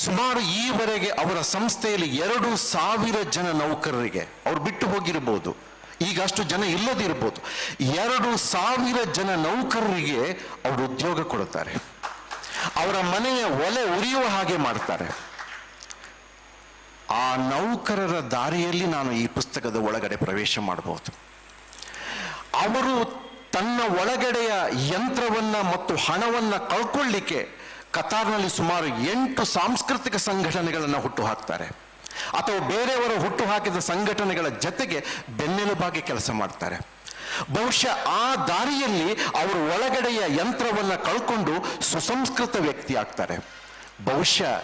ಸುಮಾರು ಈವರೆಗೆ ಅವರ ಸಂಸ್ಥೆಯಲ್ಲಿ 2,000 ಜನ ನೌಕರರಿಗೆ, ಅವ್ರು ಬಿಟ್ಟು ಹೋಗಿರ್ಬೋದು, ಈಗ ಅಷ್ಟು ಜನ ಇಲ್ಲದಿರ್ಬೋದು, 2,000 ಜನ ನೌಕರರಿಗೆ ಅವರು ಉದ್ಯೋಗ ಕೊಡುತ್ತಾರೆ. ಅವರ ಮನೆಯ ಒಲೆ ಉರಿಯುವ ಹಾಗೆ ಮಾಡ್ತಾರೆ. ಆ ನೌಕರರ ದಾರಿಯಲ್ಲಿ ನಾನು ಈ ಪುಸ್ತಕದ ಒಳಗಡೆ ಪ್ರವೇಶ ಮಾಡಬಹುದು. ಅವರು ತನ್ನ ಒಳಗಡೆಯ ಯಂತ್ರವನ್ನ ಮತ್ತು ಹಣವನ್ನ ಕಳ್ಕೊಳ್ಳಿಕ್ಕೆ ಕತಾರ್ನಲ್ಲಿ ಸುಮಾರು 8 ಸಾಂಸ್ಕೃತಿಕ ಸಂಘಟನೆಗಳನ್ನು ಹುಟ್ಟು ಹಾಕ್ತಾರೆ, ಅಥವಾ ಬೇರೆಯವರ ಹುಟ್ಟು ಹಾಕಿದ ಸಂಘಟನೆಗಳ ಜೊತೆಗೆ ಬೆನ್ನೆಲುಬಾಗಿ ಕೆಲಸ ಮಾಡ್ತಾರೆ. ಬಹುಶಃ ಆ ದಾರಿಯಲ್ಲಿ ಅವರು ಒಳಗಡೆಯ ಯಂತ್ರವನ್ನು ಕಳ್ಕೊಂಡು ಸುಸಂಸ್ಕೃತ ವ್ಯಕ್ತಿ ಆಗ್ತಾರೆ. ಬಹುಶಃ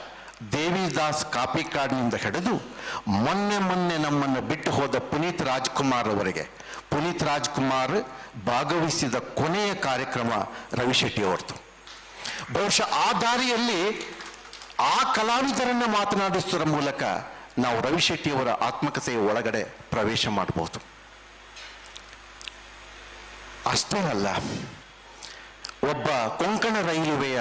ದೇವಿದಾಸ್ ಕಾಪಿಕಾಡ್ನಿಂದ ಹಿಡಿದು ಮೊನ್ನೆ ನಮ್ಮನ್ನು ಬಿಟ್ಟು ಹೋದ ಪುನೀತ್ ರಾಜ್ಕುಮಾರ್ ಅವರಿಗೆ, ಪುನೀತ್ ರಾಜ್ಕುಮಾರ್ ಭಾಗವಹಿಸಿದ ಕೊನೆಯ ಕಾರ್ಯಕ್ರಮ ರವಿಶೆಟ್ಟಿ ಅವರದು. ಬಹುಶಃ ಆ ದಾರಿಯಲ್ಲಿ ಆ ಕಲಾವಿದರನ್ನ ಮಾತನಾಡಿಸುವುದರ ಮೂಲಕ ನಾವು ರವಿಶೆಟ್ಟಿಯವರ ಆತ್ಮಕಥೆಯ ಒಳಗಡೆ ಪ್ರವೇಶ ಮಾಡಬಹುದು. ಅಷ್ಟೇ ಅಲ್ಲ, ಒಬ್ಬ ಕೊಂಕಣ ರೈಲ್ವೆಯ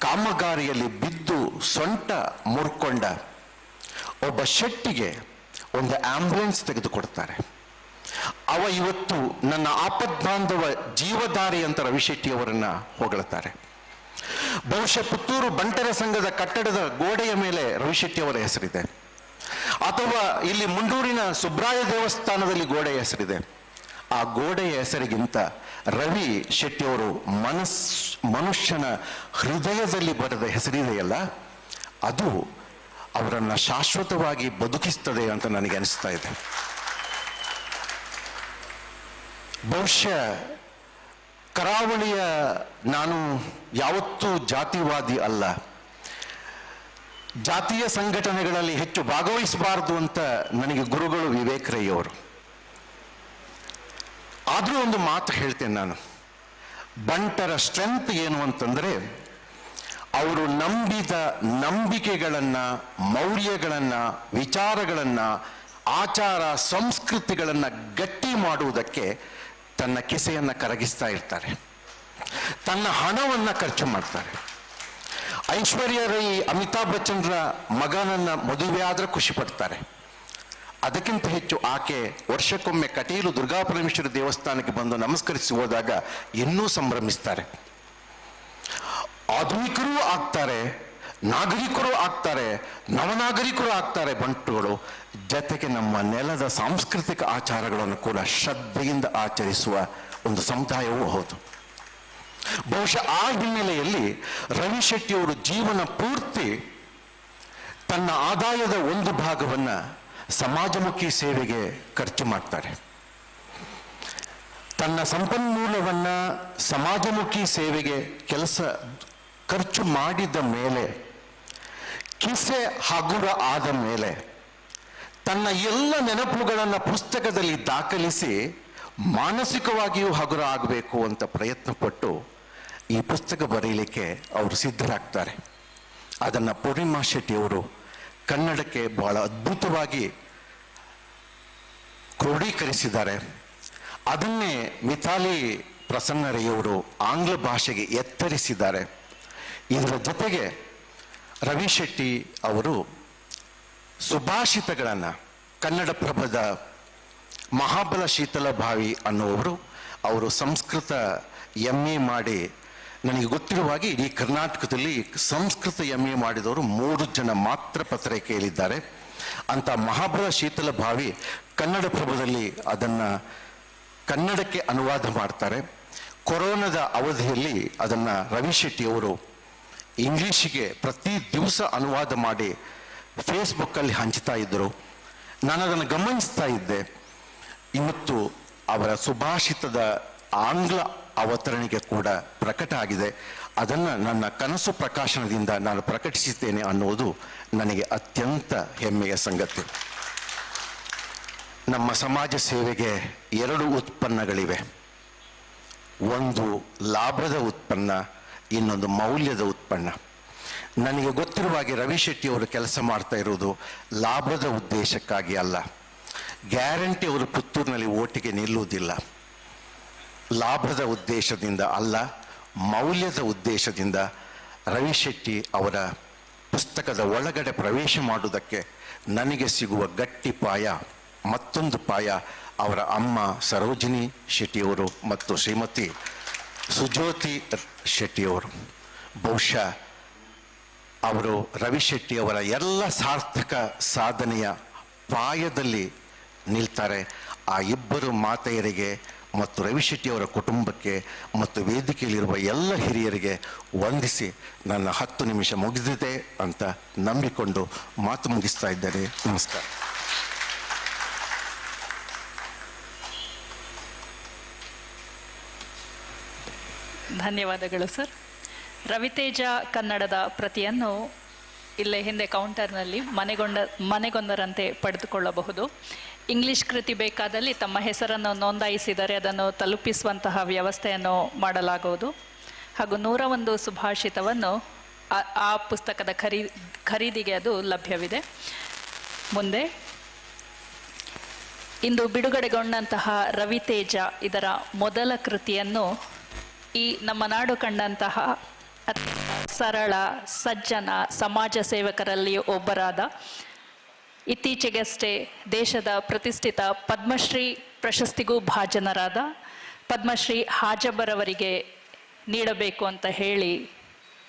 ಕಾಮಗಾರಿಯಲ್ಲಿ ಬಿದ್ದು ಸೊಂಟ ಮುರ್ಕೊಂಡ ಒಬ್ಬ ಶೆಟ್ಟಿಗೆ ಒಂದು ಆಂಬ್ಯುಲೆನ್ಸ್ ತೆಗೆದುಕೊಡ್ತಾರೆ. ಅವ ಇವತ್ತು ನನ್ನ ಆಪದ್ಬಾಂಧವ ಜೀವಧಾರಿ ಅಂತ ರವಿಶೆಟ್ಟಿಯವರನ್ನ ಹೊಗಳುತ್ತಾರೆ. ಬಹುಶಃ ಪುತ್ತೂರು ಬಂಟರ ಸಂಘದ ಕಟ್ಟಡದ ಗೋಡೆಯ ಮೇಲೆ ರವಿಶೆಟ್ಟಿಯವರ ಹೆಸರಿದೆ, ಅಥವಾ ಇಲ್ಲಿ ಮುಂಡೂರಿನ ಸುಬ್ರಾಯ ದೇವಸ್ಥಾನದಲ್ಲಿ ಗೋಡೆಯ ಹೆಸರಿದೆ. ಆ ಗೋಡೆಯ ಹೆಸರಿಗಿಂತ ರವಿ ಶೆಟ್ಟಿಯವರು ಮನುಷ್ಯನ ಹೃದಯದಲ್ಲಿ ಬರೆದ ಹೆಸರಿದೆಯಲ್ಲ, ಅದು ಅವರನ್ನು ಶಾಶ್ವತವಾಗಿ ಬದುಕಿಸ್ತದೆ ಅಂತ ನನಗೆ ಅನಿಸ್ತಾ ಇದೆ. ಬಹುಶಃ ಕರಾವಳಿಯ, ನಾನು ಯಾವತ್ತೂ ಜಾತಿವಾದಿ ಅಲ್ಲ, ಜಾತೀಯ ಸಂಘಟನೆಗಳಲ್ಲಿ ಹೆಚ್ಚು ಭಾಗವಹಿಸಬಾರದು ಅಂತ ನನಗೆ ಗುರುಗಳು ವಿವೇಕ್ ರೈ ಅವರು. ಆದರೂ ಒಂದು ಮಾತು ಹೇಳ್ತೇನೆ ನಾನು, ಬಂಟರ ಸ್ಟ್ರೆಂತ್ ಏನು ಅಂತಂದರೆ, ಅವರು ನಂಬಿದ ನಂಬಿಕೆಗಳನ್ನು, ಮೌಲ್ಯಗಳನ್ನು, ವಿಚಾರಗಳನ್ನು, ಆಚಾರ ಸಂಸ್ಕೃತಿಗಳನ್ನು ಗಟ್ಟಿ ಮಾಡುವುದಕ್ಕೆ ತನ್ನ ಕಿಸೆಯನ್ನು ಕರಗಿಸ್ತಾ ಇರ್ತಾರೆ, ತನ್ನ ಹಣವನ್ನು ಖರ್ಚು ಮಾಡ್ತಾರೆ. ಐಶ್ವರ್ಯ ರೈ ಅಮಿತಾಬ್ ಬಚ್ಚನ್ರ ಮಗನನ್ನ ಮದುವೆ ಆದ್ರೆ ಖುಷಿ ಪಡ್ತಾರೆ. ಅದಕ್ಕಿಂತ ಹೆಚ್ಚು ಆಕೆ ವರ್ಷಕ್ಕೊಮ್ಮೆ ಕಟೀಲು ದುರ್ಗಾಪರಮೇಶ್ವರಿ ದೇವಸ್ಥಾನಕ್ಕೆ ಬಂದು ನಮಸ್ಕರಿಸಿ ಹೋದಾಗ ಇನ್ನೂ ಸಂಭ್ರಮಿಸ್ತಾರೆ. ಆಧುನಿಕರೂ ಆಗ್ತಾರೆ, ನಾಗರಿಕರು ಆಗ್ತಾರೆ, ನವನಾಗರಿಕರು ಆಗ್ತಾರೆ ಬಂಟುಗಳು. ಜೊತೆಗೆ ನಮ್ಮ ನೆಲದ ಸಾಂಸ್ಕೃತಿಕ ಆಚಾರಗಳನ್ನು ಕೂಡ ಶ್ರದ್ಧೆಯಿಂದ ಆಚರಿಸುವ ಒಂದು ಸಮುದಾಯವೂ ಹೌದು. ಬಹುಶಃ ಆ ಹಿನ್ನೆಲೆಯಲ್ಲಿ ರವಿಶೆಟ್ಟಿಯವರು ಜೀವನ ಪೂರ್ತಿ ತನ್ನ ಆದಾಯದ ಒಂದು ಭಾಗವನ್ನು ಸಮಾಜಮುಖಿ ಸೇವೆಗೆ ಖರ್ಚು ಮಾಡ್ತಾರೆ. ತನ್ನ ಸಂಪನ್ಮೂಲವನ್ನು ಸಮಾಜಮುಖಿ ಸೇವೆಗೆ ಖರ್ಚು ಮಾಡಿದ ಮೇಲೆ, ಕಿಸೆ ಹಗುರ ಆದ ಮೇಲೆ, ತನ್ನ ಎಲ್ಲ ನೆನಪುಗಳನ್ನು ಪುಸ್ತಕದಲ್ಲಿ ದಾಖಲಿಸಿ ಮಾನಸಿಕವಾಗಿಯೂ ಹಗುರ ಆಗಬೇಕು ಅಂತ ಪ್ರಯತ್ನ ಪಟ್ಟು ಈ ಪುಸ್ತಕ ಬರೆಯಲಿಕ್ಕೆ ಅವರು ಸಿದ್ಧರಾಗ್ತಾರೆ. ಅದನ್ನು ಪೂರ್ಣಿಮಾ ಶೆಟ್ಟಿಯವರು ಕನ್ನಡಕ್ಕೆ ಬಹಳ ಅದ್ಭುತವಾಗಿ ಕ್ರೋಢೀಕರಿಸಿದ್ದಾರೆ. ಅದನ್ನೇ ಮಿಥಾಲಿ ಪ್ರಸನ್ನರಯ್ಯವರು ಆಂಗ್ಲ ಭಾಷೆಗೆ ಎತ್ತರಿಸಿದ್ದಾರೆ. ಇದರ ಜೊತೆಗೆ ರವಿಶೆಟ್ಟಿ ಅವರು ಸುಭಾಷಿತಗಳನ್ನು, ಕನ್ನಡಪ್ರಭದ ಮಹಾಬಲ ಶೀತಲ ಭಾವಿ ಅನ್ನುವರು, ಅವರು ಸಂಸ್ಕೃತ MA ಮಾಡಿ, ನನಗೆ ಗೊತ್ತಿರುವ ಹಾಗೆ ಇಡೀ ಕರ್ನಾಟಕದಲ್ಲಿ ಸಂಸ್ಕೃತ MA ಮಾಡಿದವರು 3 ಜನ ಮಾತ್ರ ಪತ್ರಿಕೆಯಲ್ಲಿದ್ದಾರೆ. ಅಂತ ಮಹಾಬಲ ಶೀತಲ ಭಾವಿ ಕನ್ನಡಪ್ರಭದಲ್ಲಿ ಅದನ್ನು ಕನ್ನಡಕ್ಕೆ ಅನುವಾದ ಮಾಡ್ತಾರೆ. ಕೊರೋನಾದ ಅವಧಿಯಲ್ಲಿ ಅದನ್ನು ರವಿ ಶೆಟ್ಟಿಯವರು ಇಂಗ್ಲೀಷಿಗೆ ಪ್ರತಿ ದಿವಸ ಅನುವಾದ ಮಾಡಿ ಫೇಸ್ಬುಕ್ಕಲ್ಲಿ ಹಂಚ್ತಾ ಇದ್ದರು. ನಾನು ಅದನ್ನು ಗಮನಿಸ್ತಾ ಇದ್ದೆ. ಇವತ್ತು ಅವರ ಸುಭಾಷಿತದ ಆಂಗ್ಲ ಅವತರಣಿಕೆ ಕೂಡ ಪ್ರಕಟ ಆಗಿದೆ. ಅದನ್ನು ನನ್ನ ಕನಸು ಪ್ರಕಾಶನದಿಂದ ನಾನು ಪ್ರಕಟಿಸಿದ್ದೇನೆ ಅನ್ನುವುದು ನನಗೆ ಅತ್ಯಂತ ಹೆಮ್ಮೆಯ ಸಂಗತಿ. ನಮ್ಮ ಸಮಾಜ ಸೇವೆಗೆ 2 ಉತ್ಪನ್ನಗಳಿವೆ. ಒಂದು ಲಾಭದ ಉತ್ಪನ್ನ, ಇನ್ನೊಂದು ಮೌಲ್ಯದ ಉತ್ಪನ್ನ. ನನಗೆ ಗೊತ್ತಿರುವ ಹಾಗೆ ರವಿ ಶೆಟ್ಟಿಯವರು ಕೆಲಸ ಮಾಡ್ತಾ ಇರೋದು ಲಾಭದ ಉದ್ದೇಶಕ್ಕಾಗಿ ಅಲ್ಲ. ಗ್ಯಾರಂಟಿ ಅವರು ಪುತ್ತೂರಿನಲ್ಲಿ ಓಟಿಗೆ ನಿಲ್ಲುವುದಿಲ್ಲ. ಲಾಭದ ಉದ್ದೇಶದಿಂದ ಅಲ್ಲ, ಮೌಲ್ಯದ ಉದ್ದೇಶದಿಂದ ರವಿ ಶೆಟ್ಟಿ ಅವರ ಪುಸ್ತಕದ ಒಳಗಡೆ ಪ್ರವೇಶ ಮಾಡುವುದಕ್ಕೆ ನನಗೆ ಸಿಗುವ ಗಟ್ಟಿ ಪಾಯ, ಮತ್ತೊಂದು ಪಾಯ ಅವರ ಅಮ್ಮ ಸರೋಜಿನಿ ಶೆಟ್ಟಿಯವರು ಮತ್ತು ಶ್ರೀಮತಿ ಸುಜ್ಯೋತಿ ಶೆಟ್ಟಿಯವರು. ಬಹುಶಃ ಅವರು ರವಿ ಶೆಟ್ಟಿಯವರ ಎಲ್ಲ ಸಾರ್ಥಕ ಸಾಧನೆಯ ಪಾಯದಲ್ಲಿ ನಿಲ್ತಾರೆ. ಆ ಇಬ್ಬರು ಮಾತೆಯರಿಗೆ ಮತ್ತು ರವಿ ಶೆಟ್ಟಿಯವರ ಕುಟುಂಬಕ್ಕೆ ಮತ್ತು ವೇದಿಕೆಯಲ್ಲಿರುವ ಎಲ್ಲ ಹಿರಿಯರಿಗೆ ವಂದಿಸಿ ನನ್ನ 10 ನಿಮಿಷ ಮುಗಿದಿದೆ ಅಂತ ನಂಬಿಕೊಂಡು ಮಾತು ಮುಗಿಸ್ತಾ ಇದ್ದೇನೆ. ನಮಸ್ಕಾರ. ಧನ್ಯವಾದಗಳು ಸರ್. ರವಿತೇಜ ಕನ್ನಡದ ಪ್ರತಿಯನ್ನು ಇಲ್ಲೇ ಹಿಂದೆ ಕೌಂಟರ್ನಲ್ಲಿ ಮನೆಗೊಂದರಂತೆ ಪಡೆದುಕೊಳ್ಳಬಹುದು. ಇಂಗ್ಲಿಷ್ ಕೃತಿ ಬೇಕಾದಲ್ಲಿ ತಮ್ಮ ಹೆಸರನ್ನು ನೋಂದಾಯಿಸಿದರೆ ಅದನ್ನು ತಲುಪಿಸುವಂತಹ ವ್ಯವಸ್ಥೆಯನ್ನು ಮಾಡಲಾಗುವುದು. ಹಾಗೂ 101 ಸುಭಾಷಿತವನ್ನು ಆ ಪುಸ್ತಕದ ಖರೀದಿಗೆ ಅದು ಲಭ್ಯವಿದೆ. ಮುಂದೆ ಇಂದು ಬಿಡುಗಡೆಗೊಂಡಂತಹ ರವಿತೇಜ ಇದರ ಮೊದಲ ಕೃತಿಯನ್ನು ಈ ನಮ್ಮ ನಾಡು ಕಂಡಂತಹ ಸರಳ ಸಜ್ಜನ ಸಮಾಜ ಸೇವಕರಲ್ಲಿ ಒಬ್ಬರಾದ, ಇತ್ತೀಚೆಗಷ್ಟೇ ದೇಶದ ಪ್ರತಿಷ್ಠಿತ ಪದ್ಮಶ್ರೀ ಪ್ರಶಸ್ತಿಗೂ ಭಾಜನರಾದ ಪದ್ಮಶ್ರೀ ಹಾಜಬ್ಬರವರಿಗೆ ನೀಡಬೇಕು ಅಂತ ಹೇಳಿ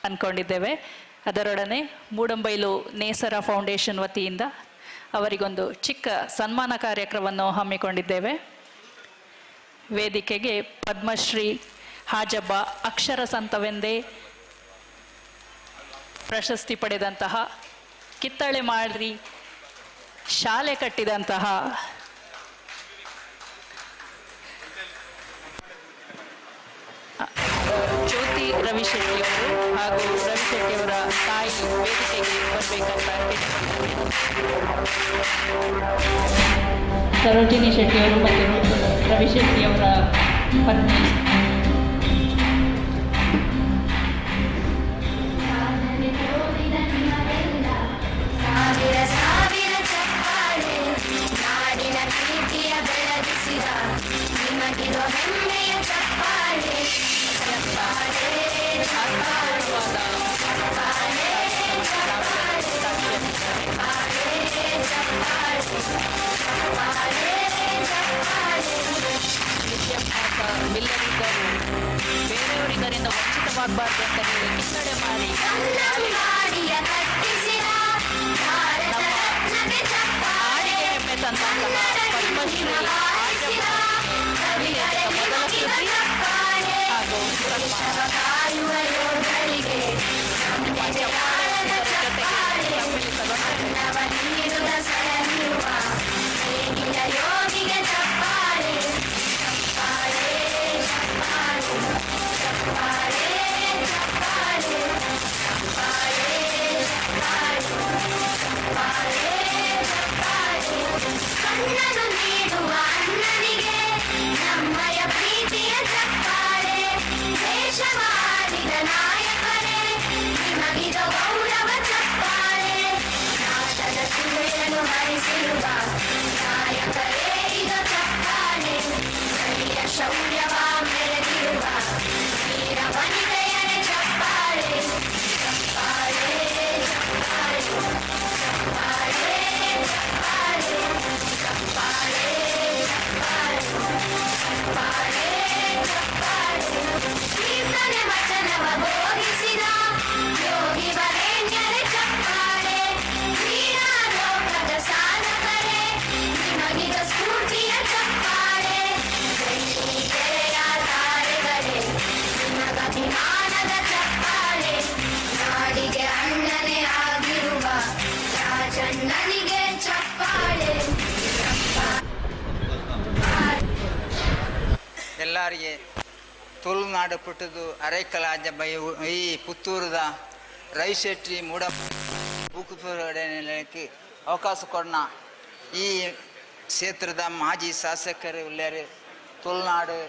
ಅಂದ್ಕೊಂಡಿದ್ದೇವೆ. ಅದರೊಡನೆ ಮೂಡಂಬೈಲು ನೇಸರ ಫೌಂಡೇಶನ್ ವತಿಯಿಂದ ಅವರಿಗೊಂದು ಚಿಕ್ಕ ಸನ್ಮಾನ ಕಾರ್ಯಕ್ರಮವನ್ನು ಹಮ್ಮಿಕೊಂಡಿದ್ದೇವೆ. ವೇದಿಕೆಗೆ ಪದ್ಮಶ್ರೀ ಹಾಜಬ್ಬ ಅಕ್ಷರ ಸಂತವೆಂದೇ ಪ್ರಶಸ್ತಿ ಪಡೆದಂತಹ, ಕಿತ್ತಳೆ ಮಾಡಿ ಶಾಲೆ ಕಟ್ಟಿದಂತಹ ಜ್ಯೋತಿ ರವಿ ಶೆಟ್ಟಿಯವರು ಹಾಗೂ ರವಿ ಶೆಟ್ಟಿಯವರ ತಾಯಿ ವೇದಿಕೆಗೆ ಬರಬೇಕಂತ ಸರೋಜಿನಿ ಶೆಟ್ಟಿಯವರು ಮತ್ತು ರವಿ ಶೆಟ್ಟಿಯವರ ಪತ್ನಿ ಬೇರೆಯವರಿಗರಿಂದ ವಂಚಿತವಾಗಬಾರ್ದು ಅಂತ ಹೇಳಿ ಕಿತ್ತಳೆ ಮಾಡಿ ನಾಡಿಗೆ ಹೆಮ್ಮೆ ತಂದಂತಹ ಪದ್ಮಶ್ರೀ ಮೊದಲ ಕೃತಿ ಹಾಗೂ ನಾಯಕರೇ ನಿಮಗಿದು ಗೌರವ ಚಪ್ಪಾಳೆ. ನಾಟದ ತುಳುನಾಡು ಪುಟ್ಟದು ಅರೈಕಲ ಅಜ್ಜಬ್ಬ ಈ ಪುತ್ತೂರದ ರವಿಶೆಟ್ಟಿ ಮೂಡ ಬೂಕುಪುರಕ್ಕೆ ಅವಕಾಶ ಕೊಡೋಣ. ಈ ಕ್ಷೇತ್ರದ ಮಾಜಿ ಶಾಸಕರು ಉಳ್ಳಾರು ತುಳುನಾಡು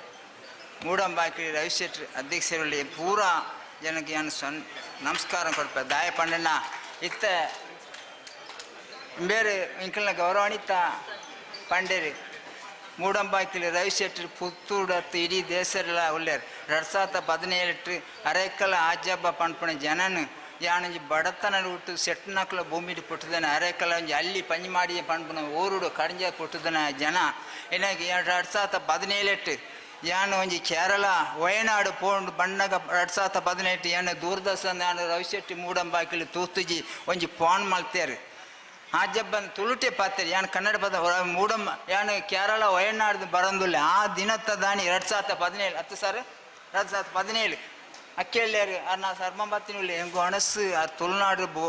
ಮೂಡಂಬಾಕಿ ರವಿಶೆಟ್ಟಿ ಅಧ್ಯಕ್ಷರಲ್ಲಿ ಪೂರ ಜನಕ್ಕೆ ನಾನು ನಮಸ್ಕಾರ ಕೊಡ್ಪೆ ದಾಯ ಪಂಡಣ್ಣ ಇತ್ತ ಬೇರೆ ಇಂಕಲ್ನ ಗೌರವಾನ್ವಿತ ಪಂಡೇರು ಮೂಡಂಬಾಕಿಲಿ ರವಿಶೆಟ್ಟಿ ಪುತ್ತೂಡತ್ತು ಇಡೀ ದೇಶರೆಲ್ಲ ಉಳ್ಳಾರು 2017 ಅರೆಕಲ ಆಜಬ್ಬ ಪಂಪಣ ಜನನು ಯಾನಂಜಿ ಬಡತನ ಹುಟ್ಟು ಸೆಟ್ನಕ್ಲ ಭೂಮಿಡಿ ಪುಟ್ಟದನ ಅರೆಕಲ ಒಂಜಿ ಅಲ್ಲಿ ಪಂಜಿ ಮಾಡಿ ಪಂಪಣ ಊರುಡು ಕಡಿಂಜ ಪುಟ್ಟದನ ಜನ ಏನಾಗಿ 2017 ಯಾನು ಒಂಜಿ ಕೇರಳ ವಯನಾಡು ಪೋಂಡು ಬಣ್ಣಗ 2018 ಏನು ದೂರದರ್ಶನ ಯಾನು ರವಿಶೆಟ್ಟಿ ಮೂಡಂಬಾಕಿಲಿ ತೂತುಜಿ ಒಂಜಿ ಫೋನ್ ಮಲ್ತೇರು ಆಜಬ್ಬನ್ ತುಳುಟೆ ಪಾತ್ರೆ ಯಾನು ಕನ್ನಡ ಪದ ಮೂಡಂಬ ಯಾನು ಕೇರಳ ವಯನಾಡು ಬರಂದುಲ್ಲ ಆ ದಿನತ್ತ ದಾನಿ 2017 10 ಸರ್ 2017 ಅಕ್ಕೇಳ್ಯಾರು ನಾ ಸರ್ಮಂಬತ್ತಿನುಳ್ಳಿ ಹೆಂಗು ಅಣಸು ಆ ತುಳುನಾಡು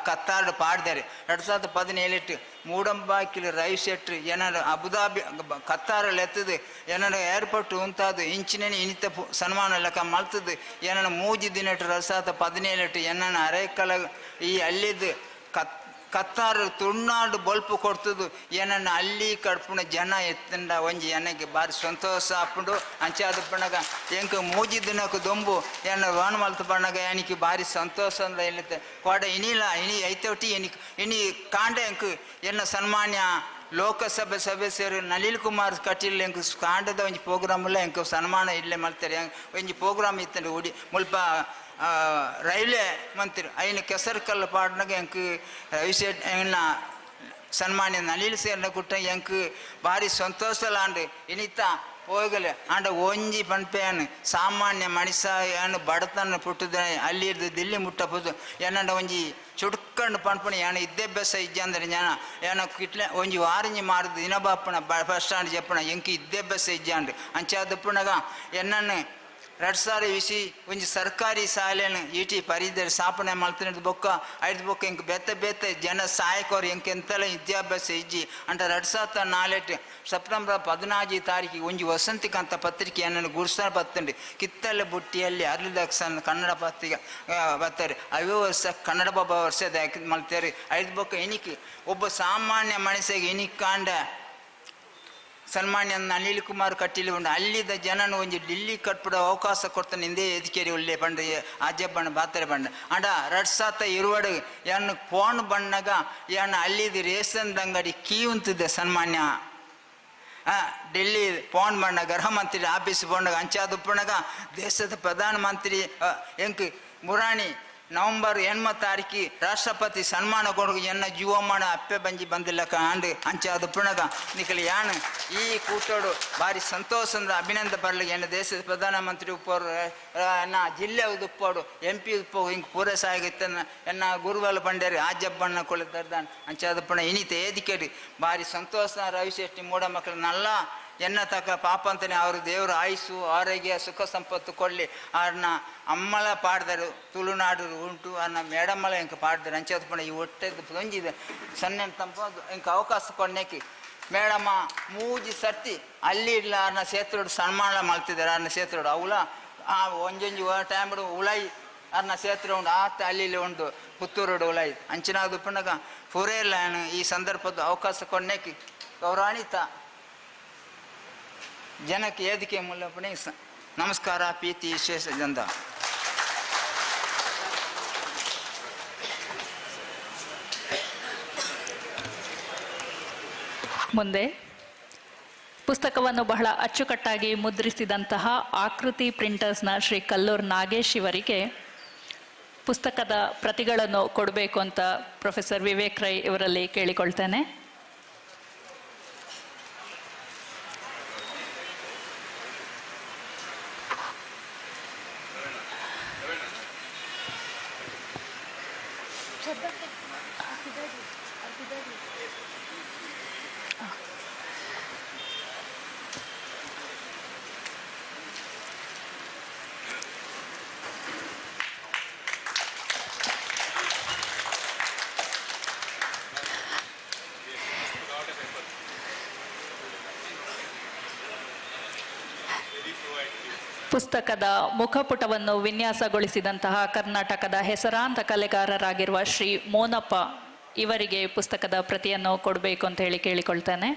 ಕತ್ತಾಡು ಪಾಡ್ದಾರೆ 2017 ಮೂಡಂಬಾಕಿಲು ರವಿಶೆಟ್ಟಿ ಏನಾರು ಅಬುದಾಬಿ ಕತ್ತಾರಲ್ಲಿ ಎತ್ತದು ಏನಾರು ಏರ್ಪೋರ್ಟ್ ಉಂತಾದು ಇಂಚಿನ ಇನಿತ ಸನ್ಮಾನ ಲೆಕ್ಕ ಮಲ್ತದ್ದು ಏನಾರು ಮೂಜಿ ದಿನ 2017 ಏನಾನ ಅರೆಕಲ ಈ ಅಲ್ಲಿದ್ದು ಕತ್ತಾರು ತುಳುನಾಡು ಬಲ್ಪು ಕೊಡ್ತದು ಏನನ್ನ ಅಲ್ಲಿ ಕಡ್ಪುಣ ಜನ ಎತ್ತಂಡ ಒಂಜಿ ನನಗೆ ಬಾರಿ ಸಂತೋಷ ಆಪುಂಡು ಅಂಚಾದ ಪಣ್ಣಗ ಎಂಕ ಮೂಜಿ ದಿನಕ್ಕೆ ದೊಂಬು ಏನ ವಾನ್ ಮಲ್ತ ಪಣ್ಣಗ ಎನಿಕೆ ಬಾರಿ ಸಂತೋಷ ಅಂದ ಇಲ್ಲತ್ತೆ ಕೊಡ ಇನಿಲ್ಲ ಇನಿ ಐತೊಟ್ಟಿ ಇನಿ ಕಾಂಡ ಎಂಕ್ ಎನ್ನ ಸನ್ಮಾನ್ಯ ಲೋಕಸಭೆ ಸದಸ್ಯರು ನಳಿನ್ ಕುಮಾರ್ ಕಟೀಲ್ ಎಂಕ್ ಕಾಂಡದ ಒಂಜಿ ಪ್ರೋಗ್ರಾಮಲ್ಲ ಎಂಕ್ ಸನ್ಮಾನ ಇಲ್ಲೇ ಮಾಡ್ತಾರೆ ಒಂಜಿ ಪ್ರೋಗ್ರಾಮ್ ಇತ್ತಂಡು ಉಡಿ ಮುಲ್ಪ ರೈಲ್ವೆ ಮಂತ್ರಿ ಐನ ಕೆಸರು ಕಲ್ಲು ಪಾಡ್ನಾಗ ಎಂಕ್ ವಿಷಯ ಎನ್ನ ಸನ್ಮಾನ್ಯ ನಳಿನ್ ಸೇರ್ನ ಕುಟ್ಟ ಎಂಕ್ ಭಾರಿ ಸಂತೋಷಲಾಂಡು ಇನಿತ ಹೋಗಲೆ ಆಂಡ ಒಂಜಿ ಪನ್ಪೆಯನ್ನು ಸಾಮಾನ್ಯ ಮನುಷ್ಯ ಏನು ಬಡತನ ಪುಟ್ಟದ ಅಲ್ಲಿ ಇರ್ದು ದಿಲ್ಲಿ ಮುಟ್ಟಬಹುದು ಏನಂಡ ಒಂಜಿ ಚುಡ್ಕಂಡು ಪನ್ಪಣಿ ಏನು ವಿದ್ಯಾಭ್ಯಾಸ ಇಜ್ಜ ಅಂದ್ರೆ ಜನ ಏನೋ ಕಿಟ್ಲೆ ಒಂಜಿ ವಾರಂಜಿ ಮಾರುದು ದಿನಬಾಪಣ ಬಸ್ ಸ್ಟ್ಯಾಂಡ್ చెప్పಣ ಎಂಕಿ ವಿದ್ಯಾಭ್ಯಾಸ ಇಜ್ಜಾಂಡು ಅಂಚಾದಪ್ಪಣಗ ಎನ್ನನ್ನು 2020 ಒಂಜಿ ಸರ್ಕಾರಿ ಶಾಲೆಯನ್ನು ಈಟಿ ಪರಿದರೆ ಸ್ಥಾಪನೆ ಮಲ್ತಿನದು ಬೊಕ್ಕ ಐದು ಬೊಕ್ಕ ಎಂಕ್ ಬೆತ್ತ ಜನ ಸಹಾಯಕರು ಎಂಕ್ ಎಂತೆಲ್ಲ ವಿದ್ಯಾಭ್ಯಾಸ ಇಜ್ಜಿ ಅಂತ 2004 ಸೆಪ್ಟೆಂಬರ್ 14 ತಾರೀಕಿಗೆ ಒಂಜಿ ವಸಂತಿಕಂತ ಪತ್ರಿಕೆಯನ್ನು ಗುರುಸ್ತಾನ ಬತ್ತಂಡು ಕಿತ್ತಲೆ ಬುಟ್ಟಿಯಲ್ಲಿ ಅರ್ಲಿದಕ್ಷನ್ ಕನ್ನಡ ಪತ್ರಿಕೆ ಬರ್ತಾರೆ ಅವೇ ವರ್ಷ ಕನ್ನಡ ಬಾಬ ವರ್ಷದ ಮಲ್ತಾರೆ ಐದು ಬೊಕ್ಕ ಇನಿಕ್ ಒಬ್ಬ ಸಾಮಾನ್ಯ ಮನುಷ್ಯಗೆ ಇನಿಕ್ ಕಾಂಡ ಸನ್ಮಾನ್ಯ ನಳಿನ್ ಕುಮಾರ್ ಕಟೀಲ್ ಉಂಡು ಅಲ್ಲಿದ್ದ ಜನನು ಒಂಜಿ ಡಿಲ್ಲಿ ಕಟ್ಬಿಡೋ ಅವಕಾಶ ಕೊಡ್ತಾನೆ ಹಿಂದೆ ಎದಿಕೇರಿ ಒಳ್ಳೆ ಬಂಡ ಆಜಬ್ಬಣ್ಣ ಬಾತರೆ ಬಂಡ ಅಂಡ 2020 ಏನು ಫೋನ್ ಬಣ್ಣಗ ಏನು ಅಲ್ಲಿದ್ದು ರೇಷನ್ ಅಂಗಡಿ ಕೀ ಉಂತಿದ್ದೆ ಸನ್ಮಾನ್ಯ ಡೆಲ್ಲಿ ಫೋನ್ ಬಣ್ಣ ಗೃಹ ಮಂತ್ರಿ ಆಫೀಸ್ ಬಂಡಾಗ ಅಂಚಾದುಪ್ಪಣಗ ದೇಶದ ಪ್ರಧಾನ ಮಂತ್ರಿ ಎಂಕ್ ಮುರಾಣಿ ನವಂಬರ್ 8 ತಾರೀಕಿ ರಾಷ್ಟ್ರಪತಿ ಸನ್ಮಾನ ಕೊಡುಗು ಎನ್ನ ಜೀವಮಾನ ಅಪ್ಪೆ ಬಂಜಿ ಬಂದಿಲ್ಲ ಕಾಂಡು ಅಂಚಾದ ಪುಣಗ ನಿಖಲಿ ಯಾನು ಈ ಕೂಟೋಡು ಭಾರಿ ಸಂತೋಷಂದ ಅಭಿನಂದ ಬರಲಿ ಎನ್ನ ದೇಶದ ಪ್ರಧಾನಮಂತ್ರಿ ಉಪ್ಪೋರು ಎನ್ನ ಜಿಲ್ಲೆ ಉಪ್ಪೋಡು MP ಉಪ್ಪು ಹಿಂಗೆ ಪೂರೈಸ ಆಗಿತ್ತನ್ನ ಎನ್ನ ಗುರುವಾಲ ಬಂಡೇರಿ ಆಜಬ್ಬಣ್ಣ ಕೊಳಿತಾರ್ದಾನ್ ಅಂಚಾದ ಪುಣ ಇನಿತೆ ಏದಿಕೆಡಿ ಭಾರಿ ಸಂತೋಷ ರವಿಶೆಟ್ಟಿ ಮೂಢ ಮಕ್ಕಳು ನಲ್ಲ ಎನ್ನ ತಕ್ಕ ಪಾಪ ಅಂತಲೇ ಅವರು ದೇವರು ಆಯುಸ್ಸು ಆರೋಗ್ಯ ಸುಖ ಸಂಪತ್ತು ಕೊಡಲಿ ಅವ್ರನ್ನ ಅಮ್ಮಳ ಪಾಡ್ದರು ತುಳುನಾಡು ಉಂಟು ಅವ್ರನ್ನ ಮೇಡಮ್ಮಳ ಇಂಕ ಪಾಡ್ದರು ಅಂಚದ ಪಣ ಈ ಹೊಟ್ಟೆದು ತೊಂಜಿದೆ ಸಣ್ಣ ತಂಪದು ಇಂಕ ಅವಕಾಶ ಕೊಡ್ನೇಕಿ ಮೇಡಮ್ಮ ಮೂಜಿ ಸರ್ತಿ ಅಲ್ಲಿ ಇಲ್ಲ ಅವ್ರನ್ನ ಸೇತುಡು ಸನ್ಮಾನ ಮಾಡ್ತಿದ್ದಾರೆ ಅವ್ರನ್ನ ಸೇತುಡು ಅವಳ ಒಂಜೊಂಜಿ ಟೈಮ್ಡು ಉಳಾಯಿ ಅವ್ರನ್ನ ಸೇತುಡು ಉಂಡು ಆತ ಅಲ್ಲಿ ಉಂಟು ಪುತ್ತೂರುಡು ಉಳಾಯಿ ಅಂಚಿನಾದು ಪುಣಗ ಪೂರೈಲ್ಲ ಈ ಸಂದರ್ಭದ ಅವಕಾಶ ಕೊಡ್ನೇಕಿ ಗೌರವಾನ್ವಿತ ಜನಕ್ಕೆ ಏದಿಕೆ ಮೂಲಪಣೆ ನಮಸ್ಕಾರ ಪ್ರೀತಿ ವಿಶೇಷ ಜಂದ ಮುಂದೆ ಪುಸ್ತಕವನ್ನು ಬಹಳ ಅಚ್ಚುಕಟ್ಟಾಗಿ ಮುದ್ರಿಸಿದಂತಹ ಆಕೃತಿ ಪ್ರಿಂಟರ್ಸ್ನ ಶ್ರೀ ಕಲ್ಲೂರ್ ನಾಗೇಶ್ ಇವರಿಗೆ ಪುಸ್ತಕದ ಪ್ರತಿಗಳನ್ನು ಕೊಡಬೇಕು ಅಂತ ಪ್ರೊಫೆಸರ್ ವಿವೇಕ್ ರೈ ಇವರಲ್ಲಿ ಕೇಳಿಕೊಳ್ತೇನೆ. ಪುಸ್ತಕದ ಮುಖಪುಟವನ್ನು ವಿನ್ಯಾಸಗೊಳಿಸಿದಂತಹ ಕರ್ನಾಟಕದ ಹೆಸರಾಂತ ಕಲೆಗಾರರಾಗಿರುವ ಶ್ರೀ ಮೋನಪ್ಪ ಇವರಿಗೆ ಪುಸ್ತಕದ ಪ್ರತಿಯನ್ನು ಕೊಡಬೇಕು ಅಂತ ಹೇಳಿ ಕೇಳಿಕೊಳ್ತೇನೆ.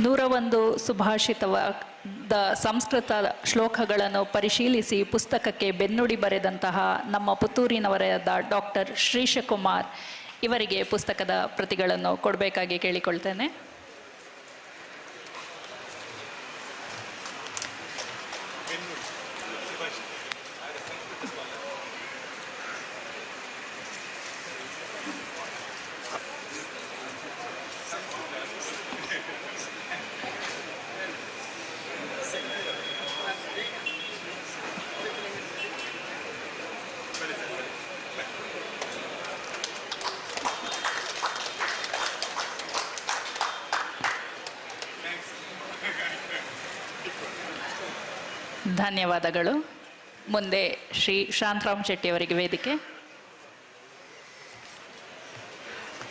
ನೂರೊಂದು ಸುಭಾಷಿತವಾದ ಸಂಸ್ಕೃತ ಶ್ಲೋಕಗಳನ್ನು ಪರಿಶೀಲಿಸಿ ಪುಸ್ತಕಕ್ಕೆ ಬೆನ್ನುಡಿ ಬರೆದಂತಹ ನಮ್ಮ ಪುತ್ತೂರಿನವರಾದ ಡಾಕ್ಟರ್ ಶ್ರೀಶಕುಮಾರ್ ಇವರಿಗೆ ಪುಸ್ತಕದ ಪ್ರತಿಗಳನ್ನು ಕೊಡಬೇಕಾಗಿ ಕೇಳಿಕೊಳ್ತೇನೆ. ಧನ್ಯವಾದಗಳು. ಮುಂದೆ ಶ್ರೀ ಶಾಂತರಾಮ್ ಶೆಟ್ಟಿ ಅವರಿಗೆ ವೇದಿಕೆ.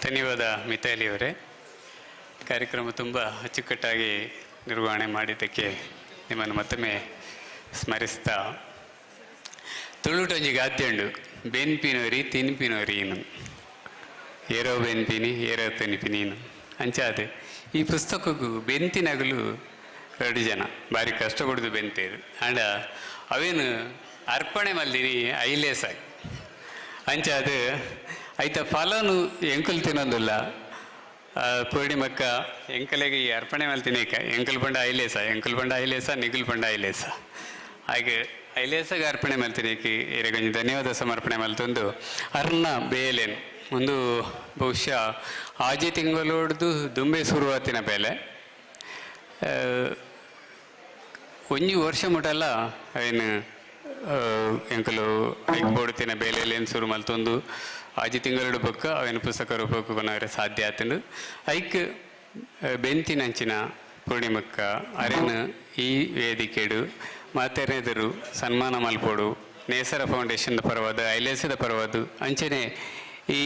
ಧನ್ಯವಾದ ಮಿತಾಲಿ ಅವರೇ. ಕಾರ್ಯಕ್ರಮ ತುಂಬ ಅಚ್ಚುಕಟ್ಟಾಗಿ ನಿರ್ವಹಣೆ ಮಾಡಿದ್ದಕ್ಕೆ ನಿಮ್ಮನ್ನು ಮತ್ತೊಮ್ಮೆ ಸ್ಮರಿಸ್ತಾ, ತುಳುಟೊಂಜಿ ಗಾದ್ಯಂಡು ಬೆನ್ಪಿನೋರಿ ತಿನ್ಪಿನೋರೀನು ಏರೋ ಬೆನ್ಪಿನಿ ಏರೋ ತಿನ್ಪಿನೀನು ಅಂಚಾದೆ ಈ ಪುಸ್ತಕಕ್ಕೂ ಬೆಂತಿನಗಲು 2 ಜನ ಭಾರಿ ಕಷ್ಟ ಕೊಡೋದು ಬೆಂತೇರು ಆಂಡ ಅವೇನು ಅರ್ಪಣೆ ಮಲ್ದಿನಿ ಐಲೇಸಾಗಿ ಅಂಚಾದ ಐತ ಫಲನು ಎಂಕುಲು ತಿನ್ನೋದಿಲ್ಲ ಪೂರ್ಣಿಮಕ್ಕ ಎಂಕಲೆಗೆ ಈ ಅರ್ಪಣೆ ಮಲ್ತಿನೇಕ ಎಂಕುಲು ಬಂಡ ಐಲೇಸ ನಿಗುಲು ಬಂಡ ಐಲೇಸ ಹಾಗೆ ಐಲೇಸಾಗ ಅರ್ಪಣೆ ಮಲ್ತಿನೇಕಿ ಇರಗೊಂದು ಧನ್ಯವಾದ ಸಮರ್ಪಣೆ ಮಲ್ತೊಂದು ಅರ್ನ ಬೇಲೇನು ಒಂದು ಬಹುಶಃ ಆಜಿ ತಿಂಗಳೋಡ್ದು ದುಂಬೆ ಶುರುವಾತಿನ ಬೇಲೆ ಒಂಜಿ ವರ್ಷ ಮುಟಲ್ಲ ಅವೇನು ಎಂಕಲು ಐಕ್ ಬೋಡ್ತಿನ ಬೇಲೆಯಲ್ಲಿ ಏನು ಶುರು ಮಲ್ತೊಂದು ಆಜಿ ತಿಂಗಳು ಬೊಕ್ಕ ಅವೇನು ಪುಸ್ತಕ ರೂಪಕ್ಕೆ ಕೊನವರೆ ಸಾಧ್ಯ ಆತಂಡು ಐಕ್ ಬೆಂತಿನಂಚಿನ ಪೂರ್ಣಿಮಕ್ಕ ಅರೇನು ಈ ವೇದಿಕೆಡು ಮಾತೆರೆದರು ಸನ್ಮಾನ ಮಲ್ಪೋಡು ನೇಸರ ಫೌಂಡೇಶನ್ ಪರವಾದ ಐಲೇಸದ ಪರವಾದು ಅಂಚನೆ ಈ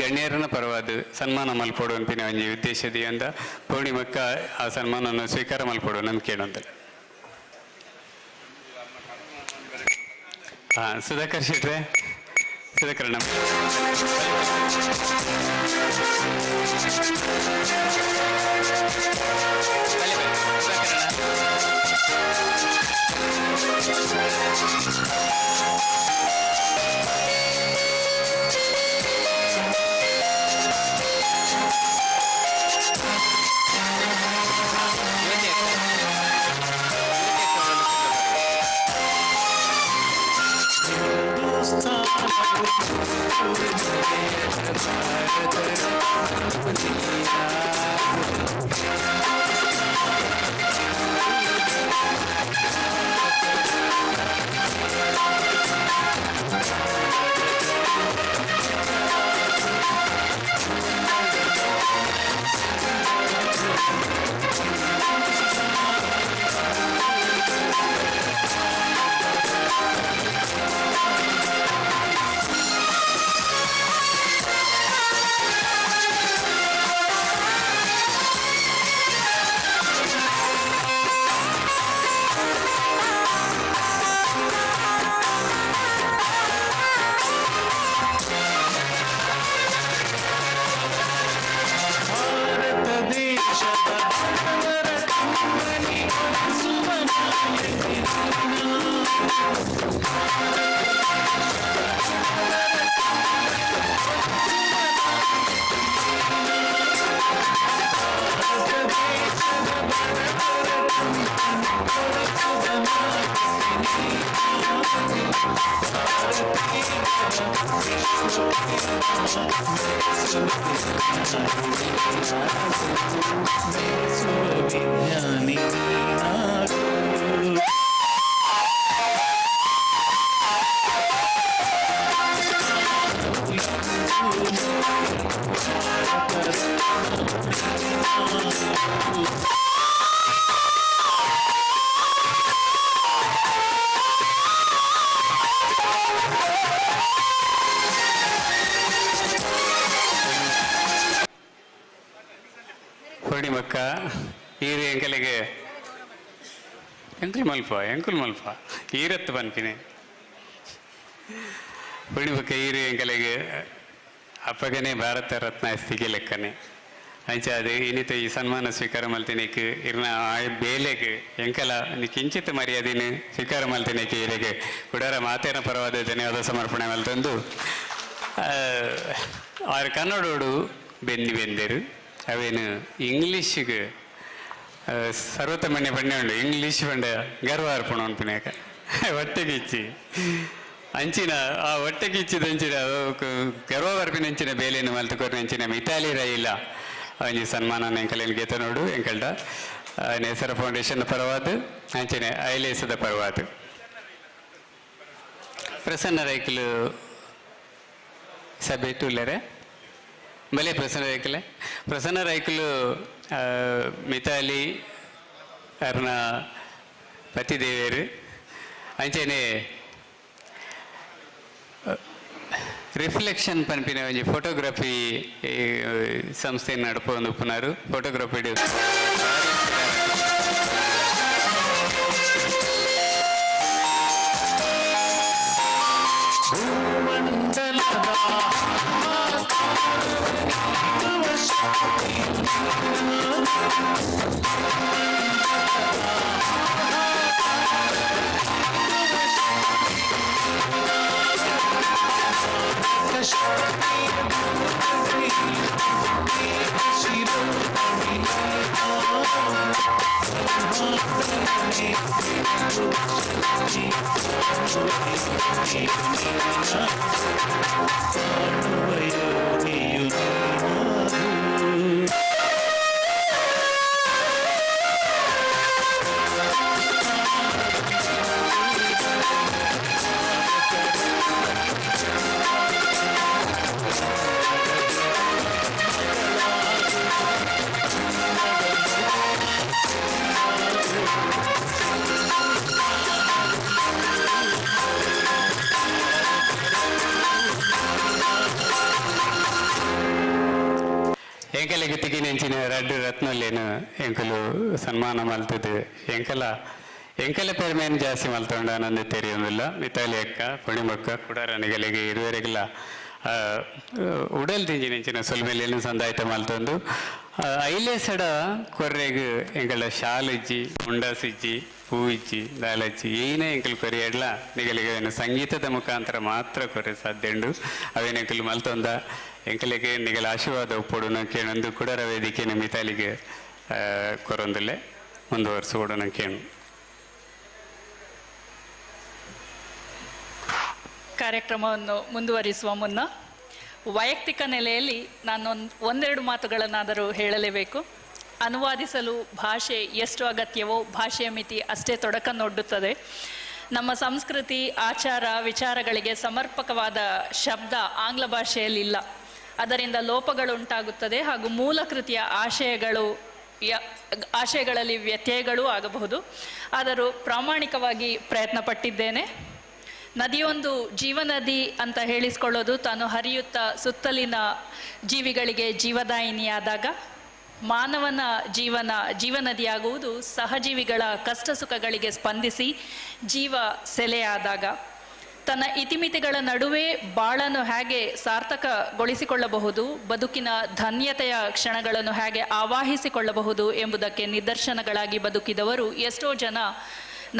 ಗಣ್ಯರನ ಪರವಾದ ಸನ್ಮಾನ ಮಲ್ಪೋಡು ಅಂಪಿನ ಒಂಜಿ ಉದ್ದೇಶದಿಂದ ಪೂರ್ಣಿಮಕ್ಕ ಆ ಸನ್ಮಾನವನ್ನು ಸ್ವೀಕಾರ ಮಲ್ಪೋಡು ನಮ್ಗೆ ಕೇಳೋಂತಲ್ಲ. ಹಾಂ, ಸುಧಾಕರ್ ಶೆಟ್ರೆ, ಸುಧಾಕರ್ ನಮ್ಮ ವಿಜ್ಞಾನಿ ಪೂರ್ಣಿಮಕ್ಕ ಈರು ಎಂಕಲಿಗೆ ಎಂಕುಲ್ ಮಲ್ಪ ಈರತ್ತು ಪನ್ಪಿನೆ ಪೂರ್ಣಿಮಕ್ಕ ಈರು ಎಂಕಲಿಗೆ ಅಪ್ಪಗನೇ ಭಾರತ ರತ್ನ ಸ್ಥಿಗೆ ಲೆಕ್ಕನೆ ಅಂಚ ಅದು ಇನ್ನಿತ ಈ ಸನ್ಮಾನ ಸ್ವೀಕಾರ ಮಲ್ತಿನೇಕ್ ಇರ್ನ ಬೇಲೆಗೆ ಎಂಕಲ ಕಿಂಚಿತ್ ಮರ್ಯಾದಿನ ಸ್ವೀಕಾರ ಮಲ್ತಿನೇಕ್ ಇರೆಗೆ ಕುಡಾರ ಮಾತೇನ ಪರವಾದ ಧನ್ಯವಾದ ಸಮರ್ಪಣೆ ಮಲ್ತಂದು ಅವ್ರ ಕನ್ನಡೋಡು ಬೆಂದರು ಅವೇನು ಇಂಗ್ಲೀಷಿಗೆ ಸರ್ವತಮಣ್ಯ ಪಣ್ಯ ಉಂಡು ಇಂಗ್ಲೀಷ್ ಪಂಡ ಗರ್ವ ಅರ್ಪಣ ಅನ್ಪಿನಾಕ ಹೊಟ್ಟೆಗೆ ಇಚ್ಚಿ ಅಂಚಿನ ಆ ಹೊಟ್ಟೆಗೆ ಇಚ್ಚಿದ ಅಂಚಿನ ಗರ್ವ ಬರ್ಪಿನ ಅಂಚಿನ ಬೇಲೆಯನ್ನು ಮಲ್ತುಕೊರ್ನ ಅಂಚಿನ ಮಿತಾಲಿ ರೈಲ ಅಂಚಿ ಸನ್ಮಾನ ಎಂಕಲೇನು ಗೀತ ನೋಡು ಎಂಕಲ್ಡ ನೇಸರ ಫೌಂಡೇಶನ್ ಪರವಾದ ಅಂಚಿನ ಐಲೇಸದ ಪರವಾದ ಪ್ರಸನ್ನ ರೈಕಲು ಸಭೆ ಟೂಲರೆ ಬಲೆ ಪ್ರಸನ್ನ ರೈಕಲು ಮಿತಾಲಿ ಅರ್ನ ಪತಿದೇವಿಯರು ಅಂಚೆನೆ ರಿಫ್ಲೆಕ್ಷನ್ ಪನ್ಪಿನ ಒಂಜಿ ಫೋಟೋಗ್ರಫಿ ಸಂಸ್ಥೆಯನ್ನು ನಡ್ಪೊಂದು ಪುನರು ಫೋಟೋಗ್ರಫಿ ಎಂಕಲೆಗೆ ತಿಗಿನೆಂಚಿನ ರಡ್ಡು ರತ್ನಲ್ಲೇನು ಎಂಕಲು ಸನ್ಮಾನ ಮಲ್ತದ್ದು ಎಂಕಲ ಪೇರ್ಮೇನು ಜಾಸ್ತಿ ಮಲ್ತೊಂಡ ನಂದು ತೆರೆಯೋದಿಲ್ಲ ಮಿತಾಲಿ ಅಕ್ಕ ಪುಣಿಮಕ್ಕ ಕುಡಾರನಿಗಳಿಗೆ ಇರುವರೆಗೆಲ್ಲ ಉಡಲ್ ತಿಂಜಿನೆಂಚಿನ ಸೊಲ್ಮೇಲೇನು ಸಂದಾಯಿತ ಮಲ್ತೊಂದು ಐಲೇಸಡ ಕೊರ್ರೆಗ್ ಎಂಕಲ ಶಾಲ್ ಇಜ್ಜಿ ಉಂಡಾಸಿಜ್ಜಿ ಹೂ ಇಜ್ಜಿ ದಾಲಜ್ಜಿ ಏನೇ ಎಂಕಲು ಕೊರಿಯಡ್ಲ ನಿಗಲಿಗೆ ಸಂಗೀತದ ಮುಖಾಂತರ ಮಾತ್ರ ಕೊರೆ ಸಾಧ್ಯ ಉಂಡು ಅವೇನೆಂಕಲು ಮಲ್ತೊಂದ ಎಂಕಲಿಗೆ ನಿಗಲ ಆಶೀರ್ವಾದ ಉಪ್ಪೊಡುನ ಕೇಳೊಂದು ಕುಡರ ವೇದಿಕೆಯನ್ನು ಮಿತಾಲಿಗೆ ಕೊರೊಂದಲ್ಲೇ ಮುಂದುವರಿಸೋಡನ ಕೇಳು. ಕಾರ್ಯಕ್ರಮವನ್ನು ಮುಂದುವರಿಸುವ ಮುನ್ನ ವೈಯಕ್ತಿಕ ನೆಲೆಯಲ್ಲಿ ನಾನು ಒಂದೆರಡು ಮಾತುಗಳನ್ನಾದರೂ ಹೇಳಲೇಬೇಕು. ಅನುವಾದಿಸಲು ಭಾಷೆ ಎಷ್ಟು ಅಗತ್ಯವೋ ಭಾಷೆಯ ಮಿತಿ ಅಷ್ಟೇ ತೊಡಕನ್ನೊಡ್ಡುತ್ತದೆ. ನಮ್ಮ ಸಂಸ್ಕೃತಿ ಆಚಾರ ವಿಚಾರಗಳಿಗೆ ಸಮರ್ಪಕವಾದ ಶಬ್ದ ಆಂಗ್ಲ ಭಾಷೆಯಲ್ಲಿಲ್ಲ. ಅದರಿಂದ ಲೋಪಗಳು ಉಂಟಾಗುತ್ತದೆ ಹಾಗೂ ಮೂಲ ಕೃತಿಯ ಆಶಯಗಳಲ್ಲಿ ವ್ಯತ್ಯಯಗಳೂ ಆಗಬಹುದು. ಆದರೂ ಪ್ರಾಮಾಣಿಕವಾಗಿ ಪ್ರಯತ್ನ ಪಟ್ಟಿದ್ದೇನೆ. ನದಿಯೊಂದು ಜೀವನದಿ ಅಂತ ಹೇಳಿಸ್ಕೊಳ್ಳೋದು ತಾನು ಹರಿಯುತ್ತಾ ಸುತ್ತಲಿನ ಜೀವಿಗಳಿಗೆ ಜೀವದಾಯಿನಿಯಾದಾಗ, ಮಾನವನ ಜೀವನದಿಯಾಗುವುದು ಸಹಜೀವಿಗಳ ಕಷ್ಟ ಸುಖಗಳಿಗೆ ಸ್ಪಂದಿಸಿ ಜೀವ ಸೆಲೆಯಾದಾಗ. ತನ್ನ ಇತಿಮಿತಿಗಳ ನಡುವೆ ಬಾಳನ್ನು ಹೇಗೆ ಸಾರ್ಥಕಗೊಳಿಸಿಕೊಳ್ಳಬಹುದು, ಬದುಕಿನ ಧನ್ಯತೆಯ ಕ್ಷಣಗಳನ್ನು ಹೇಗೆ ಆವಾಹಿಸಿಕೊಳ್ಳಬಹುದು ಎಂಬುದಕ್ಕೆ ನಿದರ್ಶನಗಳಾಗಿ ಬದುಕಿದವರು ಎಷ್ಟೋ ಜನ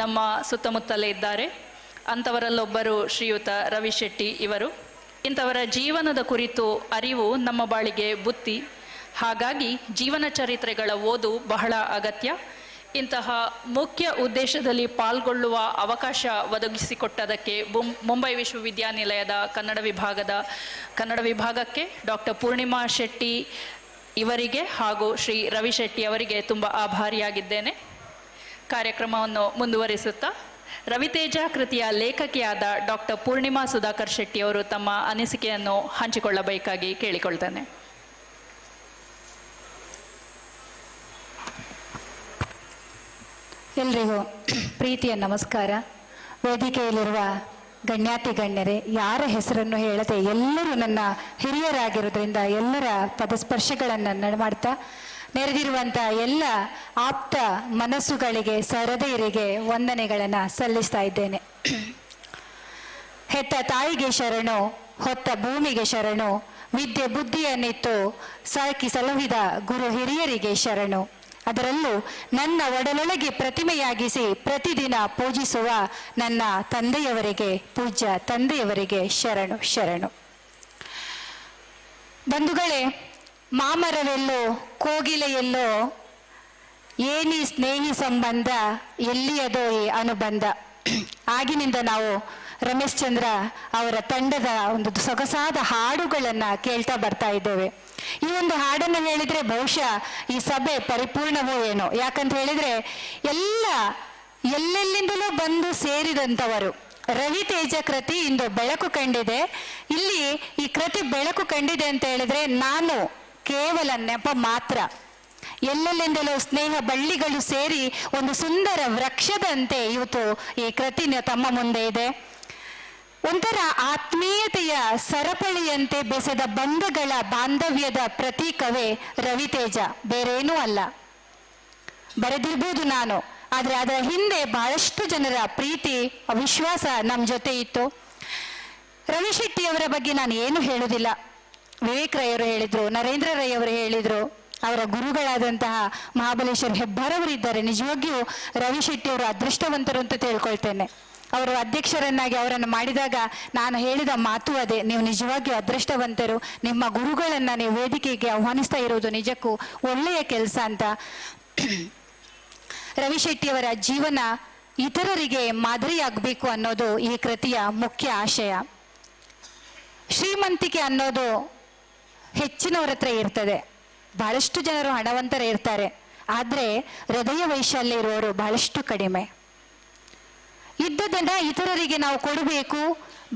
ನಮ್ಮ ಸುತ್ತಮುತ್ತಲೇ ಇದ್ದಾರೆ. ಅಂಥವರಲ್ಲೊಬ್ಬರು ಶ್ರೀಯುತ ರವಿ ಶೆಟ್ಟಿ ಇವರು. ಇಂಥವರ ಜೀವನದ ಕುರಿತು ಅರಿವು ನಮ್ಮ ಬಾಳಿಗೆ ಬುತ್ತಿ. ಹಾಗಾಗಿ ಜೀವನ ಚರಿತ್ರೆಗಳ ಓದು ಬಹಳ ಅಗತ್ಯ. ಇಂತಹ ಮುಖ್ಯ ಉದ್ದೇಶದಲ್ಲಿ ಪಾಲ್ಗೊಳ್ಳುವ ಅವಕಾಶ ಒದಗಿಸಿಕೊಟ್ಟದಕ್ಕೆ ಮುಂಬೈ ವಿಶ್ವವಿದ್ಯಾನಿಲಯದ ಕನ್ನಡ ವಿಭಾಗಕ್ಕೆ ಡಾಕ್ಟರ್ ಪೂರ್ಣಿಮಾ ಶೆಟ್ಟಿ ಇವರಿಗೆ ಹಾಗೂ ಶ್ರೀ ರವಿ ಶೆಟ್ಟಿ ಅವರಿಗೆ ತುಂಬ ಆಭಾರಿಯಾಗಿದ್ದೇನೆ. ಕಾರ್ಯಕ್ರಮವನ್ನು ಮುಂದುವರಿಸುತ್ತಾ ರವಿತೇಜ ಕೃತಿಯ ಲೇಖಕಿಯಾದ ಡಾಕ್ಟರ್ ಪೂರ್ಣಿಮಾ ಸುಧಾಕರ್ ಶೆಟ್ಟಿ ಅವರು ತಮ್ಮ ಅನಿಸಿಕೆಯನ್ನು ಹಂಚಿಕೊಳ್ಳಬೇಕಾಗಿ ಕೇಳಿಕೊಳ್ತೇನೆ. ಎಲ್ರಿಗೂ ಪ್ರೀತಿಯ ನಮಸ್ಕಾರ. ವೇದಿಕೆಯಲ್ಲಿರುವ ಗಣ್ಯಾತಿ ಗಣ್ಯರೇ, ಯಾರ ಹೆಸರನ್ನು ಹೇಳದೆ ಎಲ್ಲರೂ ನನ್ನ ಹಿರಿಯರಾಗಿರೋದ್ರಿಂದ ಎಲ್ಲರ ಪದಸ್ಪರ್ಶಗಳನ್ನು ಮಾಡ್ತಾ ನೆರೆದಿರುವಂಥ ಎಲ್ಲ ಆಪ್ತ ಮನಸ್ಸುಗಳಿಗೆ ಸಹೃದಯರಿಗೆ ವಂದನೆಗಳನ್ನು ಸಲ್ಲಿಸ್ತಾ ಇದ್ದೇನೆ. ಹೆತ್ತ ತಾಯಿಗೆ ಶರಣು, ಹೊತ್ತ ಭೂಮಿಗೆ ಶರಣು, ವಿದ್ಯೆ ಬುದ್ಧಿಯನ್ನಿತ್ತು ಸಾಕಿ ಸಲುಹಿದ ಗುರು ಹಿರಿಯರಿಗೆ ಶರಣು. ಅದರಲ್ಲೂ ನನ್ನ ಒಡಲೊಳಗೆ ಪ್ರತಿಮೆಯಾಗಿಸಿ ಪ್ರತಿದಿನ ಪೂಜಿಸುವ ನನ್ನ ತಂದೆಯವರಿಗೆ, ಪೂಜ್ಯ ತಂದೆಯವರಿಗೆ ಶರಣು ಶರಣು. ಬಂಧುಗಳೇ, ಮಾಮರವೆಲ್ಲೋ ಕೋಗಿಲೆಯೆಲ್ಲೋ ಏನಿ ಸ್ನೇಹಿ ಸಂಬಂಧ, ಎಲ್ಲಿಯದೋ ಈ ಅನುಬಂಧ. ಆಗಿನಿಂದ ನಾವು ರಮೇಶ್ ಚಂದ್ರ ಅವರ ತಂಡದ ಒಂದು ಸೊಗಸಾದ ಹಾಡುಗಳನ್ನು ಕೇಳ್ತಾ ಬರ್ತಾ ಇದ್ದೇವೆ. ಈ ಒಂದು ಹಾಡನ್ನು ಹೇಳಿದ್ರೆ ಬಹುಶಃ ಈ ಸಭೆ ಪರಿಪೂರ್ಣವೋ ಏನೋ. ಯಾಕಂತ ಹೇಳಿದ್ರೆ ಎಲ್ಲೆಲ್ಲಿಂದಲೂ ಬಂದು ಸೇರಿದಂಥವರು. ರವಿತೇಜ ಕೃತಿ ಇಂದು ಬೆಳಕು ಕಂಡಿದೆ. ಇಲ್ಲಿ ಈ ಕೃತಿ ಬೆಳಕು ಕಂಡಿದೆ ಅಂತ ಹೇಳಿದ್ರೆ ನಾನು ಕೇವಲ ನೆಪ ಮಾತ್ರ. ಎಲ್ಲೆಲ್ಲಿಂದಲೂ ಸ್ನೇಹ ಬಳ್ಳಿಗಳು ಸೇರಿ ಒಂದು ಸುಂದರ ವೃಕ್ಷದಂತೆ ಇವತ್ತು ಈ ಕೃತಿ ತಮ್ಮ ಮುಂದೆ ಇದೆ. ಒಂಥರ ಆತ್ಮೀಯತೆಯ ಸರಪಳಿಯಂತೆ ಬೆಸೆದ ಬಂಧಗಳ ಬಾಂಧವ್ಯದ ಪ್ರತೀಕವೇ ರವಿತೇಜ, ಬೇರೇನೂ ಅಲ್ಲ. ಬರೆದಿರ್ಬೋದು ನಾನು, ಆದರೆ ಅದರ ಹಿಂದೆ ಬಹಳಷ್ಟು ಜನರ ಪ್ರೀತಿ ವಿಶ್ವಾಸ ನಮ್ಮ ಜೊತೆ ಇತ್ತು. ರವಿ ಶೆಟ್ಟಿಯವರ ಬಗ್ಗೆ ನಾನು ಏನು ಹೇಳುವುದಿಲ್ಲ. ವಿವೇಕ್ ರೈ ಅವರು ಹೇಳಿದ್ರು, ನರೇಂದ್ರ ರೈ ಅವರು ಹೇಳಿದ್ರು, ಅವರ ಗುರುಗಳಾದಂತಹ ಮಹಾಬಲೇಶ್ವರ ಹೆಬ್ಬಾರವರಿದ್ದಾರೆ. ನಿಜವಾಗಿಯೂ ರವಿ ಶೆಟ್ಟಿಯವರು ಅದೃಷ್ಟವಂತರು ಅಂತ ತಿಳ್ಕೊಳ್ತೇನೆ. ಅವರು ಅಧ್ಯಕ್ಷರನ್ನಾಗಿ ಅವರನ್ನು ಮಾಡಿದಾಗ ನಾನು ಹೇಳಿದ ಮಾತು ಅದೇ, ನೀವು ನಿಜವಾಗಿಯೂ ಅದೃಷ್ಟವಂತರು, ನಿಮ್ಮ ಗುರುಗಳನ್ನು ನೀವು ವೇದಿಕೆಗೆ ಆಹ್ವಾನಿಸ್ತಾ ಇರುವುದು ನಿಜಕ್ಕೂ ಒಳ್ಳೆಯ ಕೆಲಸ ಅಂತ. ರವಿ ಶೆಟ್ಟಿಯವರ ಜೀವನ ಇತರರಿಗೆ ಮಾದರಿಯಾಗಬೇಕು ಅನ್ನೋದು ಈ ಕೃತಿಯ ಮುಖ್ಯ ಆಶಯ. ಶ್ರೀಮಂತಿಕೆ ಅನ್ನೋದು ಹೆಚ್ಚಿನವರ ಹತ್ರ ಇರ್ತದೆ, ಬಹಳಷ್ಟು ಜನರು ಹಣವಂತರ ಇರ್ತಾರೆ, ಆದರೆ ಹೃದಯ ವೈಶಾಲ್ಯ ಇರುವವರು ಬಹಳಷ್ಟು ಕಡಿಮೆ. ಇದ್ದದನ್ನ ಇತರರಿಗೆ ನಾವು ಕೊಡಬೇಕು,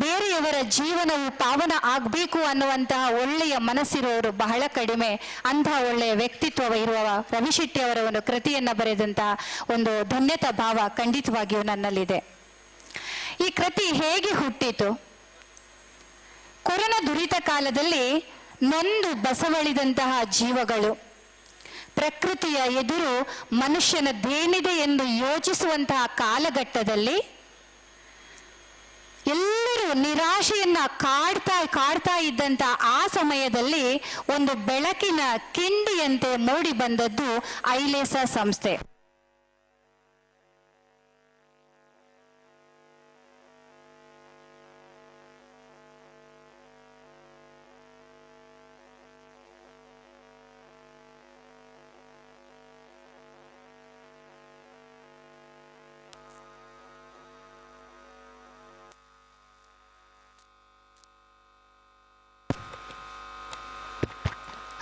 ಬೇರೆಯವರ ಜೀವನವು ಪಾವನ ಆಗಬೇಕು ಅನ್ನುವಂತಹ ಒಳ್ಳೆಯ ಮನಸ್ಸಿರುವವರು ಬಹಳ ಕಡಿಮೆ. ಅಂತಹ ಒಳ್ಳೆಯ ವ್ಯಕ್ತಿತ್ವ ಇರುವ ರವಿ ಶೆಟ್ಟಿ ಅವರ ಒಂದು ಕೃತಿಯನ್ನು ಬರೆದಂತಹ ಒಂದು ಧನ್ಯತಾ ಭಾವ ಖಂಡಿತವಾಗಿಯೂ ನನ್ನಲ್ಲಿದೆ. ಈ ಕೃತಿ ಹೇಗೆ ಹುಟ್ಟಿತು? ಕೊರೋನಾ ದುರಿತ ಕಾಲದಲ್ಲಿ ನೊಂದು ಬಸವಳಿದಂತಹ ಜೀವಗಳು ಪ್ರಕೃತಿಯ ಎದುರು ಮನುಷ್ಯನದ್ದೇನಿದೆ ಎಂದು ಯೋಚಿಸುವಂತಹ ಕಾಲಘಟ್ಟದಲ್ಲಿ ಎಲ್ಲರೂ ನಿರಾಶೆಯನ್ನ ಕಾಡ್ತಾ ಇದ್ದಂತ ಆ ಸಮಯದಲ್ಲಿ ಒಂದು ಬೆಳಕಿನ ಕಿಂಡಿಯಂತೆ ಮೂಡಿ ಬಂದದ್ದು ಐಲೇಸ ಸಂಸ್ಥೆ.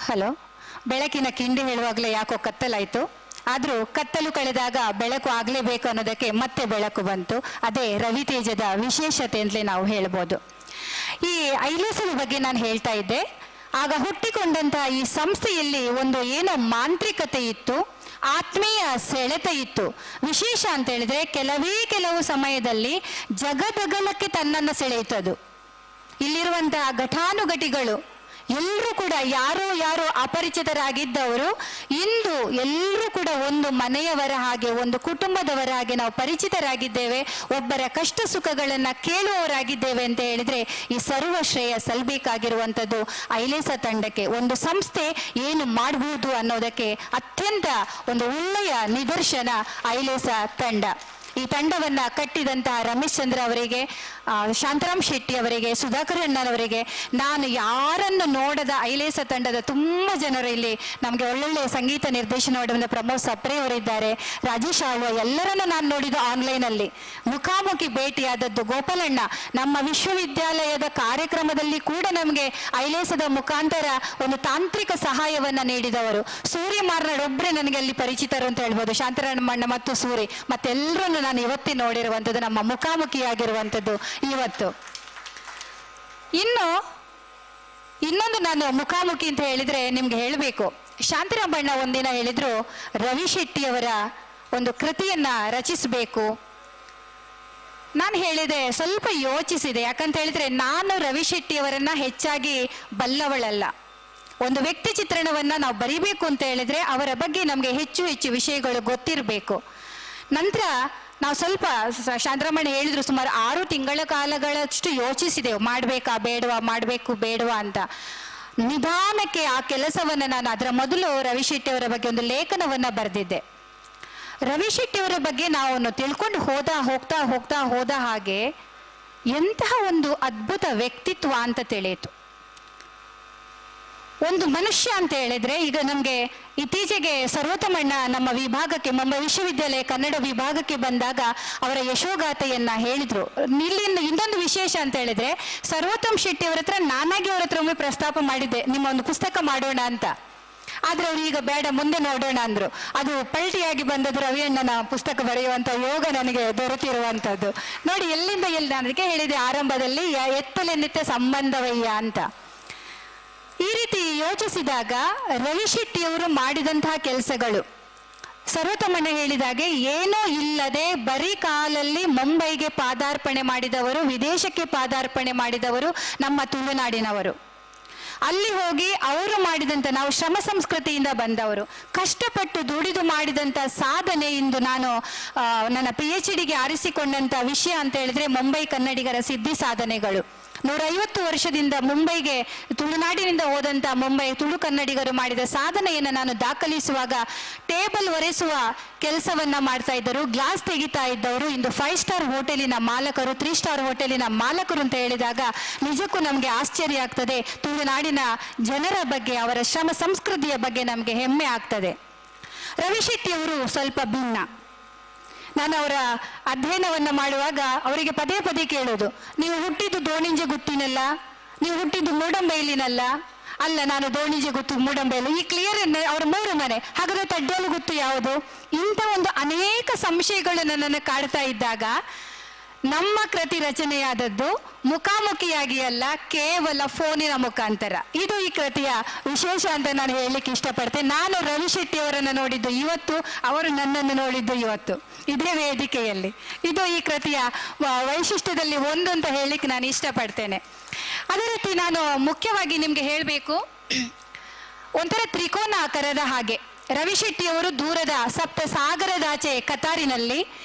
ಹಲೋ, ಬೆಳಕಿನ ಕಿಂಡಿ ಹೇಳುವಾಗಲೇ ಯಾಕೋ ಕತ್ತಲಾಯಿತು. ಆದರೂ ಕತ್ತಲು ಕಳೆದಾಗ ಬೆಳಕು ಆಗಲೇಬೇಕು ಅನ್ನೋದಕ್ಕೆ ಮತ್ತೆ ಬೆಳಕು ಬಂತು. ಅದೇ ರವಿತೇಜದ ವಿಶೇಷತೆ ಅಂತಲೇ ನಾವು ಹೇಳ್ಬೋದು. ಈ ಐಲೇಸದ ಬಗ್ಗೆ ನಾನು ಹೇಳ್ತಾ ಇದ್ದೆ. ಆಗ ಹುಟ್ಟಿಕೊಂಡಂತಹ ಈ ಸಂಸ್ಥೆಯಲ್ಲಿ ಒಂದು ಏನೋ ಮಾಂತ್ರಿಕತೆ ಇತ್ತು, ಆತ್ಮೀಯ ಸೆಳೆತ ಇತ್ತು. ವಿಶೇಷ ಅಂತ ಹೇಳಿದ್ರೆ ಕೆಲವು ಸಮಯದಲ್ಲಿ ಜಗದಗಲಕ್ಕೆ ತನ್ನನ್ನು ಸೆಳೆಯುತ್ತದು. ಇಲ್ಲಿರುವಂತಹ ಘಟಾನುಘಟಿಗಳು ಎಲ್ಲರೂ ಕೂಡ ಯಾರೋ ಅಪರಿಚಿತರಾಗಿದ್ದವರು ಇಂದು ಎಲ್ಲರೂ ಕೂಡ ಒಂದು ಮನೆಯವರ ಹಾಗೆ, ಒಂದು ಕುಟುಂಬದವರ ಹಾಗೆ ನಾವು ಪರಿಚಿತರಾಗಿದ್ದೇವೆ, ಒಬ್ಬರ ಕಷ್ಟ ಸುಖಗಳನ್ನು ಕೇಳುವವರಾಗಿದ್ದೇವೆ ಅಂತ ಹೇಳಿದ್ರೆ ಈ ಸರ್ವ ಶ್ರೇಯ ಸಲ್ಲಬೇಕಾಗಿರುವಂಥದ್ದು ಐಲೇಸ ತಂಡಕ್ಕೆ. ಒಂದು ಸಂಸ್ಥೆ ಏನು ಮಾಡಬಹುದು ಅನ್ನೋದಕ್ಕೆ ಅತ್ಯಂತ ಒಂದು ಒಳ್ಳೆಯ ನಿದರ್ಶನ ಐಲೇಸ ತಂಡ. ಈ ತಂಡವನ್ನು ಕಟ್ಟಿದಂತಹ ರಮೇಶ್ ಚಂದ್ರ ಅವರಿಗೆ, ಶಾಂತರಾಮ್ ಶೆಟ್ಟಿ ಅವರಿಗೆ, ಸುಧಾಕರ್ ಅಣ್ಣನವರಿಗೆ, ನಾನು ಯಾರನ್ನು ನೋಡದ ಐಲೇಸ ತಂಡದ ತುಂಬ ಜನರು ಇಲ್ಲಿ ನಮಗೆ ಒಳ್ಳೊಳ್ಳೆ ಸಂಗೀತ ನಿರ್ದೇಶನ ಮಾಡಿದ ಪ್ರಮೋದ್ ಸಪ್ರೆ ಅವರಿದ್ದಾರೆ, ರಾಜೇಶ್ ಆಳ್ವ, ಎಲ್ಲರನ್ನು ನಾನು ನೋಡಿದ್ದು ಆನ್ಲೈನಲ್ಲಿ. ಮುಖಾಮುಖಿ ಭೇಟಿಯಾದದ್ದು ಗೋಪಾಲಣ್ಣ, ನಮ್ಮ ವಿಶ್ವವಿದ್ಯಾಲಯದ ಕಾರ್ಯಕ್ರಮದಲ್ಲಿ ಕೂಡ ನಮಗೆ ಐಲೇಸದ ಮುಖಾಂತರ ಒಂದು ತಾಂತ್ರಿಕ ಸಹಾಯವನ್ನು ನೀಡಿದವರು. ಸೂರ್ಯ ಮಾರ್ನಾಡ್ ಒಬ್ಬರೇ ನನಗೆ ಅಲ್ಲಿ ಪರಿಚಿತರು ಅಂತ ಹೇಳ್ಬೋದು, ಶಾಂತರಾಮಣ್ಣ ಮತ್ತು ಸೂರಿ, ಮತ್ತೆಲ್ಲರನ್ನು ನಾನು ಇವತ್ತೇ ನೋಡಿರುವಂಥದ್ದು, ನಮ್ಮ ಮುಖಾಮುಖಿಯಾಗಿರುವಂಥದ್ದು ಇವತ್ತು. ಇನ್ನೊಂದು ನಾನು ಮುಖಾಮುಖಿ ಅಂತ ಹೇಳಿದ್ರೆ ನಿಮ್ಗೆ ಹೇಳಬೇಕು, ಶಾಂತರಾಮಣ್ಣ ಒಂದಿನ ಹೇಳಿದ್ರು ರವಿ ಶೆಟ್ಟಿಯವರ ಒಂದು ಕೃತಿಯನ್ನ ರಚಿಸಬೇಕು. ನಾನು ಹೇಳಿದೆ, ಸ್ವಲ್ಪ ಯೋಚಿಸಿದೆ. ಯಾಕಂತ ಹೇಳಿದ್ರೆ ನಾನು ರವಿ ಶೆಟ್ಟಿಯವರನ್ನ ಹೆಚ್ಚಾಗಿ ಬಲ್ಲವಳಲ್ಲ. ಒಂದು ವ್ಯಕ್ತಿ ಚಿತ್ರಣವನ್ನು ನಾವು ಬರೀಬೇಕು ಅಂತ ಹೇಳಿದ್ರೆ ಅವರ ಬಗ್ಗೆ ನಮಗೆ ಹೆಚ್ಚು ಹೆಚ್ಚು ವಿಷಯಗಳು ಗೊತ್ತಿರಬೇಕು. ನಂತರ ನಾವು ಸ್ವಲ್ಪ ಶಾಂತರಾಮಣ್ಣ ಹೇಳಿದ್ರು, ಸುಮಾರು 6 ತಿಂಗಳ ಕಾಲಗಳಷ್ಟು ಯೋಚಿಸಿದೆವು, ಮಾಡಬೇಕಾ ಬೇಡವಾ, ಮಾಡಬೇಕು ಬೇಡವಾ ಅಂತ. ನಿಧಾನಕ್ಕೆ ಆ ಕೆಲಸವನ್ನು ನಾನು ಅದರ ಮೊದಲು ರವಿ ಶೆಟ್ಟಿ ಅವರ ಬಗ್ಗೆ ಒಂದು ಲೇಖನವನ್ನು ಬರೆದಿದ್ದೆ. ರವಿ ಶೆಟ್ಟಿ ಅವರ ಬಗ್ಗೆ ನಾವು ತಿಳ್ಕೊಂಡು ಹೋದ ಹಾಗೆ ಎಂತಹ ಒಂದು ಅದ್ಭುತ ವ್ಯಕ್ತಿತ್ವ ಅಂತ ತಿಳಿಯಿತು. ಒಂದು ಮನುಷ್ಯ ಅಂತ ಹೇಳಿದ್ರೆ, ಈಗ ನಮಗೆ ಇತ್ತೀಚೆಗೆ ಸರ್ವೋತ್ತಮಣ್ಣ ನಮ್ಮ ವಿಭಾಗಕ್ಕೆ, ಮುಂಬೈ ವಿಶ್ವವಿದ್ಯಾಲಯ ಕನ್ನಡ ವಿಭಾಗಕ್ಕೆ ಬಂದಾಗ ಅವರ ಯಶೋಗಾಥೆಯನ್ನ ಹೇಳಿದ್ರು. ಇಲ್ಲಿಂದ ಇನ್ನೊಂದು ವಿಶೇಷ ಅಂತ ಹೇಳಿದ್ರೆ, ಸರ್ವೋತ್ತಮ್ ಶೆಟ್ಟಿ ಅವರ ಹತ್ರ ನಾನಾಗಿ ಅವ್ರ ಹತ್ರ ಒಮ್ಮೆ ಪ್ರಸ್ತಾಪ ಮಾಡಿದ್ದೆ, ನಿಮ್ಮ ಒಂದು ಪುಸ್ತಕ ಮಾಡೋಣ ಅಂತ. ಆದ್ರೆ ಅವ್ರು ಈಗ ಬೇಡ, ಮುಂದೆ ನೋಡೋಣ ಅಂದ್ರು. ಅದು ಪಲ್ಟಿಯಾಗಿ ಬಂದದ್ದು ರವಿಯಣ್ಣನ ಪುಸ್ತಕ ಬರೆಯುವಂತ ಯೋಗ ನನಗೆ ದೊರೆತಿರುವಂತದ್ದು. ನೋಡಿ, ಎಲ್ಲಿಂದ ಎಲ್ಲಿ ನಾನು ಅದಕ್ಕೆ ಹೇಳಿದೆ ಆರಂಭದಲ್ಲಿ, ಎತ್ತಲೆನ್ನಿತ್ತ ಸಂಬಂಧವಯ್ಯ ಅಂತ. ಈ ರೀತಿ ಯೋಚಿಸಿದಾಗ ರವಿ ಶೆಟ್ಟಿಯವರು ಮಾಡಿದಂತಹ ಕೆಲಸಗಳು, ಸರ್ವೋತ್ತಮಣ್ಣ ಹೇಳಿದಾಗೆ ಏನೂ ಇಲ್ಲದೆ ಬರೀ ಕಾಲಲ್ಲಿ ಮುಂಬೈಗೆ ಪಾದಾರ್ಪಣೆ ಮಾಡಿದವರು, ವಿದೇಶಕ್ಕೆ ಪಾದಾರ್ಪಣೆ ಮಾಡಿದವರು ನಮ್ಮ ತುಳುನಾಡಿನವರು. ಅಲ್ಲಿ ಹೋಗಿ ಅವರು ಮಾಡಿದಂಥ, ನಾವು ಶ್ರಮ ಸಂಸ್ಕೃತಿಯಿಂದ ಬಂದವರು, ಕಷ್ಟಪಟ್ಟು ದುಡಿದು ಮಾಡಿದಂಥ ಸಾಧನೆ ಇಂದು ನಾನು ನನ್ನ PhDಗೆ ಆರಿಸಿಕೊಂಡಂಥ ವಿಷಯ ಅಂತ ಹೇಳಿದ್ರೆ ಮುಂಬೈ ಕನ್ನಡಿಗರ ಸಿದ್ಧಿ ಸಾಧನೆಗಳು. 150 ವರ್ಷದಿಂದ ಮುಂಬೈಗೆ ತುಳುನಾಡಿನಿಂದ ಹೋದಂಥ ಮುಂಬೈ ತುಳು ಕನ್ನಡಿಗರು ಮಾಡಿದ ಸಾಧನೆಯನ್ನು ನಾನು ದಾಖಲಿಸುವಾಗ ಟೇಬಲ್ ಒರೆಸುವ ಕೆಲಸವನ್ನ ಮಾಡ್ತಾ ಇದ್ದರು, ಗ್ಲಾಸ್ ತೆಗಿತಾ ಇದ್ದವರು ಇಂದು 5 ಸ್ಟಾರ್ ಹೋಟೆಲಿನ ಮಾಲಕರು, 3 ಸ್ಟಾರ್ ಹೋಟೆಲಿನ ಮಾಲಕರು ಅಂತ ಹೇಳಿದಾಗ ನಿಜಕ್ಕೂ ನಮಗೆ ಆಶ್ಚರ್ಯ ಆಗ್ತದೆ. ತುಳುನಾಡಿನ ಜನರ ಬಗ್ಗೆ, ಅವರ ಶ್ರಮ ಸಂಸ್ಕೃತಿಯ ಬಗ್ಗೆ ನಮಗೆ ಹೆಮ್ಮೆ ಆಗ್ತದೆ. ರವಿ ಶೆಟ್ಟಿ ಅವರು ಸ್ವಲ್ಪ ಭಿನ್ನ. ನಾನು ಅವರ ಅಧ್ಯಯನವನ್ನ ಮಾಡುವಾಗ ಅವರಿಗೆ ಪದೇ ಪದೇ ಕೇಳೋದು, ನೀವು ಹುಟ್ಟಿದ್ದು ದೋಣಿಂಜೆ ಗುಟ್ಟಿನಲ್ಲ, ನೀವು ಹುಟ್ಟಿದ್ದು ಮೂಡಂಬೈಲಿನಲ್ಲ. ಅಲ್ಲ, ನಾನು ದೋಣಿಂಜೆ ಗುತ್ತು ಮೂಡಂಬೈಲು. ಈ ಕ್ಲಿಯರ್ ಅವರ 3 ಮನೆ, ಹಾಗಾದ್ರೆ ತಡ್ಡೋಲು ಗುತ್ತು ಯಾವುದು? ಇಂಥ ಒಂದು ಅನೇಕ ಸಂಶಯಗಳು ನನ್ನನ್ನು ಕಾಡ್ತಾ ಇದ್ದಾಗ ನಮ್ಮ ಕೃತಿ ರಚನೆಯಾದದ್ದು ಮುಖಾಮುಖಿಯಾಗಿ ಅಲ್ಲ, ಕೇವಲ ಫೋನಿನ ಮುಖಾಂತರ. ಇದು ಈ ಕೃತಿಯ ವಿಶೇಷ ಅಂತ ನಾನು ಹೇಳಲಿಕ್ಕೆ ಇಷ್ಟಪಡ್ತೇನೆ. ನಾನು ರವಿ ಶೆಟ್ಟಿ ಅವರನ್ನು ನೋಡಿದ್ದು ಇವತ್ತು, ಅವರು ನನ್ನನ್ನು ನೋಡಿದ್ದು ಇವತ್ತು, ಇದೇ ವೇದಿಕೆಯಲ್ಲಿ. ಇದು ಈ ಕೃತಿಯ ವೈಶಿಷ್ಟ್ಯದಲ್ಲಿ ಒಂದು ಅಂತ ಹೇಳಲಿಕ್ಕೆ ನಾನು ಇಷ್ಟಪಡ್ತೇನೆ. ಅದೇ ರೀತಿ ನಾನು ಮುಖ್ಯವಾಗಿ ನಿಮಗೆ ಹೇಳಬೇಕು, ಒಂಥರ ತ್ರಿಕೋನ ಆಕಾರದ ಹಾಗೆ ರವಿ ಶೆಟ್ಟಿಯವರು ದೂರದ ಸಪ್ತ ಸಾಗರದಾಚೆ ಕತಾರಿನಲ್ಲಿ,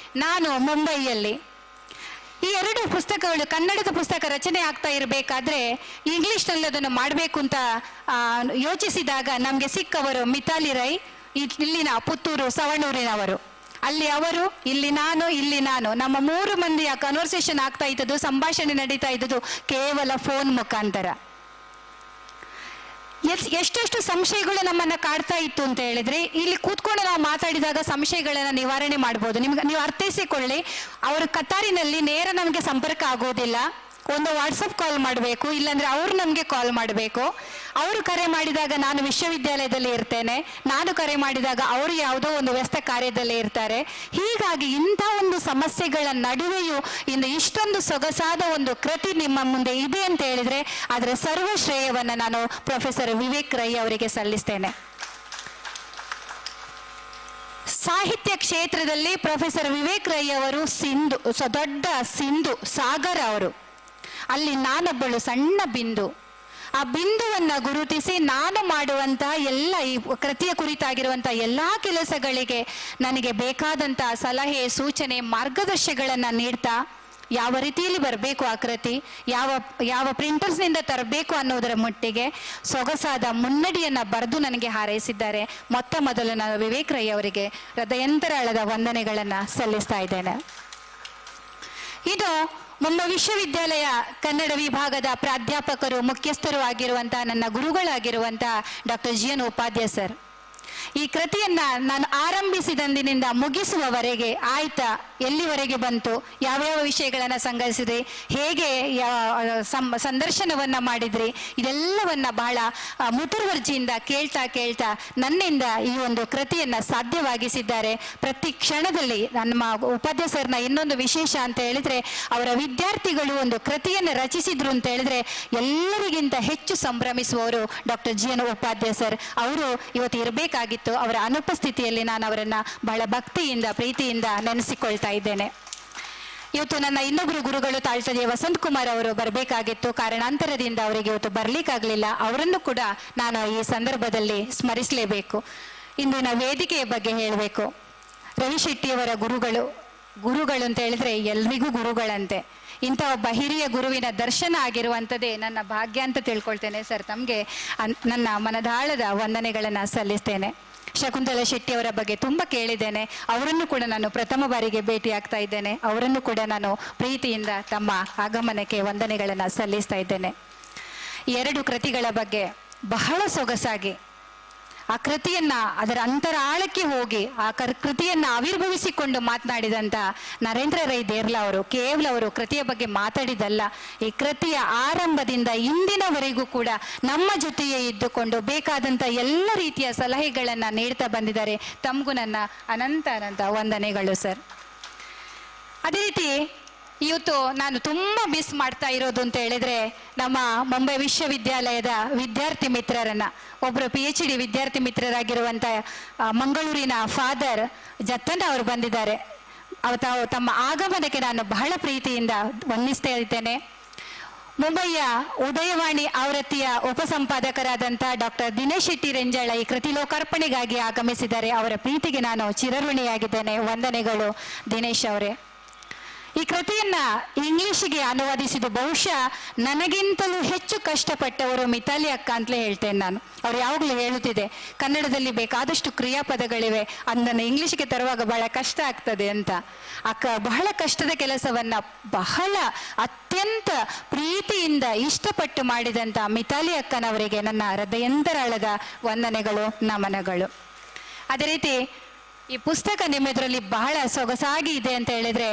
ನಾನು ಮುಂಬೈಯಲ್ಲಿ. ಈ 2 ಪುಸ್ತಕಗಳು, ಕನ್ನಡದ ಪುಸ್ತಕ ರಚನೆ ಆಗ್ತಾ ಇರಬೇಕಾದ್ರೆ ಇಂಗ್ಲಿಷ್ನಲ್ಲಿ ಅದನ್ನು ಮಾಡಬೇಕು ಅಂತ ಯೋಚಿಸಿದಾಗ ನಮಗೆ ಸಿಕ್ಕವರು ಮಿತಾಲಿ ರೈ, ಇಲ್ಲಿನ ಪುತ್ತೂರು ಸವಣೂರಿನವರು. ಅಲ್ಲಿ ಅವರು, ಇಲ್ಲಿ ನಾನು, ನಮ್ಮ 3 ಮಂದಿಯ ಕನ್ವರ್ಸೇಷನ್ ಆಗ್ತಾ ಇದ್ದದ್ದು, ಸಂಭಾಷಣೆ ನಡೀತಾ ಇದ್ದದ್ದು ಕೇವಲ ಫೋನ್ ಮುಖಾಂತರ. ಎಷ್ಟೆಷ್ಟು ಸಂಶಯಗಳು ನಮ್ಮನ್ನ ಕಾಡ್ತಾ ಇತ್ತು ಅಂತ ಹೇಳಿದ್ರೆ, ಇಲ್ಲಿ ಕೂತ್ಕೊಂಡು ನಾವು ಮಾತಾಡಿದಾಗ ಸಂಶಯಗಳನ್ನ ನಿವಾರಣೆ ಮಾಡ್ಬೋದು. ನೀವು ಅರ್ಥೈಸಿಕೊಳ್ಳಿ, ಅವರು ಕತಾರಿನಲ್ಲಿ ನೇರ ನಮಗೆ ಸಂಪರ್ಕ ಆಗೋದಿಲ್ಲ. ಒಂದು ವಾಟ್ಸಪ್ ಕಾಲ್ ಮಾಡಬೇಕು, ಇಲ್ಲಾಂದ್ರೆ ಅವ್ರು ನಮಗೆ ಕಾಲ್ ಮಾಡಬೇಕು. ಅವರು ಕರೆ ಮಾಡಿದಾಗ ನಾನು ವಿಶ್ವವಿದ್ಯಾಲಯದಲ್ಲಿ ಇರ್ತೇನೆ, ನಾನು ಕರೆ ಮಾಡಿದಾಗ ಅವರು ಯಾವುದೋ ಒಂದು ವ್ಯಸ್ತ ಕಾರ್ಯದಲ್ಲಿ ಇರ್ತಾರೆ. ಹೀಗಾಗಿ ಇಂಥ ಒಂದು ಸಮಸ್ಯೆಗಳ ನಡುವೆಯೂ ಇಂದು ಇಷ್ಟೊಂದು ಸೊಗಸಾದ ಒಂದು ಕೃತಿ ನಿಮ್ಮ ಮುಂದೆ ಇದೆ ಅಂತ ಹೇಳಿದ್ರೆ ಅದರ ಸರ್ವ ಶ್ರೇಯವನ್ನು ನಾನು ಪ್ರೊಫೆಸರ್ ವಿವೇಕ್ ರೈ ಅವರಿಗೆ ಸಲ್ಲಿಸ್ತೇನೆ. ಸಾಹಿತ್ಯ ಕ್ಷೇತ್ರದಲ್ಲಿ ಪ್ರೊಫೆಸರ್ ವಿವೇಕ್ ರೈ ಅವರು ದೊಡ್ಡ ಸಿಂಧು ಸಾಗರ ಅವರು. ಅಲ್ಲಿ ನಾನೊಬ್ಬಳು ಸಣ್ಣ ಬಿಂದು. ಆ ಬಿಂದುವನ್ನು ಗುರುತಿಸಿ ನಾನು ಮಾಡುವಂತಹ ಎಲ್ಲ ಈ ಕೃತಿಯ ಕುರಿತಾಗಿರುವಂತಹ ಎಲ್ಲ ಕೆಲಸಗಳಿಗೆ ನನಗೆ ಬೇಕಾದಂತಹ ಸಲಹೆ, ಸೂಚನೆ, ಮಾರ್ಗದರ್ಶನಗಳನ್ನು ನೀಡ್ತಾ ಯಾವ ರೀತಿಯಲ್ಲಿ ಬರಬೇಕು ಆ ಕೃತಿ, ಯಾವ ಪ್ರಿಂಟರ್ಸ್ನಿಂದ ತರಬೇಕು ಅನ್ನೋದರ ಮಟ್ಟಿಗೆ ಸೊಗಸಾದ ಮುನ್ನಡಿಯನ್ನು ಬರೆದು ನನಗೆ ಹಾರೈಸಿದ್ದಾರೆ. ಮೊದಲು ನಾನು ವಿವೇಕ್ ರೈ ಅವರಿಗೆ ಹೃದಯಂತರಾಳದ ವಂದನೆಗಳನ್ನು ಸಲ್ಲಿಸ್ತಾ ಇದ್ದೇನೆ. ಇದು ನಮ್ಮ ವಿಶ್ವವಿದ್ಯಾಲಯ ಕನ್ನಡ ವಿಭಾಗದ ಪ್ರಾಧ್ಯಾಪಕರು, ಮುಖ್ಯಸ್ಥರು ಆಗಿರುವಂತಹ ನನ್ನ ಗುರುಗಳಾಗಿರುವಂತಹ ಡಾಕ್ಟರ್ GN ಉಪಾಧ್ಯಾಯ ಸರ್. ಈ ಕೃತಿಯನ್ನ ನಾನು ಆರಂಭಿಸಿದಂದಿನಿಂದ ಮುಗಿಸುವವರೆಗೆ ಆಯ್ತಾ, ಎಲ್ಲಿವರೆಗೆ ಬಂತು, ಯಾವ್ಯಾವ ವಿಷಯಗಳನ್ನು ಸಂಗ್ರಹಿಸಿದ್ರಿ, ಹೇಗೆ ಸಂದರ್ಶನವನ್ನ ಮಾಡಿದ್ರಿ, ಇದೆಲ್ಲವನ್ನ ಬಹಳ ಮುತುವರ್ಜಿಯಿಂದ ಕೇಳ್ತಾ ನನ್ನಿಂದ ಈ ಒಂದು ಕೃತಿಯನ್ನ ಸಾಧ್ಯವಾಗಿಸಿದ್ದಾರೆ. ಪ್ರತಿ ಕ್ಷಣದಲ್ಲಿ ನಮ್ಮ ಉಪಾಧ್ಯಾಯ ಸರ್ನ ಇನ್ನೊಂದು ವಿಶೇಷ ಅಂತ ಹೇಳಿದ್ರೆ, ಅವರ ವಿದ್ಯಾರ್ಥಿಗಳು ಒಂದು ಕೃತಿಯನ್ನು ರಚಿಸಿದ್ರು ಅಂತ ಹೇಳಿದ್ರೆ ಎಲ್ಲರಿಗಿಂತ ಹೆಚ್ಚು ಸಂಭ್ರಮಿಸುವವರು ಡಾಕ್ಟರ್ GN ಉಪಾಧ್ಯಾಯ ಸರ್. ಅವರು ಇವತ್ತು ಇರಬೇಕಾಗಿತ್ತು. ಅವರ ಅನುಪಸ್ಥಿತಿಯಲ್ಲಿ ನಾನು ಅವರನ್ನ ಬಹಳ ಭಕ್ತಿಯಿಂದ, ಪ್ರೀತಿಯಿಂದ ನೆನೆಸಿಕೊಳ್ತಾ ಇದ್ದೇನೆ. ಇವತ್ತು ನನ್ನ ಇನ್ನೊಬ್ಬರು ಗುರುಗಳು ತಾಳ್ತದೆ ವಸಂತ್ ಕುಮಾರ್ ಅವರು ಬರಬೇಕಾಗಿತ್ತು, ಕಾರಣಾಂತರದಿಂದ ಅವರಿಗೆ ಇವತ್ತು ಬರಲಿಕ್ಕಾಗಲಿಲ್ಲ. ಅವರನ್ನು ಕೂಡ ನಾನು ಈ ಸಂದರ್ಭದಲ್ಲಿ ಸ್ಮರಿಸಲೇಬೇಕು. ಇಂದಿನ ವೇದಿಕೆಯ ಬಗ್ಗೆ ಹೇಳಬೇಕು. ರವಿ ಶೆಟ್ಟಿಯವರ ಗುರುಗಳು ಅಂತ ಹೇಳಿದ್ರೆ ಎಲ್ರಿಗೂ ಗುರುಗಳಂತೆ. ಇಂಥ ಒಬ್ಬ ಹಿರಿಯ ಗುರುವಿನ ದರ್ಶನ ಆಗಿರುವಂಥದ್ದೇ ನನ್ನ ಭಾಗ್ಯ ಅಂತ ತಿಳ್ಕೊಳ್ತೇನೆ. ಸರ್, ತಮಗೆ ನನ್ನ ಮನದಾಳದ ವಂದನೆಗಳನ್ನು ಸಲ್ಲಿಸ್ತೇನೆ. ಶಕುಂತಲಾ ಶೆಟ್ಟಿಯವರ ಬಗ್ಗೆ ತುಂಬ ಕೇಳಿದ್ದೇನೆ. ಅವರನ್ನು ಕೂಡ ನಾನು ಪ್ರಥಮ ಬಾರಿಗೆ ಭೇಟಿ ಆಗ್ತಾ ಇದ್ದೇನೆ. ಅವರನ್ನು ಕೂಡ ನಾನು ಪ್ರೀತಿಯಿಂದ ತಮ್ಮ ಆಗಮನಕ್ಕೆ ವಂದನೆಗಳನ್ನು ಸಲ್ಲಿಸ್ತಾ ಇದ್ದೇನೆ. 2 ಕೃತಿಗಳ ಬಗ್ಗೆ ಬಹಳ ಸೊಗಸಾಗಿ ಆ ಕೃತಿಯನ್ನ ಅದರ ಅಂತರಾಳಕ್ಕೆ ಹೋಗಿ ಆ ಕೃತಿಯನ್ನ ಆವಿರ್ಭವಿಸಿಕೊಂಡು ಮಾತನಾಡಿದಂಥ ನರೇಂದ್ರ ರೈ ದೇರ್ಲಾ ಅವರು ಕೇವಲ ಅವರು ಕೃತಿಯ ಬಗ್ಗೆ ಮಾತಾಡಿದಲ್ಲ, ಈ ಕೃತಿಯ ಆರಂಭದಿಂದ ಇಂದಿನವರೆಗೂ ಕೂಡ ನಮ್ಮ ಜೊತೆಯೇ ಇದ್ದುಕೊಂಡು ಬೇಕಾದಂಥ ಎಲ್ಲ ರೀತಿಯ ಸಲಹೆಗಳನ್ನು ನೀಡ್ತಾ ಬಂದಿದ್ದಾರೆ. ತಮಗೂ ನನ್ನ ಅನಂತ ವಂದನೆಗಳು ಸರ್. ಅದೇ ರೀತಿ ಇವತ್ತು ನಾನು ತುಂಬ ಮಿಸ್ ಮಾಡ್ತಾ ಇರೋದು ಅಂತ ಹೇಳಿದ್ರೆ ನಮ್ಮ ಮುಂಬೈ ವಿಶ್ವವಿದ್ಯಾಲಯದ ವಿದ್ಯಾರ್ಥಿ ಮಿತ್ರರನ್ನ, ಒಬ್ಬರು PhD ವಿದ್ಯಾರ್ಥಿ ಮಿತ್ರರಾಗಿರುವಂಥ ಮಂಗಳೂರಿನ ಫಾದರ್ ಜತ್ತನ್ ಅವರು ಬಂದಿದ್ದಾರೆ. ತಾವು ತಮ್ಮ ಆಗಮನಕ್ಕೆ ನಾನು ಬಹಳ ಪ್ರೀತಿಯಿಂದ ವಂದಿಸ್ತಾ ಇದ್ದೇನೆ. ಮುಂಬೈಯ ಉದಯವಾಣಿ ಆವೃತ್ತಿಯ ಉಪಸಂಪಾದಕರಾದಂಥ ಡಾಕ್ಟರ್ ದಿನೇಶ್ ಶೆಟ್ಟಿ ರೆಂಜಾಳ ಈ ಕೃತಿ ಲೋಕಾರ್ಪಣೆಗಾಗಿ ಆಗಮಿಸಿದ್ದಾರೆ. ಅವರ ಪ್ರೀತಿಗೆ ನಾನು ಚಿರಋಣಿಯಾಗಿದ್ದೇನೆ. ವಂದನೆಗಳು ದಿನೇಶ್ ಅವರೇ. ಈ ಕೃತಿಯನ್ನ ಇಂಗ್ಲಿಷಿಗೆ ಅನುವಾದಿಸಿದ್ದು ಬಹುಶಃ ನನಗಿಂತಲೂ ಹೆಚ್ಚು ಕಷ್ಟಪಟ್ಟವರು ಮಿತಾಲಿ ಅಕ್ಕ ಅಂತಲೇ ಹೇಳ್ತೇನೆ ನಾನು. ಅವ್ರು ಯಾವಾಗಲೂ ಹೇಳುತ್ತಿದೆ, ಕನ್ನಡದಲ್ಲಿ ಬೇಕಾದಷ್ಟು ಕ್ರಿಯಾಪದಗಳಿವೆ, ಅದನ್ನು ಇಂಗ್ಲಿಷ್ಗೆ ತರುವಾಗ ಬಹಳ ಕಷ್ಟ ಆಗ್ತದೆ ಅಂತ. ಅಕ್ಕ ಬಹಳ ಕಷ್ಟದ ಕೆಲಸವನ್ನ ಬಹಳ ಅತ್ಯಂತ ಪ್ರೀತಿಯಿಂದ ಇಷ್ಟಪಟ್ಟು ಮಾಡಿದಂಥ ಮಿತಾಲಿ ಅಕ್ಕನವರಿಗೆ ನನ್ನ ಹೃದಯಂತರಾಳದ ವಂದನೆಗಳು, ನಮನಗಳು. ಅದೇ ರೀತಿ ಈ ಪುಸ್ತಕ ನಿಮ್ಮೆದುರಲ್ಲಿ ಬಹಳ ಸೊಗಸಾಗಿ ಇದೆ ಅಂತ ಹೇಳಿದ್ರೆ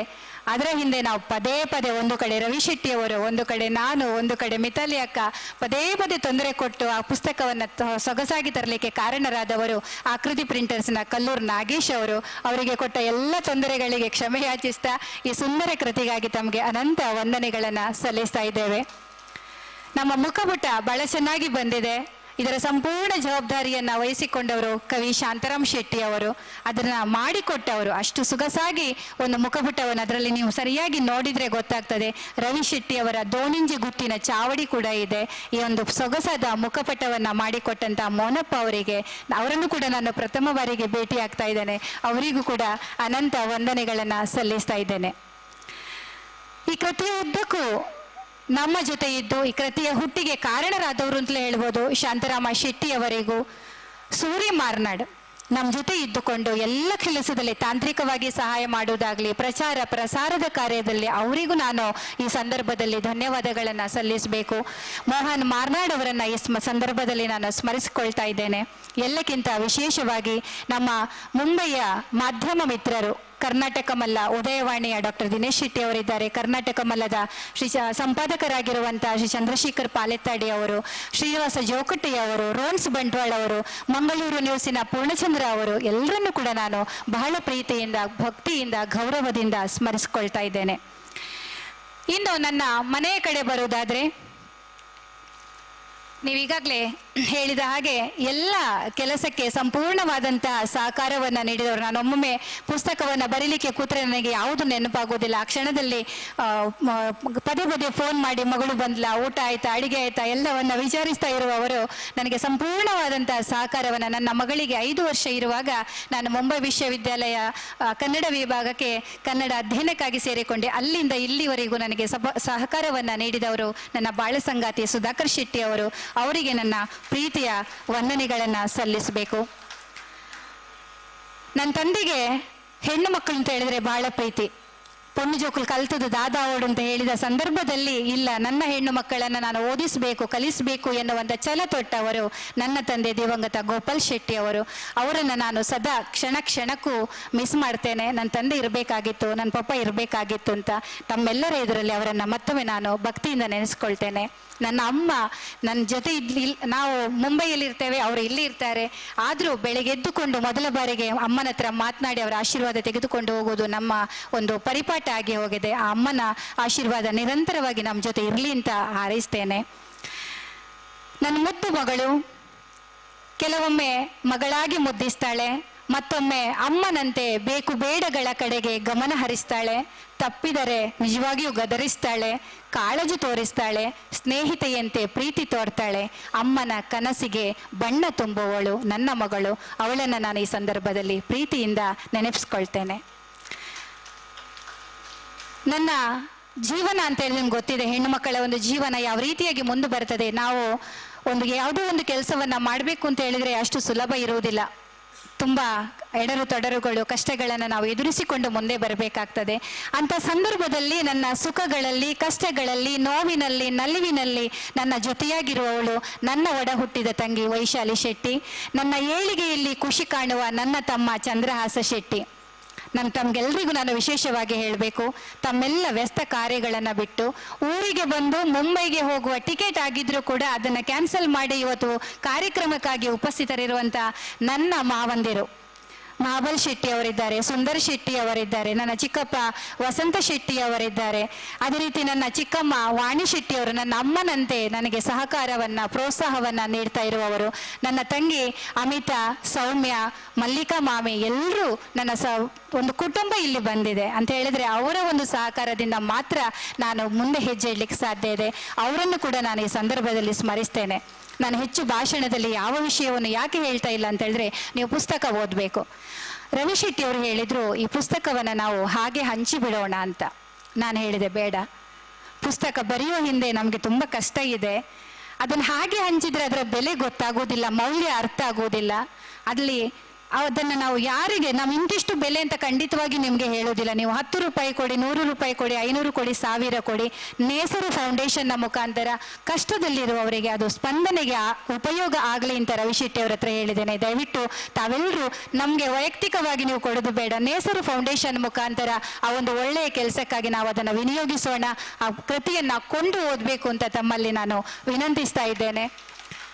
ಅದರ ಹಿಂದೆ ನಾವು ಪದೇ ಪದೇ ಒಂದು ಕಡೆ ರವಿ ಶೆಟ್ಟಿಯವರು, ಒಂದು ಕಡೆ ನಾನು, ಒಂದು ಕಡೆ ಮಿತಾಲಿ ಅಕ್ಕ ಪದೇ ಪದೇ ತೊಂದರೆ ಕೊಟ್ಟು ಆ ಪುಸ್ತಕವನ್ನು ಸೊಗಸಾಗಿ ತರಲಿಕ್ಕೆ ಕಾರಣರಾದವರು ಆಕೃತಿ ಪ್ರಿಂಟರ್ಸ್ನ ಕಲ್ಲೂರು ನಾಗೇಶ್ ಅವರು. ಅವರಿಗೆ ಕೊಟ್ಟ ಎಲ್ಲ ತೊಂದರೆಗಳಿಗೆ ಕ್ಷಮೆ ಯಾಚಿಸ್ತಾ ಈ ಸುಂದರ ಕೃತಿಗಾಗಿ ತಮಗೆ ಅನಂತ ವಂದನೆಗಳನ್ನು ಸಲ್ಲಿಸ್ತಾ ಇದ್ದೇವೆ. ನಮ್ಮ ಮುಖಪುಟ ಬಹಳ ಚೆನ್ನಾಗಿ ಬಂದಿದೆ. ಇದರ ಸಂಪೂರ್ಣ ಜವಾಬ್ದಾರಿಯನ್ನು ವಹಿಸಿಕೊಂಡವರು ಕವಿ ಶಾಂತಾರಾಮ್ ಶೆಟ್ಟಿ ಅವರು, ಅದನ್ನು ಮಾಡಿಕೊಟ್ಟವರು. ಅಷ್ಟು ಸೊಗಸಾಗಿ ಒಂದು ಮುಖಪುಟವನ್ನು ಅದರಲ್ಲಿ ನೀವು ಸರಿಯಾಗಿ ನೋಡಿದರೆ ಗೊತ್ತಾಗ್ತದೆ. ರವಿ ಶೆಟ್ಟಿ ಅವರ ದೋಣಿಂಜಿ ಗುತ್ತಿನ ಚಾವಡಿ ಕೂಡ ಇದೆ. ಈ ಒಂದು ಸೊಗಸಾದ ಮುಖಪಟವನ್ನು ಮಾಡಿಕೊಟ್ಟಂಥ ಮೋನಪ್ಪ ಅವರಿಗೆ, ಅವರನ್ನು ಕೂಡ ನಾನು ಪ್ರಥಮ ಬಾರಿಗೆ ಭೇಟಿ ಆಗ್ತಾ ಇದ್ದೇನೆ. ಅವರಿಗೂ ಕೂಡ ಅನಂತ ವಂದನೆಗಳನ್ನು ಸಲ್ಲಿಸ್ತಾ ಇದ್ದೇನೆ. ಈ ಕೃತಿಯ ಉದ್ದಕ್ಕೂ ನಮ್ಮ ಜೊತೆ ಇದ್ದು ಈ ಕೃತಿಯ ಹುಟ್ಟಿಗೆ ಕಾರಣರಾದವರು ಅಂತಲೇ ಹೇಳ್ಬೋದು ಶಾಂತಾರಾಮ ಶೆಟ್ಟಿ ಅವರಿಗೂ, ಸೂರಿ ಮಾರ್ನಾಡ್ ನಮ್ಮ ಜೊತೆ ಇದ್ದುಕೊಂಡು ಎಲ್ಲ ಕೆಲಸದಲ್ಲಿ ತಾಂತ್ರಿಕವಾಗಿ ಸಹಾಯ ಮಾಡುವುದಾಗಲಿ, ಪ್ರಚಾರ ಪ್ರಸಾರದ ಕಾರ್ಯದಲ್ಲಿ ಅವರಿಗೂ ನಾನು ಈ ಸಂದರ್ಭದಲ್ಲಿ ಧನ್ಯವಾದಗಳನ್ನು ಸಲ್ಲಿಸಬೇಕು. ಮೋಹನ್ ಮಾರ್ನಾಡ್ ಅವರನ್ನು ಈ ಸಂದರ್ಭದಲ್ಲಿ ನಾನು ಸ್ಮರಿಸಿಕೊಳ್ತಾ ಇದ್ದೇನೆ. ಎಲ್ಲಕ್ಕಿಂತ ವಿಶೇಷವಾಗಿ ನಮ್ಮ ಮುಂಬಯಿಯ ಮಾಧ್ಯಮ ಮಿತ್ರರು, ಕರ್ನಾಟಕ ಮಲ್ಲ ಉದಯವಾಣಿಯ ಡಾಕ್ಟರ್ ದಿನೇಶ್ ಶೆಟ್ಟಿ ಅವರಿದ್ದಾರೆ, ಕರ್ನಾಟಕ ಮಲ್ಲದ ಸಂಪಾದಕರಾಗಿರುವಂಥ ಶ್ರೀ ಚಂದ್ರಶೇಖರ್ ಪಾಲೆತ್ತಾಡಿ ಅವರು, ಶ್ರೀನಿವಾಸ ಜೋಕಟ್ಟಿ ಅವರು, ರೋನ್ಸ್ ಬಂಟ್ವಾಳ ಅವರು, ಮಂಗಳೂರು ನ್ಯೂಸಿನ ಪೂರ್ಣಚಂದ್ರ ಅವರು, ಎಲ್ಲರನ್ನೂ ಕೂಡ ನಾನು ಬಹಳ ಪ್ರೀತಿಯಿಂದ, ಭಕ್ತಿಯಿಂದ, ಗೌರವದಿಂದ ಸ್ಮರಿಸಿಕೊಳ್ತಾ ಇದ್ದೇನೆ. ಇನ್ನು ನನ್ನ ಮನೆಯ ಕಡೆ ಬರುವುದಾದರೆ, ನೀವೀಗಾಗಲೇ ಹೇಳಿದ ಹಾಗೆ ಎಲ್ಲ ಕೆಲಸಕ್ಕೆ ಸಂಪೂರ್ಣವಾದಂತಹ ಸಹಕಾರವನ್ನು ನೀಡಿದವರು. ನಾನು ಒಮ್ಮೊಮ್ಮೆ ಪುಸ್ತಕವನ್ನು ಬರೀಲಿಕ್ಕೆ ಕೂತ್ರೆ ನನಗೆ ಯಾವುದು ನೆನಪಾಗೋದಿಲ್ಲ. ಆ ಕ್ಷಣದಲ್ಲಿ ಪದೇ ಪದೇ ಫೋನ್ ಮಾಡಿ ಮಗಳು ಬಂದ್ಲಾ, ಊಟ ಆಯ್ತಾ, ಅಡಿಗೆ ಆಯ್ತಾ ಎಲ್ಲವನ್ನು ವಿಚಾರಿಸ್ತಾ ಇರುವವರು ನನಗೆ ಸಂಪೂರ್ಣವಾದಂತಹ ಸಹಕಾರವನ್ನು, ನನ್ನ ಮಗಳಿಗೆ 5 ವರ್ಷ ಇರುವಾಗ ನಾನು ಮುಂಬೈ ವಿಶ್ವವಿದ್ಯಾಲಯ ಕನ್ನಡ ವಿಭಾಗಕ್ಕೆ ಕನ್ನಡ ಅಧ್ಯಯನಕ್ಕಾಗಿ ಸೇರಿಕೊಂಡೆ. ಅಲ್ಲಿಂದ ಇಲ್ಲಿವರೆಗೂ ನನಗೆ ಸಹಕಾರವನ್ನು ನೀಡಿದವರು ನನ್ನ ಬಾಳ ಸಂಗಾತಿ ಸುಧಾಕರ್ ಶೆಟ್ಟಿ ಅವರು. ಅವರಿಗೆ ನನ್ನ ಪ್ರೀತಿಯ ವಂದನೆಗಳನ್ನು ಸಲ್ಲಿಸಬೇಕು. ನನ್ನ ತಂದೆಗೆ ಹೆಣ್ಣು ಮಕ್ಕಳು ಅಂತ ಹೇಳಿದ್ರೆ ಬಹಳ ಪ್ರೀತಿ. ಪೊಣ್ಣು ಜೋಕುಲು ಕಲ್ತದ್ದು ದಾದಾ ಓಡು ಅಂತ ಹೇಳಿದ ಸಂದರ್ಭದಲ್ಲಿ ಇಲ್ಲ, ನನ್ನ ಹೆಣ್ಣು ಮಕ್ಕಳನ್ನು ನಾನು ಓದಿಸಬೇಕು, ಕಲಿಸಬೇಕು ಎನ್ನುವಂಥ ಛಲ ತೊಟ್ಟವರು ನನ್ನ ತಂದೆ ದಿವಂಗತ ಗೋಪಾಲ್ ಶೆಟ್ಟಿ ಅವರು. ಅವರನ್ನು ನಾನು ಸದಾ ಕ್ಷಣ ಕ್ಷಣಕ್ಕೂ ಮಿಸ್ ಮಾಡ್ತೇನೆ. ನನ್ನ ತಂದೆ ಇರಬೇಕಾಗಿತ್ತು, ನನ್ನ ಪಪ್ಪ ಇರಬೇಕಾಗಿತ್ತು ಅಂತ ತಮ್ಮೆಲ್ಲರ ಎದುರಲ್ಲಿ ಅವರನ್ನು ಮತ್ತೊಮ್ಮೆ ನಾನು ಭಕ್ತಿಯಿಂದ ನೆನೆಸ್ಕೊಳ್ತೇನೆ. ನನ್ನ ಅಮ್ಮ ನನ್ನ ಜೊತೆ ನಾವು ಮುಂಬೈಯಲ್ಲಿ ಇರ್ತೇವೆ, ಅವರು ಇಲ್ಲಿ ಇರ್ತಾರೆ. ಆದರೂ ಬೆಳಗ್ಗೆ ಎದ್ದುಕೊಂಡು ಮೊದಲ ಬಾರಿಗೆ ಅಮ್ಮನ ಹತ್ರ ಮಾತನಾಡಿ ಅವರ ಆಶೀರ್ವಾದ ತೆಗೆದುಕೊಂಡು ಹೋಗೋದು ನಮ್ಮ ಒಂದು ಪರಿಪಾಠ ಆಗಿ ಹೋಗಿದೆ. ಆ ಅಮ್ಮನ ಆಶೀರ್ವಾದ ನಿರಂತರವಾಗಿ ನಮ್ಮ ಜೊತೆ ಇರಲಿ ಅಂತ ಹಾರೈಸ್ತೇನೆ. ನನ್ನ ಮುದ್ದು ಮಗಳು ಕೆಲವೊಮ್ಮೆ ಮಗಳಾಗಿ ಮುದ್ದಿಸ್ತಾಳೆ, ಮತ್ತೊಮ್ಮೆ ಅಮ್ಮನಂತೆ ಬೇಕು ಬೇಡಗಳ ಕಡೆಗೆ ಗಮನ ಹರಿಸ್ತಾಳೆ. ತಪ್ಪಿದರೆ ನಿಜವಾಗಿಯೂ ಗದರಿಸ್ತಾಳೆ, ಕಾಳಜಿ ತೋರಿಸ್ತಾಳೆ, ಸ್ನೇಹಿತೆಯಂತೆ ಪ್ರೀತಿ ತೋರ್ತಾಳೆ. ಅಮ್ಮನ ಕನಸಿಗೆ ಬಣ್ಣ ತುಂಬುವವಳು ನನ್ನ ಮಗಳು. ಅವಳನ್ನು ನಾನು ಈ ಸಂದರ್ಭದಲ್ಲಿ ಪ್ರೀತಿಯಿಂದ ನೆನಪಿಸ್ಕೊಳ್ತೇನೆ. ನನ್ನ ಜೀವನ ಅಂತ ಹೇಳಿ ನಿಮ್ಗೆ ಗೊತ್ತಿದೆ, ಹೆಣ್ಣು ಮಕ್ಕಳ ಒಂದು ಜೀವನ ಯಾವ ರೀತಿಯಾಗಿ ಮುಂದೆ ಬರ್ತದೆ. ನಾವು ಯಾವುದೋ ಒಂದು ಕೆಲಸವನ್ನು ಮಾಡಬೇಕು ಅಂತ ಹೇಳಿದರೆ ಅಷ್ಟು ಸುಲಭ ಇರುವುದಿಲ್ಲ. ತುಂಬ ಎಡರು ತೊಡರುಗಳು, ಕಷ್ಟಗಳನ್ನು ನಾವು ಎದುರಿಸಿಕೊಂಡು ಮುಂದೆ ಬರಬೇಕಾಗ್ತದೆ. ಅಂಥ ಸಂದರ್ಭದಲ್ಲಿ ನನ್ನ ಸುಖಗಳಲ್ಲಿ, ಕಷ್ಟಗಳಲ್ಲಿ, ನೋವಿನಲ್ಲಿ, ನಲಿವಿನಲ್ಲಿ ನನ್ನ ಜೊತೆಯಾಗಿರುವವಳು ನನ್ನ ಒಡ ಹುಟ್ಟಿದ ತಂಗಿ ವೈಶಾಲಿ ಶೆಟ್ಟಿ. ನನ್ನ ಏಳಿಗೆಯಲ್ಲಿ ಖುಷಿ ಕಾಣುವ ನನ್ನ ತಮ್ಮ ಚಂದ್ರಹಾಸ ಶೆಟ್ಟಿ. ತಮ್ಗೆಲ್ರಿಗೂ ನಾನು ವಿಶೇಷವಾಗಿ ಹೇಳಬೇಕು, ತಮ್ಮೆಲ್ಲ ವ್ಯಸ್ತ ಕಾರ್ಯಗಳನ್ನು ಬಿಟ್ಟು ಊರಿಗೆ ಬಂದು ಮುಂಬೈಗೆ ಹೋಗುವ ಟಿಕೆಟ್ ಆಗಿದ್ರೂ ಕೂಡ ಅದನ್ನು ಕ್ಯಾನ್ಸಲ್ ಮಾಡಿ ಇವತ್ತು ಕಾರ್ಯಕ್ರಮಕ್ಕಾಗಿ ಉಪಸ್ಥಿತರಿರುವಂಥ ನನ್ನ ಮಾವಂದಿರು ಮಹಾಬಲ್ ಶೆಟ್ಟಿ ಅವರಿದ್ದಾರೆ, ಸುಂದರ್ ಶೆಟ್ಟಿ ಅವರಿದ್ದಾರೆ, ನನ್ನ ಚಿಕ್ಕಪ್ಪ ವಸಂತ ಶೆಟ್ಟಿ ಅವರಿದ್ದಾರೆ, ಅದೇ ರೀತಿ ನನ್ನ ಚಿಕ್ಕಮ್ಮ ವಾಣಿ ಶೆಟ್ಟಿ ಅವರು ನನ್ನ ಅಮ್ಮನಂತೆ ನನಗೆ ಸಹಕಾರವನ್ನು, ಪ್ರೋತ್ಸಾಹವನ್ನು ನೀಡ್ತಾ ಇರುವವರು, ನನ್ನ ತಂಗಿ ಅಮಿತಾ, ಸೌಮ್ಯ, ಮಲ್ಲಿಕಾ ಮಾಮಿ, ಎಲ್ಲರೂ ನನ್ನ ಒಂದು ಕುಟುಂಬ ಇಲ್ಲಿ ಬಂದಿದೆ ಅಂತ ಹೇಳಿದ್ರೆ ಅವರ ಒಂದು ಸಹಕಾರದಿಂದ ಮಾತ್ರ ನಾನು ಮುಂದೆ ಹೆಜ್ಜೆ ಇಡ್ಲಿಕ್ಕೆ ಸಾಧ್ಯ ಇದೆ. ಅವರನ್ನು ಕೂಡ ನಾನು ಈ ಸಂದರ್ಭದಲ್ಲಿ ಸ್ಮರಿಸ್ತೇನೆ. ನಾನು ಹೆಚ್ಚು ಭಾಷಣದಲ್ಲಿ ಯಾವ ವಿಷಯವನ್ನು ಯಾಕೆ ಹೇಳ್ತಾ ಇಲ್ಲ ಅಂತ ಹೇಳಿದ್ರೆ, ನೀವು ಪುಸ್ತಕ ಓದಬೇಕು. ರವಿ ಶೆಟ್ಟಿ ಅವರು ಹೇಳಿದರು, ಈ ಪುಸ್ತಕವನ್ನು ನಾವು ಹಾಗೆ ಹಂಚಿಬಿಡೋಣ ಅಂತ. ನಾನು ಹೇಳಿದೆ ಬೇಡ, ಪುಸ್ತಕ ಬರೆಯೋ ಹಿಂದೆ ನಮಗೆ ತುಂಬ ಕಷ್ಟ ಇದೆ. ಅದನ್ನು ಹಾಗೆ ಹಂಚಿದ್ರೆ ಅದರ ಬೆಲೆ ಗೊತ್ತಾಗೋದಿಲ್ಲ, ಮೌಲ್ಯ ಅರ್ಥ ಆಗೋದಿಲ್ಲ. ಅಲ್ಲಿ ಅದನ್ನು ನಾವು ಯಾರಿಗೆ ನಾವು ಇಂತಿಷ್ಟು ಬೆಲೆ ಅಂತ ಖಂಡಿತವಾಗಿ ನಿಮಗೆ ಹೇಳೋದಿಲ್ಲ. ನೀವು 10 ರೂಪಾಯಿ ಕೊಡಿ, 100 ರೂಪಾಯಿ ಕೊಡಿ, 500 ಕೊಡಿ, 1000 ಕೊಡಿ. ನೇಸರು ಫೌಂಡೇಶನ್ನ ಮುಖಾಂತರ ಕಷ್ಟದಲ್ಲಿರುವವರಿಗೆ ಅದು ಸ್ಪಂದನೆಗೆ ಉಪಯೋಗ ಆಗಲಿ ಅಂತ ರವಿ ಶೆಟ್ಟಿ ಅವರ ಹತ್ರ ಹೇಳಿದ್ದೇನೆ. ದಯವಿಟ್ಟು ತಾವೆಲ್ಲರೂ ನಮಗೆ ವೈಯಕ್ತಿಕವಾಗಿ ನೀವು ಕೊಡೋದು ಬೇಡ, ನೇಸರು ಫೌಂಡೇಶನ್ ಮುಖಾಂತರ ಆ ಒಂದು ಒಳ್ಳೆಯ ಕೆಲಸಕ್ಕಾಗಿ ನಾವು ಅದನ್ನು ವಿನಿಯೋಗಿಸೋಣ. ಆ ಕೃತಿಯನ್ನು ಕೊಂಡು ಓದಬೇಕು ಅಂತ ತಮ್ಮಲ್ಲಿ ನಾನು ವಿನಂತಿಸ್ತಾ ಇದ್ದೇನೆ.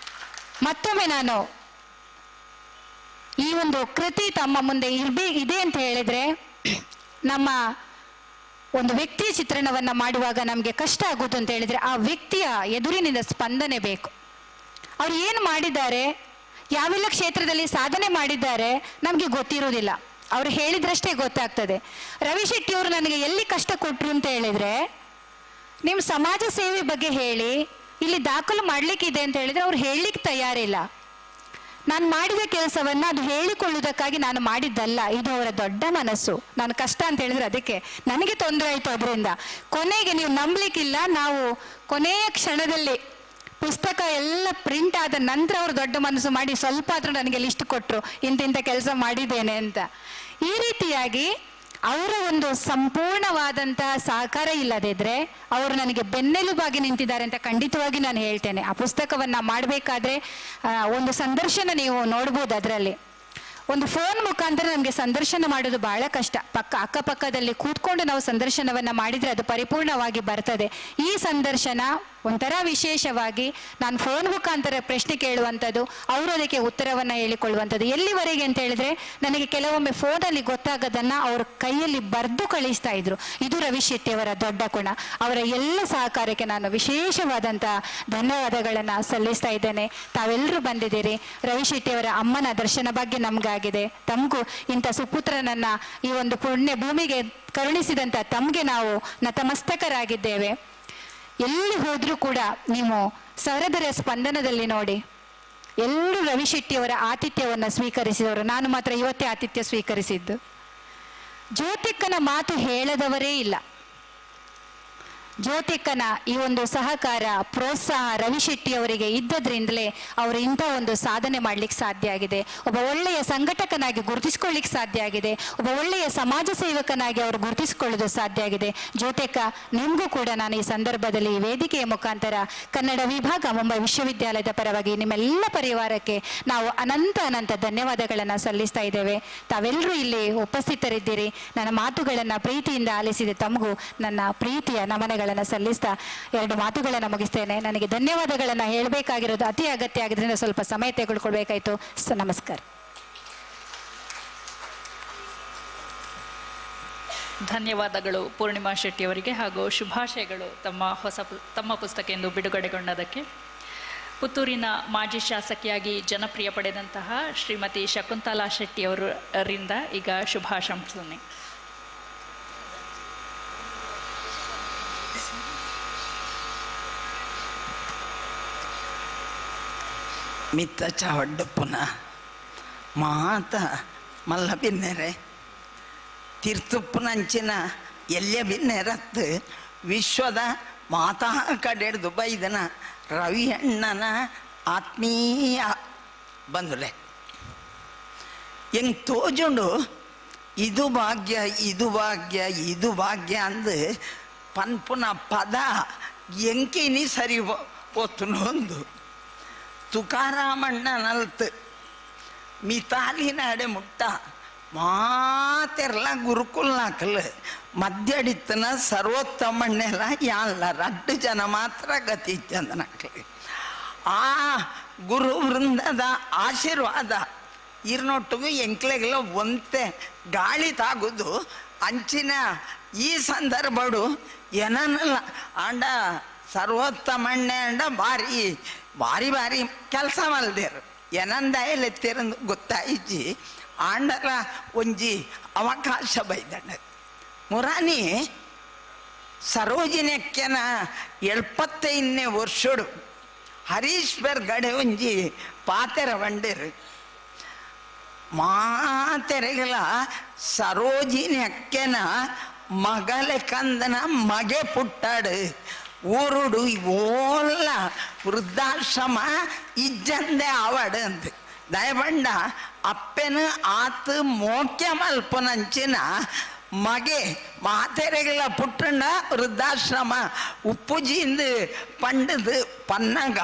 ಮತ್ತೊಮ್ಮೆ ನಾನು ಈ ಒಂದು ಕೃತಿ ತಮ್ಮ ಮುಂದೆ ಇದೆ ಅಂತ ಹೇಳಿದ್ರೆ, ನಮ್ಮ ಒಂದು ವ್ಯಕ್ತಿಯ ಚಿತ್ರಣವನ್ನು ಮಾಡುವಾಗ ನಮಗೆ ಕಷ್ಟ ಆಗೋದು ಅಂತ ಹೇಳಿದ್ರೆ ಆ ವ್ಯಕ್ತಿಯ ಎದುರಿನಿಂದ ಸ್ಪಂದನೆ ಬೇಕು. ಅವ್ರು ಏನು ಮಾಡಿದ್ದಾರೆ, ಯಾವೆಲ್ಲ ಕ್ಷೇತ್ರದಲ್ಲಿ ಸಾಧನೆ ಮಾಡಿದ್ದಾರೆ ನಮಗೆ ಗೊತ್ತಿರೋದಿಲ್ಲ, ಅವ್ರು ಹೇಳಿದ್ರಷ್ಟೇ ಗೊತ್ತಾಗ್ತದೆ. ರವಿ ಶೆಟ್ಟಿ ಅವರು ನನಗೆ ಎಲ್ಲಿ ಕಷ್ಟ ಕೊಟ್ಟರು ಅಂತ ಹೇಳಿದ್ರೆ, ನಿಮ್ಮ ಸಮಾಜ ಸೇವೆ ಬಗ್ಗೆ ಹೇಳಿ, ಇಲ್ಲಿ ದಾಖಲು ಮಾಡಲಿಕ್ಕಿದೆ ಅಂತ ಹೇಳಿದ್ರೆ ಅವ್ರು ಹೇಳಲಿಕ್ಕೆ ತಯಾರಿಲ್ಲ. ನಾನು ಮಾಡಿದ ಕೆಲಸವನ್ನು ಅದು ಹೇಳಿಕೊಳ್ಳುವುದಕ್ಕಾಗಿ ನಾನು ಮಾಡಿದ್ದಲ್ಲ, ಇದು ಅವರ ದೊಡ್ಡ ಮನಸ್ಸು. ನಾನು ಕಷ್ಟ ಅಂತ ಹೇಳಿದ್ರೆ ಅದಕ್ಕೆ ನನಗೆ ತೊಂದರೆ ಆಯಿತು. ಅದರಿಂದ ಕೊನೆಗೆ ನೀವು ನಂಬಲಿಕ್ಕಿಲ್ಲ, ನಾವು ಕೊನೆಯ ಕ್ಷಣದಲ್ಲಿ ಪುಸ್ತಕ ಎಲ್ಲ ಪ್ರಿಂಟ್ ಆದ ನಂತರ ಅವರು ದೊಡ್ಡ ಮನಸ್ಸು ಮಾಡಿ ಸ್ವಲ್ಪ ಆದರೂ ನನಗೆ ಲಿಸ್ಟ್ ಕೊಟ್ಟರು, ಇಂತಿಂಥ ಕೆಲಸ ಮಾಡಿದ್ದೇನೆ ಅಂತ. ಈ ರೀತಿಯಾಗಿ ಅವರ ಒಂದು ಸಂಪೂರ್ಣವಾದಂತಹ ಸಹಕಾರ ಇಲ್ಲದಿದ್ದರೆ ಅವರು ನನಗೆ ಬೆನ್ನೆಲುಬಾಗಿ ನಿಂತಿದ್ದಾರೆ ಅಂತ ಖಂಡಿತವಾಗಿ ನಾನು ಹೇಳ್ತೇನೆ. ಆ ಪುಸ್ತಕವನ್ನು ಮಾಡಬೇಕಾದ್ರೆ ಒಂದು ಸಂದರ್ಶನ ನೀವು ನೋಡ್ಬೋದು. ಅದರಲ್ಲಿ ಒಂದು ಫೋನ್ ಮುಖಾಂತರ ನಮಗೆ ಸಂದರ್ಶನ ಮಾಡೋದು ಬಹಳ ಕಷ್ಟ. ಅಕ್ಕಪಕ್ಕದಲ್ಲಿ ಕೂತ್ಕೊಂಡು ನಾವು ಸಂದರ್ಶನವನ್ನು ಮಾಡಿದರೆ ಅದು ಪರಿಪೂರ್ಣವಾಗಿ ಬರ್ತದೆ. ಈ ಸಂದರ್ಶನ ಒಂಥರ ವಿಶೇಷವಾಗಿ ನಾನು ಫೋನ್ ಮುಖಾಂತರ ಪ್ರಶ್ನೆ ಕೇಳುವಂಥದ್ದು, ಅವರು ಅದಕ್ಕೆ ಉತ್ತರವನ್ನು ಹೇಳಿಕೊಳ್ಳುವಂಥದ್ದು. ಎಲ್ಲಿವರೆಗೆ ಅಂತ ಹೇಳಿದ್ರೆ, ನನಗೆ ಕೆಲವೊಮ್ಮೆ ಫೋನಲ್ಲಿ ಗೊತ್ತಾಗದನ್ನು ಅವರು ಕೈಯಲ್ಲಿ ಬರೆದು ಕಳಿಸ್ತಾ ಇದ್ರು. ಇದು ರವಿ ಶೆಟ್ಟಿಯವರ ದೊಡ್ಡ ಗುಣ. ಅವರ ಎಲ್ಲ ಸಹಕಾರಕ್ಕೆ ನಾನು ವಿಶೇಷವಾದಂಥ ಧನ್ಯವಾದಗಳನ್ನು ಸಲ್ಲಿಸ್ತಾ ಇದ್ದೇನೆ. ತಾವೆಲ್ಲರೂ ಬಂದಿದ್ದೀರಿ. ರವಿ ಶೆಟ್ಟಿಯವರ ಅಮ್ಮನ ದರ್ಶನ ಬಗ್ಗೆ ನಮಗಾಗಿದೆ. ತಮಗೂ ಇಂಥ ಸುಪುತ್ರನನ್ನು ಈ ಒಂದು ಪುಣ್ಯ ಭೂಮಿಗೆ ಕರುಣಿಸಿದಂಥ ತಮಗೆ ನಾವು ನತಮಸ್ತಕರಾಗಿದ್ದೇವೆ. ಎಲ್ಲಿ ಹೋದರೂ ಕೂಡ ನೀವು ಸಹೃದಯ ಸ್ಪಂದನದಲ್ಲಿ ನೋಡಿ, ಎಲ್ಲರೂ ರವಿ ಶೆಟ್ಟಿಯವರ ಆತಿಥ್ಯವನ್ನು ಸ್ವೀಕರಿಸಿದವರು. ನಾನು ಮಾತ್ರ ಇವತ್ತೇ ಆತಿಥ್ಯ ಸ್ವೀಕರಿಸಿದ್ದು. ಜ್ಯೋತಿಕ್ಕನ ಮಾತು ಹೇಳದವರೇ ಇಲ್ಲ. ಜ್ಯೋತಿಕ್ಕನ ಈ ಒಂದು ಸಹಕಾರ, ಪ್ರೋತ್ಸಾಹ ರವಿ ಶೆಟ್ಟಿ ಅವರಿಗೆ ಇದ್ದದ್ರಿಂದಲೇ ಅವರು ಇಂಥ ಒಂದು ಸಾಧನೆ ಮಾಡಲಿಕ್ಕೆ ಸಾಧ್ಯ ಆಗಿದೆ. ಒಬ್ಬ ಒಳ್ಳೆಯ ಸಂಘಟಕನಾಗಿ ಗುರುತಿಸ್ಕೊಳ್ಳಿಕ್ಕೆ ಸಾಧ್ಯ ಆಗಿದೆ. ಒಬ್ಬ ಒಳ್ಳೆಯ ಸಮಾಜ ಸೇವಕನಾಗಿ ಅವರು ಗುರುತಿಸಿಕೊಳ್ಳೋದು ಸಾಧ್ಯ ಆಗಿದೆ. ಜ್ಯೋತಿಕ್ಕ, ನಿಮಗೂ ಕೂಡ ನಾನು ಈ ಸಂದರ್ಭದಲ್ಲಿ ವೇದಿಕೆಯ ಮುಖಾಂತರ ಕನ್ನಡ ವಿಭಾಗ ಮುಂಬೈ ವಿಶ್ವವಿದ್ಯಾಲಯದ ಪರವಾಗಿ ನಿಮ್ಮೆಲ್ಲ ಪರಿವಾರಕ್ಕೆ ನಾವು ಅನಂತ ಧನ್ಯವಾದಗಳನ್ನು ಸಲ್ಲಿಸ್ತಾ ಇದ್ದೇವೆ. ತಾವೆಲ್ಲರೂ ಇಲ್ಲಿ ಉಪಸ್ಥಿತರಿದ್ದೀರಿ. ನನ್ನ ಮಾತುಗಳನ್ನು ಪ್ರೀತಿಯಿಂದ ಆಲಿಸಿದೆ ತಮಗೂ ನನ್ನ ಪ್ರೀತಿಯ ನಮನಗಳನ್ನು ಸಲ್ಲಿಸ್ತಾ 2 ಮಾತುಗಳನ್ನು ಮುಗಿಸ್ತೇನೆ. ನನಗೆ ಧನ್ಯವಾದಗಳನ್ನು ಹೇಳಬೇಕಾಗಿರೋದು ಅತಿ ಅಗತ್ಯ ಆಗಿದ್ದರಿಂದ ಸ್ವಲ್ಪ ಸಮಯ ತೆಗೆದುಕೊಳ್ಬೇಕಾಯಿತು. ನಮಸ್ಕಾರ. ಧನ್ಯವಾದಗಳು ಪೂರ್ಣಿಮಾ ಶೆಟ್ಟಿಯವರಿಗೆ ಹಾಗೂ ಶುಭಾಶಯಗಳು ತಮ್ಮ ಪುಸ್ತಕ ಎಂದು ಬಿಡುಗಡೆಗೊಂಡದಕ್ಕೆ. ಪುತ್ತೂರಿನ ಮಾಜಿ ಶಾಸಕಿಯಾಗಿ ಜನಪ್ರಿಯ ಪಡೆದಂತಹ ಶ್ರೀಮತಿ ಶಕುಂತಲಾ ಶೆಟ್ಟಿಯವರಿಂದ ಈಗ ಶುಭಾಶಂಸನೆ. ಮಿತ್ತ ಚಾವಡ್ಡಪ್ಪನ ಮಾತ ಮಲ್ಲ ಬಿನ್ನೆರೆ ತೀರ್ಥಪ್ಪನಂಚಿನ ಎಲ್ಲ ಬಿನ್ನೆರತ್ತು ವಿಶ್ವದ ಮಾತಾ ಕಡೆಡ್ದು ಬೈದನ ರವಿ ಅಣ್ಣನ ಆತ್ಮೀಯ ಬಂದುಲೆ ಹೆಂಗೆ ತೋಜುಂಡು ಇದು ಭಾಗ್ಯ ಇದು ಭಾಗ್ಯ ಇದು ಭಾಗ್ಯ ಅಂದು ಪನ್ಪುನ ಪದ ಎಂಕಿನಿ ಸರಿ ಪೋತುನೊಂದು ತುಕಾರಾಮಣ್ಣನಲ್ತು ಮಿತಾಲಿನ ಅಡೆ ಮುಟ್ಟ ಮಾತೆರ್ಲ ಗುರುಕುಲ್ನಾಕಲ್ ಮಧ್ಯಡಿತ್ತನ ಸರ್ವೋತ್ತಮಣ್ಣೆಲ್ಲ ಯಾಲ್ಲ 2 ಜನ ಮಾತ್ರ ಗತಿ ಚಂದನಕ್ಲಿ ಆ ಗುರು ವೃಂದದ ಆಶೀರ್ವಾದ ಇರ್ನೊಟ್ಟಿಗೂ ಎಂಕ್ಲೆಗೆಲ್ಲ ಒಂತೆ ಗಾಳಿ ತಾಗುದು ಅಂಚಿನ ಈ ಸಂದರ್ಭಡು ಏನನ್ನಲ್ಲ ಅಂಡ ಸರ್ವೋತ್ತಮಣ್ಣೆ ಅಂಡ ಭಾರಿ ಭಾರಿ ಭಾರಿ ಕೆಲಸ ಮಲ್ದೇರು ಏನಂದಾಯಲೆತ್ತಿರಂದು ಗೊತ್ತಾಯಿಜ್ಜಿ ಆಂಡಲ ಒಂಜಿ ಅವಕಾಶ ಬೈದಣ್ಣ ಮುರಾನಿ ಸರೋಜಿನಕ್ಕೆನ 75ನೇ ವರ್ಷಡು ಹರೀಶ್ವರ್ ಗಡೆ ಒಂಜಿ ಪಾತೆರ ಬಂಡೇರು ಮಾತೆರೆಗಲ ಸರೋಜಿನಕ್ಕೆನ ಮಗಲೆ ಕಂದನ ಮಗೆ ಪುಟ್ಟಾಡು ಊರುಡು ಓಲ್ಲ ವೃದ್ಧಾಶ್ರಮ ಇಜ್ಜಂದೆ ಆವಡು ಅಂದು ದಯಬಂಡ ಅಪ್ಪೆನ ಆತು ಮೋಕ್ಯ ಮಲ್ಪನಂಚಿನ ಮಗೆ ಮಾತೆರೆಗಳ ಪುಟ್ಟಣ್ಣ ವೃದ್ಧಾಶ್ರಮ ಉಪ್ಪುಜಿಂದು ಪಂಡದು ಪನ್ನಗ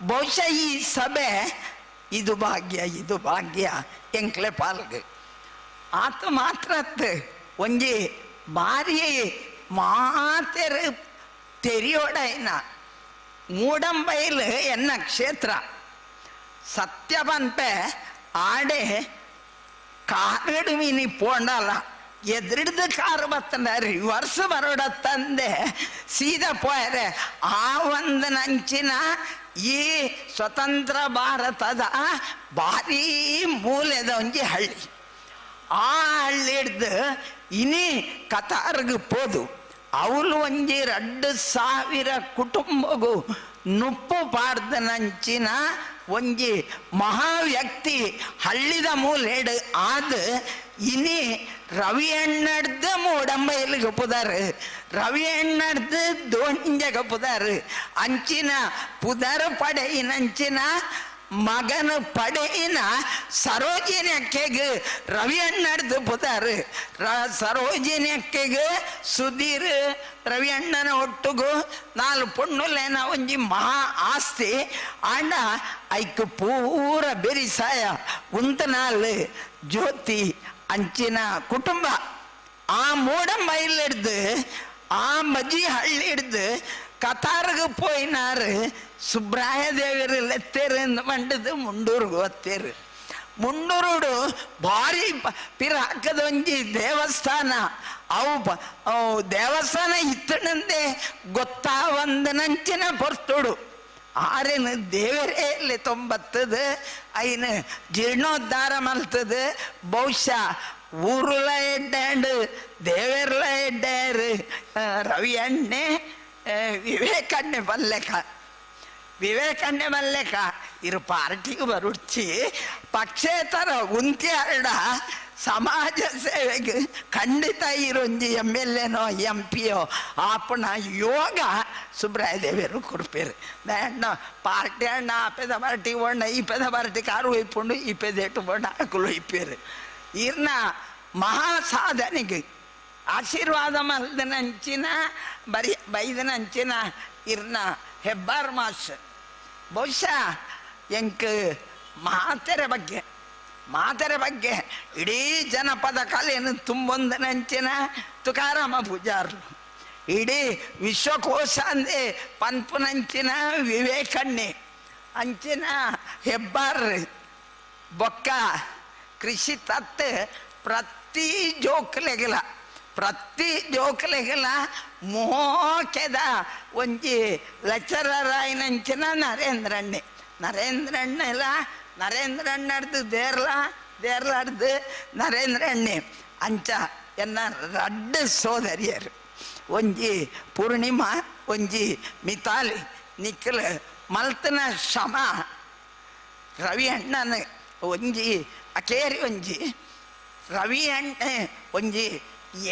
ಬಹುಶಃ ಈ ಸಭೆ ಇದು ಭಾಗ್ಯ ಎಂಕ್ಲೆ ಪಾಲ್ಗೆ ಆತು ಮಾತ್ರ ಒಂಜಿ ಭಾರಿ ಮಾತೆರ ತೆರಿಯೋಡೈನ ಮೂಡಂಬೈಲು ಎನ್ನ ಕ್ಷೇತ್ರ ಸತ್ಯವಂತೆ ಆಡೆ ಕಾರಡು ಮೀನಿ ಪೋಂಡಲ್ಲ ಎದುರಿಡ್ದು ಕಾರು ಬತ್ತಂದ ರಿವರ್ಸ್ ಬರೋಡ ತಂದೆ ಸೀದಾ ಪೋಯರೆ ಆ ಒಂದು ನಂಚಿನ ಈ ಸ್ವತಂತ್ರ ಭಾರತದ ಭಾರೀ ಮೂಲೆದ ಒಂಜಿ ಹಳ್ಳಿ ಆ ಹಳ್ಳಿ ಹಿಡ್ದು ಇನಿ ಕತಾರ್ಗೆ ಪೋದು ಅವಳು ಒಂಜಿ 2,000 ಕುಟುಂಬಗೂ ನುಪ್ಪು ಪಾಡ್ದನಂಚಿನ ಒಂಜಿ ಮಹಾ ವ್ಯಕ್ತಿ ಹಳ್ಳಿದ ಮೂಲೆಡು ಆದ ಇನಿ ರವಿ ಅಣ್ಣಡ್ದು ಮೂಡಂಬೈಲಿಗೆ ಪುದಾರು ರವಿ ಅಣ್ಣಡ್ದು ದೋಂಜಗ ಪುದಾರು ಅಂಚಿನ ಪುದಾರು ಪಡೆಯಿನಂಚಿನ ಮಗನ ಪಡೆಯಿನ ಸರೋಜಿನಕ್ಕೆಗೆ ರವಿ ಅಣ್ಣಡ್ದು ಪುದಾರು ಸರೋಜಿನಕ್ಕೆಗೆ ಸುಧೀರ್ ರವಿ ಅಣ್ಣನ ಒಟ್ಟಿಗೂ 4 ಪೊಣ್ಣುಲೇನ ಒಂಜಿ ಮಹಾ ಆಸ್ತಿ ಆಂಡ ಐಕ್ ಪೂರ ಬೆರಿಸಾಯ ಉಂತನಾಲ್ ಜ್ಯೋತಿ ಅಂಚಿನ ಕುಟುಂಬ ಆ ಮೂಡಂಬೈಲಿಡ್ದು ಆ ಮಜಿ ಹಳ್ಳಿ ಹಿಡ್ದು ಕತಾರ್ಗೆ ಪೋಯಿನಾರು ಸುಬ್ರಾಯ ದೇವರು ಲೆತ್ತೇರು ಮಂಡದು ಮುಂಡೂರ್ಗೆ ಒತ್ತೇರು ಮುಂಡೂರುಡು ಭಾರಿ ಪಿರಾಕದ ಒಂಜಿ ದೇವಸ್ಥಾನ ಅವು ದೇವಸ್ಥಾನ ಇತ್ತನಂದೆ ಗೊತ್ತಾ ಒಂದು ನಂಚಿನ ಪೊರ್ತುಡು ಆರೇನು ದೇವರೇ ಇಲ್ಲಿ 90 ಐನು ಜೀರ್ಣೋದ್ಧಾರ ಮಲ್ತದು ಬಹುಶಃ ಊರುಲ ಎಡ್ಡಾಂಡು ದೇವರ್ಲ ಎಡ್ಡಾರು ರವಿ ಅಣ್ಣೆ ವಿವೇಕಣ್ಣೆ ಮಲ್ಲೆಕ ಇರು ಪಾರ್ಟಿಗೆ ಬರುಡ್ಚಿ ಪಕ್ಷೇತರ ಉಂತ್ಯಾರಡ ಸಮಾಜ ಸೇವೆಗೆ ಖಂಡಿತ ಇರೊಂಜಿ MLAನೋ MP ಯೋ ಆಪಣ ಯೋಗ ಸುಬ್ರಾಯ ದೇವರು ಕೊಡ್ಪೇರು ದಾಂಡ ಪಾರ್ಟಿ ಅಣ್ಣ ಆಪೆದ ಪಾರ್ಟಿ ಒಣ್ಣ ಈ ಪೆದ ಪಾರ್ಟಿ ಕಾರು ಒಯ್ಪುಂಡು ಈ ಪೆದೇಟು ಬಣ್ಣ ಹಾಕಲು ಒಯ್ಪೇರು ಇರ್ನ ಮಹಾ ಸಾಧನೆಗೆ ಆಶೀರ್ವಾದ ಮಲ್ದನಂಚಿನ ಬೈದನಂಚಿನ ಇರ್ನ ಹೆಬ್ಬಾರ್ ಮಾಸ್ ಬಹುಶಃ ಎಂಕ್ ಮಾತೆರೆ ಬಗ್ಗೆ ಇಡೀ ಜನಪದ ಕಲೆಯನ್ನು ತುಂಬೊಂದನಂಚಿನ ತುಕಾರಾಮ ಪೂಜಾರ್ಲು ಇಡೀ ವಿಶ್ವಕೋಶ ಅಂದೆ ಪನ್ಪುನಂಚಿನ ವಿವೇಕಣ್ಣೆ ಅಂಚಿನ ಹೆಬ್ಬಾರ್ ಬೊಕ್ಕ ಕೃಷಿ ತತ್ ಪ್ರತಿ ಜೋಕ್ಲೆಗಿಲ ಪ್ರತಿ ಜೋಕಲೆಗೆಲ್ಲ ಮೋಕೆದ ಒಂಜಿ ಲೆಕ್ಚರರ್ ಆಯ್ನಂಚಿನ ನರೇಂದ್ರಣ್ಣೆಲ್ಲ ನರೇಂದ್ರಣ್ಣಡ್ದು ದೇರ್ಲಾಡ್ದು ನರೇಂದ್ರಣ್ಣೆ ಅಂಚ ಎನ್ನ ರಡ್ಡು ಸೋದರಿಯರು ಒಂಜಿ ಪೂರ್ಣಿಮಾ ಒಂಜಿ ಮಿತಾಲಿ ನಿಖಿಲ್ ಮಲ್ತನ ಶ್ರಮ ರವಿ ಅಣ್ಣನ ಒಂಜಿ ಅಕೇರಿ ಒಂಜಿ ರವಿ ಅಣ್ಣ ಒಂಜಿ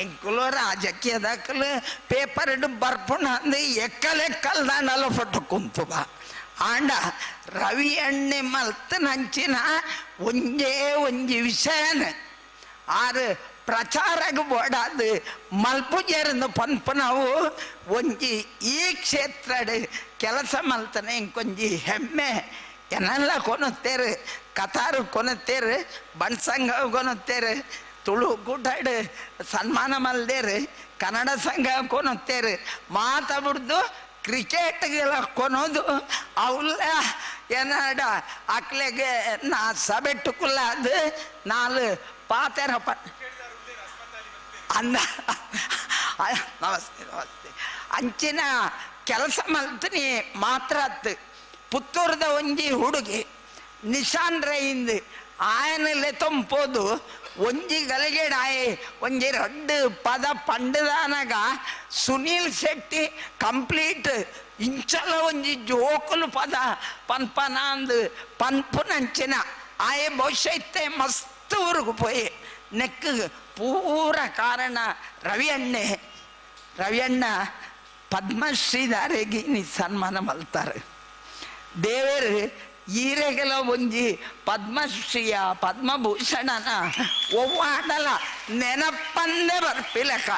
ಎಂಕುಲು ರಾಜಕೀಯದಕ್ಕಲು ಪೇಪರ್ಡು ಬರ್ಪುಣ ಅಂದು ಎಕ್ಕಲೆಕ್ಕಲ್ದಾನಲ್ಲ ಫೊಟ್ಟು ಕುಂತುವ ಆಂಡ ರವಿ ಅಣ್ಣೆ ಮಲ್ತನಂಚಿನ ಒಂಜೇ ಒಂಜಿ ವಿಷಯನ ಆರು ಪ್ರಚಾರಕ್ಕೆ ಬೋಡಾದು ಮಲ್ಪುಜೇರನ್ನು ಪನ್ಪುನವು ಒಂಜಿ ಈ ಕ್ಷೇತ್ರಡ್ ಕೆಲಸ ಮಲ್ತನೆ ಇಂಕೊಂಜಿ ಹೆಮ್ಮೆ ಎನ್ನೆಲ್ಲ ಕೊನುತ್ತೇರು ಕತಾರು ಕೊನುತ್ತೇರು ಬಣ್ಸಂಗ ಕೊನುತ್ತೇರು ತುಳು ಕೂಟಾಡು ಸನ್ಮಾನ ಮಲ್ದೇರು ಕನ್ನಡ ಸಂಘ ಕೊನುತ್ತೇರು ಮಾತಾಡ್ದು ಕ್ರಿಕೆಟ್ಗೆಲ್ಲ ಕೊನೋದು ಅವಲ್ಲ ಏನಾಡ ಅಕ್ಲೆಗೆ ನಾ ಸಬೆಟ್ಟುಕುಲ್ಲ ಅದು ನಾಲ್ ಪಾತೆರಪ್ಪ ಅಂದ ನಮಸ್ತೆ ಅಂಚಿನ ಕೆಲಸ ಮಲ್ತೀನಿ ಮಾತ್ರ ಪುತ್ತೂರದ ಒಂಜಿ ಹುಡುಗಿ ನಿಶಾನ್ ರೈಂದು ಆಯನಲ್ಲೇ ತಂಪೋದು ಒಂಜಿ ಗಲಗೆಡಾಯೆ ಒಂಜಿ ರಡ್ಡು ಪದ ಪಂಡದಾನಾಗ ಸುನೀಲ್ ಶೆಟ್ಟಿ ಕಂಪ್ಲೀಟ್ ಇಂಚಲ ಒಂಜಿ ಜೋಕುಲು ಪದ ಪನ್ಪನ ಅಂದು ಪನ್ಪುನಂಚಿನ ಆಯೆ ಬಹುಶಃ ಇತ್ತೆ ಮಸ್ತ್ ಊರಿಗೆ ಪೋಯಿ ನೆಕ್ಕು ಪೂರ ಕಾರಣ ರವಿ ಅಣ್ಣ ಪದ್ಮಶ್ರೀದಾರೆಗೆ ನೀ ಸನ್ಮಾನ ಮಲ್ತಾರೆ ದೇವರು ಈರೆಗೆಲ್ಲ ಒಂಜಿ ಪದ್ಮಶ್ರೀಯ ಪದ್ಮಭೂಷಣನ ಒವ್ವಾಡಲ ನೆನಪಂದೇ ಬರ್ಪಿಲಕ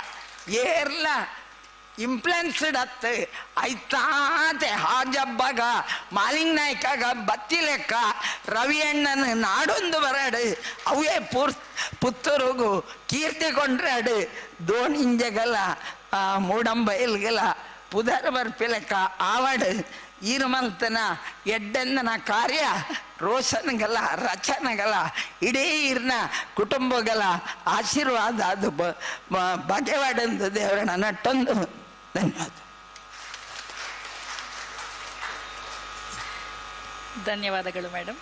ಏರ್ಲ ಇಂಪ್ಲೆನ್ಸ್ಡ್ ಅತ್ತು ಐತಾತೆ ಹಾಜಬ್ಬಗ ಮಾಲಿಂಗ್ ನಾಯ್ಕಾಗ ಬತ್ತಿ ಲೆಕ್ಕ ರವಿ ಅಣ್ಣನ ನಾಡೊಂದು ಬರಡು ಅವೇ ಪುತ್ತೂರುಗು ಕೀರ್ತಿ ಕೊಂಡ್ರಾಡು ದೋಣಿಂಜಗಲ ಮೂಡಂಬೈಲ್ಗೆಲ ಪುದರ್ ಬರ್ಪಿಲೆಕ್ಕ ಆವಾಡು ಈರುಮಲ್ತನ ಎಡ್ಡೆಂದನ ಕಾರ್ಯ ರೋಷನ್ಗಲ ರಚನೆಗಲ ಇಡೀ ಇರ್ನ ಕುಟುಂಬಗಳ ಆಶೀರ್ವಾದ ಅದು ಬಗೆವಾಡಂದು ದೇವರನ್ನ ನಟ್ಟೊಂದು ಧನ್ಯವಾದ. ಧನ್ಯವಾದಗಳು ಮೇಡಮ್.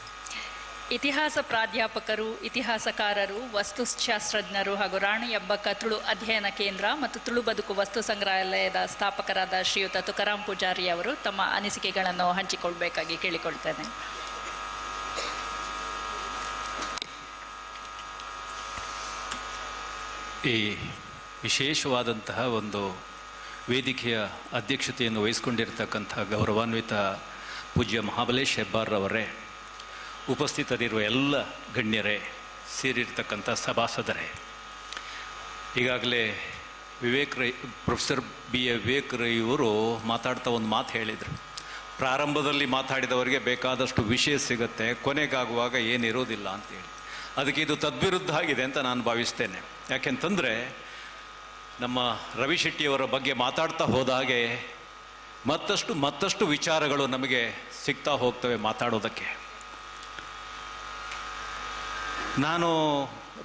ಇತಿಹಾಸ ಪ್ರಾಧ್ಯಾಪಕರು, ಇತಿಹಾಸಕಾರರು, ವಸ್ತುಶಾಸ್ತ್ರಜ್ಞರು ಹಾಗೂ ರಾಣಿ ಅಬ್ಬಕ್ಕ ತುಳು ಅಧ್ಯಯನ ಕೇಂದ್ರ ಮತ್ತು ತುಳು ಬದುಕು ವಸ್ತು ಸಂಗ್ರಹಾಲಯದ ಸ್ಥಾಪಕರಾದ ಶ್ರೀಯುತ ತುಕಾರಾಮ್ ಪೂಜಾರಿ ಅವರು ತಮ್ಮ ಅನಿಸಿಕೆಗಳನ್ನು ಹಂಚಿಕೊಳ್ಬೇಕಾಗಿ ಕೇಳಿಕೊಳ್ತೇನೆ. ಈ ವಿಶೇಷವಾದಂತಹ ಒಂದು ವೇದಿಕೆಯ ಅಧ್ಯಕ್ಷತೆಯನ್ನು ವಹಿಸಿಕೊಂಡಿರ್ತಕ್ಕಂಥ ಗೌರವಾನ್ವಿತ ಪೂಜ್ಯ ಮಹಾಬಲೇಶ್ ಹೆಬ್ಬಾರ್ರವರೇ, ಉಪಸ್ಥಿತರಿರುವ ಎಲ್ಲ ಗಣ್ಯರೇ, ಸೇರಿರ್ತಕ್ಕಂಥ ಸಭಾಸದರೇ, ಈಗಾಗಲೇ professor B A Vivek Rai ಇವರು ಮಾತಾಡ್ತಾ ಒಂದು ಮಾತು ಹೇಳಿದರು. ಪ್ರಾರಂಭದಲ್ಲಿ ಮಾತಾಡಿದವರಿಗೆ ಬೇಕಾದಷ್ಟು ವಿಷಯ ಸಿಗುತ್ತೆ, ಕೊನೆಗಾಗುವಾಗ ಏನಿರೋದಿಲ್ಲ ಅಂತೇಳಿ. ಅದಕ್ಕೆ ಇದು ತದ್ವಿರುದ್ಧ ಆಗಿದೆ ಅಂತ ನಾನು ಭಾವಿಸ್ತೇನೆ. ಯಾಕೆಂತಂದರೆ ನಮ್ಮ ರವಿ ಶೆಟ್ಟಿಯವರ ಬಗ್ಗೆ ಮಾತಾಡ್ತಾ ಹೋದಾಗೆ ಮತ್ತಷ್ಟು ವಿಚಾರಗಳು ನಮಗೆ ಸಿಗ್ತಾ ಹೋಗ್ತವೆ ಮಾತಾಡೋದಕ್ಕೆ. ನಾನು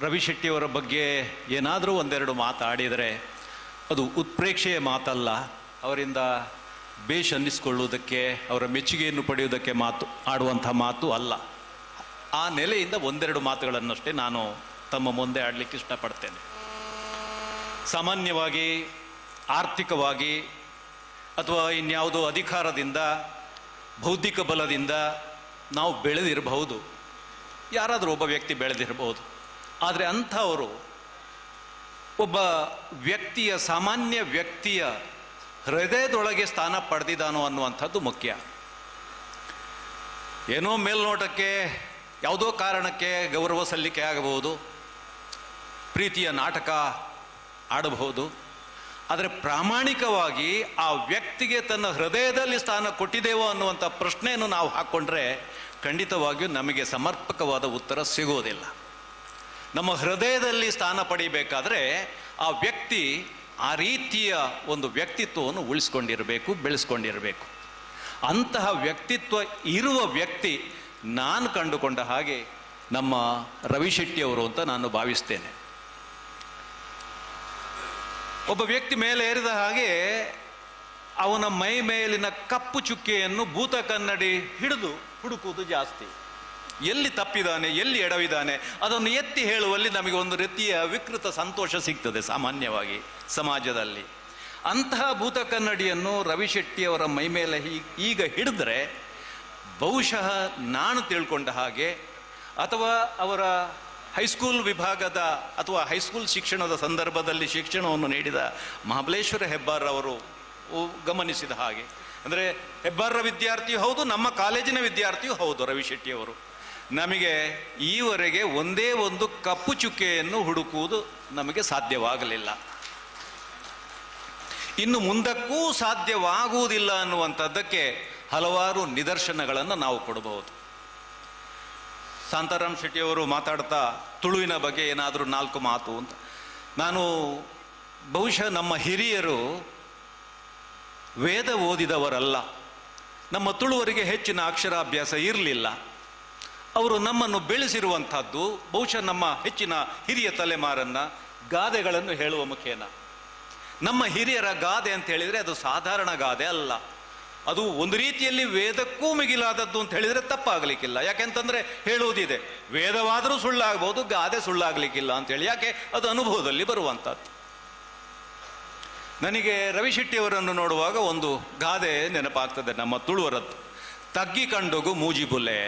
ರವಿ ಶೆಟ್ಟಿಯವರ ಬಗ್ಗೆ ಏನಾದರೂ ಒಂದೆರಡು ಮಾತಾಡಿದರೆ ಅದು ಉತ್ಪ್ರೇಕ್ಷೆಯ ಮಾತಲ್ಲ, ಅವರಿಂದ ಬೇಷ್ ಅನ್ನಿಸ್ಕೊಳ್ಳುವುದಕ್ಕೆ, ಅವರ ಮೆಚ್ಚುಗೆಯನ್ನು ಪಡೆಯುವುದಕ್ಕೆ ಆಡುವಂಥ ಮಾತು ಅಲ್ಲ. ಆ ನೆಲೆಯಿಂದ ಒಂದೆರಡು ಮಾತುಗಳನ್ನಷ್ಟೇ ನಾನು ತಮ್ಮ ಮುಂದೆ ಆಡಲಿಕ್ಕೆ ಇಷ್ಟಪಡ್ತೇನೆ. ಸಾಮಾನ್ಯವಾಗಿ ಆರ್ಥಿಕವಾಗಿ ಅಥವಾ ಇನ್ಯಾವುದೋ ಅಧಿಕಾರದಿಂದ, ಬೌದ್ಧಿಕ ಬಲದಿಂದ ನಾವು ಬೆಳೆದಿರಬಹುದು, ಯಾರಾದರೂ ಒಬ್ಬ ವ್ಯಕ್ತಿ ಬೆಳೆದಿರಬಹುದು. ಆದರೆ ಅಂಥವರು ಒಬ್ಬ ವ್ಯಕ್ತಿಯ, ಸಾಮಾನ್ಯ ವ್ಯಕ್ತಿಯ ಹೃದಯದೊಳಗೆ ಸ್ಥಾನ ಪಡೆದಿದ್ದಾನೋ ಅನ್ನುವಂಥದ್ದು ಮುಖ್ಯ. ಏನೋ ಮೇಲ್ನೋಟಕ್ಕೆ ಯಾವುದೋ ಕಾರಣಕ್ಕೆ ಗೌರವ ಸಲ್ಲಿಕೆ ಆಗಬಹುದು, ಪ್ರೀತಿಯ ನಾಟಕ ಆಡಬಹುದು, ಆದರೆ ಪ್ರಾಮಾಣಿಕವಾಗಿ ಆ ವ್ಯಕ್ತಿಗೆ ತನ್ನ ಹೃದಯದಲ್ಲಿ ಸ್ಥಾನ ಕೊಟ್ಟಿದ್ದೇವೋ ಅನ್ನುವಂಥ ಪ್ರಶ್ನೆಯನ್ನು ನಾವು ಹಾಕ್ಕೊಂಡ್ರೆ ಖಂಡಿತವಾಗಿಯೂ ನಮಗೆ ಸಮರ್ಪಕವಾದ ಉತ್ತರ ಸಿಗೋದಿಲ್ಲ. ನಮ್ಮ ಹೃದಯದಲ್ಲಿ ಸ್ಥಾನ ಪಡಿಬೇಕಾದ್ರೆ ಆ ವ್ಯಕ್ತಿ ಆ ರೀತಿಯ ಒಂದು ವ್ಯಕ್ತಿತ್ವವನ್ನು ಉಳಿಸ್ಕೊಂಡಿರಬೇಕು, ಬೆಳೆಸ್ಕೊಂಡಿರಬೇಕು. ಅಂತಹ ವ್ಯಕ್ತಿತ್ವ ಇರುವ ವ್ಯಕ್ತಿ ನಾನು ಕಂಡುಕೊಂಡ ಹಾಗೆ ನಮ್ಮ ರವಿ ಶೆಟ್ಟಿಯವರು ಅಂತ ನಾನು ಭಾವಿಸ್ತೇನೆ. ಒಬ್ಬ ವ್ಯಕ್ತಿ ಮೇಲೆ ಏರಿದ ಹಾಗೆ ಅವನ ಮೈ ಮೇಲಿನ ಕಪ್ಪು ಚುಕ್ಕೆಯನ್ನು ಭೂತ ಕನ್ನಡಿ ಹಿಡಿದು ಹುಡುಕುವುದು ಜಾಸ್ತಿ. ಎಲ್ಲಿ ತಪ್ಪಿದ್ದಾನೆ, ಎಲ್ಲಿ ಎಡವಿದ್ದಾನೆ ಅದನ್ನು ಎತ್ತಿ ಹೇಳುವಲ್ಲಿ ನಮಗೆ ಒಂದು ರೀತಿಯ ವಿಕೃತ ಸಂತೋಷ ಸಿಗ್ತದೆ ಸಾಮಾನ್ಯವಾಗಿ ಸಮಾಜದಲ್ಲಿ. ಅಂತಹ ಭೂತ ಕನ್ನಡಿಯನ್ನು ರವಿ ಶೆಟ್ಟಿಯವರ ಮೈ ಮೇಲೆ ಈಗ ಹಿಡಿದ್ರೆ ಬಹುಶಃ ನಾನು ತಿಳ್ಕೊಂಡ ಹಾಗೆ, ಅಥವಾ ಅವರ ಹೈಸ್ಕೂಲ್ ವಿಭಾಗದ ಅಥವಾ ಹೈಸ್ಕೂಲ್ ಶಿಕ್ಷಣದ ಸಂದರ್ಭದಲ್ಲಿ ಶಿಕ್ಷಣವನ್ನು ನೀಡಿದ ಮಹಾಬಲೇಶ್ವರ ಹೆಬ್ಬಾರ್ರವರು ಗಮನಿಸಿದ ಹಾಗೆ, ಅಂದರೆ ಹೆಬ್ಬಾರ್ರ ವಿದ್ಯಾರ್ಥಿಯೂ ಹೌದು, ನಮ್ಮ ಕಾಲೇಜಿನ ವಿದ್ಯಾರ್ಥಿಯೂ ಹೌದು ರವಿ ಶೆಟ್ಟಿಯವರು. ನಮಗೆ ಈವರೆಗೆ ಒಂದೇ ಒಂದು ಕಪ್ಪು ಚುಕ್ಕೆಯನ್ನು ಹುಡುಕುವುದು ನಮಗೆ ಸಾಧ್ಯವಾಗಲಿಲ್ಲ, ಇನ್ನು ಮುಂದಕ್ಕೂ ಸಾಧ್ಯವಾಗುವುದಿಲ್ಲ ಅನ್ನುವಂಥದ್ದಕ್ಕೆ ಹಲವಾರು ನಿದರ್ಶನಗಳನ್ನು ನಾವು ಕೊಡಬಹುದು. ಶಾಂತಾರಾಮ್ ಶೆಟ್ಟಿಯವರು ಮಾತಾಡ್ತಾ ತುಳುವಿನ ಬಗ್ಗೆ ಏನಾದರೂ 4 ಮಾತು ಅಂತ. ನಾನು ಬಹುಶಃ ನಮ್ಮ ಹಿರಿಯರು ವೇದ ಓದಿದವರಲ್ಲ, ನಮ್ಮ ತುಳುವರಿಗೆ ಹೆಚ್ಚಿನ ಅಕ್ಷರಾಭ್ಯಾಸ ಇರಲಿಲ್ಲ. ಅವರು ನಮ್ಮನ್ನು ಬೆಳೆಸಿರುವಂಥದ್ದು ಬಹುಶಃ ನಮ್ಮ ಹೆಚ್ಚಿನ ಹಿರಿಯ ತಲೆಮಾರನ್ನು ಗಾದೆಗಳನ್ನು ಹೇಳುವ ಮುಖೇನ. ನಮ್ಮ ಹಿರಿಯರ ಗಾದೆ ಅಂತ ಹೇಳಿದರೆ ಅದು ಸಾಧಾರಣ ಗಾದೆ ಅಲ್ಲ, ಅದು ಒಂದು ರೀತಿಯಲ್ಲಿ ವೇದಕ್ಕೂ ಮಿಗಿಲಾದದ್ದು ಅಂತ ಹೇಳಿದರೆ ತಪ್ಪಾಗಲಿಕ್ಕಿಲ್ಲ. ಯಾಕೆಂತಂದರೆ ಹೇಳುವುದಿದೆ, ವೇದವಾದರೂ ಸುಳ್ಳಾಗ್ಬೋದು, ಗಾದೆ ಸುಳ್ಳಾಗಲಿಕ್ಕಿಲ್ಲ ಅಂತೇಳಿ. ಯಾಕೆ? ಅದು ಅನುಭವದಲ್ಲಿ ಬರುವಂಥದ್ದು. ನನಗೆ ರವಿ ಶೆಟ್ಟಿಯವರನ್ನು ನೋಡುವಾಗ ಒಂದು ಗಾದೆ ನೆನಪಾಗ್ತದೆ ನಮ್ಮ ತುಳುವರದ್ದು. ತಗ್ಗಿ ಕಂಡೋಗು ಮೂಜಿಬುಲೆ,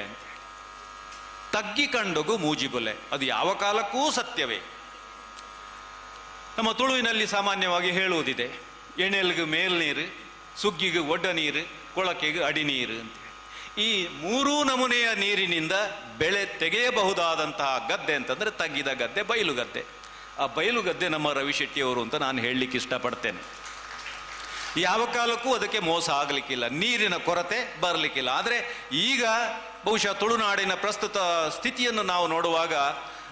ತಗ್ಗಿ ಕಂಡೋಗು ಮೂಜಿಬುಲೆ. ಅದು ಯಾವ ಕಾಲಕ್ಕೂ ಸತ್ಯವೇ. ನಮ್ಮ ತುಳುವಿನಲ್ಲಿ ಸಾಮಾನ್ಯವಾಗಿ ಹೇಳುವುದಿದೆ, ಎಣೆಲ್ಗೆ ಮೇಲ್ನೀರು, ಸುಗ್ಗಿಗೆ ಒಡ್ಡ ನೀರು, ಕೊಳಕೆಗೆ ಅಡಿ ನೀರು ಅಂತ. ಈ 3 ನಮೂನೆಯ ನೀರಿನಿಂದ ಬೆಳೆ ತೆಗೆಯಬಹುದಾದಂತಹ ಗದ್ದೆ ಅಂತಂದರೆ ತಗ್ಗಿದ ಗದ್ದೆ, ಬಯಲು ಗದ್ದೆ. ಆ ಬಯಲು ಗದ್ದೆ ನಮ್ಮ ರವಿ ಶೆಟ್ಟಿಯವರು ಅಂತ ನಾನು ಹೇಳಲಿಕ್ಕೆ ಇಷ್ಟಪಡ್ತೇನೆ. ಯಾವ ಕಾಲಕ್ಕೂ ಅದಕ್ಕೆ ಮೋಸ ಆಗಲಿಕ್ಕಿಲ್ಲ, ನೀರಿನ ಕೊರತೆ ಬರಲಿಕ್ಕಿಲ್ಲ. ಆದರೆ ಈಗ ಬಹುಶಃ ತುಳುನಾಡಿನ ಪ್ರಸ್ತುತ ಸ್ಥಿತಿಯನ್ನು ನಾವು ನೋಡುವಾಗ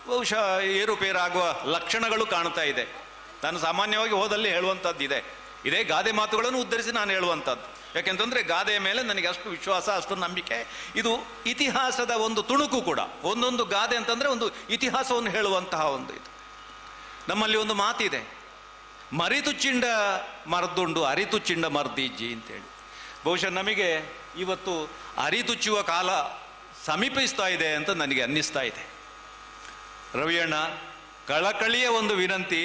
ಬಹುಶಃ ಏರುಪೇರಾಗುವ ಲಕ್ಷಣಗಳು ಕಾಣ್ತಾ ಇದೆ. ನಾನು ಸಾಮಾನ್ಯವಾಗಿ ಹೋದಲ್ಲಿ ಹೇಳುವಂಥದ್ದಿದೆ, ಇದೇ ಗಾದೆ ಮಾತುಗಳನ್ನು ಉದ್ಧರಿಸಿ ನಾನು ಹೇಳುವಂಥದ್ದು. ಯಾಕೆಂತಂದರೆ ಗಾದೆಯ ಮೇಲೆ ನನಗೆ ಅಷ್ಟು ವಿಶ್ವಾಸ, ಅಷ್ಟು ನಂಬಿಕೆ. ಇದು ಇತಿಹಾಸದ ಒಂದು ತುಣುಕು ಕೂಡ. ಒಂದೊಂದು ಗಾದೆ ಅಂತಂದರೆ ಒಂದು ಇತಿಹಾಸವನ್ನು ಹೇಳುವಂತಹ ಒಂದು ಇದು. ನಮ್ಮಲ್ಲಿ ಒಂದು ಮಾತಿದೆ, ಮರಿತು ಚಿಂಡ ಮರ್ದುಂಡು ಅರಿತು ಚಿಂಡ ಮರ್ದಿಜ್ಜಿ ಅಂತೇಳಿ. ಬಹುಶಃ ನಮಗೆ ಇವತ್ತು ಅರಿತುಚ್ಚುವ ಕಾಲ ಸಮೀಪಿಸ್ತಾ ಇದೆ ಅಂತ ನನಗೆ ಅನ್ನಿಸ್ತಾ ಇದೆ. ರವಿಯಣ್ಣ, ಕಳಕಳಿಯ ಒಂದು ವಿನಂತಿ,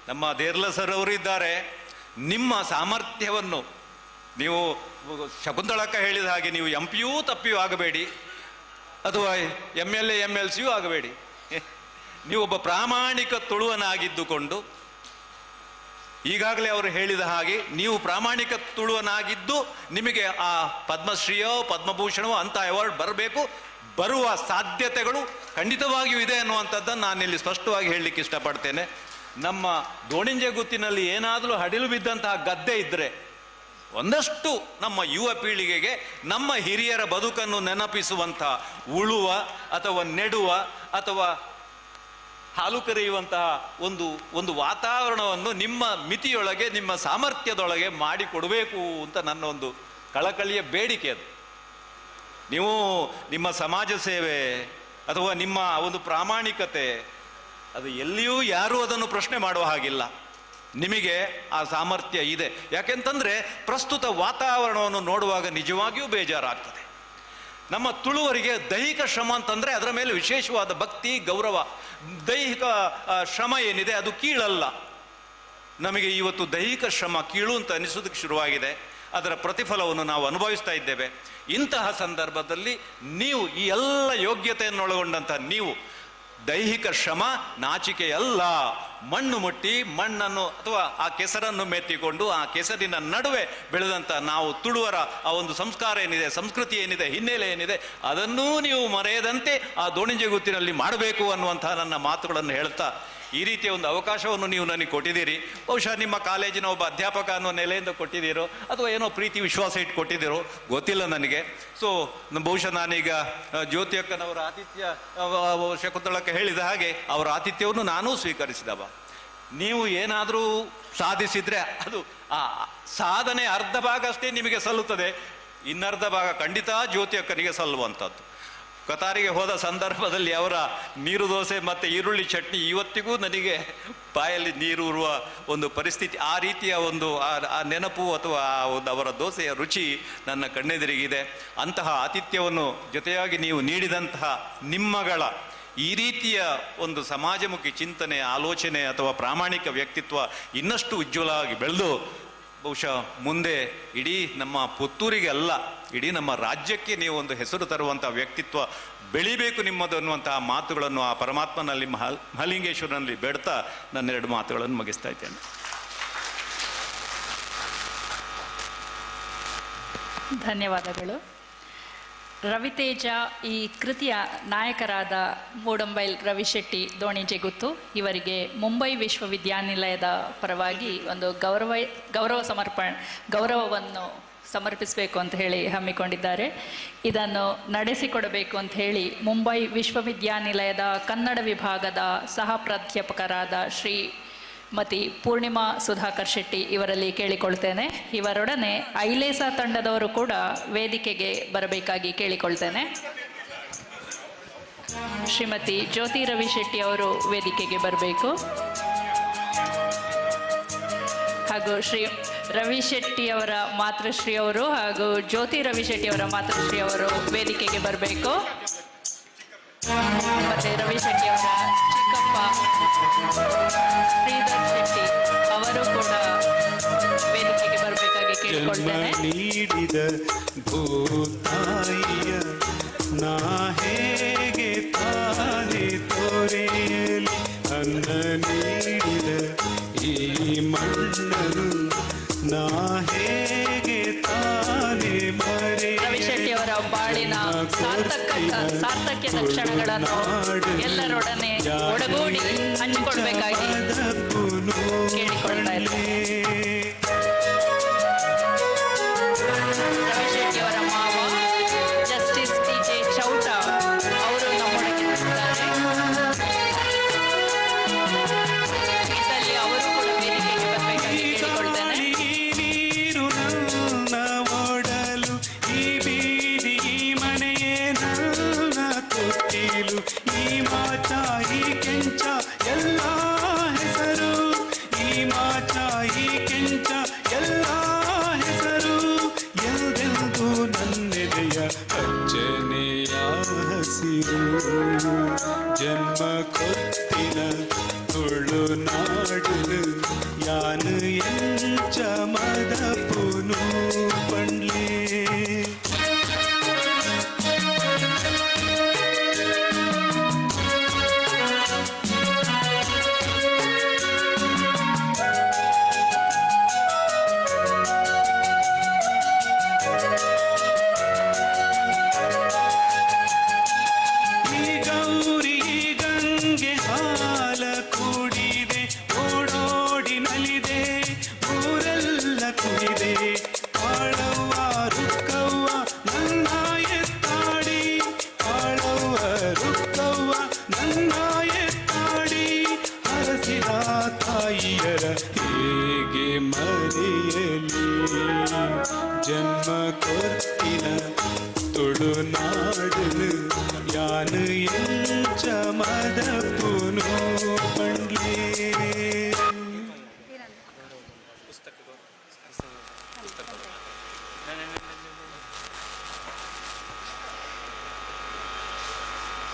ನಮ್ಮ ದೇರ್ಲ ಸರ್ ಅವರು ಇದ್ದಾರೆ, ನಿಮ್ಮ ಸಾಮರ್ಥ್ಯವನ್ನು ನೀವು ಶಕುಂತಳಕ್ಕ ಹೇಳಿದ ಹಾಗೆ ನೀವು MP ತಪ್ಪಿಯೂ ಆಗಬೇಡಿ, ಅಥವಾ MLA MLCಯೂ ಆಗಬೇಡಿ. ನೀವೊಬ್ಬ ಪ್ರಾಮಾಣಿಕ ತುಳುವನಾಗಿದ್ದುಕೊಂಡು, ಈಗಾಗಲೇ ಅವರು ಹೇಳಿದ ಹಾಗೆ ನೀವು ಪ್ರಾಮಾಣಿಕ ತುಳುವನಾಗಿದ್ದು ನಿಮಗೆ ಆ ಪದ್ಮಶ್ರೀಯೋ ಪದ್ಮಭೂಷಣವೋ ಅಂತ ಅವಾರ್ಡ್ ಬರಬೇಕು, ಬರುವ ಸಾಧ್ಯತೆಗಳು ಖಂಡಿತವಾಗಿಯೂ ಇದೆ ಅನ್ನುವಂಥದ್ದನ್ನು ನಾನಿಲ್ಲಿ ಸ್ಪಷ್ಟವಾಗಿ ಹೇಳಲಿಕ್ಕೆ ಇಷ್ಟಪಡ್ತೇನೆ. ನಮ್ಮ ದೋಣಿಂಜೆ ಗುತ್ತಿನಲ್ಲಿ ಏನಾದರೂ ಹಡಿಲು ಬಿದ್ದಂತಹ ಗದ್ದೆ ಇದ್ದರೆ ಒಂದಷ್ಟು ನಮ್ಮ ಯುವ ಪೀಳಿಗೆಗೆ ನಮ್ಮ ಹಿರಿಯರ ಬದುಕನ್ನು ನೆನಪಿಸುವಂಥ ಉಳುವ ಅಥವಾ ನೆಡುವ ಅಥವಾ ಹಾಲು ಕರೆಯುವಂತಹ ಒಂದು ವಾತಾವರಣವನ್ನು ನಿಮ್ಮ ಮಿತಿಯೊಳಗೆ, ನಿಮ್ಮ ಸಾಮರ್ಥ್ಯದೊಳಗೆ ಮಾಡಿಕೊಡಬೇಕು ಅಂತ ನನ್ನ ಒಂದು ಕಳಕಳಿಯ ಬೇಡಿಕೆ. ಅದು ನೀವು ನಿಮ್ಮ ಸಮಾಜ ಸೇವೆ ಅಥವಾ ನಿಮ್ಮ ಒಂದು ಪ್ರಾಮಾಣಿಕತೆ ಅದು ಎಲ್ಲಿಯೂ ಯಾರೂ ಅದನ್ನು ಪ್ರಶ್ನೆ ಮಾಡುವ ಹಾಗಿಲ್ಲ. ನಿಮಗೆ ಆ ಸಾಮರ್ಥ್ಯ ಇದೆ. ಯಾಕೆಂತಂದರೆ ಪ್ರಸ್ತುತ ವಾತಾವರಣವನ್ನು ನೋಡುವಾಗ ನಿಜವಾಗಿಯೂ ಬೇಜಾರಾಗ್ತದೆ. ನಮ್ಮ ತುಳುವರಿಗೆ ದೈಹಿಕ ಶ್ರಮ ಅಂತಂದರೆ ಅದರ ಮೇಲೆ ವಿಶೇಷವಾದ ಭಕ್ತಿ, ಗೌರವ. ದೈಹಿಕ ಶ್ರಮ ಏನಿದೆ ಅದು ಕೀಳಲ್ಲ. ನಮಗೆ ಇವತ್ತು ದೈಹಿಕ ಶ್ರಮ ಕೀಳು ಅಂತ ಅನಿಸೋದಕ್ಕೆ ಶುರುವಾಗಿದೆ. ಅದರ ಪ್ರತಿಫಲವನ್ನು ನಾವು ಅನುಭವಿಸ್ತಾ ಇದ್ದೇವೆ. ಇಂತಹ ಸಂದರ್ಭದಲ್ಲಿ ನೀವು ಈ ಎಲ್ಲ ಯೋಗ್ಯತೆಯನ್ನೊಳಗೊಂಡಂಥ ನೀವು ದೈಹಿಕ ಶ್ರಮ ನಾಚಿಕೆಯಲ್ಲ. ಮಣ್ಣು ಮುಟ್ಟಿ ಮಣ್ಣನ್ನು ಅಥವಾ ಆ ಕೆಸರನ್ನು ಮೆತ್ತಿಕೊಂಡು ಆ ಕೆಸರಿನ ನಡುವೆ ಬೆಳೆದಂಥ ನಾವು ತುಳುವರ ಆ ಒಂದು ಸಂಸ್ಕಾರ ಏನಿದೆ, ಸಂಸ್ಕೃತಿ ಏನಿದೆ, ಹಿನ್ನೆಲೆ ಏನಿದೆ, ಅದನ್ನೂ ನೀವು ಮರೆಯದಂತೆ ಆ ದೋಣಿಂಜೆ ಗುತ್ತಿನಲ್ಲಿ ಮಾಡಬೇಕು ಅನ್ನುವಂತಹ ನನ್ನ ಮಾತುಗಳನ್ನು ಹೇಳ್ತಾ, ಈ ರೀತಿಯ ಒಂದು ಅವಕಾಶವನ್ನು ನೀವು ನನಗೆ ಕೊಟ್ಟಿದ್ದೀರಿ. ಬಹುಶಃ ನಿಮ್ಮ ಕಾಲೇಜಿನ ಒಬ್ಬ ಅಧ್ಯಾಪಕ ಅನ್ನೋ ನೆಲೆಯಿಂದ ಕೊಟ್ಟಿದ್ದೀರೋ ಅಥವಾ ಏನೋ ಪ್ರೀತಿ ವಿಶ್ವಾಸ ಇಟ್ಟು ಕೊಟ್ಟಿದ್ದೀರೋ ಗೊತ್ತಿಲ್ಲ ನನಗೆ. ಸೊ ಬಹುಶಃ ನಾನೀಗ ಜ್ಯೋತಿ ಅಕ್ಕನವರ ಆತಿಥ್ಯ ಶಕುಂತಳಕ್ಕೆ ಹೇಳಿದ ಹಾಗೆ ಅವರ ಆತಿಥ್ಯವನ್ನು ನಾನೂ ಸ್ವೀಕರಿಸಿದವ. ನೀವು ಏನಾದರೂ ಸಾಧಿಸಿದರೆ ಅದು ಆ ಸಾಧನೆ ಅರ್ಧ ಭಾಗ ಅಷ್ಟೇ ನಿಮಗೆ ಸಲ್ಲುತ್ತದೆ, ಇನ್ನರ್ಧ ಭಾಗ ಖಂಡಿತ ಜ್ಯೋತಿ ಅಕ್ಕನಿಗೆ ಸಲ್ಲುವಂಥದ್ದು. ಕತಾರಿಗೆ ಹೋದ ಸಂದರ್ಭದಲ್ಲಿ ಅವರ ನೀರು ದೋಸೆ ಮತ್ತು ಈರುಳ್ಳಿ ಚಟ್ನಿ ಇವತ್ತಿಗೂ ನನಗೆ ಬಾಯಲ್ಲಿ ನೀರೂರುವ ಒಂದು ಪರಿಸ್ಥಿತಿ, ಆ ರೀತಿಯ ಒಂದು ಆ ನೆನಪು ಅಥವಾ ಆ ಒಂದು ಅವರ ದೋಸೆಯ ರುಚಿ ನನ್ನ ಕಣ್ಣೆದುರಿಗಿದೆ. ಅಂತಹ ಆತಿಥ್ಯವನ್ನು ಜೊತೆಯಾಗಿ ನೀವು ನೀಡಿದಂತಹ ನಿಮ್ಮಗಳ ಈ ರೀತಿಯ ಒಂದು ಸಮಾಜಮುಖಿ ಚಿಂತನೆ, ಆಲೋಚನೆ ಅಥವಾ ಪ್ರಾಮಾಣಿಕ ವ್ಯಕ್ತಿತ್ವ ಇನ್ನಷ್ಟು ಉಜ್ವಲವಾಗಿ ಬೆಳೆದು ಬಹುಶಃ ಮುಂದೆ ಇಡೀ ನಮ್ಮ ಪುತ್ತೂರಿಗೆ ಅಲ್ಲ, ಇಡೀ ನಮ್ಮ ರಾಜ್ಯಕ್ಕೆ ನೀವು ಒಂದು ಹೆಸರು ತರುವಂಥ ವ್ಯಕ್ತಿತ್ವ ಬೆಳಿಬೇಕು ನಿಮ್ಮದು ಅನ್ನುವಂತಹ ಮಾತುಗಳನ್ನು ಆ ಪರಮಾತ್ಮನಲ್ಲಿ ಮಹಾಲಿಂಗೇಶ್ವರನಲ್ಲಿ ಬೇಡ್ತಾ ನನ್ನೆರಡು ಮಾತುಗಳನ್ನು ಮುಗಿಸ್ತಾ ಇದ್ದೇನೆ. ಧನ್ಯವಾದಗಳು. ರವಿತೇಜ ಈ ಕೃತಿಯ ನಾಯಕರಾದ ಮೂಡಂಬೈಲ್ ರವಿಶೆಟ್ಟಿ ದೋಣಿಜೆಗುತ್ತು ಇವರಿಗೆ ಮುಂಬೈ ವಿಶ್ವವಿದ್ಯಾನಿಲಯದ ಪರವಾಗಿ ಒಂದು ಗೌರವವನ್ನು ಸಮರ್ಪಿಸಬೇಕು ಅಂತ ಹೇಳಿ ಹಮ್ಮಿಕೊಂಡಿದ್ದಾರೆ. ಇದನ್ನು ನಡೆಸಿಕೊಡಬೇಕು ಅಂತ ಹೇಳಿ ಮುಂಬೈ ವಿಶ್ವವಿದ್ಯಾನಿಲಯದ ಕನ್ನಡ ವಿಭಾಗದ ಸಹ ಪ್ರಾಧ್ಯಾಪಕರಾದ ಶ್ರೀಮತಿ ಪೂರ್ಣಿಮಾ ಸುಧಾಕರ್ ಶೆಟ್ಟಿ ಇವರಲ್ಲಿ ಕೇಳಿಕೊಳ್ತೇನೆ. ಇವರೊಡನೆ ಐಲೇಸ ತಂಡದವರು ಕೂಡ ವೇದಿಕೆಗೆ ಬರಬೇಕಾಗಿ ಕೇಳಿಕೊಳ್ತೇನೆ. ಶ್ರೀಮತಿ ಜ್ಯೋತಿ ರವಿಶೆಟ್ಟಿ ಅವರು ವೇದಿಕೆಗೆ ಬರಬೇಕು, ಹಾಗೂ ಶ್ರೀ ರವಿಶೆಟ್ಟಿ ಅವರ ಮಾತೃಶ್ರೀ ಅವರು ಹಾಗೂ ಜ್ಯೋತಿ ರವಿಶೆಟ್ಟಿ ಅವರ ಮಾತೃಶ್ರೀ ಅವರು ವೇದಿಕೆಗೆ ಬರಬೇಕು. ಮತ್ತೆ ರವಿಶೆಟ್ಟಿ ಅವರ ಚಿಕ್ಕಪ್ಪ ಶ್ರೀಧರ್ ಶೆಟ್ಟಿ ಅವರು ಕೂಡ ವೇದಿಕೆಗೆ ಬರಬೇಕಾಗಿ ಕೇಳಿಕೊಳ್ತೇನೆ. ನೀಡಿದ ಭೂತಾಯಿಯ ನಾ ಹೇಗೆ ತಾನೆ ತೋರೆಯಲಿ, ಅನ್ನ ನೀಡಿದ ಈ ಮಣ್ಣನು ನಾ ಹೇಗೆ ತಾನೆ ಮರೆ. ರವಿಶೆಟ್ಟಿ ಅವರ ಬಾಳಿನ ಸಾರ್ಥಕ್ಯದ ಕ್ಷಣಗಳನ್ನು ಎಲ್ಲರೊಡನೆ ಒಡಗೂಡಿ ಹಂಚಿಕೊಳ್ಬೇಕಾಗಿ ಕೇಳಿಕೊಳ್ತಾ ಇದ್ದೇನೆ. ರವಿಶೆಟ್ಟಿ ಅವರ ಮಾವ ಜಸ್ಟಿಸ್ TJ ಚೌಟ ಅವರು ನಮ್ಮೊಳಗೆ ಇದ್ದಾರೆ. ಇದರಲ್ಲಿ ಅವರು ಕೂಡ ವೇದಿಕೆಗೆ ಬರಬೇಕಾಗಿ ಕೇಳಿಕೊಳ್ತೇನೆ. ನೀರು ನನ್ನ ಒಡಲು, ಈ ಬೀದಿ ಈ ಮನೆಯೇ ನನ್ನ ತೊಟ್ಟಿಲು, ಈ ಮಾಚ ಈ ಕೆಂಚ ಎಲ್ಲ ಹೆಸರು, ಈ ಮಾಚ ಈ ಕೆಂಚ ಎಲ್ಲ ಹೆಸರು, ಎಲ್ಲೆಂದು ನನ್ನೆದೆಯ ಅರ್ಚನೆಯ ಹಸಿರು. ಜನ್ಮ ಕೊತ್ತಿನ ತುಳುನಾಡು ಯಾನು ಎಂಚ ಮದಪುನು ಪಂಡ್ಲೇ. ಈ ಗೌರಿ ಗಂಗೆ ಹಾಲ ಕುಡಿದೆ, ಓಡೋಡಿ ನಲಿದೆ, ಊರೆಲ್ಲ ಕುಡಿದೆ. ಆಳವ್ವ ರುಕ್ಕವ್ವ ನನ್ನ ಎತ್ತಾಡಿ, ಆಳವ್ವ ರುಕ್ಕವ್ವ ನನ್ನ ಎತ್ತಾಡಿ, ಹರಸಿದ ತಾಯಿಯರ ಹೇಗೆ ಮರೆಯಲಿ. ಜನ್ಮ ಕೊತ್ತಿನ ತುಳುನಾಡು ಯಾನು ಎಂಚ ಮದಪುನು ಪಂಡ್ಲೇ.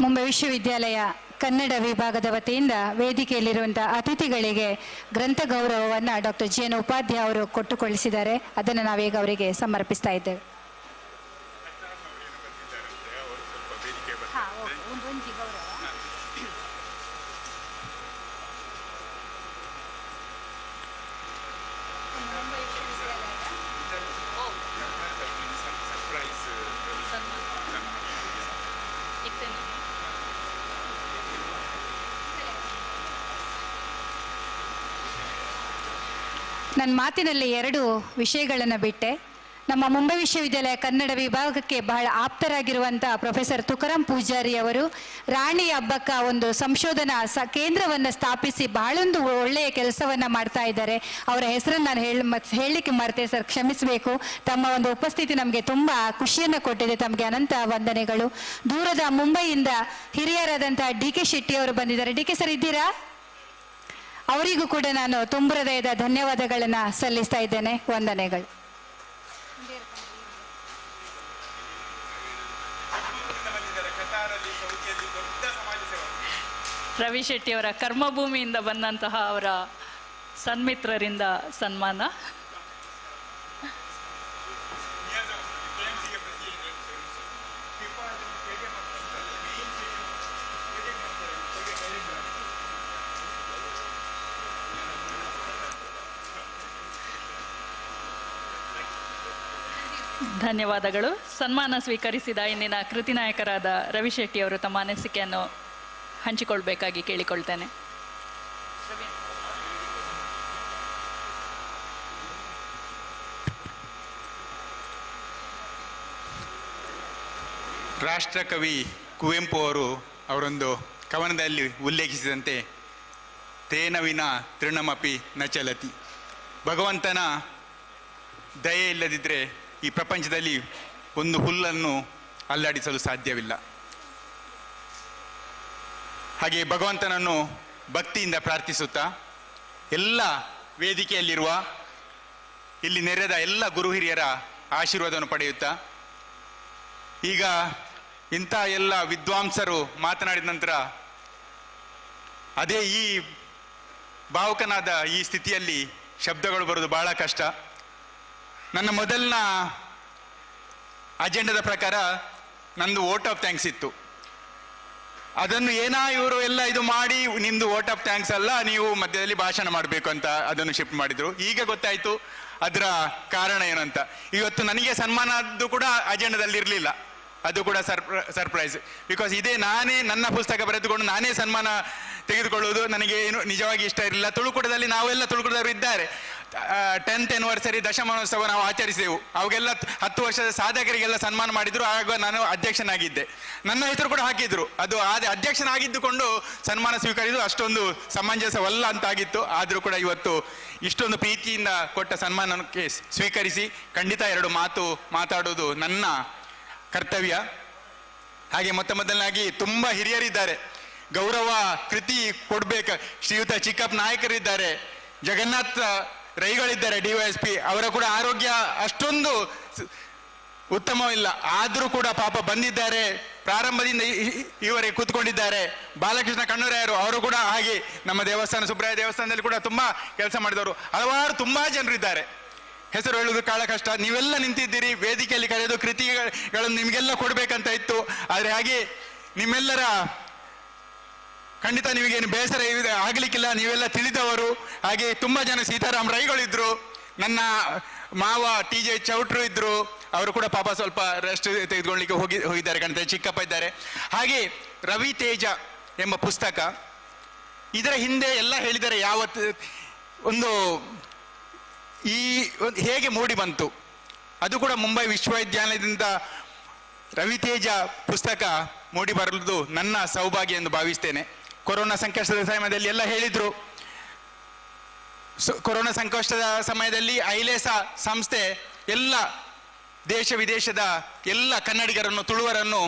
ಮುಂಬೈ ವಿಶ್ವವಿದ್ಯಾಲಯ ಕನ್ನಡ ವಿಭಾಗದ ವತಿಯಿಂದ ವೇದಿಕೆಯಲ್ಲಿರುವಂತಹ ಅತಿಥಿಗಳಿಗೆ ಗ್ರಂಥ ಗೌರವವನ್ನು ಡಾಕ್ಟರ್ GN ಉಪಾಧ್ಯಾಯ ಅವರು ಕೊಟ್ಟುಕೊಳಿಸಿದ್ದಾರೆ. ಅದನ್ನು ನಾವೀಗ ಅವರಿಗೆ ಸಮರ್ಪಿಸ್ತಾ ಇದ್ದೇವೆ. ನನ್ನ ಮಾತಿನಲ್ಲಿ ಎರಡು ವಿಷಯಗಳನ್ನು ಬಿಟ್ಟೆ. ನಮ್ಮ ಮುಂಬೈ ವಿಶ್ವವಿದ್ಯಾಲಯ ಕನ್ನಡ ವಿಭಾಗಕ್ಕೆ ಬಹಳ ಆಪ್ತರಾಗಿರುವಂಥ ಪ್ರೊಫೆಸರ್ ತುಕಾರಾಮ್ ಪೂಜಾರಿ ಅವರು ರಾಣಿ ಹಬ್ಬಕ್ಕ ಒಂದು ಸಂಶೋಧನಾ ಕೇಂದ್ರವನ್ನು ಸ್ಥಾಪಿಸಿ ಬಹಳೊಂದು ಒಳ್ಳೆಯ ಕೆಲಸವನ್ನು ಮಾಡ್ತಾ ಇದ್ದಾರೆ. ಅವರ ಹೆಸರನ್ನು ನಾನು ಹೇಳಲಿಕ್ಕೆ ಮರ್ತೆ ಸರ್, ಕ್ಷಮಿಸಬೇಕು. ತಮ್ಮ ಒಂದು ಉಪಸ್ಥಿತಿ ನಮಗೆ ತುಂಬ ಖುಷಿಯನ್ನು ಕೊಟ್ಟಿದೆ. ತಮಗೆ ಅನಂತ ವಂದನೆಗಳು. ದೂರದ ಮುಂಬೈಯಿಂದ ಹಿರಿಯರಾದಂಥ ಡಿ.ಕೆ. ಶೆಟ್ಟಿ ಅವರು ಬಂದಿದ್ದಾರೆ. ಡಿ.ಕೆ. ಸರ್ ಇದ್ದೀರಾ? ಅವರಿಗೂ ಕೂಡ ನಾನು ತುಂಬ ಹೃದಯದ ಧನ್ಯವಾದಗಳನ್ನು ಸಲ್ಲಿಸ್ತಾ ಇದ್ದೇನೆ. ವಂದನೆಗಳು. ರವಿ ಶೆಟ್ಟಿಯವರ ಕರ್ಮಭೂಮಿಯಿಂದ ಬಂದಂತಹ ಅವರ ಸನ್ಮಿತ್ರರಿಂದ ಸನ್ಮಾನ. ಧನ್ಯವಾದಗಳು. ಸನ್ಮಾನ ಸ್ವೀಕರಿಸಿದ ಇಂದಿನ ಕೃತಿ ನಾಯಕರಾದ ರವಿ ಶೆಟ್ಟಿಯವರು ತಮ್ಮ ಅನಿಸಿಕೆಯನ್ನು ಹಂಚಿಕೊಳ್ಬೇಕಾಗಿ ಕೇಳಿಕೊಳ್ತೇನೆ. ರಾಷ್ಟ್ರಕವಿ ಕುವೆಂಪು ಅವರೊಂದು ಕವನದಲ್ಲಿ ಉಲ್ಲೇಖಿಸಿದಂತೆ ತೇನ ವಿನ ತೃಣಮಪಿ ನ ಚಲತಿ. ಭಗವಂತನ ದಯೆ ಇಲ್ಲದಿದ್ದರೆ ಈ ಪ್ರಪಂಚದಲ್ಲಿ ಒಂದು ಹುಲ್ಲನ್ನು ಅಲ್ಲಾಡಿಸಲು ಸಾಧ್ಯವಿಲ್ಲ. ಹಾಗೆ ಭಗವಂತನನ್ನು ಭಕ್ತಿಯಿಂದ ಪ್ರಾರ್ಥಿಸುತ್ತಾ ಎಲ್ಲ ವೇದಿಕೆಯಲ್ಲಿರುವ ಇಲ್ಲಿ ನೆರೆದ ಎಲ್ಲ ಗುರು ಹಿರಿಯರ ಆಶೀರ್ವಾದವನ್ನು ಪಡೆಯುತ್ತಾ, ಈಗ ಇಂಥ ಎಲ್ಲ ವಿದ್ವಾಂಸರು ಮಾತನಾಡಿದ ನಂತರ ಅದೇ ಈ ಭಾವುಕನಾದ ಈ ಸ್ಥಿತಿಯಲ್ಲಿ ಶಬ್ದಗಳು ಬರೋದು ಬಹಳ ಕಷ್ಟ. ನನ್ನ ಮೊದಲಿನ ಅಜೆಂಡದ ಪ್ರಕಾರ ನಂದು ವೋಟ್ ಆಫ್ ಥ್ಯಾಂಕ್ಸ್ ಇತ್ತು. ಅದನ್ನು ಇವರು ಎಲ್ಲ ಇದು ಮಾಡಿ ನಿಮ್ದು ವೋಟ್ ಆಫ್ ಥ್ಯಾಂಕ್ಸ್ ಅಲ್ಲ, ನೀವು ಮಧ್ಯದಲ್ಲಿ ಭಾಷಣ ಮಾಡಬೇಕು ಅಂತ ಅದನ್ನು ಶಿಫ್ಟ್ ಮಾಡಿದ್ರು. ಈಗ ಗೊತ್ತಾಯ್ತು ಅದರ ಕಾರಣ ಏನಂತ. ಇವತ್ತು ನನಗೆ ಸನ್ಮಾನದ್ದು ಕೂಡ ಅಜೆಂಡದಲ್ಲಿ ಇರಲಿಲ್ಲ, ಅದು ಕೂಡ ಸರ್ಪ್ರೈಸ್. ಬಿಕಾಸ್ ಇದೇ ನಾನೇ ನನ್ನ ಪುಸ್ತಕ ಬರೆದುಕೊಂಡು ನಾನೇ ಸನ್ಮಾನ ತೆಗೆದುಕೊಳ್ಳುವುದು ನನಗೆ ಏನು ನಿಜವಾಗಿ ಇಷ್ಟ ಇರಲಿಲ್ಲ. ತುಳುಕೂಟದಲ್ಲಿ ನಾವೆಲ್ಲ ತುಳುಕೂಟದವರು ಇದ್ದಾರೆ. 10th anniversary ದಶಮಾನೋತ್ಸವ ನಾವು ಆಚರಿಸಿದೆವು. ಅವಾಗೆಲ್ಲ 10 ವರ್ಷದ ಸಾಧಕರಿಗೆಲ್ಲ ಸನ್ಮಾನ ಮಾಡಿದ್ರು. ಆಗ ನಾನು ಅಧ್ಯಕ್ಷನಾಗಿದ್ದೆ, ನನ್ನ ಹೆಸರು ಕೂಡ ಹಾಕಿದ್ರು. ಅದು ಅಧ್ಯಕ್ಷನಾಗಿದ್ದುಕೊಂಡು ಸನ್ಮಾನ ಸ್ವೀಕರಿಸುವುದು ಅಷ್ಟೊಂದು ಸಮಂಜಸವಲ್ಲ ಅಂತಾಗಿತ್ತು. ಆದರೂ ಕೂಡ ಇವತ್ತು ಇಷ್ಟೊಂದು ಪ್ರೀತಿಯಿಂದ ಕೊಟ್ಟ ಸನ್ಮಾನಕ್ಕೆ ಸ್ವೀಕರಿಸಿ ಖಂಡಿತ 2 ಮಾತು ಮಾತಾಡೋದು ನನ್ನ ಕರ್ತವ್ಯ. ಹಾಗೆ ಮೊದಲನಾಗಿ ತುಂಬ ಹಿರಿಯರಿದ್ದಾರೆ, ಗೌರವ ಕೃತಿ ಕೊಡ್ಬೇಕು. ಶ್ರೀಯುತ ಚಿಕ್ಕಪ್ಪ ನಾಯಕರಿದ್ದಾರೆ, ಜಗನ್ನಾಥ್ ರೈಗಳಿದ್ದಾರೆ DYSP. ಅವರ ಕೂಡ ಆರೋಗ್ಯ ಅಷ್ಟೊಂದು ಉತ್ತಮವಿಲ್ಲ, ಆದರೂ ಕೂಡ ಪಾಪ ಬಂದಿದ್ದಾರೆ, ಪ್ರಾರಂಭದಿಂದ ಇವರೇ ಕೂತ್ಕೊಂಡಿದ್ದಾರೆ. ಬಾಲಕೃಷ್ಣ ಕಣ್ಣೂರಾಯರು ಅವರು ಕೂಡ ಹಾಗೆ ನಮ್ಮ ದೇವಸ್ಥಾನ ಸುಬ್ರಾಯ ದೇವಸ್ಥಾನದಲ್ಲಿ ಕೂಡ ತುಂಬ ಕೆಲಸ ಮಾಡಿದವರು. ಹಲವಾರು ತುಂಬ ಜನರಿದ್ದಾರೆ, ಹೆಸರು ಹೇಳುವುದು ಕಾಳ ಕಷ್ಟ. ನೀವೆಲ್ಲ ನಿಂತಿದ್ದೀರಿ, ವೇದಿಕೆಯಲ್ಲಿ ಕರೆದು ಕೃತಿಗಳನ್ನು ನಿಮಗೆಲ್ಲ ಕೊಡಬೇಕಂತ ಇತ್ತು. ಆದರೆ ಹಾಗೆ ನಿಮ್ಮೆಲ್ಲರ ಖಂಡಿತ ನಿಮಗೇನು ಬೇಸರ ಆಗಲಿಕ್ಕಿಲ್ಲ, ನೀವೆಲ್ಲ ತಿಳಿದವರು. ಹಾಗೆ ತುಂಬ ಜನ ಸೀತಾರಾಮ್ ರೈಗಳಿದ್ರು, ನನ್ನ ಮಾವ TJ ಚೌಟ್ರು ಇದ್ರು, ಅವರು ಕೂಡ ಪಾಪ ಸ್ವಲ್ಪ ರೆಸ್ಟ್ ತೆಗೆದುಕೊಳ್ಳಿಕ್ಕೆ ಹೋಗಿದ್ದಾರೆ ಕಾಣ್ತಾರೆ. ಚಿಕ್ಕಪ್ಪ ಇದ್ದಾರೆ. ಹಾಗೆ ರವಿ ತೇಜ ಎಂಬ ಪುಸ್ತಕ, ಇದರ ಹಿಂದೆ ಎಲ್ಲ ಹೇಳಿದ್ದಾರೆ ಯಾವತ್ತು ಒಂದು ಹೇಗೆ ಮೂಡಿ ಬಂತು. ಅದು ಕೂಡ ಮುಂಬೈ ವಿಶ್ವವಿದ್ಯಾಲಯದಿಂದ ರವಿತೇಜ ಪುಸ್ತಕ ಮೂಡಿ ಬರಲು ನನ್ನ ಸೌಭಾಗ್ಯ ಎಂದು ಭಾವಿಸ್ತೇನೆ. ಕೊರೋನಾ ಸಂಕಷ್ಟದ ಸಮಯದಲ್ಲಿ ಎಲ್ಲ ಹೇಳಿದ್ರು. ಕೊರೋನಾ ಸಂಕಷ್ಟದ ಸಮಯದಲ್ಲಿ ಐಲೇಸ ಸಂಸ್ಥೆ ಎಲ್ಲ ದೇಶ ವಿದೇಶದ ಎಲ್ಲ ಕನ್ನಡಿಗರನ್ನು ತುಳುವರನ್ನು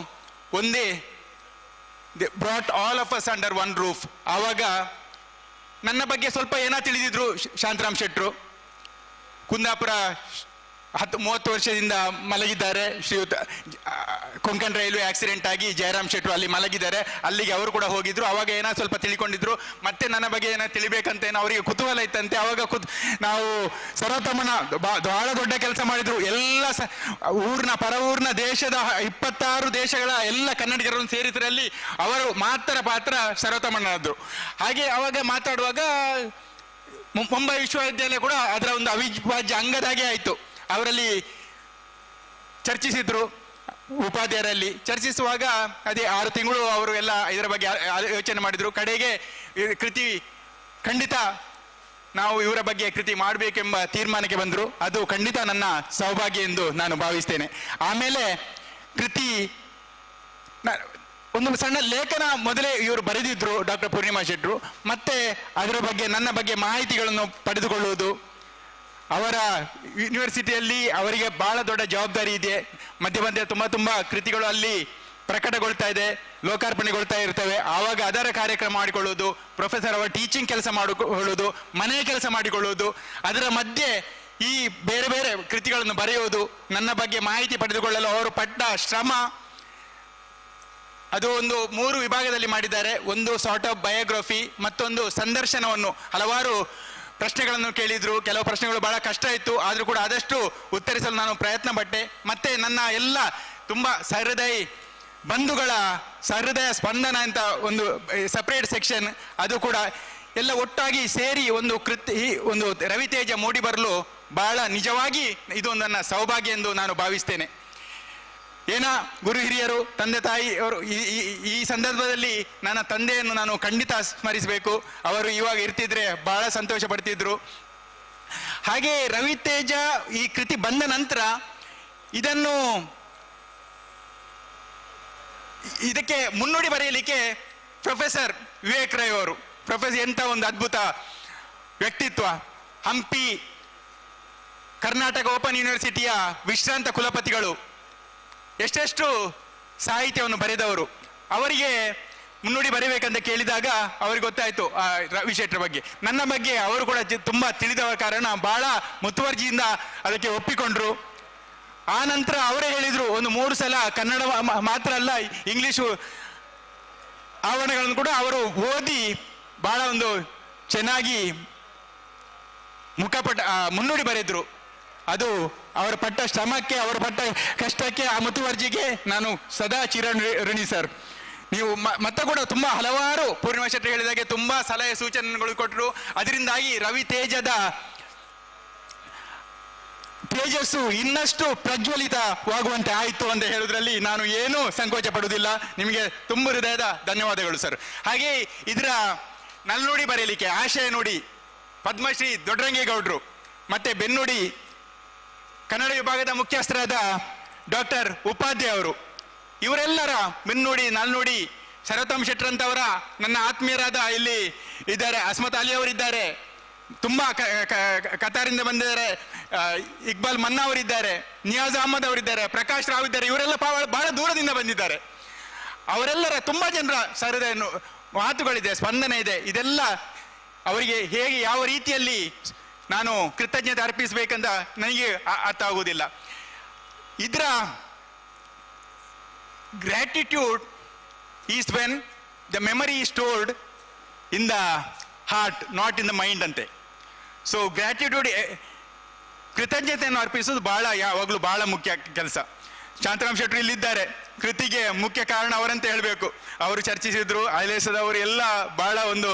ಒಂದೇ brought all of us under one roof. ಆವಾಗ ನನ್ನ ಬಗ್ಗೆ ಸ್ವಲ್ಪ ಏನೋ ತಿಳಿದಿದ್ರು ಶಾಂತರಾಮ್ ಶೆಟ್ರು. ಕುಂದಾಪುರ 30 ವರ್ಷದಿಂದ ಮಲಗಿದ್ದಾರೆ. ಶ್ರೀಯುತ ಕೊಂಕಣ್ ರೈಲ್ವೆ ಆಕ್ಸಿಡೆಂಟ್ ಆಗಿ ಜಯರಾಮ್ ಶೆಟ್ರು ಅಲ್ಲಿ ಮಲಗಿದ್ದಾರೆ. ಅಲ್ಲಿಗೆ ಅವರು ಕೂಡ ಹೋಗಿದ್ರು. ಅವಾಗ ಏನೋ ಸ್ವಲ್ಪ ತಿಳ್ಕೊಂಡಿದ್ರು. ಮತ್ತೆ ನನ್ನ ಬಗ್ಗೆ ಏನೋ ತಿಳಿಬೇಕಂತ ಏನೋ ಅವರಿಗೆ ಕುತೂಹಲ ಇತ್ತಂತೆ. ಅವಾಗ ನಾವು ಸರ್ವತಮನ ಬಹಳ ದೊಡ್ಡ ಕೆಲಸ ಮಾಡಿದ್ರು. ಎಲ್ಲ ಪರ ಊರಿನ ದೇಶದ 26 ದೇಶಗಳ ಎಲ್ಲ ಕನ್ನಡಿಗರನ್ನು ಸೇರಿದ್ರಲ್ಲಿ ಅವರು ಮಾತ್ರ ಪಾತ್ರ ಸರ್ವತಮನದ್ದು. ಹಾಗೆ ಅವಾಗ ಮಾತಾಡುವಾಗ ಮುಂಬೈ ವಿಶ್ವವಿದ್ಯಾಲಯ ಕೂಡ ಅದರ ಒಂದು ಅವಿಭಾಜ್ಯ ಅಂಗದಾಗೆ ಆಯಿತು. ಅವರಲ್ಲಿ ಚರ್ಚಿಸಿದ್ರು, ಉಪಾಧ್ಯಾಯರಲ್ಲಿ ಚರ್ಚಿಸುವಾಗ ಅದೇ 6 ತಿಂಗಳು ಅವರು ಎಲ್ಲ ಇದರ ಬಗ್ಗೆ ಯೋಚನೆ ಮಾಡಿದರು. ಕಡೆಗೆ ಕೃತಿ ಖಂಡಿತ ನಾವು ಇವರ ಬಗ್ಗೆ ಕೃತಿ ಮಾಡಬೇಕೆಂಬ ತೀರ್ಮಾನಕ್ಕೆ ಬಂದರು. ಅದು ಖಂಡಿತ ನನ್ನ ಸೌಭಾಗ್ಯ ಎಂದು ನಾನು ಭಾವಿಸ್ತೇನೆ. ಆಮೇಲೆ ಕೃತಿ ಒಂದು ಸಣ್ಣ ಲೇಖನ ಮೊದಲೇ ಇವರು ಬರೆದಿದ್ರು, ಡಾಕ್ಟರ್ ಪೂರ್ಣಿಮಾ ಶೆಟ್ಟರು. ಮತ್ತೆ ಅದರ ಬಗ್ಗೆ ನನ್ನ ಬಗ್ಗೆ ಮಾಹಿತಿಗಳನ್ನು ಪಡೆದುಕೊಳ್ಳುವುದು, ಅವರ ಯೂನಿವರ್ಸಿಟಿಯಲ್ಲಿ ಅವರಿಗೆ ಬಹಳ ದೊಡ್ಡ ಜವಾಬ್ದಾರಿ ಇದೆ. ಮಧ್ಯೆ ಮಧ್ಯೆ ತುಂಬ ಕೃತಿಗಳು ಅಲ್ಲಿ ಪ್ರಕಟಗೊಳ್ತಾ ಇದೆ, ಲೋಕಾರ್ಪಣೆಗೊಳ್ತಾ ಇರ್ತವೆ. ಆವಾಗ ಅದರ ಕಾರ್ಯಕ್ರಮ ಮಾಡಿಕೊಳ್ಳುವುದು, ಪ್ರೊಫೆಸರ್ ಅವರ ಟೀಚಿಂಗ್ ಕೆಲಸ ಮಾಡಿಕೊಳ್ಳುವುದು, ಮನೆ ಕೆಲಸ ಮಾಡಿಕೊಳ್ಳುವುದು, ಅದರ ಮಧ್ಯೆ ಈ ಬೇರೆ ಬೇರೆ ಕೃತಿಗಳನ್ನು ಬರೆಯುವುದು, ನನ್ನ ಬಗ್ಗೆ ಮಾಹಿತಿ ಪಡೆದುಕೊಳ್ಳಲು ಅವರು ಪಟ್ಟ ಶ್ರಮ, ಅದು ಒಂದು 3 ವಿಭಾಗದಲ್ಲಿ ಮಾಡಿದ್ದಾರೆ. ಒಂದು ಸಾರ್ಟ್ ಆಫ್ ಬಯೋಗ್ರಫಿ, ಮತ್ತೊಂದು ಸಂದರ್ಶನವನ್ನು, ಹಲವಾರು ಪ್ರಶ್ನೆಗಳನ್ನು ಕೇಳಿದ್ರು. ಕೆಲವು ಪ್ರಶ್ನೆಗಳು ಬಹಳ ಕಷ್ಟ ಇತ್ತು, ಆದರೂ ಕೂಡ ಆದಷ್ಟು ಉತ್ತರಿಸಲು ನಾನು ಪ್ರಯತ್ನ ಪಟ್ಟೆ. ಮತ್ತೆ ನನ್ನ ಎಲ್ಲ ತುಂಬ ಸಹೃದಯಿ ಬಂಧುಗಳ ಸಹೃದಯ ಸ್ಪಂದನ ಅಂತ ಒಂದು ಸಪ್ರೇಟ್ ಸೆಕ್ಷನ್, ಅದು ಕೂಡ ಎಲ್ಲ ಒಟ್ಟಾಗಿ ಸೇರಿ ಒಂದು ಒಂದು ರವಿತೇಜ ಮೂಡಿ ಬರಲು ಬಹಳ ನಿಜವಾಗಿ ಇದೊಂದು ನನ್ನ ಸೌಭಾಗ್ಯ ಎಂದು ನಾನು ಭಾವಿಸ್ತೇನೆ. ಗುರು ಹಿರಿಯರು, ತಂದೆ ತಾಯಿ ಅವರು, ಈ ಸಂದರ್ಭದಲ್ಲಿ ನನ್ನ ತಂದೆಯನ್ನು ನಾನು ಖಂಡಿತ ಸ್ಮರಿಸಬೇಕು. ಅವರು ಇವಾಗ ಇರ್ತಿದ್ರೆ ಬಹಳ ಸಂತೋಷ ಪಡ್ತಿದ್ರು. ಹಾಗೆ ರವಿತೇಜ ಈ ಕೃತಿ ಬಂದ ನಂತರ ಇದಕ್ಕೆ ಮುನ್ನುಡಿ ಬರೆಯಲಿಕ್ಕೆ ಪ್ರೊಫೆಸರ್ ವಿವೇಕ್ ರೈ ಅವರು, ಪ್ರೊಫೆಸರ್ ಎಂಥ ಒಂದು ಅದ್ಭುತ ವ್ಯಕ್ತಿತ್ವ. ಹಂಪಿ ಕರ್ನಾಟಕ ಓಪನ್ ಯೂನಿವರ್ಸಿಟಿಯ ವಿಶ್ರಾಂತ ಕುಲಪತಿಗಳು, ಎಷ್ಟೆಷ್ಟು ಸಾಹಿತ್ಯವನ್ನು ಬರೆದವರು. ಅವರಿಗೆ ಮುನ್ನುಡಿ ಬರೀಬೇಕಂತ ಕೇಳಿದಾಗ ಅವ್ರಿಗೆ ಗೊತ್ತಾಯಿತು ಆ ರವಿ ಶೆಟ್ಟರ ಬಗ್ಗೆ. ನನ್ನ ಬಗ್ಗೆ ಅವರು ಕೂಡ ತುಂಬ ತಿಳಿದವ ಕಾರಣ ಬಹಳ ಮುತುವರ್ಜಿಯಿಂದ ಅದಕ್ಕೆ ಒಪ್ಪಿಕೊಂಡ್ರು. ಆ ನಂತರ ಅವರೇ ಹೇಳಿದರು, ಒಂದು 3 ಸಲ ಕನ್ನಡ ಮಾತ್ರ ಅಲ್ಲ, ಇಂಗ್ಲೀಷು ಆವರಣಗಳನ್ನು ಕೂಡ ಅವರು ಓದಿ ಬಹಳ ಒಂದು ಚೆನ್ನಾಗಿ ಮುನ್ನುಡಿ ಬರೆದ್ರು. ಅದು ಅವರ ಪಟ್ಟ ಶ್ರಮಕ್ಕೆ, ಅವರ ಪಟ್ಟ ಕಷ್ಟಕ್ಕೆ, ಆ ಮುತುವರ್ಜಿಗೆ ನಾನು ಸದಾ ಚಿರಋಣಿ ಸರ್. ನೀವು ಮತ್ತೆ ಕೂಡ ತುಂಬ ಹಲವಾರು ಪೂರ್ಣಿಮಾ ಶೆಟ್ಟಿ ಹೇಳಿದಾಗೆ ತುಂಬ ಸಲಹೆ ಸೂಚನೆಗಳು ಕೊಟ್ಟರು. ಅದರಿಂದಾಗಿ ರವಿ ತೇಜದ ತೇಜಸ್ಸು ಇನ್ನಷ್ಟು ಪ್ರಜ್ವಲಿತವಾಗುವಂತೆ ಆಯಿತು ಅಂತ ಹೇಳೋದ್ರಲ್ಲಿ ನಾನು ಏನೂ ಸಂಕೋಚ ಪಡುವುದಿಲ್ಲ. ನಿಮಗೆ ತುಂಬ ಹೃದಯದ ಧನ್ಯವಾದಗಳು ಸರ್. ಹಾಗೆ ಇದರ ನಲ್ನುಡಿ ಬರೆಯಲಿಕ್ಕೆ ಆಶಯ ನುಡಿ ಪದ್ಮಶ್ರೀ ದೊಡ್ಡರಂಗೇಗೌಡರು, ಮತ್ತೆ ಬೆನ್ನುಡಿ ಕನ್ನಡ ವಿಭಾಗದ ಮುಖ್ಯಸ್ಥರಾದ ಡಾಕ್ಟರ್ ಉಪಾಧ್ಯಾಯ ಅವರು, ಇವರೆಲ್ಲರ ಬೆನ್ನುಡಿ ನಲ್ನುಡಿ ಸರ್ವೋತ್ತಮ್ ಶೆಟ್ಟರಂತವರ ನನ್ನ ಆತ್ಮೀಯರಾದ ಇಲ್ಲಿ ಇದ್ದಾರೆ, ಅಸ್ಮತ್ ಅಲಿ ಅವರಿದ್ದಾರೆ, ತುಂಬ ಕತಾರಿಂದ ಬಂದಿದ್ದಾರೆ, ಇಕ್ಬಾಲ್ ಮನ್ನಾ ಅವರಿದ್ದಾರೆ, ನಿಯಾಜ್ ಅಹಮದ್ ಅವರಿದ್ದಾರೆ, ಪ್ರಕಾಶ್ ರಾವ್ ಇದ್ದಾರೆ. ಇವರೆಲ್ಲ ಬಹಳ ದೂರದಿಂದ ಬಂದಿದ್ದಾರೆ. ಅವರೆಲ್ಲರ ತುಂಬ ಜನರ ಸಹೃದಯ ಮಾತುಗಳಿದೆ, ಸ್ಪಂದನೆ ಇದೆ. ಇದೆಲ್ಲ ಅವರಿಗೆ ಹೇಗೆ ಯಾವ ರೀತಿಯಲ್ಲಿ ನಾನು ಕೃತಜ್ಞತೆ ಅರ್ಪಿಸಬೇಕಂತ ನನಗೆ ಅರ್ಥ ಆಗುವುದಿಲ್ಲ. ಇದರ gratitude is when the memory is stored in the heart, not in the mind ಅಂತೆ. ಸೊ ಗ್ರ್ಯಾಟಿಟ್ಯೂಡ್, ಕೃತಜ್ಞತೆಯನ್ನು ಅರ್ಪಿಸೋದು ಯಾವಾಗಲೂ ಬಹಳ ಮುಖ್ಯ ಕೆಲಸ. ಶಾಂತರಾಮ್ ಶೆಟ್ಟರು ಇಲ್ಲಿದ್ದಾರೆ, ಕೃತಿಗೆ ಮುಖ್ಯ ಕಾರಣ ಅವರಂತ ಹೇಳಬೇಕು. ಅವರು ಚರ್ಚಿಸಿದ್ರು, ಐಲೇಸದವರು ಎಲ್ಲ ಬಹಳ ಒಂದು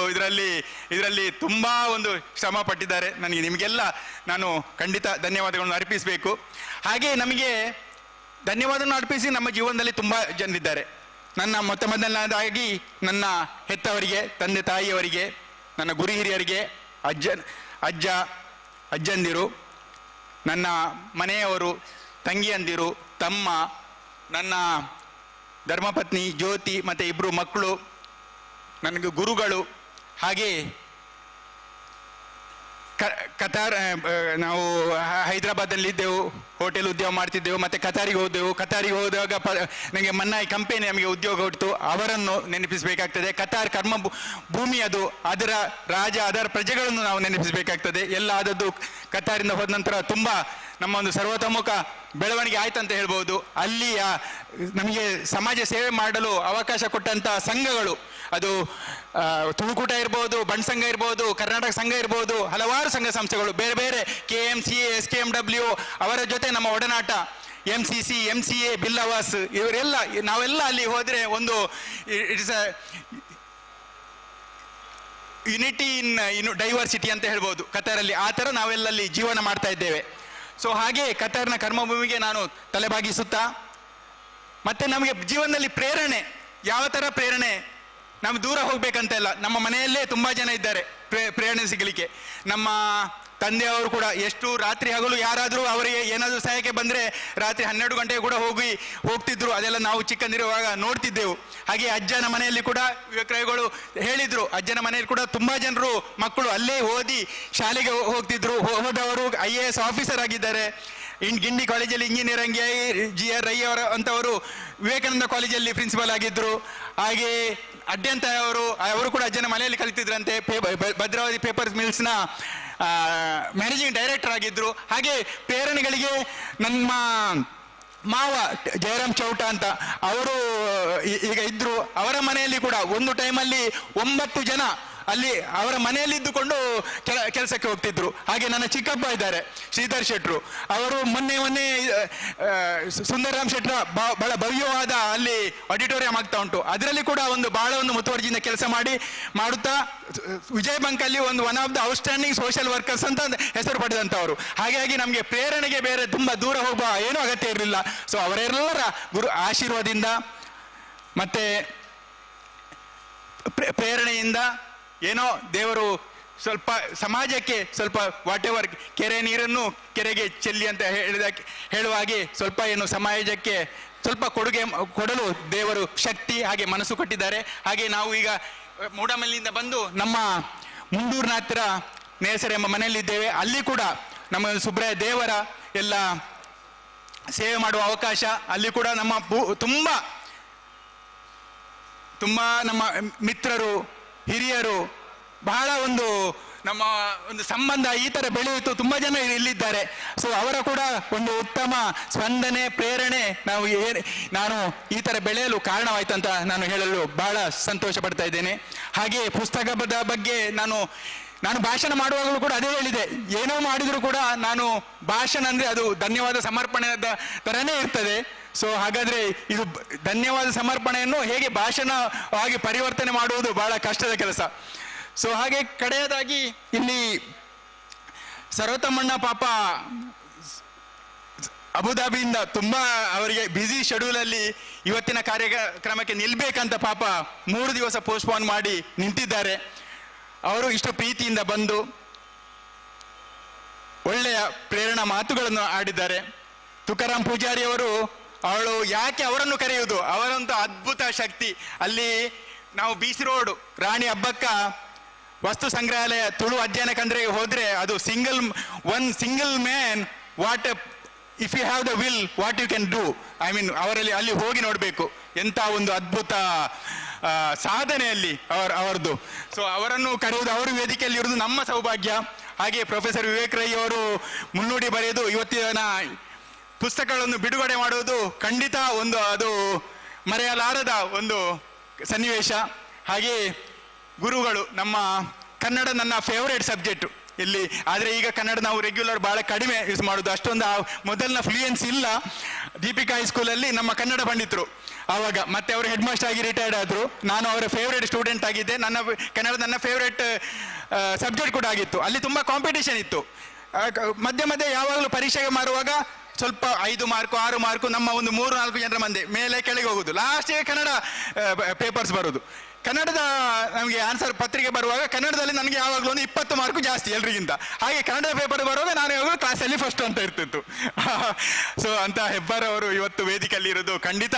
ಇದರಲ್ಲಿ ತುಂಬ ಒಂದು ಶ್ರಮ ಪಟ್ಟಿದ್ದಾರೆ. ನಿಮಗೆಲ್ಲ ನಾನು ಖಂಡಿತ ಧನ್ಯವಾದಗಳನ್ನು ಅರ್ಪಿಸಬೇಕು. ಹಾಗೆ ನಮಗೆ ಧನ್ಯವಾದವನ್ನು ಅರ್ಪಿಸಿ ನಮ್ಮ ಜೀವನದಲ್ಲಿ ತುಂಬ ಜನರಿದ್ದಾರೆ. ನನ್ನ ಮೊದಲನೇದಾಗಿ ನನ್ನ ಹೆತ್ತವರಿಗೆ, ತಂದೆ ತಾಯಿಯವರಿಗೆ, ನನ್ನ ಗುರು ಹಿರಿಯರಿಗೆ, ಅಜ್ಜಂದಿರು, ನನ್ನ ಮನೆಯವರು, ತಂಗಿಯಂದಿರು, ತಮ್ಮ, ನನ್ನ ಧರ್ಮಪತ್ನಿ ಜ್ಯೋತಿ, ಮತ್ತು 2 ಮಕ್ಕಳು, ನನಗೆ ಗುರುಗಳು. ಹಾಗೆ ನಾವು ಹೈದರಾಬಾದಲ್ಲಿದ್ದೆವು, ಹೋಟೆಲ್ ಉದ್ಯೋಗ ಮಾಡ್ತಿದ್ದೆವು, ಮತ್ತು ಕತಾರಿಗೆ ಹೋದಾಗ ನನಗೆ ಮನ್ನಾಯಿ ಕಂಪನಿ ನಮಗೆ ಉದ್ಯೋಗ ಕೊಡ್ತು, ಅವರನ್ನು ನೆನಪಿಸಬೇಕಾಗ್ತದೆ. ಕತಾರ್ ಕರ್ಮ ಭೂಮಿ, ಅದರ ರಾಜ, ಅದರ ಪ್ರಜೆಗಳನ್ನು ನಾವು ನೆನಪಿಸಬೇಕಾಗ್ತದೆ. ಎಲ್ಲ ಆದದ್ದು ಕತಾರಿಂದ ಹೋದ ನಂತರ ತುಂಬ ನಮ್ಮ ಒಂದು ಸರ್ವತೋಮುಖ ಬೆಳವಣಿಗೆ ಆಯ್ತು ಅಂತ ಹೇಳ್ಬೋದು. ಅಲ್ಲಿಯ ನಮಗೆ ಸಮಾಜ ಸೇವೆ ಮಾಡಲು ಅವಕಾಶ ಕೊಟ್ಟಂಥ ಸಂಘಗಳು, ಅದು ತುಳುಕೂಟ ಇರ್ಬೋದು, ಬಣ್ಸಂಘ ಇರ್ಬೋದು, ಕರ್ನಾಟಕ ಸಂಘ ಇರ್ಬೋದು, ಹಲವಾರು ಸಂಘ ಸಂಸ್ಥೆಗಳು, ಬೇರೆ ಬೇರೆ KMCA, SKMW, ಅವರ ಜೊತೆ ನಮ್ಮ ಒಡನಾಟ, MCC, MCA, ಬಿಲ್ಲವಾಸ್, ಇವರೆಲ್ಲ ನಾವೆಲ್ಲ ಅಲ್ಲಿ ಹೋದರೆ ಒಂದು it's a unity in diversity ಅಂತ ಹೇಳ್ಬೋದು ಕತಾರಲ್ಲಿ. ಆ ಥರ ನಾವೆಲ್ಲ ಅಲ್ಲಿ ಜೀವನ ಮಾಡ್ತಾ ಇದ್ದೇವೆ. ಸೊ ಹಾಗೆ ಕತಾರ್ನ ಕರ್ಮಭೂಮಿಗೆ ನಾನು ತಲೆಬಾಗಿಸುತ್ತಾ, ಮತ್ತೆ ನಮಗೆ ಜೀವನದಲ್ಲಿ ಪ್ರೇರಣೆ, ಯಾವ ಥರ ಪ್ರೇರಣೆ ನಾವು ದೂರ ಹೋಗ್ಬೇಕಂತ ಇಲ್ಲ, ನಮ್ಮ ಮನೆಯಲ್ಲೇ ತುಂಬ ಜನ ಇದ್ದಾರೆ ಪ್ರೇರಣೆ ಸಿಗಲಿಕ್ಕೆ. ನಮ್ಮ ತಂದೆಯವರು ಕೂಡ ಎಷ್ಟು ರಾತ್ರಿ ಹಗಲು ಯಾರಾದರೂ ಅವರಿಗೆ ಏನಾದರೂ ಸಹಾಯಕ್ಕೆ ಬಂದರೆ ರಾತ್ರಿ 12 ಗಂಟೆಗೆ ಕೂಡ ಹೋಗ್ತಿದ್ರು. ಅದೆಲ್ಲ ನಾವು ಚಿಕ್ಕಂದಿರುವಾಗ ನೋಡ್ತಿದ್ದೆವು. ಹಾಗೆ ಅಜ್ಜನ ಮನೆಯಲ್ಲಿ ಕೂಡ ವಿವೇಕರೈಗಳು ಹೇಳಿದರು, ಅಜ್ಜನ ಮನೆಯಲ್ಲಿ ಕೂಡ ತುಂಬ ಜನರು ಮಕ್ಕಳು ಅಲ್ಲೇ ಓದಿ ಶಾಲೆಗೆ ಹೋಗ್ತಿದ್ರು. ಹೋದವರು IAS ಆಫೀಸರ್ ಆಗಿದ್ದಾರೆ. ಗಿಂಡಿ ಕಾಲೇಜಲ್ಲಿ ಇಂಜಿನಿಯರ್ ಆಗಿ GR ರೈ ಅವರ ಅಂತವರು ವಿವೇಕಾನಂದ ಕಾಲೇಜಲ್ಲಿ ಪ್ರಿನ್ಸಿಪಲ್ ಆಗಿದ್ದರು. ಹಾಗೆ ಅಡ್ಡಂತ ಅವರು ಕೂಡ ಅಜ್ಜನ ಮನೆಯಲ್ಲಿ ಕಲಿತಿದ್ರಂತೆ. ಭದ್ರಾವತಿ ಪೇಪರ್ಸ್ ಮಿಲ್ಸ್ನ ಮ್ಯಾನೇಜಿಂಗ್ ಡೈರೆಕ್ಟರ್ ಆಗಿದ್ದರು. ಹಾಗೆ ಪ್ರೇರಣೆಗಳಿಗೆ ನಮ್ಮ ಮಾವ ಜಯರಾಮ್ ಚೌಟ ಅಂತ ಅವರು ಈಗ ಇದ್ದರು. ಅವರ ಮನೆಯಲ್ಲಿ ಕೂಡ ಒಂದು ಟೈಮಲ್ಲಿ 9 ಜನ ಅಲ್ಲಿ ಅವರ ಮನೆಯಲ್ಲಿ ಇದ್ದುಕೊಂಡು ಕೆಲಸಕ್ಕೆ ಹೋಗ್ತಿದ್ರು. ಹಾಗೆ ನನ್ನ ಚಿಕ್ಕಪ್ಪ ಇದ್ದಾರೆ ಶ್ರೀಧರ್ ಶೆಟ್ರು, ಅವರು ಮೊನ್ನೆ ಸುಂದರರಾಮ್ ಶೆಟ್ರ ಬಹಳ ಭವ್ಯವಾದ ಅಲ್ಲಿ ಆಡಿಟೋರಿಯಂ ಆಗ್ತಾ ಉಂಟು. ಅದರಲ್ಲಿ ಕೂಡ ಬಹಳ ಮುತುವರ್ಜಿಯಿಂದ ಕೆಲಸ ಮಾಡುತ್ತಾ ವಿಜಯ ಬಂಕಲ್ಲಿ one of the outstanding social workers ಅಂತ ಹೆಸರು ಪಡೆದಂಥವರು. ಹಾಗಾಗಿ ನಮಗೆ ಪ್ರೇರಣೆಗೆ ಬೇರೆ ತುಂಬ ದೂರ ಹೋಗುವ ಏನೂ ಅಗತ್ಯ ಇರಲಿಲ್ಲ. ಸೊ ಅವರೆಲ್ಲರ ಗುರು ಆಶೀರ್ವಾದದಿಂದ ಮತ್ತೆ ಪ್ರೇರಣೆಯಿಂದ ಏನೋ ದೇವರು ಸ್ವಲ್ಪ ಸಮಾಜಕ್ಕೆ ಸ್ವಲ್ಪ ವಾಟ್ ಎವರ್ ಕೆರೆ ನೀರನ್ನು ಕೆರೆಗೆ ಚೆಲ್ಲಿ ಅಂತ ಹೇಳುವ ಹಾಗೆ ಸ್ವಲ್ಪ ಏನು ಸಮಾಜಕ್ಕೆ ಸ್ವಲ್ಪ ಕೊಡುಗೆ ಕೊಡಲು ದೇವರು ಶಕ್ತಿ ಹಾಗೆ ಮನಸ್ಸು ಕೊಟ್ಟಿದ್ದಾರೆ. ಹಾಗೆ ನಾವು ಈಗ ಮೂಡಮಲ್ಲಿಂದ ಬಂದು ನಮ್ಮ ಮುಂಡೂರಿನ ಹತ್ತಿರ ನೇಸರ ಎಂಬ ಮನೆಯಲ್ಲಿದ್ದೇವೆ. ಅಲ್ಲಿ ಕೂಡ ನಮ್ಮ ಸುಬ್ರಾಯ ದೇವರ ಎಲ್ಲ ಸೇವೆ ಮಾಡುವ ಅವಕಾಶ, ಅಲ್ಲಿ ಕೂಡ ನಮ್ಮ ತುಂಬ ನಮ್ಮ ಮಿತ್ರರು ಹಿರಿಯರು ಬಹಳ ನಮ್ಮ ಸಂಬಂಧ ಈ ಥರ ಬೆಳೆಯಿತು. ತುಂಬ ಜನ ಇಲ್ಲಿದ್ದಾರೆ. ಸೊ ಅವರ ಕೂಡ ಉತ್ತಮ ಸ್ಪಂದನೆ ಪ್ರೇರಣೆ ನಾನು ಈ ಥರ ಬೆಳೆಯಲು ಕಾರಣವಾಯ್ತಂತ ನಾನು ಹೇಳಲು ಬಹಳ ಸಂತೋಷ ಪಡ್ತಾ ಇದ್ದೇನೆ. ಹಾಗೆ ಪುಸ್ತಕದ ಬಗ್ಗೆ ನಾನು ಭಾಷಣ ಮಾಡುವಾಗಲೂ ಕೂಡ ಅದೇ ಹೇಳಿದೆ. ಏನೋ ಮಾಡಿದರೂ ಕೂಡ ನಾನು ಭಾಷಣ ಅಂದರೆ ಅದು ಧನ್ಯವಾದ ಸಮರ್ಪಣೆಯ ಥರನೇ ಇರ್ತದೆ. ಸೊ ಹಾಗಾದರೆ ಇದು ಧನ್ಯವಾದ ಸಮರ್ಪಣೆಯನ್ನು ಹೇಗೆ ಭಾಷಣವಾಗಿ ಪರಿವರ್ತನೆ ಮಾಡುವುದು ಬಹಳ ಕಷ್ಟದ ಕೆಲಸ. ಸೊ ಹಾಗೆ ಕಡೆಯದಾಗಿ ಇಲ್ಲಿ ಸರ್ವೋತ್ತಮಣ್ಣ ಪಾಪ ಅಬುದಾಬಿಯಿಂದ ತುಂಬ ಅವರಿಗೆ ಬ್ಯುಸಿ ಶೆಡ್ಯೂಲಲ್ಲಿ ಇವತ್ತಿನ ಕಾರ್ಯಕ್ರಮಕ್ಕೆ ನಿಲ್ಬೇಕಂತ ಪಾಪ 3 ದಿವಸ ಪೋಸ್ಟ್ಪೋನ್ ಮಾಡಿ ನಿಂತಿದ್ದಾರೆ. ಅವರು ಇಷ್ಟು ಪ್ರೀತಿಯಿಂದ ಬಂದು ಒಳ್ಳೆಯ ಪ್ರೇರಣಾ ಮಾತುಗಳನ್ನು ಆಡಿದ್ದಾರೆ. ತುಕಾರಾಮ್ ಪೂಜಾರಿ ಅವಳು ಯಾಕೆ ಅವರನ್ನು ಕರೆಯುವುದು, ಅವರಂತ ಅದ್ಭುತ ಶಕ್ತಿ. ಅಲ್ಲಿ ನಾವು BC ರೋಡ್ ರಾಣಿ ಅಬ್ಬಕ್ಕ ವಸ್ತು ಸಂಗ್ರಹಾಲಯ ತುಳು ಅಧ್ಯಯನ ಕೇಂದ್ರಕ್ಕೆ ಹೋದರೆ ಅದು single man what if you have the will what you can do. ಅವರಲ್ಲಿ ಅಲ್ಲಿ ಹೋಗಿ ನೋಡಬೇಕು ಎಂಥ ಅದ್ಭುತ ಸಾಧನೆಯಲ್ಲಿ ಅವರದ್ದು. ಸೊ ಅವರನ್ನು ಕರೆಯುವುದು, ಅವರು ವೇದಿಕೆಯಲ್ಲಿ ಇರುವುದು ನಮ್ಮ ಸೌಭಾಗ್ಯ. ಹಾಗೆ ಪ್ರೊಫೆಸರ್ ವಿವೇಕ್ ರೈ ಅವರು ಮುನ್ನುಡಿ ಬರೆದು ಇವತ್ತಿನ ಪುಸ್ತಕಗಳನ್ನು ಬಿಡುಗಡೆ ಮಾಡುವುದು ಖಂಡಿತ ಅದು ಮರೆಯಲಾರದ ಸನ್ನಿವೇಶ. ಹಾಗೆ ಗುರುಗಳು ನಮ್ಮ ಕನ್ನಡ ನನ್ನ ಫೇವರೇಟ್ ಸಬ್ಜೆಕ್ಟು ಇಲ್ಲಿ. ಆದರೆ ಈಗ ಕನ್ನಡ ನಾವು ರೆಗ್ಯುಲರ್ ಭಾಳ ಕಡಿಮೆ ಯೂಸ್ ಮಾಡೋದು, ಅಷ್ಟೊಂದು ಮೊದಲಿನ ಫ್ಲೂಯೆನ್ಸ್ ಇಲ್ಲ. ದೀಪಿಕಾ ಹೈಸ್ಕೂಲಲ್ಲಿ ನಮ್ಮ ಕನ್ನಡ ಪಂಡಿತರು ಆವಾಗ, ಮತ್ತೆ ಅವರು ಹೆಡ್ ಮಾಸ್ಟರ್ ಆಗಿ ರಿಟೈರ್ಡ್ ಆದರು. ನಾನು ಅವರ ಫೇವ್ರೇಟ್ ಸ್ಟೂಡೆಂಟ್ ಆಗಿದ್ದೆ. ಕನ್ನಡ ನನ್ನ ಫೇವ್ರೇಟ್ ಸಬ್ಜೆಕ್ಟ್ ಕೂಡ ಆಗಿತ್ತು. ಅಲ್ಲಿ ತುಂಬ ಕಾಂಪಿಟೇಷನ್ ಇತ್ತು. ಮಧ್ಯೆ ಯಾವಾಗಲೂ ಪರೀಕ್ಷೆಗೆ ಮಾರುವಾಗ ಸ್ವಲ್ಪ 5 ಮಾರ್ಕು 6 ಮಾರ್ಕು ನಮ್ಮ 3-4 ಜನರ ಮಂದಿ ಮೇಲೆ ಕೆಳಗೆ ಹೋಗುದು. ಲಾಸ್ಟಿಗೆ ಕನ್ನಡ ಪೇಪರ್ಸ್ ಬರೋದು. ಕನ್ನಡದ ನಮಗೆ ಆನ್ಸರ್ ಪತ್ರಿಕೆ ಬರುವಾಗ ಕನ್ನಡದಲ್ಲಿ ನನಗೆ ಯಾವಾಗಲೂ 20 ಮಾರ್ಕು ಜಾಸ್ತಿ ಎಲ್ರಿಗಿಂತ. ಹಾಗೆ ಕನ್ನಡ ಪೇಪರ್ ಬರುವಾಗ ನಾನು ಯಾವಾಗಲೂ ಕ್ಲಾಸಲ್ಲಿ ಫಸ್ಟ್ ಅಂತ ಇರ್ತಿತ್ತು. ಸೊ ಅಂತ ಹೆಬ್ಬಾರ್ ಅವರು ಇವತ್ತು ವೇದಿಕೆಯಲ್ಲಿ ಇರೋದು ಖಂಡಿತ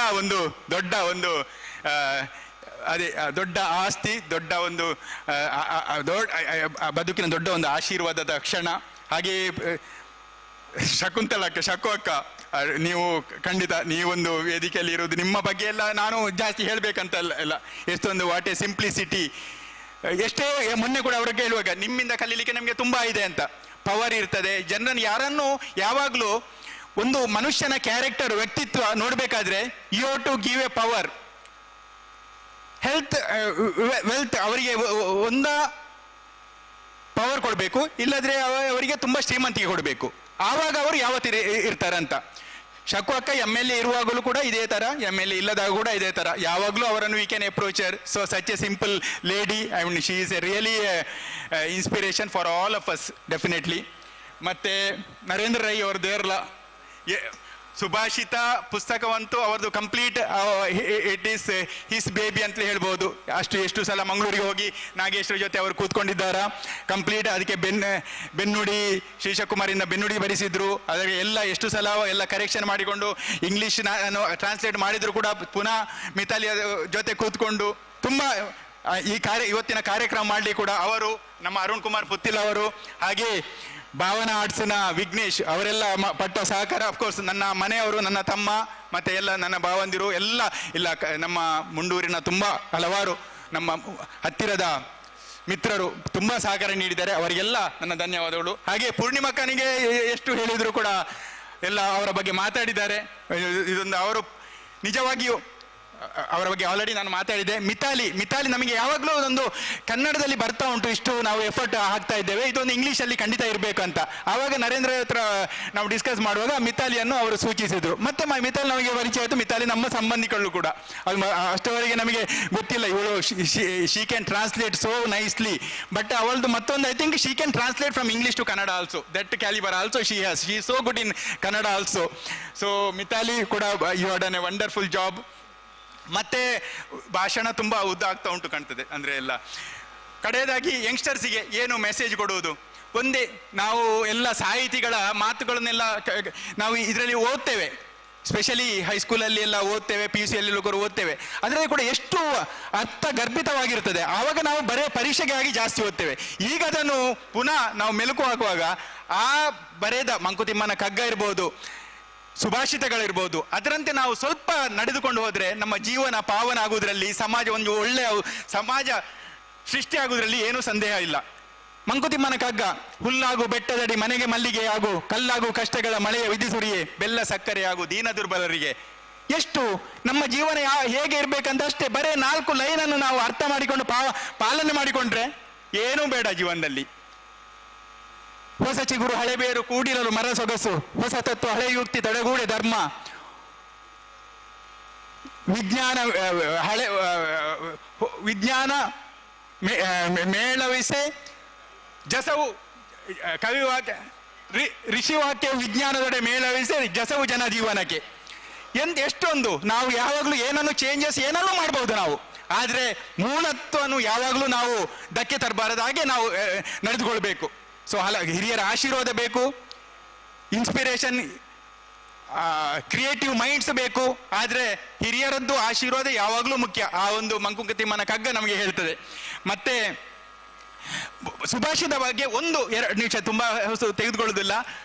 ದೊಡ್ಡ ದೊಡ್ಡ ಆಸ್ತಿ, ದೊಡ್ಡ ಬದುಕಿನ ದೊಡ್ಡ ಆಶೀರ್ವಾದದ ಕ್ಷಣ. ಹಾಗೆ ಶಕು ಅಕ್ಕ, ನೀವು ಖಂಡಿತ ನೀವೊಂದು ವೇದಿಕೆಯಲ್ಲಿ ಇರೋದು, ನಿಮ್ಮ ಬಗ್ಗೆ ಎಲ್ಲ ನಾನು ಜಾಸ್ತಿ ಹೇಳಬೇಕಂತ ಇಲ್ಲ. ಎಷ್ಟೊಂದು ವಾಟ್ ಎ ಸಿಂಪ್ಲಿಸಿಟಿ. ಎಷ್ಟೇ ಮೊನ್ನೆ ಕೂಡ ಅವ್ರಿಗೆ ಹೇಳುವಾಗ ನಿಮ್ಮಿಂದ ಕಲೀಲಿಕ್ಕೆ ನಮಗೆ ತುಂಬ ಇದೆ ಅಂತ. ಪವರ್ ಇರ್ತದೆ. ಜನರನ್ನು ಯಾರನ್ನು ಯಾವಾಗಲೂ ಮನುಷ್ಯನ ಕ್ಯಾರೆಕ್ಟರ್ ವ್ಯಕ್ತಿತ್ವ ನೋಡಬೇಕಾದ್ರೆ you have to give a power, wealth. ಅವರಿಗೆ ಪವರ್ ಕೊಡಬೇಕು, ಇಲ್ಲದ್ರೆ ಅವರಿಗೆ ತುಂಬ ಶ್ರೀಮಂತಿಗೆ ಕೊಡಬೇಕು. ಆವಾಗ ಅವರು ಯಾವತ್ತಿ ಇರ್ತಾರಂತ. ಶಕು ಅಕ್ಕ MLA ಇರುವಾಗಲೂ ಕೂಡ ಇದೇ ಥರ, MLA ಇಲ್ಲದಾಗ ಕೂಡ ಇದೇ ಥರ. ಯಾವಾಗಲೂ ಅವರನ್ನು we can approach her. So such a simple lady. She is a really inspiration for all of us definitely. ಮತ್ತು ನರೇಂದ್ರ ರೈ ಅವರು ದೇರ್ಲ ಸುಭಾಷಿತ ಪುಸ್ತಕವಂತೂ ಅವ್ರದ್ದು complete it is his baby ಅಂತಲೇ ಹೇಳ್ಬೋದು. ಎಷ್ಟು ಸಲ ಮಂಗಳೂರಿಗೆ ಹೋಗಿ ನಾಗೇಶ್ವರ ಜೊತೆ ಅವರು ಕೂತ್ಕೊಂಡಿದ್ದಾರ. ಕಂಪ್ಲೀಟ್ ಅದಕ್ಕೆ ಬೆನ್ನುಡಿ ಶ್ರೀಶಕುಮಾರಿಂದ ಬೆನ್ನುಡಿ ಬರೆಸಿದ್ರು. ಅದಕ್ಕೆ ಎಷ್ಟು ಸಲ ಎಲ್ಲ ಕರೆಕ್ಷನ್ ಮಾಡಿಕೊಂಡು ಇಂಗ್ಲೀಷ್ ನಾನು ಟ್ರಾನ್ಸ್ಲೇಟ್ ಮಾಡಿದ್ರು ಕೂಡ ಪುನಃ ಮಿತಾಲಿಯ ಜೊತೆ ಕೂತ್ಕೊಂಡು ತುಂಬ ಇವತ್ತಿನ ಕಾರ್ಯಕ್ರಮ ಮಾಡಲಿ ಕೂಡ ಅವರು, ನಮ್ಮ ಅರುಣ್ ಕುಮಾರ್ ಪುತ್ತಿಲ್ ಅವರು, ಹಾಗೆ ಭಾವನಾ ಆರ್ಟ್ಸ್ನ ವಿಘ್ನೇಶ್ ಅವರೆಲ್ಲ ಪಟ್ಟ ಸಹಕಾರ. ಅಫ್ಕೋರ್ಸ್ ನನ್ನ ಮನೆಯವರು, ನನ್ನ ತಮ್ಮ ಮತ್ತು ಎಲ್ಲ ನನ್ನ ಭಾವಂದಿರು ಎಲ್ಲ ನಮ್ಮ ಮುಂಡೂರಿನ ತುಂಬ ಹಲವಾರು ನಮ್ಮ ಹತ್ತಿರದ ಮಿತ್ರರು ತುಂಬ ಸಹಕಾರ ನೀಡಿದ್ದಾರೆ. ಅವರಿಗೆಲ್ಲ ನನ್ನ ಧನ್ಯವಾದಗಳು. ಹಾಗೆ ಪೂರ್ಣಿಮಕ್ಕನಿಗೆ ಎಷ್ಟು ಹೇಳಿದರೂ ಕೂಡ ಎಲ್ಲ ಅವರ ಬಗ್ಗೆ ಮಾತಾಡಿದ್ದಾರೆ. ಇದೊಂದು ಅವರು ನಿಜವಾಗಿಯೂ ಅವರ ಬಗ್ಗೆ ಆಲ್ರೆಡಿ ನಾನು ಮಾತಾಡಿದೆ. ಮಿತಾಲಿ ನಮಗೆ ಯಾವಾಗಲೂ ಒಂದು ಕನ್ನಡದಲ್ಲಿ ಬರ್ತಾ ಉಂಟು, ಇಷ್ಟು ನಾವು ಎಫರ್ಟ್ ಹಾಕ್ತಾ ಇದ್ದೇವೆ, ಇದೊಂದು ಇಂಗ್ಲೀಷಲ್ಲಿ ಖಂಡಿತ ಇರಬೇಕು ಅಂತ. ಆವಾಗ ನರೇಂದ್ರ ಹತ್ರ ನಾವು ಡಿಸ್ಕಸ್ ಮಾಡುವಾಗ ಮಿತಾಲಿಯನ್ನು ಅವರು ಸೂಚಿಸಿದರು. ಮತ್ತೆ ಮಿತಾಲಿ ನಮಗೆ ಪರಿಚಯ ಆಯಿತು. ಮಿತಾಲಿ ನಮ್ಮ ಸಂಬಂಧಿಗಳು ಕೂಡ. ಅದು ಅಷ್ಟವರೆಗೆ ನಮಗೆ ಗೊತ್ತಿಲ್ಲ ಇವಳು she can translate so nicely. But ಅವಳದು ಮತ್ತೊಂದು, I think she can translate from English to Kannada also. That caliber also she is so good in Kannada also. So Mitali ಕೂಡ you had done a wonderful job. ಮತ್ತೆ ಭಾಷಣ ತುಂಬ ಉದ್ದ ಆಗ್ತಾ ಉಂಟು ಕಾಣ್ತದೆ. ಅಂದರೆ ಎಲ್ಲ ಕಡೆಯದಾಗಿ ಯಂಗ್ಸ್ಟರ್ಸಿಗೆ ಏನು ಮೆಸೇಜ್ ಕೊಡುವುದು ಒಂದೇ. ನಾವು ಎಲ್ಲ ಸಾಹಿತಿಗಳ ಮಾತುಗಳನ್ನೆಲ್ಲ ನಾವು ಇದರಲ್ಲಿ ಓದ್ತೇವೆ, ಸ್ಪೆಷಲಿ ಹೈಸ್ಕೂಲಲ್ಲಿ ಎಲ್ಲ ಓದ್ತೇವೆ, PUC ಅಲ್ಲಿ ಕೂಡ ಓದ್ತೇವೆ. ಅದರಲ್ಲಿ ಕೂಡ ಎಷ್ಟು ಅರ್ಥ ಗರ್ಭಿತವಾಗಿರ್ತದೆ. ಆವಾಗ ನಾವು ಬರೇ ಪರೀಕ್ಷೆಗಾಗಿ ಜಾಸ್ತಿ ಓದ್ತೇವೆ. ಈಗ ಅದನ್ನು ಪುನಃ ನಾವು ಮೆಲುಕು ಹಾಕುವಾಗ ಆ ಬರೆದ ಮಂಕುತಿಮ್ಮನ ಕಗ್ಗ ಇರ್ಬೋದು, ಸುಭಾಷಿತಗಳಿರ್ಬೋದು, ಅದರಂತೆ ನಾವು ಸ್ವಲ್ಪ ನಡೆದುಕೊಂಡು ಹೋದರೆ ನಮ್ಮ ಜೀವನ ಪಾವನ ಆಗುವುದರಲ್ಲಿ, ಸಮಾಜ ಒಂದು ಒಳ್ಳೆಯ ಸಮಾಜ ಸೃಷ್ಟಿ ಆಗುವುದರಲ್ಲಿ ಏನೂ ಸಂದೇಹ ಇಲ್ಲ. ಮಂಕುತಿಮ್ಮನ ಕಗ್ಗ, ಹುಲ್ಲಾಗು ಬೆಟ್ಟದಡಿ ಮನೆಗೆ ಮಲ್ಲಿಗೆ ಆಗು, ಕಲ್ಲಾಗು ಕಷ್ಟಗಳ ಮಳೆಯ ವಿಧಿಸುರಿಯೇ, ಬೆಲ್ಲ ಸಕ್ಕರೆ ಆಗು ದೀನ ದುರ್ಬಲರಿಗೆ. ಎಷ್ಟು ನಮ್ಮ ಜೀವನ ಹೇಗೆ ಇರಬೇಕಂತ ಅಷ್ಟೇ. ಬರೇ 4 ಲೈನನ್ನು ನಾವು ಅರ್ಥ ಮಾಡಿಕೊಂಡು ಪಾಲನೆ ಮಾಡಿಕೊಂಡ್ರೆ ಏನೂ ಬೇಡ ಜೀವನದಲ್ಲಿ. ಹೊಸ ಚಿಗುರು ಹಳೆಬೇರು ಕೂಡಿರಲು ಮರ ಸೊಗಸು, ಹೊಸ ತತ್ವ ಹಳೆ ಯುಕ್ತಿ ತೊಡಗೂಡೆ ಧರ್ಮ, ವಿಜ್ಞಾನ ಮೇಳವಿಸೆ ಜಸವು ಕವಿವಾಕ್ಯ ಋಷಿವಾಕ್ಯ ವಿಜ್ಞಾನದೊಡೆ ಮೇಳವಿಸೆ ಜಸವು ಜನ ಜೀವನಕ್ಕೆ. ಎಷ್ಟೊಂದು ನಾವು ಯಾವಾಗಲೂ ಏನನ್ನು ಚೇಂಜಸ್ ಏನನ್ನೂ ಮಾಡ್ಬೋದು ನಾವು, ಆದರೆ ಮೂಲತ್ವವನ್ನು ಯಾವಾಗಲೂ ನಾವು ಧಕ್ಕೆ ತರಬಾರದು. ಹಾಗೆ ನಾವು ನಡೆದುಕೊಳ್ಬೇಕು. ಸೊ ಹಿರಿಯರ ಆಶೀರ್ವಾದ ಬೇಕು, ಇನ್ಸ್ಪಿರೇಷನ್, ಕ್ರಿಯೇಟಿವ್ ಮೈಂಡ್ಸ್ ಬೇಕು. ಆದರೆ ಹಿರಿಯರದ್ದು ಆಶೀರ್ವಾದ ಯಾವಾಗಲೂ ಮುಖ್ಯ. ಆ ಒಂದು ಮಂಕುತಿಮ್ಮನ ಕಗ್ಗ ನಮಗೆ ಹೇಳ್ತದೆ. ಮತ್ತೆ ಸುಭಾಷಿತ ಬಗ್ಗೆ 1-2 ನಿಮಿಷ ತುಂಬ ತೆಗೆದುಕೊಳ್ಳುವುದಿಲ್ಲ.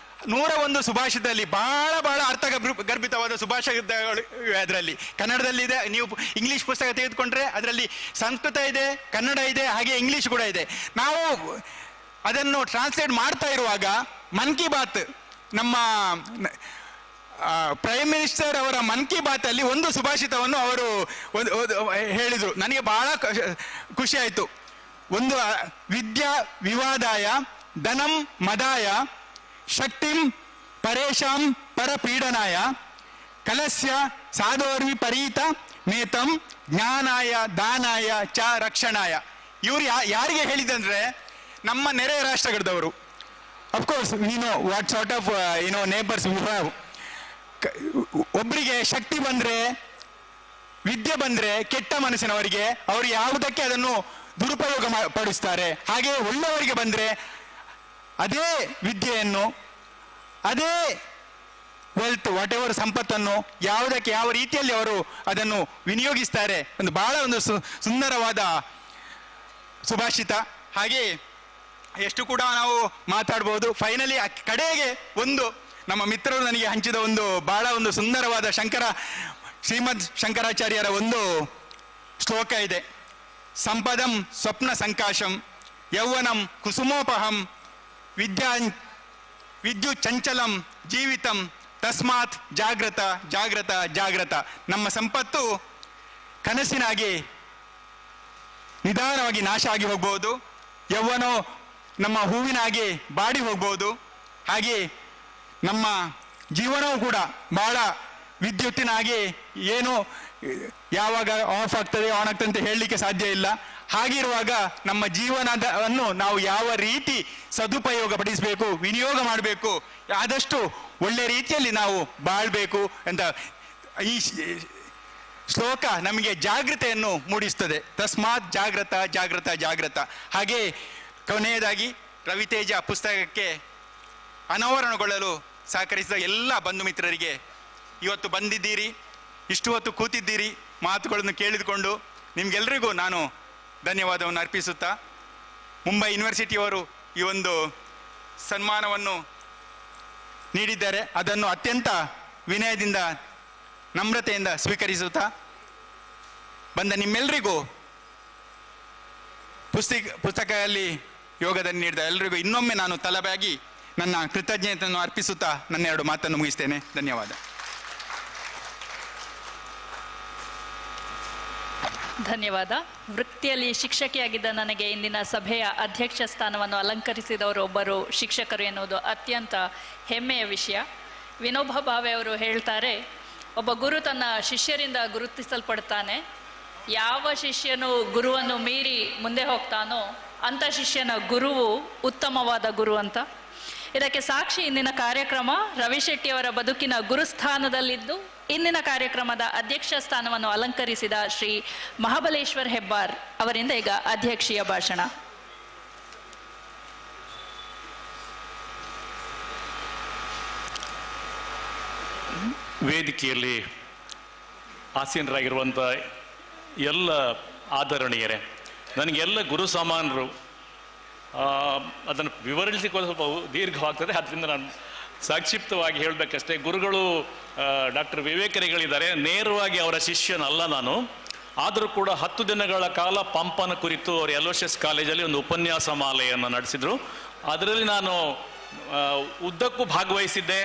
101 ಸುಭಾಷಿತದಲ್ಲಿ ಬಹಳ ಅರ್ಥ ಗರ್ಭಿತವಾದ ಸುಭಾಷಿತಗಳು ಅದರಲ್ಲಿ ಕನ್ನಡದಲ್ಲಿದೆ. ನೀವು ಇಂಗ್ಲೀಷ್ ಪುಸ್ತಕ ತೆಗೆದುಕೊಂಡ್ರೆ ಅದರಲ್ಲಿ ಸಂಸ್ಕೃತ ಇದೆ, ಕನ್ನಡ ಇದೆ, ಹಾಗೆ ಇಂಗ್ಲೀಷ್ ಕೂಡ ಇದೆ. ನಾವು ಅದನ್ನು ಟ್ರಾನ್ಸ್ಲೇಟ್ ಮಾಡ್ತಾ ಇರುವಾಗ ಮನ್ ಕಿ ಬಾತ್, ನಮ್ಮ ಪ್ರೈಮ್ ಮಿನಿಸ್ಟರ್ ಅವರ ಮನ್ ಕಿ ಬಾತ್ ಅಲ್ಲಿ ಒಂದು ಸುಭಾಷಿತವನ್ನು ಅವರು ಹೇಳಿದರು. ನನಗೆ ಬಹಳ ಖುಷಿ ಆಯಿತು. ಒಂದು, ವಿದ್ಯಾ ವಿವಾದಾಯ ಧನಂ ಮದಾಯ ಶಕ್ತಿಂ ಪರೇಶಾಂ ಪರಪೀಡನಾಯ ಕಲಸ್ಯ ಸಾಧೋರ್ವಿ ಪರೀತ ಮೇತಂ ಜ್ಞಾನಾಯ ದಾನಾಯ ಚ ರಕ್ಷಣಾಯ. ಇವರು ಯಾರಿಗೆ ಹೇಳಿದಂದ್ರೆ ನಮ್ಮ ನೆರೆ ರಾಷ್ಟ್ರಗಳದವರು. Of course we know what sort of neighbours we have. ಒಬ್ಬರಿಗೆ ಶಕ್ತಿ ಬಂದರೆ, ವಿದ್ಯೆ ಬಂದರೆ ಕೆಟ್ಟ ಮನಸ್ಸಿನವರಿಗೆ ಅವರು ಯಾವುದಕ್ಕೆ ಅದನ್ನು ದುರುಪಯೋಗ ಪಡಿಸ್ತಾರೆ. ಹಾಗೆ ಒಳ್ಳೆಯವರಿಗೆ ಬಂದರೆ ಅದೇ ವಿದ್ಯೆಯನ್ನು, ಅದೇ ವೆಲ್ತ್, ವಾಟ್ ಎವರ್ ಸಂಪತ್ತನ್ನು ಯಾವುದಕ್ಕೆ ಯಾವ ರೀತಿಯಲ್ಲಿ ಅವರು ಅದನ್ನು ವಿನಿಯೋಗಿಸ್ತಾರೆ. ಬಹಳ ಒಂದು ಸುಂದರವಾದ ಸುಭಾಷಿತ. ಹಾಗೆ ಎಷ್ಟು ಕೂಡ ನಾವು ಮಾತಾಡ್ಬೋದು. ಫೈನಲಿ ಕಡೆಗೆ ಒಂದು ನಮ್ಮ ಮಿತ್ರರು ನನಗೆ ಹಂಚಿದ ಬಹಳ ಸುಂದರವಾದ ಶ್ರೀಮದ್ ಶಂಕರಾಚಾರ್ಯರ ಒಂದು ಶ್ಲೋಕ ಇದೆ. ಸಂಪದಂ ಸ್ವಪ್ನ ಸಂಕಾಶಂ ಯೌವನಂ ಕುಸುಮೋಪಹಂ ವಿದ್ಯುತ್ ಚಂಚಲಂ ಜೀವಿತಂ ತಸ್ಮಾತ್ ಜಾಗ್ರತ ಜಾಗ್ರತ ಜಾಗ್ರತ. ನಮ್ಮ ಸಂಪತ್ತು ಕನಸಿನಾಗಿ ನಿಧಾನವಾಗಿ ನಾಶ ಆಗಿ ಹೋಗ್ಬೋದು. ಯೌವನ ನಮ್ಮ ಹೂವಿನಾಗಿ ಬಾಡಿ ಹೋಗ್ಬೋದು. ಹಾಗೆ ನಮ್ಮ ಜೀವನವೂ ಕೂಡ ಬಹಳ ವಿದ್ಯುತ್ತಿನಾಗಿ ಏನು ಯಾವಾಗ ಆಫ್ ಆಗ್ತದೆ ಆನ್ ಆಗ್ತದೆ ಅಂತ ಹೇಳಲಿಕ್ಕೆ ಸಾಧ್ಯ ಇಲ್ಲ. ಹಾಗಿರುವಾಗ ನಮ್ಮ ಜೀವನವನ್ನು ನಾವು ಯಾವ ರೀತಿ ಸದುಪಯೋಗ ಪಡಿಸಬೇಕು, ವಿನಿಯೋಗ ಮಾಡಬೇಕು, ಆದಷ್ಟು ಒಳ್ಳೆ ರೀತಿಯಲ್ಲಿ ನಾವು ಬಾಳ್ಬೇಕು ಅಂತ ಈ ಶ್ಲೋಕ ನಮಗೆ ಜಾಗೃತೆಯನ್ನು ಮೂಡಿಸ್ತದೆ. ತಸ್ಮಾತ್ ಜಾಗೃತ ಜಾಗೃತ ಜಾಗೃತ. ಹಾಗೆ ಕೊನೆಯದಾಗಿ ರವಿತೇಜ ಪುಸ್ತಕಕ್ಕೆ ಅನಾವರಣಗೊಳ್ಳಲು ಸಹಕರಿಸಿದ ಎಲ್ಲ ಬಂಧು ಮಿತ್ರರಿಗೆ, ಇವತ್ತು ಬಂದಿದ್ದೀರಿ, ಇಷ್ಟು ಹೊತ್ತು ಕೂತಿದ್ದೀರಿ, ಮಾತುಗಳನ್ನು ಕೇಳಿದುಕೊಂಡು ನಿಮಗೆಲ್ಲರಿಗೂ ನಾನು ಧನ್ಯವಾದವನ್ನು ಅರ್ಪಿಸುತ್ತಾ, ಮುಂಬೈ ಯೂನಿವರ್ಸಿಟಿಯವರು ಈ ಒಂದು ಸನ್ಮಾನವನ್ನು ನೀಡಿದ್ದಾರೆ, ಅದನ್ನು ಅತ್ಯಂತ ವಿನಯದಿಂದ ನಮ್ರತೆಯಿಂದ ಸ್ವೀಕರಿಸುತ್ತಾ, ಬಂದ ನಿಮ್ಮೆಲ್ಲರಿಗೂ ಪುಸ್ತಕದಲ್ಲಿ ಯೋಗದಲ್ಲಿ ನೀಡಿದ ಎಲ್ಲರಿಗೂ ಇನ್ನೊಮ್ಮೆ ನಾನು ತಲೆಬಾಗಿ ನನ್ನ ಕೃತಜ್ಞತೆಯನ್ನು ಅರ್ಪಿಸುತ್ತಾ ನನ್ನ 2 ಮಾತನ್ನು ಮುಗಿಸ್ತೇನೆ. ಧನ್ಯವಾದ. ಧನ್ಯವಾದ. ವೃತ್ತಿಯಲ್ಲಿ ಶಿಕ್ಷಕಿಯಾಗಿದ್ದ ನನಗೆ ಇಂದಿನ ಸಭೆಯ ಅಧ್ಯಕ್ಷ ಸ್ಥಾನವನ್ನು ಅಲಂಕರಿಸಿದವರು ಒಬ್ಬರು ಶಿಕ್ಷಕರು ಎನ್ನುವುದು ಅತ್ಯಂತ ಹೆಮ್ಮೆಯ ವಿಷಯ. ವಿನೋಬಾ ಭಾವೆ ಅವರು ಹೇಳ್ತಾರೆ, ಒಬ್ಬ ಗುರು ತನ್ನ ಶಿಷ್ಯರಿಂದ ಗುರುತಿಸಲ್ಪಡ್ತಾನೆ. ಯಾವ ಶಿಷ್ಯನು ಗುರುವನ್ನು ಮೀರಿ ಮುಂದೆ ಹೋಗ್ತಾನೋ ಅಂಥ ಶಿಷ್ಯನ ಗುರುವು ಉತ್ತಮವಾದ ಗುರು ಅಂತ. ಇದಕ್ಕೆ ಸಾಕ್ಷಿ ಇಂದಿನ ಕಾರ್ಯಕ್ರಮ. ರವಿ ಶೆಟ್ಟಿಯವರ ಬದುಕಿನ ಗುರುಸ್ಥಾನದಲ್ಲಿದ್ದು ಇಂದಿನ ಕಾರ್ಯಕ್ರಮದ ಅಧ್ಯಕ್ಷ ಸ್ಥಾನವನ್ನು ಅಲಂಕರಿಸಿದ ಶ್ರೀ ಮಹಾಬಲೇಶ್ವರ್ ಹೆಬ್ಬಾರ್ ಅವರಿಂದ ಈಗ ಅಧ್ಯಕ್ಷೀಯ ಭಾಷಣ. ವೇದಿಕೆಯಲ್ಲಿ ಆಸೀನರಾಗಿರುವಂಥ ಎಲ್ಲ ಆದರಣೀಯರೇ, ನನಗೆಲ್ಲ ಗುರು ಸಮಾನರು. ಅದನ್ನು ವಿವರಿಸಲಿಕ್ಕೆ ಸ್ವಲ್ಪ ದೀರ್ಘವಾಗ್ತದೆ, ಆದ್ದರಿಂದ ನಾನು ಸಂಕ್ಷಿಪ್ತವಾಗಿ ಹೇಳಬೇಕಷ್ಟೇ. ಗುರುಗಳು ಡಾಕ್ಟರ್ ವಿವೇಕರಿಗಳಿದ್ದಾರೆ, ನೇರವಾಗಿ ಅವರ ಶಿಷ್ಯನಲ್ಲ ನಾನು. ಆದರೂ ಕೂಡ 10 ದಿನಗಳ ಕಾಲ ಪಂಪನ ಕುರಿತು ಅವರು ಎಲೋಷಿಯಸ್ ಕಾಲೇಜಲ್ಲಿ ಒಂದು ಉಪನ್ಯಾಸ ಮಾಲೆಯನ್ನು ನಡೆಸಿದರು. ಅದರಲ್ಲಿ ನಾನು ಉದ್ದಕ್ಕೂ ಭಾಗವಹಿಸಿದ್ದೆ.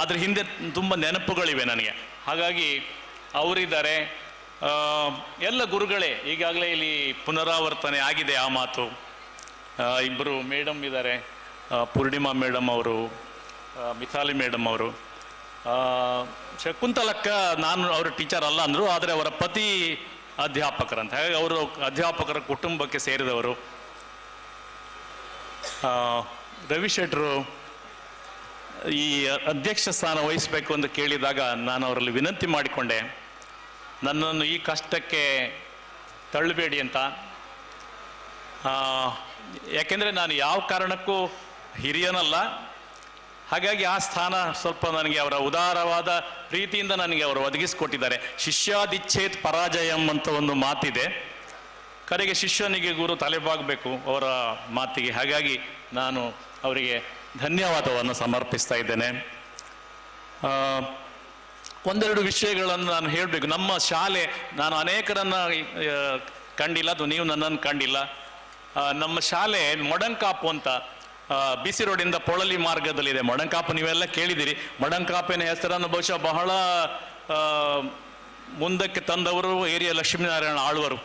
ಅದ್ರ ಹಿಂದೆ ತುಂಬ ನೆನಪುಗಳಿವೆ ನನಗೆ. ಹಾಗಾಗಿ ಅವರಿದ್ದಾರೆ. ಎಲ್ಲ ಗುರುಗಳೇ ಈಗಾಗಲೇ ಇಲ್ಲಿ ಪುನರಾವರ್ತನೆ ಆಗಿದೆ ಆ ಮಾತು. ಇಬ್ಬರು ಮೇಡಮ್ ಇದ್ದಾರೆ, ಪೂರ್ಣಿಮಾ ಮೇಡಮ್ ಅವರು, ಮಿಥಾಲಿ ಮೇಡಮ್ ಅವರು. ಶಕುಂತಲಕ್ಕ ನಾನು ಅವರ ಟೀಚರ್ ಅಲ್ಲ ಅಂದರು, ಆದರೆ ಅವರ ಪತಿ ಅಧ್ಯಾಪಕರಂತ. ಹಾಗಾಗಿ ಅವರು ಅಧ್ಯಾಪಕರ ಕುಟುಂಬಕ್ಕೆ ಸೇರಿದವರು. ರವಿ ಶೆಟ್ಟರು ಈ ಅಧ್ಯಕ್ಷ ಸ್ಥಾನ ವಹಿಸಬೇಕು ಅಂತ ಕೇಳಿದಾಗ ನಾನು ಅವರಲ್ಲಿ ವಿನಂತಿ ಮಾಡಿಕೊಂಡೆ, ನನ್ನನ್ನು ಈ ಕಷ್ಟಕ್ಕೆ ತಳ್ಳಬೇಡಿ ಅಂತ. ಯಾಕೆಂದರೆ ನಾನು ಯಾವ ಕಾರಣಕ್ಕೂ ಹಿರಿಯನಲ್ಲ. ಹಾಗಾಗಿ ಆ ಸ್ಥಾನ ಸ್ವಲ್ಪ ನನಗೆ ಅವರ ಉದಾರವಾದ ಪ್ರೀತಿಯಿಂದ ನನಗೆ ಅವರು ಒದಗಿಸಿಕೊಟ್ಟಿದ್ದಾರೆ. ಶಿಷ್ಯಾದಿಚ್ಛೇತ್ ಪರಾಜಯಂ ಅಂತ ಒಂದು ಮಾತಿದೆ. ಕಡೆಗೆ ಶಿಷ್ಯನಿಗೆ ಗುರು ತಲೆಬಾಗಬೇಕು ಅವರ ಮಾತಿಗೆ. ಹಾಗಾಗಿ ನಾನು ಅವರಿಗೆ ಧನ್ಯವಾದವನ್ನು ಸಮರ್ಪಿಸ್ತಾ ಇದ್ದೇನೆ. ಒಂದೆರಡು ವಿಷಯಗಳನ್ನು ನಾನು ಹೇಳಬೇಕು. ನಮ್ಮ ಶಾಲೆ, ನಾನು ಅನೇಕರನ್ನು ಕಂಡಿಲ್ಲ, ಅದು ನೀವು ನನ್ನನ್ನು ಕಂಡಿಲ್ಲ. ನಮ್ಮ ಶಾಲೆ ಮೊಡಂಕಾಪು ಅಂತ ಬಿಸಿ ರೋಡಿಂದ ಪೊಳಲಿ ಮಾರ್ಗದಲ್ಲಿದೆ. ಮೊಡಂಕಾಪು ನೀವೆಲ್ಲ ಕೇಳಿದ್ದೀರಿ. ಮೊಡಂಕಾಪಿನ ಹೆಸರನ್ನು ಬಹುಶಃ ಬಹಳ ಮುಂದಕ್ಕೆ ತಂದವರು ಏರಿಯ ಲಕ್ಷ್ಮೀನಾರಾಯಣ ಆಳ್ವರು.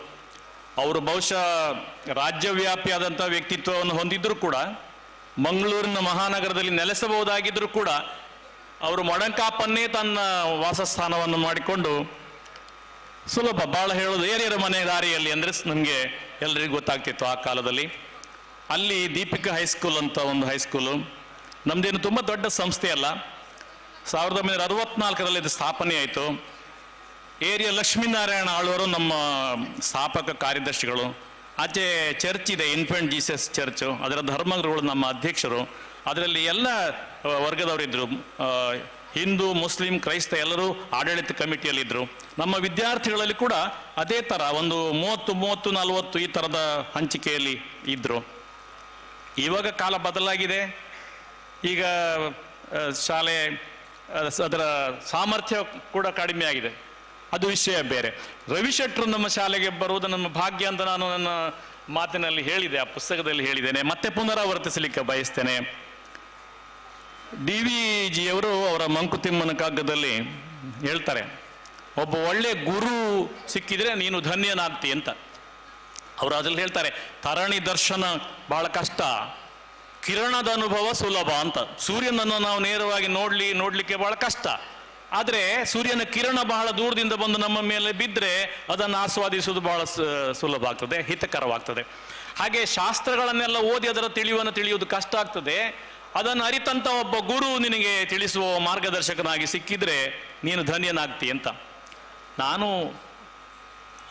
ಅವರು ಬಹುಶಃ ರಾಜ್ಯವ್ಯಾಪಿಯಾದಂಥ ವ್ಯಕ್ತಿತ್ವವನ್ನು ಹೊಂದಿದ್ದರೂ ಕೂಡ, ಮಂಗಳೂರಿನ ಮಹಾನಗರದಲ್ಲಿ ನೆಲೆಸಬಹುದಾಗಿದ್ದರೂ ಕೂಡ, ಅವರು ಮೊಡಂಕಾಪನ್ನೇ ತನ್ನ ವಾಸಸ್ಥಾನವನ್ನು ಮಾಡಿಕೊಂಡು ಸುಲಭ, ಭಾಳ ಹೇಳೋದು ಏರಿಯರ ಮನೆ ದಾರಿಯಲ್ಲಿ ಅಂದರೆ ನಮಗೆ ಎಲ್ಲರಿಗೂ ಗೊತ್ತಾಗ್ತಿತ್ತು ಆ ಕಾಲದಲ್ಲಿ. ಅಲ್ಲಿ ದೀಪಿಕಾ ಹೈಸ್ಕೂಲ್ ಅಂತ ಒಂದು ಹೈಸ್ಕೂಲು. ನಮ್ಮದೇನು ತುಂಬ ದೊಡ್ಡ ಸಂಸ್ಥೆ ಅಲ್ಲ. 1964ರಲ್ಲಿ ಇದು ಸ್ಥಾಪನೆ ಆಯಿತು. ಏರಿಯ ಲಕ್ಷ್ಮೀನಾರಾಯಣ ಆಳ್ವರು ನಮ್ಮ ಸ್ಥಾಪಕ ಕಾರ್ಯದರ್ಶಿಗಳು. ಆಚೆ ಚರ್ಚ್ ಇದೆ, ಇನ್ಫೆಂಟ್ ಜೀಸಸ್ ಚರ್ಚು, ಅದರ ಧರ್ಮಗುರುಗಳು ನಮ್ಮ ಅಧ್ಯಕ್ಷರು. ಅದರಲ್ಲಿ ಎಲ್ಲ ವರ್ಗದವರಿದ್ದರು, ಹಿಂದೂ, ಮುಸ್ಲಿಂ, ಕ್ರೈಸ್ತ ಎಲ್ಲರೂ ಆಡಳಿತ ಕಮಿಟಿಯಲ್ಲಿದ್ದರು. ನಮ್ಮ ವಿದ್ಯಾರ್ಥಿಗಳಲ್ಲಿ ಕೂಡ ಅದೇ ಥರ ಒಂದು 30-40 ಈ ಥರದ ಹಂಚಿಕೆಯಲ್ಲಿ ಇದ್ದರು. ಇವಾಗ ಕಾಲ ಬದಲಾಗಿದೆ. ಈಗ ಶಾಲೆ ಅದರ ಸಾಮರ್ಥ್ಯ ಕೂಡ ಕಡಿಮೆ ಆಗಿದೆ, ಅದು ವಿಷಯ ಬೇರೆ. ರವಿ ಶೆಟ್ಟರು ನಮ್ಮ ಶಾಲೆಗೆ ಬರುವುದು ನಮ್ಮ ಭಾಗ್ಯ ಅಂತ ನಾನು ನನ್ನ ಮಾತಿನಲ್ಲಿ ಹೇಳಿದೆ, ಆ ಪುಸ್ತಕದಲ್ಲಿ ಹೇಳಿದ್ದೇನೆ. ಮತ್ತೆ ಪುನರಾವರ್ತಿಸಲಿಕ್ಕೆ ಬಯಸ್ತೇನೆ. DVG ಅವರು ಅವರ ಮಂಕುತಿಮ್ಮನ ಕಾಗದಲ್ಲಿ ಹೇಳ್ತಾರೆ, ಒಬ್ಬ ಒಳ್ಳೆ ಗುರು ಸಿಕ್ಕಿದ್ರೆ ನೀನು ಧನ್ಯನಾಗ್ತಿ ಅಂತ. ಅವರು ಅದ್ರಲ್ಲಿ ಹೇಳ್ತಾರೆ, ತರಣಿ ದರ್ಶನ ಬಹಳ ಕಷ್ಟ, ಕಿರಣದ ಅನುಭವ ಸುಲಭ ಅಂತ. ಸೂರ್ಯನನ್ನು ನಾವು ನೇರವಾಗಿ ನೋಡಲಿಕ್ಕೆ ಬಹಳ ಕಷ್ಟ, ಆದರೆ ಸೂರ್ಯನ ಕಿರಣ ಬಹಳ ದೂರದಿಂದ ಬಂದು ನಮ್ಮ ಮೇಲೆ ಬಿದ್ದರೆ ಅದನ್ನು ಆಸ್ವಾದಿಸುವುದು ಬಹಳ ಸುಲಭ ಆಗ್ತದೆ, ಹಿತಕರವಾಗ್ತದೆ. ಹಾಗೆ ಶಾಸ್ತ್ರಗಳನ್ನೆಲ್ಲ ಓದಿ ಅದರ ತಿಳಿವನ್ನು ತಿಳಿಯುವುದು ಕಷ್ಟ ಆಗ್ತದೆ. ಅದನ್ನು ಅರಿತಂತ ಒಬ್ಬ ಗುರು ನಿನಗೆ ತಿಳಿಸುವ ಮಾರ್ಗದರ್ಶಕನಾಗಿ ಸಿಕ್ಕಿದ್ರೆ ನೀನು ಧನ್ಯನಾಗ್ತಿ ಅಂತ ನಾನು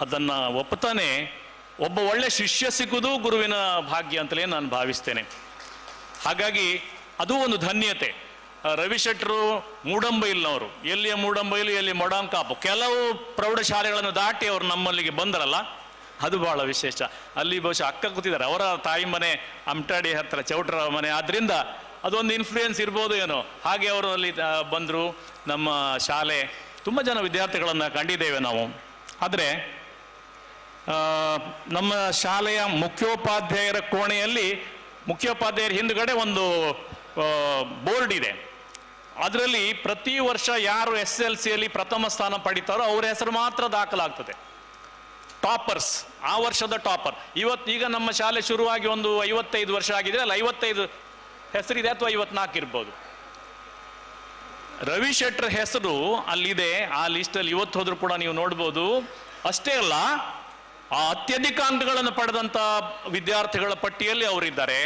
ಅದನ್ನು ಒಪ್ಪುತ್ತಾನೆ. ಒಬ್ಬ ಒಳ್ಳೆ ಶಿಷ್ಯ ಸಿಕ್ಕುವುದು ಗುರುವಿನ ಭಾಗ್ಯ ಅಂತಲೇ ನಾನು ಭಾವಿಸ್ತೇನೆ. ಹಾಗಾಗಿ ಅದು ಒಂದು ಧನ್ಯತೆ. ರವಿ ಶೆಟ್ಟರು ಮೂಡಂಬೈಲ್ನವರು, ಎಲ್ಲಿಯ ಮೂಡಂಬೈಲು, ಎಲ್ಲಿ ಮೊಡಾಂಕಾಪು, ಕೆಲವು ಪ್ರೌಢಶಾಲೆಗಳನ್ನು ದಾಟಿ ಅವರು ನಮ್ಮಲ್ಲಿಗೆ ಬಂದರಲ್ಲ, ಅದು ಬಹಳ ವಿಶೇಷ. ಅಲ್ಲಿ ಬಹುಶಃ ಅಕ್ಕ ಕೂತಿದ್ದಾರೆ, ಅವರ ತಾಯಿ ಮನೆ ಅಮ್ಟಾಡಿ ಹತ್ರ ಚೌಟ್ರ ಮನೆ, ಆದ್ದರಿಂದ ಅದೊಂದು ಇನ್ಫ್ಲೂಯೆನ್ಸ್ ಇರ್ಬೋದು ಏನೋ. ಹಾಗೆ ಅವರು ಅಲ್ಲಿ ಬಂದರು. ನಮ್ಮ ಶಾಲೆ ತುಂಬ ಜನ ವಿದ್ಯಾರ್ಥಿಗಳನ್ನು ಕಂಡಿದ್ದೇವೆ ನಾವು. ಆದರೆ ನಮ್ಮ ಶಾಲೆಯ ಮುಖ್ಯೋಪಾಧ್ಯಾಯರ ಕೋಣೆಯಲ್ಲಿ ಮುಖ್ಯೋಪಾಧ್ಯಾಯರ ಹಿಂದುಗಡೆ ಒಂದು ಬೋರ್ಡ್ ಇದೆ. ಅದರಲ್ಲಿ ಪ್ರತಿ ವರ್ಷ ಯಾರು SLCಯಲ್ಲಿ ಪ್ರಥಮ ಸ್ಥಾನ ಪಡಿತಾರೋ ಅವರ ಹೆಸರು ಮಾತ್ರ ದಾಖಲಾಗ್ತದೆ. ಟಾಪರ್ಸ್, ಆ ವರ್ಷದ ಟಾಪರ್. ಈಗ ನಮ್ಮ ಶಾಲೆ ಶುರುವಾಗಿ ಒಂದು 55 ವರ್ಷ ಆಗಿದೆ ಅಲ್ಲ, 55 ಹೆಸರಿದೆ ಅಥವಾ 54 ಇರ್ಬೋದು. ರವಿ ಶೆಟ್ಟರ್ ಹೆಸರು ಅಲ್ಲಿದೆ, ಆ ಲಿಸ್ಟಲ್ಲಿ ಇವತ್ತು ಹೋದ್ರೂ ಕೂಡ ನೀವು ನೋಡ್ಬೋದು. ಅಷ್ಟೇ ಅಲ್ಲ, ಆ ಅತ್ಯಧಿಕ ಅಂಕಗಳನ್ನು ಪಡೆದಂಥ ವಿದ್ಯಾರ್ಥಿಗಳ ಪಟ್ಟಿಯಲ್ಲಿ ಅವರಿದ್ದಾರೆ.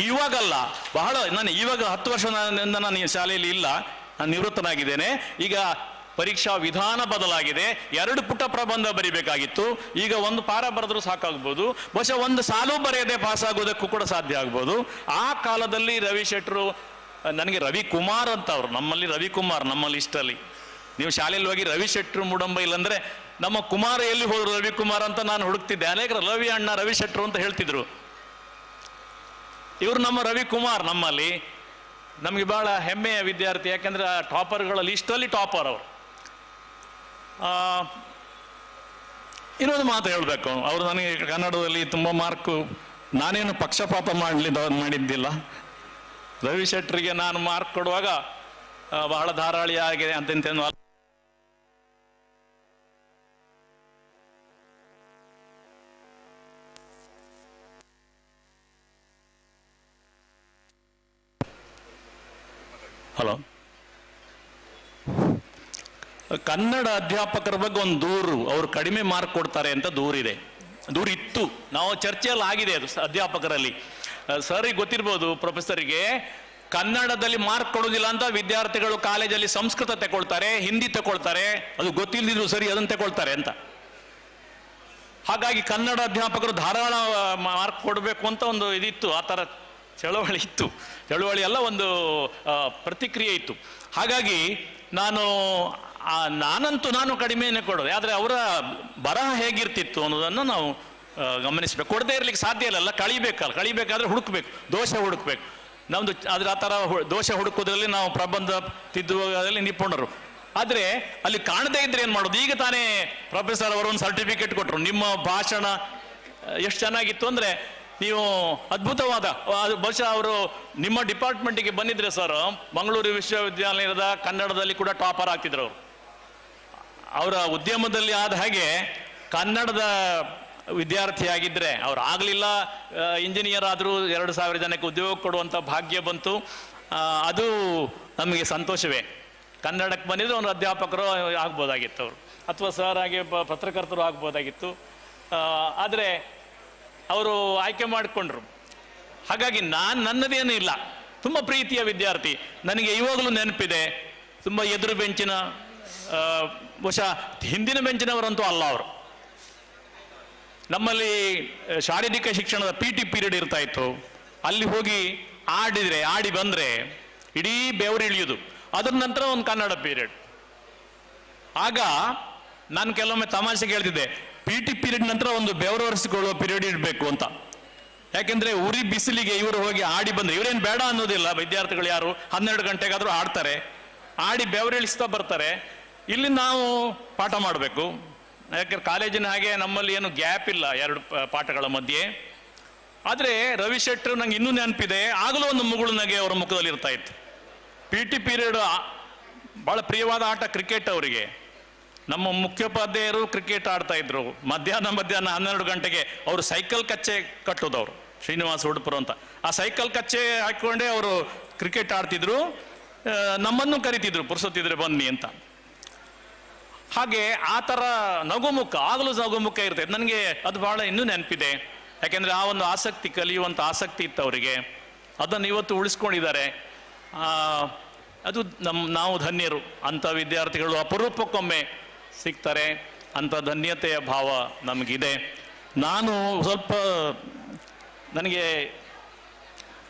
ಇವಾಗಲ್ಲ, ಬಹಳ ನಾನು ಇವಾಗ 10 ವರ್ಷದಿಂದ ನಾನು ಈ ಶಾಲೆಯಲ್ಲಿ ಇಲ್ಲ, ನಾನು ನಿವೃತ್ತನಾಗಿದ್ದೇನೆ. ಈಗ ಪರೀಕ್ಷಾ ವಿಧಾನ ಬದಲಾಗಿದೆ. 2 ಪುಟ ಪ್ರಬಂಧ ಬರಿಬೇಕಾಗಿತ್ತು, ಈಗ 1 ಪಾರ ಬರೆದ್ರೂ ಸಾಕಾಗ್ಬೋದು. ಬಹುಶಃ 1 ಸಾಲು ಬರೆಯದೆ ಪಾಸ್ ಆಗೋದಕ್ಕೂ ಕೂಡ ಸಾಧ್ಯ ಆಗ್ಬೋದು. ಆ ಕಾಲದಲ್ಲಿ ರವಿ ಶೆಟ್ಟರು, ನನಗೆ ರವಿಕುಮಾರ್ ಅಂತ ಅವರು, ನಮ್ಮಲ್ಲಿ ರವಿಕುಮಾರ್ ನಮ್ಮ ಲಿಸ್ಟಲ್ಲಿ. ನೀವು ಶಾಲೆಯಲ್ಲಿ ಹೋಗಿ ರವಿ ಶೆಟ್ಟರು ಮೂಡಂಬೈಲ್ ಅಂದರೆ ನಮ್ಮ ಕುಮಾರ ಎಲ್ಲಿ ಹೋದ್ರು ರವಿಕುಮಾರ್ ಅಂತ ನಾನು ಹುಡುಕ್ತಿದ್ದೆ. ಅನೇಕರು ರವಿ ಅಣ್ಣ ರವಿ ಶೆಟ್ಟರು ಅಂತ ಹೇಳ್ತಿದ್ರು. ಇವರು ನಮ್ಮ ರವಿಕುಮಾರ್ ನಮ್ಮಲ್ಲಿ. ನಮಗೆ ಬಹಳ ಹೆಮ್ಮೆಯ ವಿದ್ಯಾರ್ಥಿ, ಯಾಕೆಂದರೆ ಟಾಪರ್ಗಳ ಲಿಸ್ಟಲ್ಲಿ ಟಾಪರ್ ಅವರು. ಇನ್ನೊಂದು ಮಾತು ಹೇಳಬೇಕು, ಅವರು ನನಗೆ ಕನ್ನಡದಲ್ಲಿ ತುಂಬ ಮಾರ್ಕು, ನಾನೇನು ಪಕ್ಷಪಾತ ಮಾಡಿದ್ದಿಲ್ಲ. ರವಿ ಶೆಟ್ಟರಿಗೆ ನಾನು ಮಾರ್ಕ್ ಕೊಡುವಾಗ ಬಹಳ ಧಾರಾಳಿ ಆಗಿದೆ ಅಂತೇನು ಹಲೋ, ಕನ್ನಡ ಅಧ್ಯಾಪಕರ ಬಗ್ಗೆ ಒಂದು ದೂರು, ಅವರು ಕಡಿಮೆ ಮಾರ್ಕ್ ಕೊಡ್ತಾರೆ ಅಂತ ದೂರಿದೆ, ದೂರಿತ್ತು. ನಾವು ಚರ್ಚೆಯಲ್ಲಿ ಆಗಿದೆ ಅದು ಅಧ್ಯಾಪಕರಲ್ಲಿ. ಸರಿಗೆ ಗೊತ್ತಿರ್ಬೋದು, ಪ್ರೊಫೆಸರಿಗೆ ಕನ್ನಡದಲ್ಲಿ ಮಾರ್ಕ್ ಕೊಡೋದಿಲ್ಲ ಅಂತ ವಿದ್ಯಾರ್ಥಿಗಳು ಕಾಲೇಜಲ್ಲಿ ಸಂಸ್ಕೃತ ತಗೊಳ್ತಾರೆ, ಹಿಂದಿ ತಗೊಳ್ತಾರೆ, ಅದು ಗೊತ್ತಿಲ್ಲದಿದ್ರು ಸರಿ ಅದನ್ನು ತಗೊಳ್ತಾರೆ ಅಂತ. ಹಾಗಾಗಿ ಕನ್ನಡ ಅಧ್ಯಾಪಕರು ಧಾರಾಳ ಮಾರ್ಕ್ ಕೊಡಬೇಕು ಅಂತ ಒಂದು ಇದಿತ್ತು, ಆ ಥರ ಚಳವಳಿ ಇತ್ತು. ಚಳವಳಿ ಅಲ್ಲ, ಒಂದು ಪ್ರತಿಕ್ರಿಯೆ ಇತ್ತು. ಹಾಗಾಗಿ ನಾನು ಕಡಿಮೆನೇ ಕೊಡೋದು. ಆದರೆ ಅವರ ಬರಹ ಹೇಗಿರ್ತಿತ್ತು ಅನ್ನೋದನ್ನು ನಾವು ಗಮನಿಸಬೇಕು. ಕೊಡದೇ ಇರ್ಲಿಕ್ಕೆ ಸಾಧ್ಯ ಇಲ್ಲ, ಕಳಿಬೇಕಾದ್ರೆ ಹುಡುಕ್ಬೇಕು, ದೋಷ ಹುಡುಕ್ಬೇಕು. ನಮ್ಮದು ಆದರೆ ಆ ಥರ ದೋಷ ಹುಡುಕೋದ್ರಲ್ಲಿ ನಾವು ಪ್ರಬಂಧ ತಿದ್ದುವುದರಲ್ಲಿ ನಿಪುಣರು. ಆದರೆ ಅಲ್ಲಿ ಕಾಣದೇ ಇದ್ರೆ ಏನು ಮಾಡೋದು? ಈಗ ತಾನೇ ಪ್ರೊಫೆಸರ್ ಅವರು ಒಂದು ಸರ್ಟಿಫಿಕೇಟ್ ಕೊಟ್ಟರು, ನಿಮ್ಮ ಭಾಷಣ ಎಷ್ಟು ಚೆನ್ನಾಗಿತ್ತು ಅಂದರೆ ನೀವು ಅದ್ಭುತವಾದ, ಬಹುಶಃ ಅವರು ನಿಮ್ಮ ಡಿಪಾರ್ಟ್ಮೆಂಟಿಗೆ ಬಂದಿದ್ರೆ ಸರ್, ಮಂಗಳೂರು ವಿಶ್ವವಿದ್ಯಾಲಯದ ಕನ್ನಡದಲ್ಲಿ ಕೂಡ ಟಾಪರ್ ಆಗ್ತಿದ್ರು ಅವರು. ಅವರ ಉದ್ಯಮದಲ್ಲಿ ಆದ ಹಾಗೆ ಕನ್ನಡದ ವಿದ್ಯಾರ್ಥಿಯಾಗಿದ್ದರೆ ಅವ್ರು ಆಗಲಿಲ್ಲ, ಇಂಜಿನಿಯರ್ ಆದರೂ 2,000 ಜನಕ್ಕೆ ಉದ್ಯೋಗ ಕೊಡುವಂಥ ಭಾಗ್ಯ ಬಂತು. ಅದು ನಮಗೆ ಸಂತೋಷವೇ. ಕನ್ನಡಕ್ಕೆ ಬಂದಿದ್ರೆ ಒಂದು ಅಧ್ಯಾಪಕರು ಆಗ್ಬೋದಾಗಿತ್ತು ಅವರು, ಅಥವಾ ಸರ್ ಆಗಿ ಪತ್ರಕರ್ತರು ಆಗ್ಬೋದಾಗಿತ್ತು. ಆದರೆ ಅವರು ಆಯ್ಕೆ ಮಾಡಿಕೊಂಡ್ರು. ಹಾಗಾಗಿ ನನ್ನದೇನೂ ಇಲ್ಲ, ತುಂಬ ಪ್ರೀತಿಯ ವಿದ್ಯಾರ್ಥಿ. ನನಗೆ ಇವಾಗಲೂ ನೆನಪಿದೆ, ತುಂಬ ಎದುರು ಬೆಂಚಿನ, ಬಹುಶಃ ಹಿಂದಿನ ಬೆಂಚಿನವರಂತೂ ಅಲ್ಲ ಅವರು. ನಮ್ಮಲ್ಲಿ ಶಾರೀರಿಕ ಶಿಕ್ಷಣದ PT ಪೀರಿಯಡ್ ಇರ್ತಾ ಇತ್ತು. ಅಲ್ಲಿ ಹೋಗಿ ಆಡಿ ಬಂದರೆ ಇಡೀ ಬೆವರು ಇಳಿಯೋದು. ಅದ್ರ ನಂತರ ಒಂದು ಕನ್ನಡ ಪೀರಿಯಡ್. ಆಗ ನಾನು ಕೆಲವೊಮ್ಮೆ ತಮಾಷೆಗೆ ಹೇಳ್ತಿದ್ದೆ, PT ಪೀರಿಯಡ್ ನಂತರ ಒಂದು ಬೆವರು ಒರೆಸಿಕೊಳ್ಳುವ ಪೀರಿಯಡ್ ಇಡಬೇಕು ಅಂತ. ಯಾಕೆಂದ್ರೆ ಉರಿ ಬಿಸಿಲಿಗೆ ಇವರು ಹೋಗಿ ಆಡಿ ಬಂದರೆ ಇವರೇನು ಬೇಡ ಅನ್ನೋದಿಲ್ಲ, ವಿದ್ಯಾರ್ಥಿಗಳು ಯಾರು 12 ಗಂಟೆಗಾದರೂ ಆಡ್ತಾರೆ, ಆಡಿ ಬೆವರಿಳಿಸ್ತಾ ಬರ್ತಾರೆ. ಇಲ್ಲಿ ನಾವು ಪಾಠ ಮಾಡಬೇಕು. ಯಾಕೆಂದ್ರೆ ಕಾಲೇಜಿನ ಹಾಗೆ ನಮ್ಮಲ್ಲಿ ಏನು ಗ್ಯಾಪ್ ಇಲ್ಲ 2 ಪಾಠಗಳ ಮಧ್ಯೆ. ಆದರೆ ರವಿ ಶೆಟ್ಟರು ನಂಗೆ ಇನ್ನೂ ನೆನಪಿದೆ, ಆಗಲೂ ಒಂದು ಮುಗುಳು ನಗೆ ಅವರ ಮುಖದಲ್ಲಿ ಇರ್ತಾ ಇತ್ತು. PT ಪೀರಿಯಡ್ ಭಾಳ ಪ್ರಿಯವಾದ ಆಟ ಕ್ರಿಕೆಟ್ ಅವರಿಗೆ. ನಮ್ಮ ಮುಖ್ಯೋಪಾಧ್ಯಾಯರು ಕ್ರಿಕೆಟ್ ಆಡ್ತಾ ಇದ್ರು. ಮಧ್ಯಾಹ್ನ 12 ಗಂಟೆಗೆ ಅವರು ಸೈಕಲ್ ಕಚ್ಚೆ ಕಟ್ಟೋದವರು, ಶ್ರೀನಿವಾಸ ಉಡುಪುರ ಅಂತ. ಆ ಸೈಕಲ್ ಕಚ್ಚೆ ಹಾಕಿಕೊಂಡೇ ಅವರು ಕ್ರಿಕೆಟ್ ಆಡ್ತಿದ್ರು. ನಮ್ಮನ್ನು ಕರಿತಿದ್ರು ಪುರ್ಸೊತ್ತಿದ್ರೆ ಬನ್ನಿ ಅಂತ. ಹಾಗೆ ಆ ಥರ ನಗುಮುಖ, ಆಗಲೂ ನಗುಮುಖ ಇರ್ತದೆ. ನನಗೆ ಅದು ಬಹಳ ಇನ್ನೂ ನೆನಪಿದೆ. ಯಾಕೆಂದರೆ ಆ ಒಂದು ಆಸಕ್ತಿ, ಕಲಿಯುವಂಥ ಆಸಕ್ತಿ ಇತ್ತು ಅವರಿಗೆ. ಅದನ್ನು ಇವತ್ತು ಉಳಿಸ್ಕೊಂಡಿದ್ದಾರೆ. ಅದು ನಾವು ಧನ್ಯರು. ಅಂಥ ವಿದ್ಯಾರ್ಥಿಗಳು ಅಪರೂಪಕ್ಕೊಮ್ಮೆ ಸಿಗ್ತಾರೆ. ಅಂಥ ಧನ್ಯತೆಯ ಭಾವ ನಮಗಿದೆ. ನನಗೆ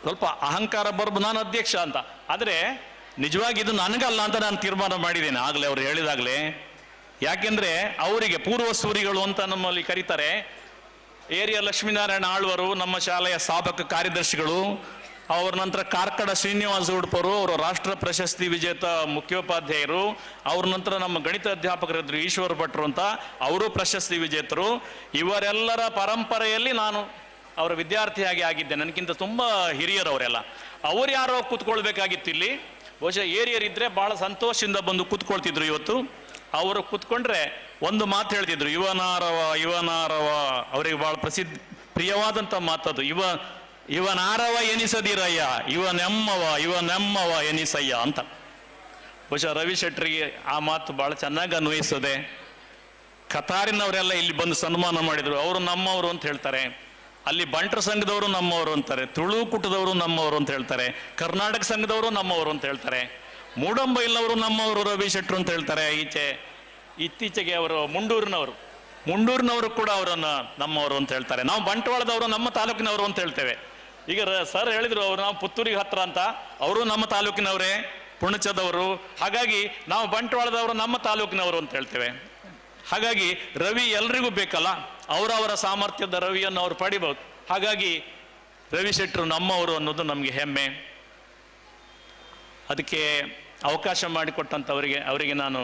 ಸ್ವಲ್ಪ ಅಹಂಕಾರ ಬರ್ಬೋದು, ನಾನು ಅಧ್ಯಕ್ಷ ಅಂತ. ಆದರೆ ನಿಜವಾಗಿ ಇದು ನನಗಲ್ಲ ಅಂತ ನಾನು ತೀರ್ಮಾನ ಮಾಡಿದ್ದೇನೆ ಆಗಲೇ, ಅವರು ಹೇಳಿದಾಗಲೇ. ಯಾಕೆಂದರೆ ಅವರಿಗೆ ಪೂರ್ವಸೂರಿಗಳು ಅಂತ ನಮ್ಮಲ್ಲಿ ಕರೀತಾರೆ. ಏರಿಯ ಲಕ್ಷ್ಮೀನಾರಾಯಣ ಆಳ್ವರು ನಮ್ಮ ಶಾಲೆಯ ಸಾಧಕ ಕಾರ್ಯದರ್ಶಿಗಳು. ಅವ್ರ ನಂತರ ಕಾರ್ಕಡ ಶ್ರೀನಿವಾಸ ಉಡುಪರು, ಅವರು ರಾಷ್ಟ್ರ ಪ್ರಶಸ್ತಿ ವಿಜೇತ ಮುಖ್ಯೋಪಾಧ್ಯಾಯರು. ಅವ್ರ ನಂತರ ನಮ್ಮ ಗಣಿತ ಅಧ್ಯಾಪಕರಿದ್ರು ಈಶ್ವರ ಭಟ್ರು ಅಂತ, ಅವರು ಪ್ರಶಸ್ತಿ ವಿಜೇತರು. ಇವರೆಲ್ಲರ ಪರಂಪರೆಯಲ್ಲಿ ನಾನು ಅವರ ವಿದ್ಯಾರ್ಥಿಯಾಗಿ ಆಗಿದ್ದೆ. ನನಗಿಂತ ತುಂಬ ಹಿರಿಯರು ಅವರೆಲ್ಲ. ಅವ್ರು ಯಾರೋ ಕೂತ್ಕೊಳ್ಬೇಕಾಗಿತ್ತು ಇಲ್ಲಿ. ಬಹುಶಃ ಏರಿಯರಿದ್ದರೆ ಭಾಳ ಸಂತೋಷದಿಂದ ಬಂದು ಕೂತ್ಕೊಳ್ತಿದ್ರು. ಇವತ್ತು ಅವರು ಕೂತ್ಕೊಂಡ್ರೆ ಒಂದು ಮಾತು ಹೇಳ್ತಿದ್ರು, ಇವನಾರವ. ಅವರಿಗೆ ಭಾಳ ಪ್ರಿಯವಾದಂಥ ಮಾತದು. ಇವನಾರವ ಎನಿಸದಿರಯ್ಯ, ಇವನೆಮ್ಮವ ಎನಿಸಯ್ಯ ಅಂತ. ಬಹುಶಃ ರವಿ ಶೆಟ್ಟರಿಗೆ ಆ ಮಾತು ಭಾಳ ಚೆನ್ನಾಗಿ ಅನ್ವಯಿಸ್ತದೆ. ಕತಾರಿನವರೆಲ್ಲ ಇಲ್ಲಿ ಬಂದು ಸನ್ಮಾನ ಮಾಡಿದರು. ಅವರು ನಮ್ಮವರು ಅಂತ ಹೇಳ್ತಾರೆ. ಅಲ್ಲಿ ಬಂಟರ ಸಂಘದವರು ನಮ್ಮವರು ಅಂತಾರೆ, ತುಳು ಕುಟದವರು ನಮ್ಮವರು ಅಂತ ಹೇಳ್ತಾರೆ, ಕರ್ನಾಟಕ ಸಂಘದವರು ನಮ್ಮವರು ಅಂತ ಹೇಳ್ತಾರೆ, ಮೂಡಂಬೈಲವರು ನಮ್ಮವರು ರವಿ ಶೆಟ್ಟರು ಅಂತ ಹೇಳ್ತಾರೆ. ಇತ್ತೀಚೆಗೆ ಅವರು ಮುಂಡೂರಿನವರು ಕೂಡ ಅವರನ್ನು ನಮ್ಮವರು ಅಂತ ಹೇಳ್ತಾರೆ. ನಾವು ಬಂಟ್ವಾಳದವರು ನಮ್ಮ ತಾಲೂಕಿನವರು ಅಂತ ಹೇಳ್ತೇವೆ. ಈಗ ಸರ್ ಹೇಳಿದ್ರು ಅವರು ನಾವು ಪುತ್ತೂರಿಗೆ ಹತ್ರ ಅಂತ, ಅವರು ನಮ್ಮ ತಾಲೂಕಿನವರೇ, ಪುಣಚದವರು. ಹಾಗಾಗಿ ನಾವು ಬಂಟ್ವಾಳದವರು ನಮ್ಮ ತಾಲೂಕಿನವರು ಅಂತ ಹೇಳ್ತೇವೆ. ಹಾಗಾಗಿ ರವಿ ಎಲ್ರಿಗೂ ಬೇಕಲ್ಲ, ಅವರವರ ಸಾಮರ್ಥ್ಯದ ರವಿಯನ್ನು ಅವರು ಪಡಿಬಹುದು. ಹಾಗಾಗಿ ರವಿ ಶೆಟ್ಟರು ನಮ್ಮವರು ಅನ್ನೋದು ನಮಗೆ ಹೆಮ್ಮೆ. ಅದಕ್ಕೆ ಅವಕಾಶ ಮಾಡಿಕೊಟ್ಟಂಥವರಿಗೆ ನಾನು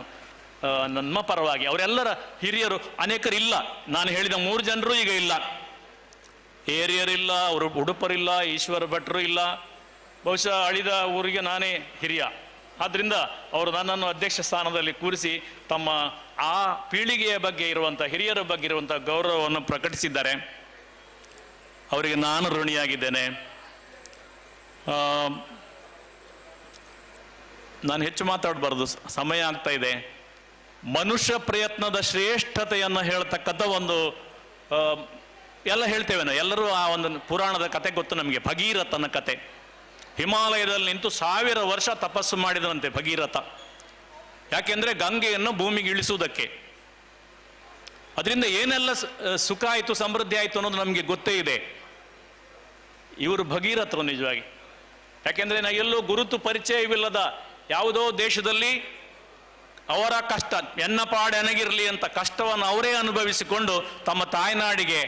ನಮ್ಮ ಪರವಾಗಿ, ಅವರೆಲ್ಲರ ಹಿರಿಯರು ಅನೇಕರಿಲ್ಲ. ನಾನು ಹೇಳಿದ 3 ಜನರು ಈಗ ಇಲ್ಲ. ಏರಿಯರಿಲ್ಲ, ಅವರು ಉಡುಪರಿಲ್ಲ, ಈಶ್ವರ ಭಟ್ರು ಇಲ್ಲ. ಬಹುಶಃ ಅಳಿದ ಊರಿಗೆ ನಾನೇ ಹಿರಿಯ. ಆದ್ದರಿಂದ ಅವರು ನನ್ನನ್ನು ಅಧ್ಯಕ್ಷ ಸ್ಥಾನದಲ್ಲಿ ಕೂರಿಸಿ ತಮ್ಮ ಆ ಪೀಳಿಗೆಯ ಬಗ್ಗೆ ಇರುವಂಥ, ಹಿರಿಯರ ಬಗ್ಗೆ ಇರುವಂಥ ಗೌರವವನ್ನು ಪ್ರಕಟಿಸಿದ್ದಾರೆ. ಅವರಿಗೆ ನಾನು ಋಣಿಯಾಗಿದ್ದೇನೆ. ನಾನು ಹೆಚ್ಚು ಮಾತಾಡಬಾರ್ದು, ಸಮಯ ಆಗ್ತಾ ಇದೆ. ಮನುಷ್ಯ ಪ್ರಯತ್ನದ ಶ್ರೇಷ್ಠತೆಯನ್ನು ಹೇಳ್ತಕ್ಕಂಥ ಒಂದು ಎಲ್ಲ ಹೇಳ್ತೇವೆ ನಾವು ಎಲ್ಲರೂ. ಆ ಒಂದು ಪುರಾಣದ ಕತೆ ಗೊತ್ತು ನಮಗೆ, ಭಗೀರಥನ ಕತೆ. ಹಿಮಾಲಯದಲ್ಲಿ ನಿಂತು 1000 ವರ್ಷ ತಪಸ್ಸು ಮಾಡಿದವಂತೆ ಭಗೀರಥ. ಯಾಕೆಂದರೆ ಗಂಗೆಯನ್ನು ಭೂಮಿಗೆ ಇಳಿಸುವುದಕ್ಕೆ. ಅದರಿಂದ ಏನೆಲ್ಲ ಸುಖ ಆಯಿತು, ಸಮೃದ್ಧಿ ಆಯಿತು ಅನ್ನೋದು ನಮಗೆ ಗೊತ್ತೇ ಇದೆ. ಇವರು ಭಗೀರಥರು ನಿಜವಾಗಿ. ಯಾಕೆಂದರೆ ನಾವು ಎಲ್ಲೂ ಗುರುತು ಪರಿಚಯವಿಲ್ಲದ ಯಾವುದೋ ದೇಶದಲ್ಲಿ ಅವರ ಕಷ್ಟ ಎನ್ನ ಪಾಡೆನಗಿರಲಿ ಅಂತ ಕಷ್ಟವನ್ನು ಅವರೇ ಅನುಭವಿಸಿಕೊಂಡು ತಮ್ಮ ತಾಯ್ನಾಡಿಗೆ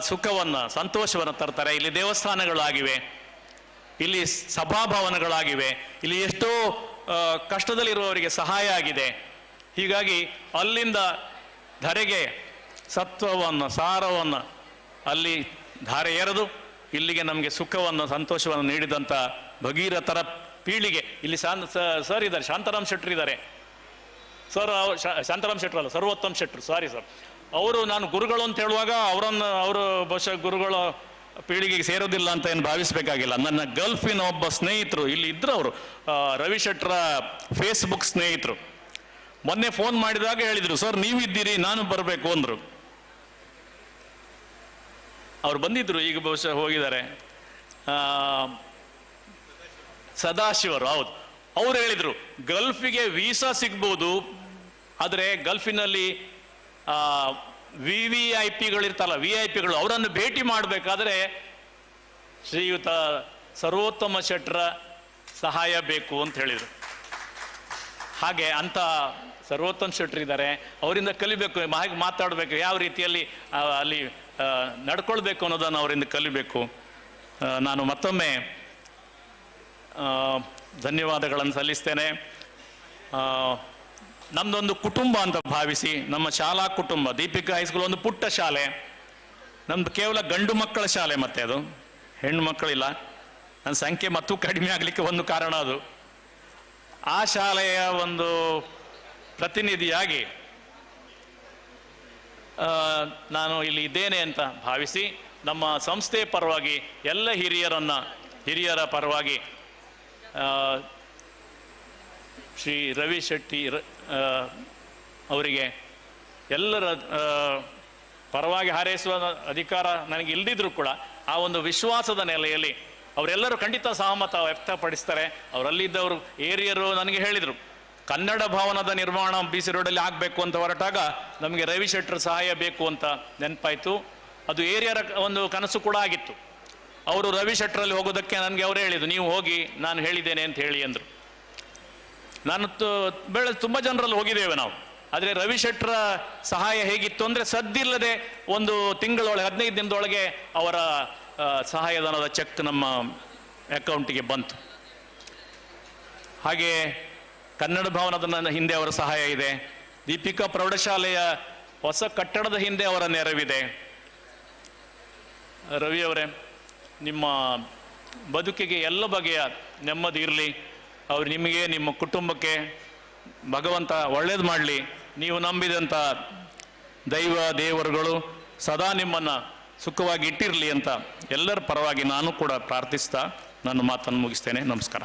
ಸುಖವನ್ನು, ಸಂತೋಷವನ್ನು ತರ್ತಾರೆ. ಇಲ್ಲಿ ದೇವಸ್ಥಾನಗಳಾಗಿವೆ, ಇಲ್ಲಿ ಸಭಾಭವನಗಳಾಗಿವೆ, ಇಲ್ಲಿ ಎಷ್ಟೋ ಕಷ್ಟದಲ್ಲಿರುವವರಿಗೆ ಸಹಾಯ ಆಗಿದೆ. ಹೀಗಾಗಿ ಅಲ್ಲಿಂದ ಧರೆಗೆ ಸತ್ವವನ್ನು, ಸಾರವನ್ನು ಅಲ್ಲಿ ಧಾರೆ ಎರೆದು ಇಲ್ಲಿಗೆ ನಮಗೆ ಸುಖವನ್ನು, ಸಂತೋಷವನ್ನು ನೀಡಿದಂಥ ಭಗೀರಥರ ಪೀಳಿಗೆ. ಇಲ್ಲಿ ಸರ್ ಇದ್ದಾರೆ, ಶಾಂತಾರಾಮ್ ಶೆಟ್ಟರು ಇದ್ದಾರೆ. ಶಾಂತಾರಾಮ್ ಶೆಟ್ಟರು ಅಲ್ಲ, ಸರ್ವೋತ್ತಮ್ ಶೆಟ್ಟರು, ಸಾರಿ ಸರ್. ಅವರು ನಾನು ಗುರುಗಳು ಅಂತ ಹೇಳುವಾಗ ಅವರು ಬಹುಶಃ ಗುರುಗಳ ಪೀಳಿಗೆಗೆ ಸೇರೋದಿಲ್ಲ ಅಂತ ಏನು ಭಾವಿಸಬೇಕಾಗಿಲ್ಲ. ನನ್ನ ಗಲ್ಫಿನ ಒಬ್ಬ ಸ್ನೇಹಿತರು ಇಲ್ಲಿ ಇದ್ರು. ಅವರು ರವಿ ಶೆಟ್ಟರ ಫೇಸ್ಬುಕ್ ಸ್ನೇಹಿತರು. ಮೊನ್ನೆ ಫೋನ್ ಮಾಡಿದಾಗ ಹೇಳಿದರು, ಸರ್ ನೀವಿದ್ದೀರಿ, ನಾನು ಬರಬೇಕು ಅಂದರು. ಅವ್ರು ಬಂದಿದ್ರು, ಈಗ ಬಹುಶಃ ಹೋಗಿದ್ದಾರೆ. ಸದಾಶಿವರು, ಹೌದು. ಅವ್ರು ಹೇಳಿದರು ಗಲ್ಫಿಗೆ ವೀಸಾ ಸಿಗ್ಬೋದು, ಆದರೆ ಗಲ್ಫಿನಲ್ಲಿ VVIPಗಳಿರ್ತಲ್ಲ, VIP ಅವರನ್ನು ಭೇಟಿ ಮಾಡಬೇಕಾದ್ರೆ ಶ್ರೀಯುತ ಸರ್ವೋತ್ತಮ ಶೆಟ್ಟರ ಸಹಾಯ ಬೇಕು ಅಂತ ಹೇಳಿದರು. ಹಾಗೆ ಅಂಥ ಸರ್ವೋತ್ತಮ ಶೆಟ್ಟರು ಇದ್ದಾರೆ, ಅವರಿಂದ ಕಲಿಬೇಕು, ಹಾಗೆ ಮಾತಾಡಬೇಕು, ಯಾವ ರೀತಿಯಲ್ಲಿ ಅಲ್ಲಿ ನಡ್ಕೊಳ್ಬೇಕು ಅನ್ನೋದನ್ನು ಅವರಿಂದ ಕಲಿಬೇಕು. ನಾನು ಮತ್ತೊಮ್ಮೆ ಧನ್ಯವಾದಗಳನ್ನು ಸಲ್ಲಿಸ್ತೇನೆ. ನಮ್ಮದೊಂದು ಕುಟುಂಬ ಅಂತ ಭಾವಿಸಿ, ನಮ್ಮ ಶಾಲಾ ಕುಟುಂಬ ದೀಪಿಕಾ ಹೈಸ್ಕೂಲ್ ಒಂದು ಪುಟ್ಟ ಶಾಲೆ. ನಮ್ಮದು ಕೇವಲ ಗಂಡು ಮಕ್ಕಳ ಶಾಲೆ, ಮತ್ತೆ ಅದು ಹೆಣ್ಣು ಮಕ್ಕಳಿಲ್ಲ. ನನ್ನ ಸಂಖ್ಯೆ ಮತ್ತೂ ಕಡಿಮೆ ಆಗಲಿಕ್ಕೆ ಒಂದು ಕಾರಣ ಅದು. ಆ ಶಾಲೆಯ ಒಂದು ಪ್ರತಿನಿಧಿಯಾಗಿ ನಾನು ಇಲ್ಲಿ ಇದ್ದೇನೆ ಅಂತ ಭಾವಿಸಿ ನಮ್ಮ ಸಂಸ್ಥೆಯ ಪರವಾಗಿ ಎಲ್ಲ ಹಿರಿಯರ ಪರವಾಗಿ ಶ್ರೀ ರವಿ ಶೆಟ್ಟಿ ಅವರಿಗೆ ಎಲ್ಲರ ಪರವಾಗಿ ಹಾರೈಸುವ ಅಧಿಕಾರ ನನಗೆ ಇಲ್ಲದಿದ್ರೂ ಕೂಡ ಆ ಒಂದು ವಿಶ್ವಾಸದ ನೆಲೆಯಲ್ಲಿ ಅವರೆಲ್ಲರೂ ಖಂಡಿತ ಸಹಮತ ವ್ಯಕ್ತಪಡಿಸ್ತಾರೆ. ಅವರಲ್ಲಿದ್ದವರು ಏರಿಯರು ನನಗೆ ಹೇಳಿದರು, ಕನ್ನಡ ಭವನದ ನಿರ್ಮಾಣ BC ರೋಡಲ್ಲಿ ಆಗಬೇಕು ಅಂತ ಹೊರಟಾಗ ನಮಗೆ ರವಿ ಶೆಟ್ಟರ ಸಹಾಯ ಬೇಕು ಅಂತ ನೆನಪಾಯಿತು. ಅದು ಏರಿಯರ ಒಂದು ಕನಸು ಕೂಡ ಆಗಿತ್ತು. ಅವರು ರವಿ ಶೆಟ್ಟರಲ್ಲಿ ಹೋಗೋದಕ್ಕೆ ನನಗೆ ಅವರು ಹೇಳಿದರು, ನೀವು ಹೋಗಿ ನಾನು ಹೇಳಿದ್ದೇನೆ ಅಂತ ಹೇಳಿ ಅಂದರು. ನಾನು ತುಂಬ ಜನರಲ್ಲಿ ಹೋಗಿದ್ದೇವೆ ನಾವು. ಆದರೆ ರವಿ ಶೆಟ್ಟರ ಸಹಾಯ ಹೇಗಿತ್ತು ಅಂದರೆ ಸದ್ದಿಲ್ಲದೆ ಒಂದು ತಿಂಗಳೊಳಗೆ 15 ದಿನದೊಳಗೆ ಅವರ ಸಹಾಯಧನದ ಚೆಕ್ ನಮ್ಮ ಅಕೌಂಟಿಗೆ ಬಂತು. ಹಾಗೆ ಕನ್ನಡ ಭವನದ ಹಿಂದೆ ಅವರ ಸಹಾಯ ಇದೆ. ದೀಪಿಕಾ ಪ್ರೌಢಶಾಲೆಯ ಹೊಸ ಕಟ್ಟಡದ ಹಿಂದೆ ಅವರ ನೆರವಿದೆ. ರವಿ ಅವರೇ, ನಿಮ್ಮ ಬದುಕಿಗೆ ಎಲ್ಲ ಬಗೆಯ ನೆಮ್ಮದಿ ಇರಲಿ. ಅವರು ನಿಮಗೆ, ನಿಮ್ಮ ಕುಟುಂಬಕ್ಕೆ ಭಗವಂತ ಒಳ್ಳೇದು ಮಾಡಲಿ. ನೀವು ನಂಬಿದಂಥ ದೇವರುಗಳು ಸದಾ ನಿಮ್ಮನ್ನು ಸುಖವಾಗಿ ಇಟ್ಟಿರಲಿ ಅಂತ ಎಲ್ಲರ ಪರವಾಗಿ ನಾನು ಕೂಡ ಪ್ರಾರ್ಥಿಸ್ತಾ ನನ್ನ ಮಾತನ್ನು ಮುಗಿಸ್ತೇನೆ. ನಮಸ್ಕಾರ.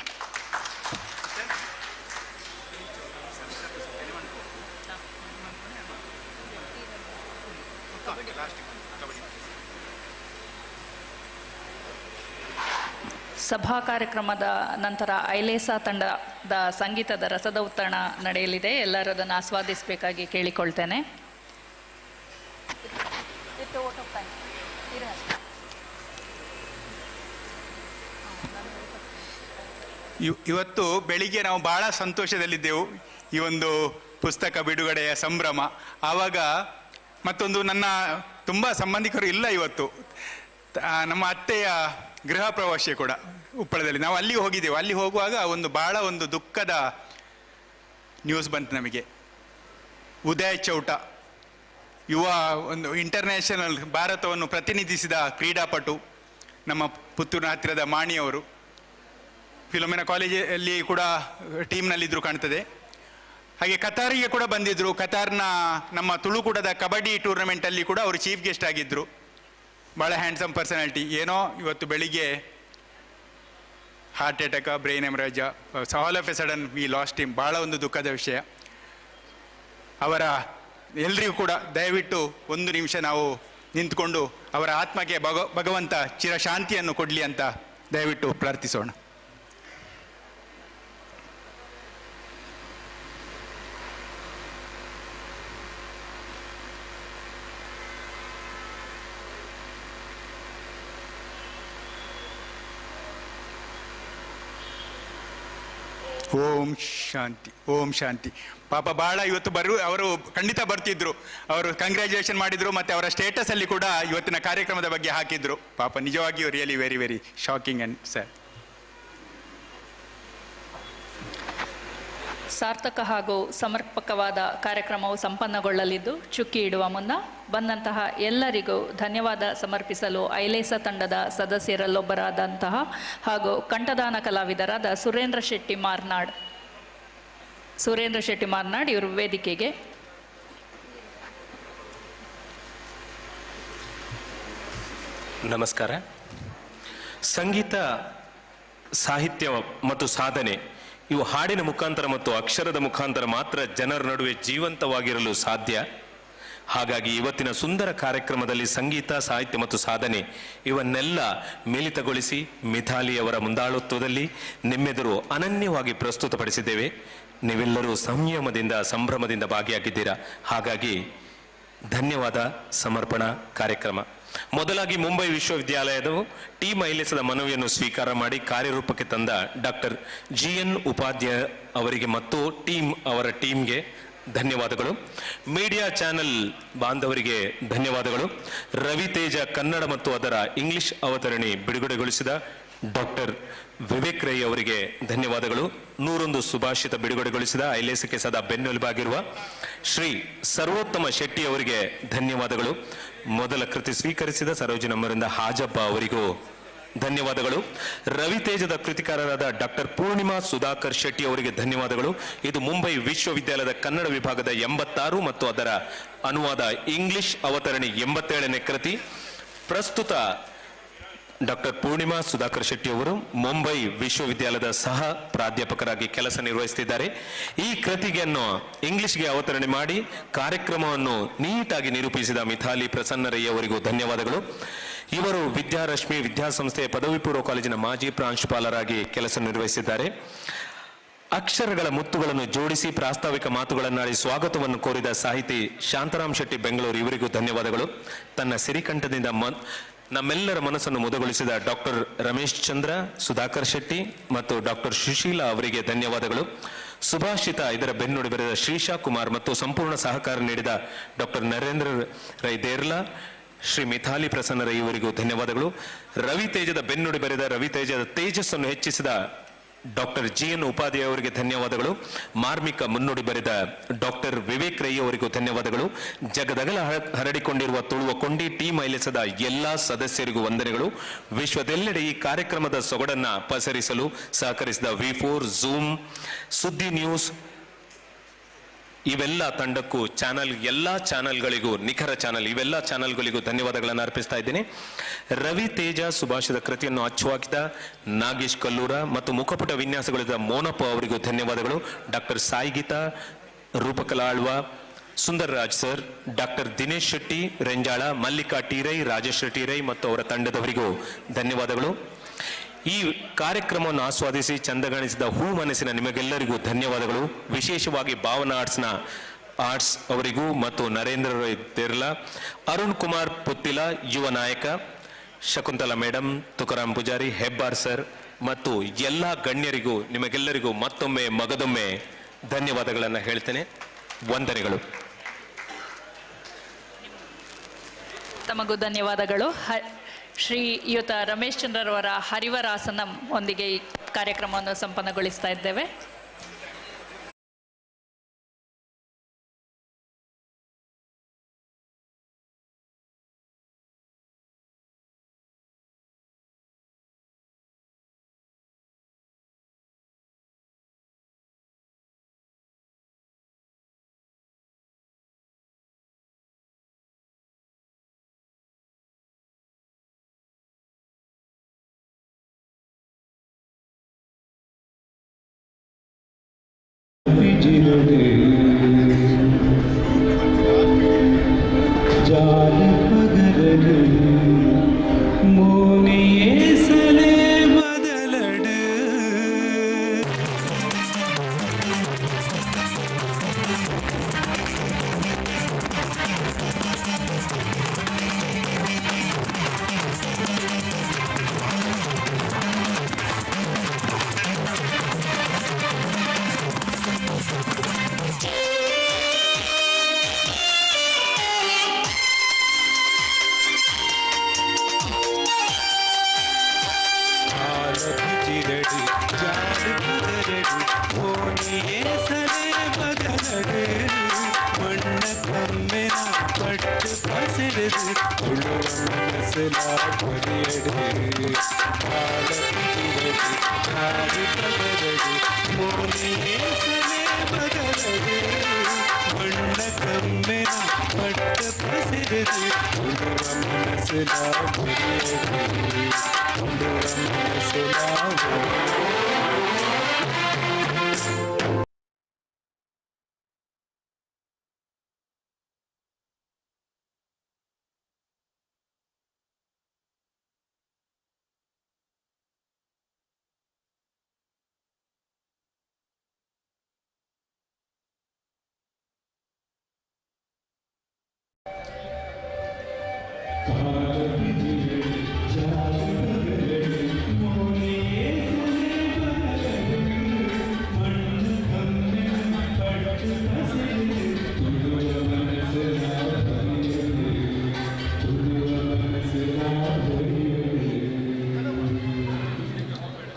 ಸಭಾ ಕಾರ್ಯಕ್ರಮದ ನಂತರ ಐಲೇಸಾ ತಂಡದ ಸಂಗೀತದ ರಸದೌತಣ ನಡೆಯಲಿದೆ. ಎಲ್ಲರೂ ಅದನ್ನು ಆಸ್ವಾದಿಸಬೇಕಾಗಿ ಕೇಳಿಕೊಳ್ತೇನೆ. ಇವತ್ತು ಬೆಳಿಗ್ಗೆ ನಾವು ಬಹಳ ಸಂತೋಷದಲ್ಲಿದ್ದೆವು. ಈ ಒಂದು ಪುಸ್ತಕ ಬಿಡುಗಡೆಯ ಸಂಭ್ರಮ. ಆವಾಗ ಮತ್ತೊಂದು ನನ್ನ ತುಂಬ ಸಂಬಂಧಿಕರು ಇಲ್ಲ ಇವತ್ತು. ನಮ್ಮ ಅತ್ತೆಯ ಗೃಹ ಪ್ರವಾಸ ಕೂಡ ಉಪ್ಪಳದಲ್ಲಿ, ನಾವು ಅಲ್ಲಿ ಹೋಗಿದ್ದೆವು. ಅಲ್ಲಿ ಹೋಗುವಾಗ ಬಹಳ ಒಂದು ದುಃಖದ ನ್ಯೂಸ್ ಬಂತು ನಮಗೆ. ಉದಯ್ ಚೌಟ, ಯುವ ಒಂದು ಇಂಟರ್ನ್ಯಾಷನಲ್ ಭಾರತವನ್ನು ಪ್ರತಿನಿಧಿಸಿದ ಕ್ರೀಡಾಪಟು, ನಮ್ಮ ಪುತ್ತೂರಿನ ಹತ್ತಿರದ ಮಾಣಿಯವರು, ಫಿಲೋಮಿನಾ ಕಾಲೇಜಲ್ಲಿ ಕೂಡ ಟೀಮ್ನಲ್ಲಿದ್ದರು ಕಾಣ್ತದೆ. ಹಾಗೆ ಕತಾರಿಗೆ ಕೂಡ ಬಂದಿದ್ದರು. ಕತಾರ್ನ ನಮ್ಮ ತುಳುಕೂಟದ ಕಬಡ್ಡಿ ಟೂರ್ನಮೆಂಟಲ್ಲಿ ಕೂಡ ಅವರು ಚೀಫ್ ಗೆಸ್ಟ್ ಆಗಿದ್ದರು. ಭಾಳ ಹ್ಯಾಂಡ್ಸಮ್ ಪರ್ಸನಾಲಿಟಿ. ಏನೋ ಇವತ್ತು ಬೆಳಿಗ್ಗೆ heart attack, brain haemorrhage, all of A sudden V last him. ಭಾಳ ಒಂದು ದುಃಖದ ವಿಷಯ. ಅವರ ಎಲ್ರಿಗೂ ಕೂಡ ದಯವಿಟ್ಟು 1 ನಿಮಿಷ ನಾವು ನಿಂತ್ಕೊಂಡು ಅವರ ಆತ್ಮಕ್ಕೆ ಭಗವಂತ ಚಿರಶಾಂತಿಯನ್ನು ಕೊಡಲಿ ಅಂತ ದಯವಿಟ್ಟು ಪ್ರಾರ್ಥಿಸೋಣ. ಓಂ ಶಾಂತಿ, ಓಂ ಶಾಂತಿ. ಪಾಪ ಭಾಳ ಇವತ್ತು ಅವರು ಖಂಡಿತ ಬರ್ತಿದ್ರು. ಅವರು ಕಂಗ್ರ್ಯಾಚುಲೇಷನ್ ಮಾಡಿದ್ರು, ಮತ್ತು ಅವರ ಸ್ಟೇಟಸಲ್ಲಿ ಕೂಡ ಇವತ್ತಿನ ಕಾರ್ಯಕ್ರಮದ ಬಗ್ಗೆ ಹಾಕಿದ್ರು. ಪಾಪ ನಿಜವಾಗಿಯೂ really very very shocking and sad. ಸಾರ್ಥಕ ಹಾಗೂ ಸಮರ್ಪಕವಾದ ಕಾರ್ಯಕ್ರಮವು ಸಂಪನ್ನಗೊಳ್ಳಲಿದ್ದು, ಚುಕ್ಕಿ ಇಡುವ ಮುನ್ನ ಬಂದಂತಹ ಎಲ್ಲರಿಗೂ ಧನ್ಯವಾದ ಸಮರ್ಪಿಸಲು ಐಲೇಸಾ ತಂಡದ ಸದಸ್ಯರಲ್ಲೊಬ್ಬರಾದಂತಹ ಹಾಗೂ ಕಂಠದಾನ ಕಲಾವಿದರಾದ ಸುರೇಂದ್ರ ಶೆಟ್ಟಿ ಮಾರ್ನಾಡ್ ಇವರು ವೇದಿಕೆಗೆ. ನಮಸ್ಕಾರ. ಸಂಗೀತ, ಸಾಹಿತ್ಯ ಮತ್ತು ಸಾಧನೆ ಇವು ಹಾಡಿನ ಮುಖಾಂತರ ಮತ್ತು ಅಕ್ಷರದ ಮುಖಾಂತರ ಮಾತ್ರ ಜನರ ನಡುವೆ ಜೀವಂತವಾಗಿರಲು ಸಾಧ್ಯ. ಹಾಗಾಗಿ ಇವತ್ತಿನ ಸುಂದರ ಕಾರ್ಯಕ್ರಮದಲ್ಲಿ ಸಂಗೀತ, ಸಾಹಿತ್ಯ ಮತ್ತು ಸಾಧನೆ ಇವನ್ನೆಲ್ಲ ಮಿಲಿತಗೊಳಿಸಿ ಮಿಥಾಲಿಯವರ ಮುಂದಾಳತ್ವದಲ್ಲಿ ನಿಮ್ಮೆದುರು ಅನನ್ಯವಾಗಿ ಪ್ರಸ್ತುತಪಡಿಸಿದ್ದೇವೆ. ನೀವೆಲ್ಲರೂ ಸಂಯಮದಿಂದ, ಸಂಭ್ರಮದಿಂದ ಭಾಗಿಯಾಗಿದ್ದೀರಾ. ಹಾಗಾಗಿ ಧನ್ಯವಾದ ಸಮರ್ಪಣಾ ಕಾರ್ಯಕ್ರಮ. ಮೊದಲಾಗಿ ಮುಂಬೈ ವಿಶ್ವವಿದ್ಯಾಲಯದ ಟೀಮ್ ಐಲೇಸದ ಮನವಿಯನ್ನು ಸ್ವೀಕಾರ ಮಾಡಿ ಕಾರ್ಯರೂಪಕ್ಕೆ ತಂದ ಡಾಕ್ಟರ್ GN ಉಪಾಧ್ಯಾಯ ಅವರಿಗೆ ಮತ್ತು ಅವರ ಟೀಮ್ಗೆ ಧನ್ಯವಾದಗಳು. ಮೀಡಿಯಾ ಚಾನೆಲ್ ಬಾಂಧವರಿಗೆ ಧನ್ಯವಾದಗಳು. ರವಿತೇಜ ಕನ್ನಡ ಮತ್ತು ಅದರ ಇಂಗ್ಲಿಷ್ ಅವತರಣಿ ಬಿಡುಗಡೆಗೊಳಿಸಿದ ಡಾಕ್ಟರ್ ವಿವೇಕ್ ರೈ ಅವರಿಗೆ ಧನ್ಯವಾದಗಳು. 101 ಸುಭಾಷಿತ ಬಿಡುಗಡೆಗೊಳಿಸಿದ ಐಲೇಸಕ್ಕೆ ಸದಾ ಬೆನ್ನೆಲುಬಾಗಿರುವ ಶ್ರೀ ಸರ್ವೋತ್ತಮ ಶೆಟ್ಟಿ ಅವರಿಗೆ ಧನ್ಯವಾದಗಳು. ಮೊದಲ ಕೃತಿ ಸ್ವೀಕರಿಸಿದ ಸರೋಜಿನಮ್ಮರಿಂದ ಹಾಜಬ್ಬ ಅವರಿಗೂ ಧನ್ಯವಾದಗಳು. ರವಿತೇಜದ ಕೃತಿಕಾರರಾದ ಡಾಕ್ಟರ್ ಪೂರ್ಣಿಮಾ ಸುಧಾಕರ್ ಶೆಟ್ಟಿ ಅವರಿಗೆ ಧನ್ಯವಾದಗಳು. ಇದು ಮುಂಬೈ ವಿಶ್ವವಿದ್ಯಾಲಯದ ಕನ್ನಡ ವಿಭಾಗದ 86 ಮತ್ತು ಅದರ ಅನುವಾದ ಇಂಗ್ಲಿಷ್ ಅವತರಣಿ 87ನೇ ಕೃತಿ. ಪ್ರಸ್ತುತ ಡಾಕ್ಟರ್ ಪೂರ್ಣಿಮಾ ಸುಧಾಕರ್ ಶೆಟ್ಟಿ ಅವರು ಮುಂಬೈ ವಿಶ್ವವಿದ್ಯಾಲಯದ ಸಹ ಪ್ರಾಧ್ಯಾಪಕರಾಗಿ ಕೆಲಸ ನಿರ್ವಹಿಸುತ್ತಿದ್ದಾರೆ. ಈ ಕೃತಿಗೆಯನ್ನು ಇಂಗ್ಲಿಷ್ಗೆ ಅವತರಣೆ ಮಾಡಿ ಕಾರ್ಯಕ್ರಮವನ್ನು ನೀಟಾಗಿ ನಿರೂಪಿಸಿದ ಮಿಥಾಲಿ ಪ್ರಸನ್ನರಯ್ಯ ಅವರಿಗೂ ಧನ್ಯವಾದಗಳು. ಇವರು ವಿದ್ಯಾರಶ್ಮಿ ವಿದ್ಯಾಸಂಸ್ಥೆಯ ಪದವಿ ಪೂರ್ವ ಕಾಲೇಜಿನ ಮಾಜಿ ಪ್ರಾಂಶುಪಾಲರಾಗಿ ಕೆಲಸ ನಿರ್ವಹಿಸಿದ್ದಾರೆ. ಅಕ್ಷರಗಳ ಮುತ್ತುಗಳನ್ನು ಜೋಡಿಸಿ ಪ್ರಾಸ್ತಾವಿಕ ಮಾತುಗಳನ್ನಾಡಿ ಸ್ವಾಗತವನ್ನು ಕೋರಿದ ಸಾಹಿತಿ ಶಾಂತರಾಮ್ ಶೆಟ್ಟಿ ಬೆಂಗಳೂರು, ಇವರಿಗೂ ಧನ್ಯವಾದಗಳು. ತನ್ನ ಸಿರಿಕಂಠದಿಂದ ನಮ್ಮೆಲ್ಲರ ಮನಸ್ಸನ್ನು ಮುದಗೊಳಿಸಿದ ಡಾಕ್ಟರ್ ರಮೇಶ್ ಚಂದ್ರ, ಸುಧಾಕರ್ ಶೆಟ್ಟಿ ಮತ್ತು ಡಾಕ್ಟರ್ ಸುಶೀಲಾ ಅವರಿಗೆ ಧನ್ಯವಾದಗಳು. ಸುಭಾಷಿತ ಇದರ ಬೆನ್ನುಡಿ ಬರೆದ ಶ್ರೀಶಾ ಕುಮಾರ್ ಮತ್ತು ಸಂಪೂರ್ಣ ಸಹಕಾರ ನೀಡಿದ ಡಾಕ್ಟರ್ ನರೇಂದ್ರ ರೈ ದೇರ್ಲಾ, ಶ್ರೀ ಮಿಥಾಲಿ ಪ್ರಸನ್ನರೈ ಇವರಿಗೂ ಧನ್ಯವಾದಗಳು. ರವಿತೇಜದ ಬೆನ್ನುಡಿ ಬರೆದ ರವಿತೇಜದ ತೇಜಸ್ಸನ್ನು ಹೆಚ್ಚಿಸಿದ ಡಾಕ್ಟರ್ GN ಉಪಾಧ್ಯಾಯ ಅವರಿಗೆ ಧನ್ಯವಾದಗಳು. ಮಾರ್ಮಿಕ ಮುನ್ನುಡಿ ಬರೆದ ಡಾಕ್ಟರ್ ವಿವೇಕ್ ರೈ ಅವರಿಗೂ ಧನ್ಯವಾದಗಳು. ಜಗದಗಲ ಹರಡಿಕೊಂಡಿರುವ ತುಳುವ ಕೊಂಡಿ ಟೀಮ್ ಐಲೆಸದ ಎಲ್ಲಾ ಸದಸ್ಯರಿಗೂ ವಂದನೆಗಳು. ವಿಶ್ವದೆಲ್ಲೆಡೆ ಈ ಕಾರ್ಯಕ್ರಮದ ಸೊಗಡನ್ನ ಪಸರಿಸಲು ಸಹಕರಿಸಿದ V4, Zoom, ಸುದ್ದಿ ನ್ಯೂಸ್ ಇವೆಲ್ಲ ತಂಡಕ್ಕೂ ಎಲ್ಲಾ ಚಾನೆಲ್ಗಳಿಗೂ, ನಿಖರ ಚಾನೆಲ್ ಇವೆಲ್ಲ ಚಾನೆಲ್ಗಳಿಗೂ ಧನ್ಯವಾದಗಳನ್ನು ಅರ್ಪಿಸ್ತಾ ಇದ್ದೇನೆ. ರವಿ ತೇಜ ಸುಭಾಷಿತ ಕೃತಿಯನ್ನು ಅಚ್ಚುಹಾಕಿದ ನಾಗೇಶ್ ಕಲ್ಲೂರ ಮತ್ತು ಮುಖಪುಟ ವಿನ್ಯಾಸಗೊಳಿಸಿದ ಮೋನಪ್ಪ ಅವರಿಗೂ ಧನ್ಯವಾದಗಳು. Doctor ಸಾಯಿಗೀತಾ, Roopakala Alva, Sundar Raj sir, doctor Dinesh Shetty Renjala, Mallika ಟೀರೈ, Rajesh ಟೀರೈ ಮತ್ತು ಅವರ ತಂಡದವರಿಗೂ ಧನ್ಯವಾದಗಳು. ಈ ಕಾರ್ಯಕ್ರಮವನ್ನು ಆಸ್ವಾದಿಸಿ ಚಂದಗಾಣಿಸಿದ ಹೂ ಮನಸ್ಸಿನ ನಿಮಗೆಲ್ಲರಿಗೂ ಧನ್ಯವಾದಗಳು. ವಿಶೇಷವಾಗಿ ಭಾವನಾ ಆರ್ಟ್ಸ್ ಅವರಿಗೂ ಮತ್ತು ನರೇಂದ್ರ ದೇರ್ಲಾ, ಅರುಣ್ ಕುಮಾರ್ ಪುತ್ತಿಲ ಯುವ ನಾಯಕ, ಶಕುಂತಲಾ ಮೇಡಮ್, ತುಕಾರಾಮ್ ಪೂಜಾರಿ, ಹೆಬ್ಬಾರ್ ಸರ್ ಮತ್ತು ಎಲ್ಲ ಗಣ್ಯರಿಗೂ ನಿಮಗೆಲ್ಲರಿಗೂ ಮತ್ತೊಮ್ಮೆ ಮಗದೊಮ್ಮೆ ಧನ್ಯವಾದಗಳನ್ನು ಹೇಳ್ತೇನೆ. ವಂದನೆಗಳು. ತಮಗೂ ಧನ್ಯವಾದಗಳು. ಶ್ರೀಯುತ ರಮೇಶ್ ಚಂದ್ರರವರ ಹರಿವರಾಸನಂ ಒಂದಿಗೆ ಈ ಕಾರ್ಯಕ್ರಮವನ್ನು ಸಂಪನ್ನಗೊಳಿಸ್ತಾ ಇದ್ದೇವೆ. जाल पगरले मोनिये सले बदलड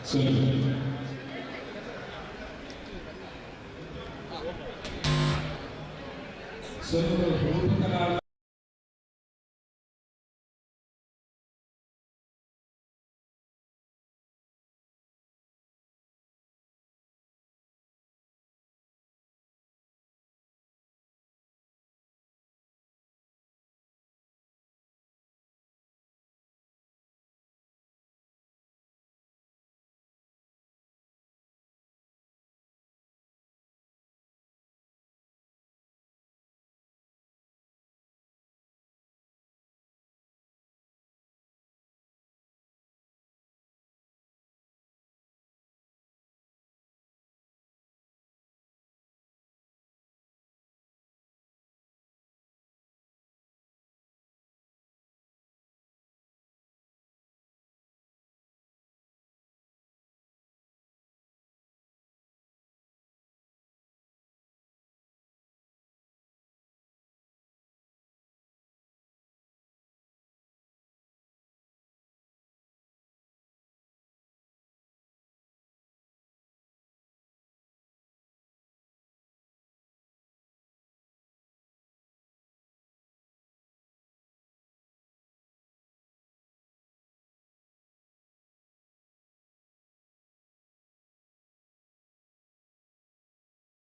So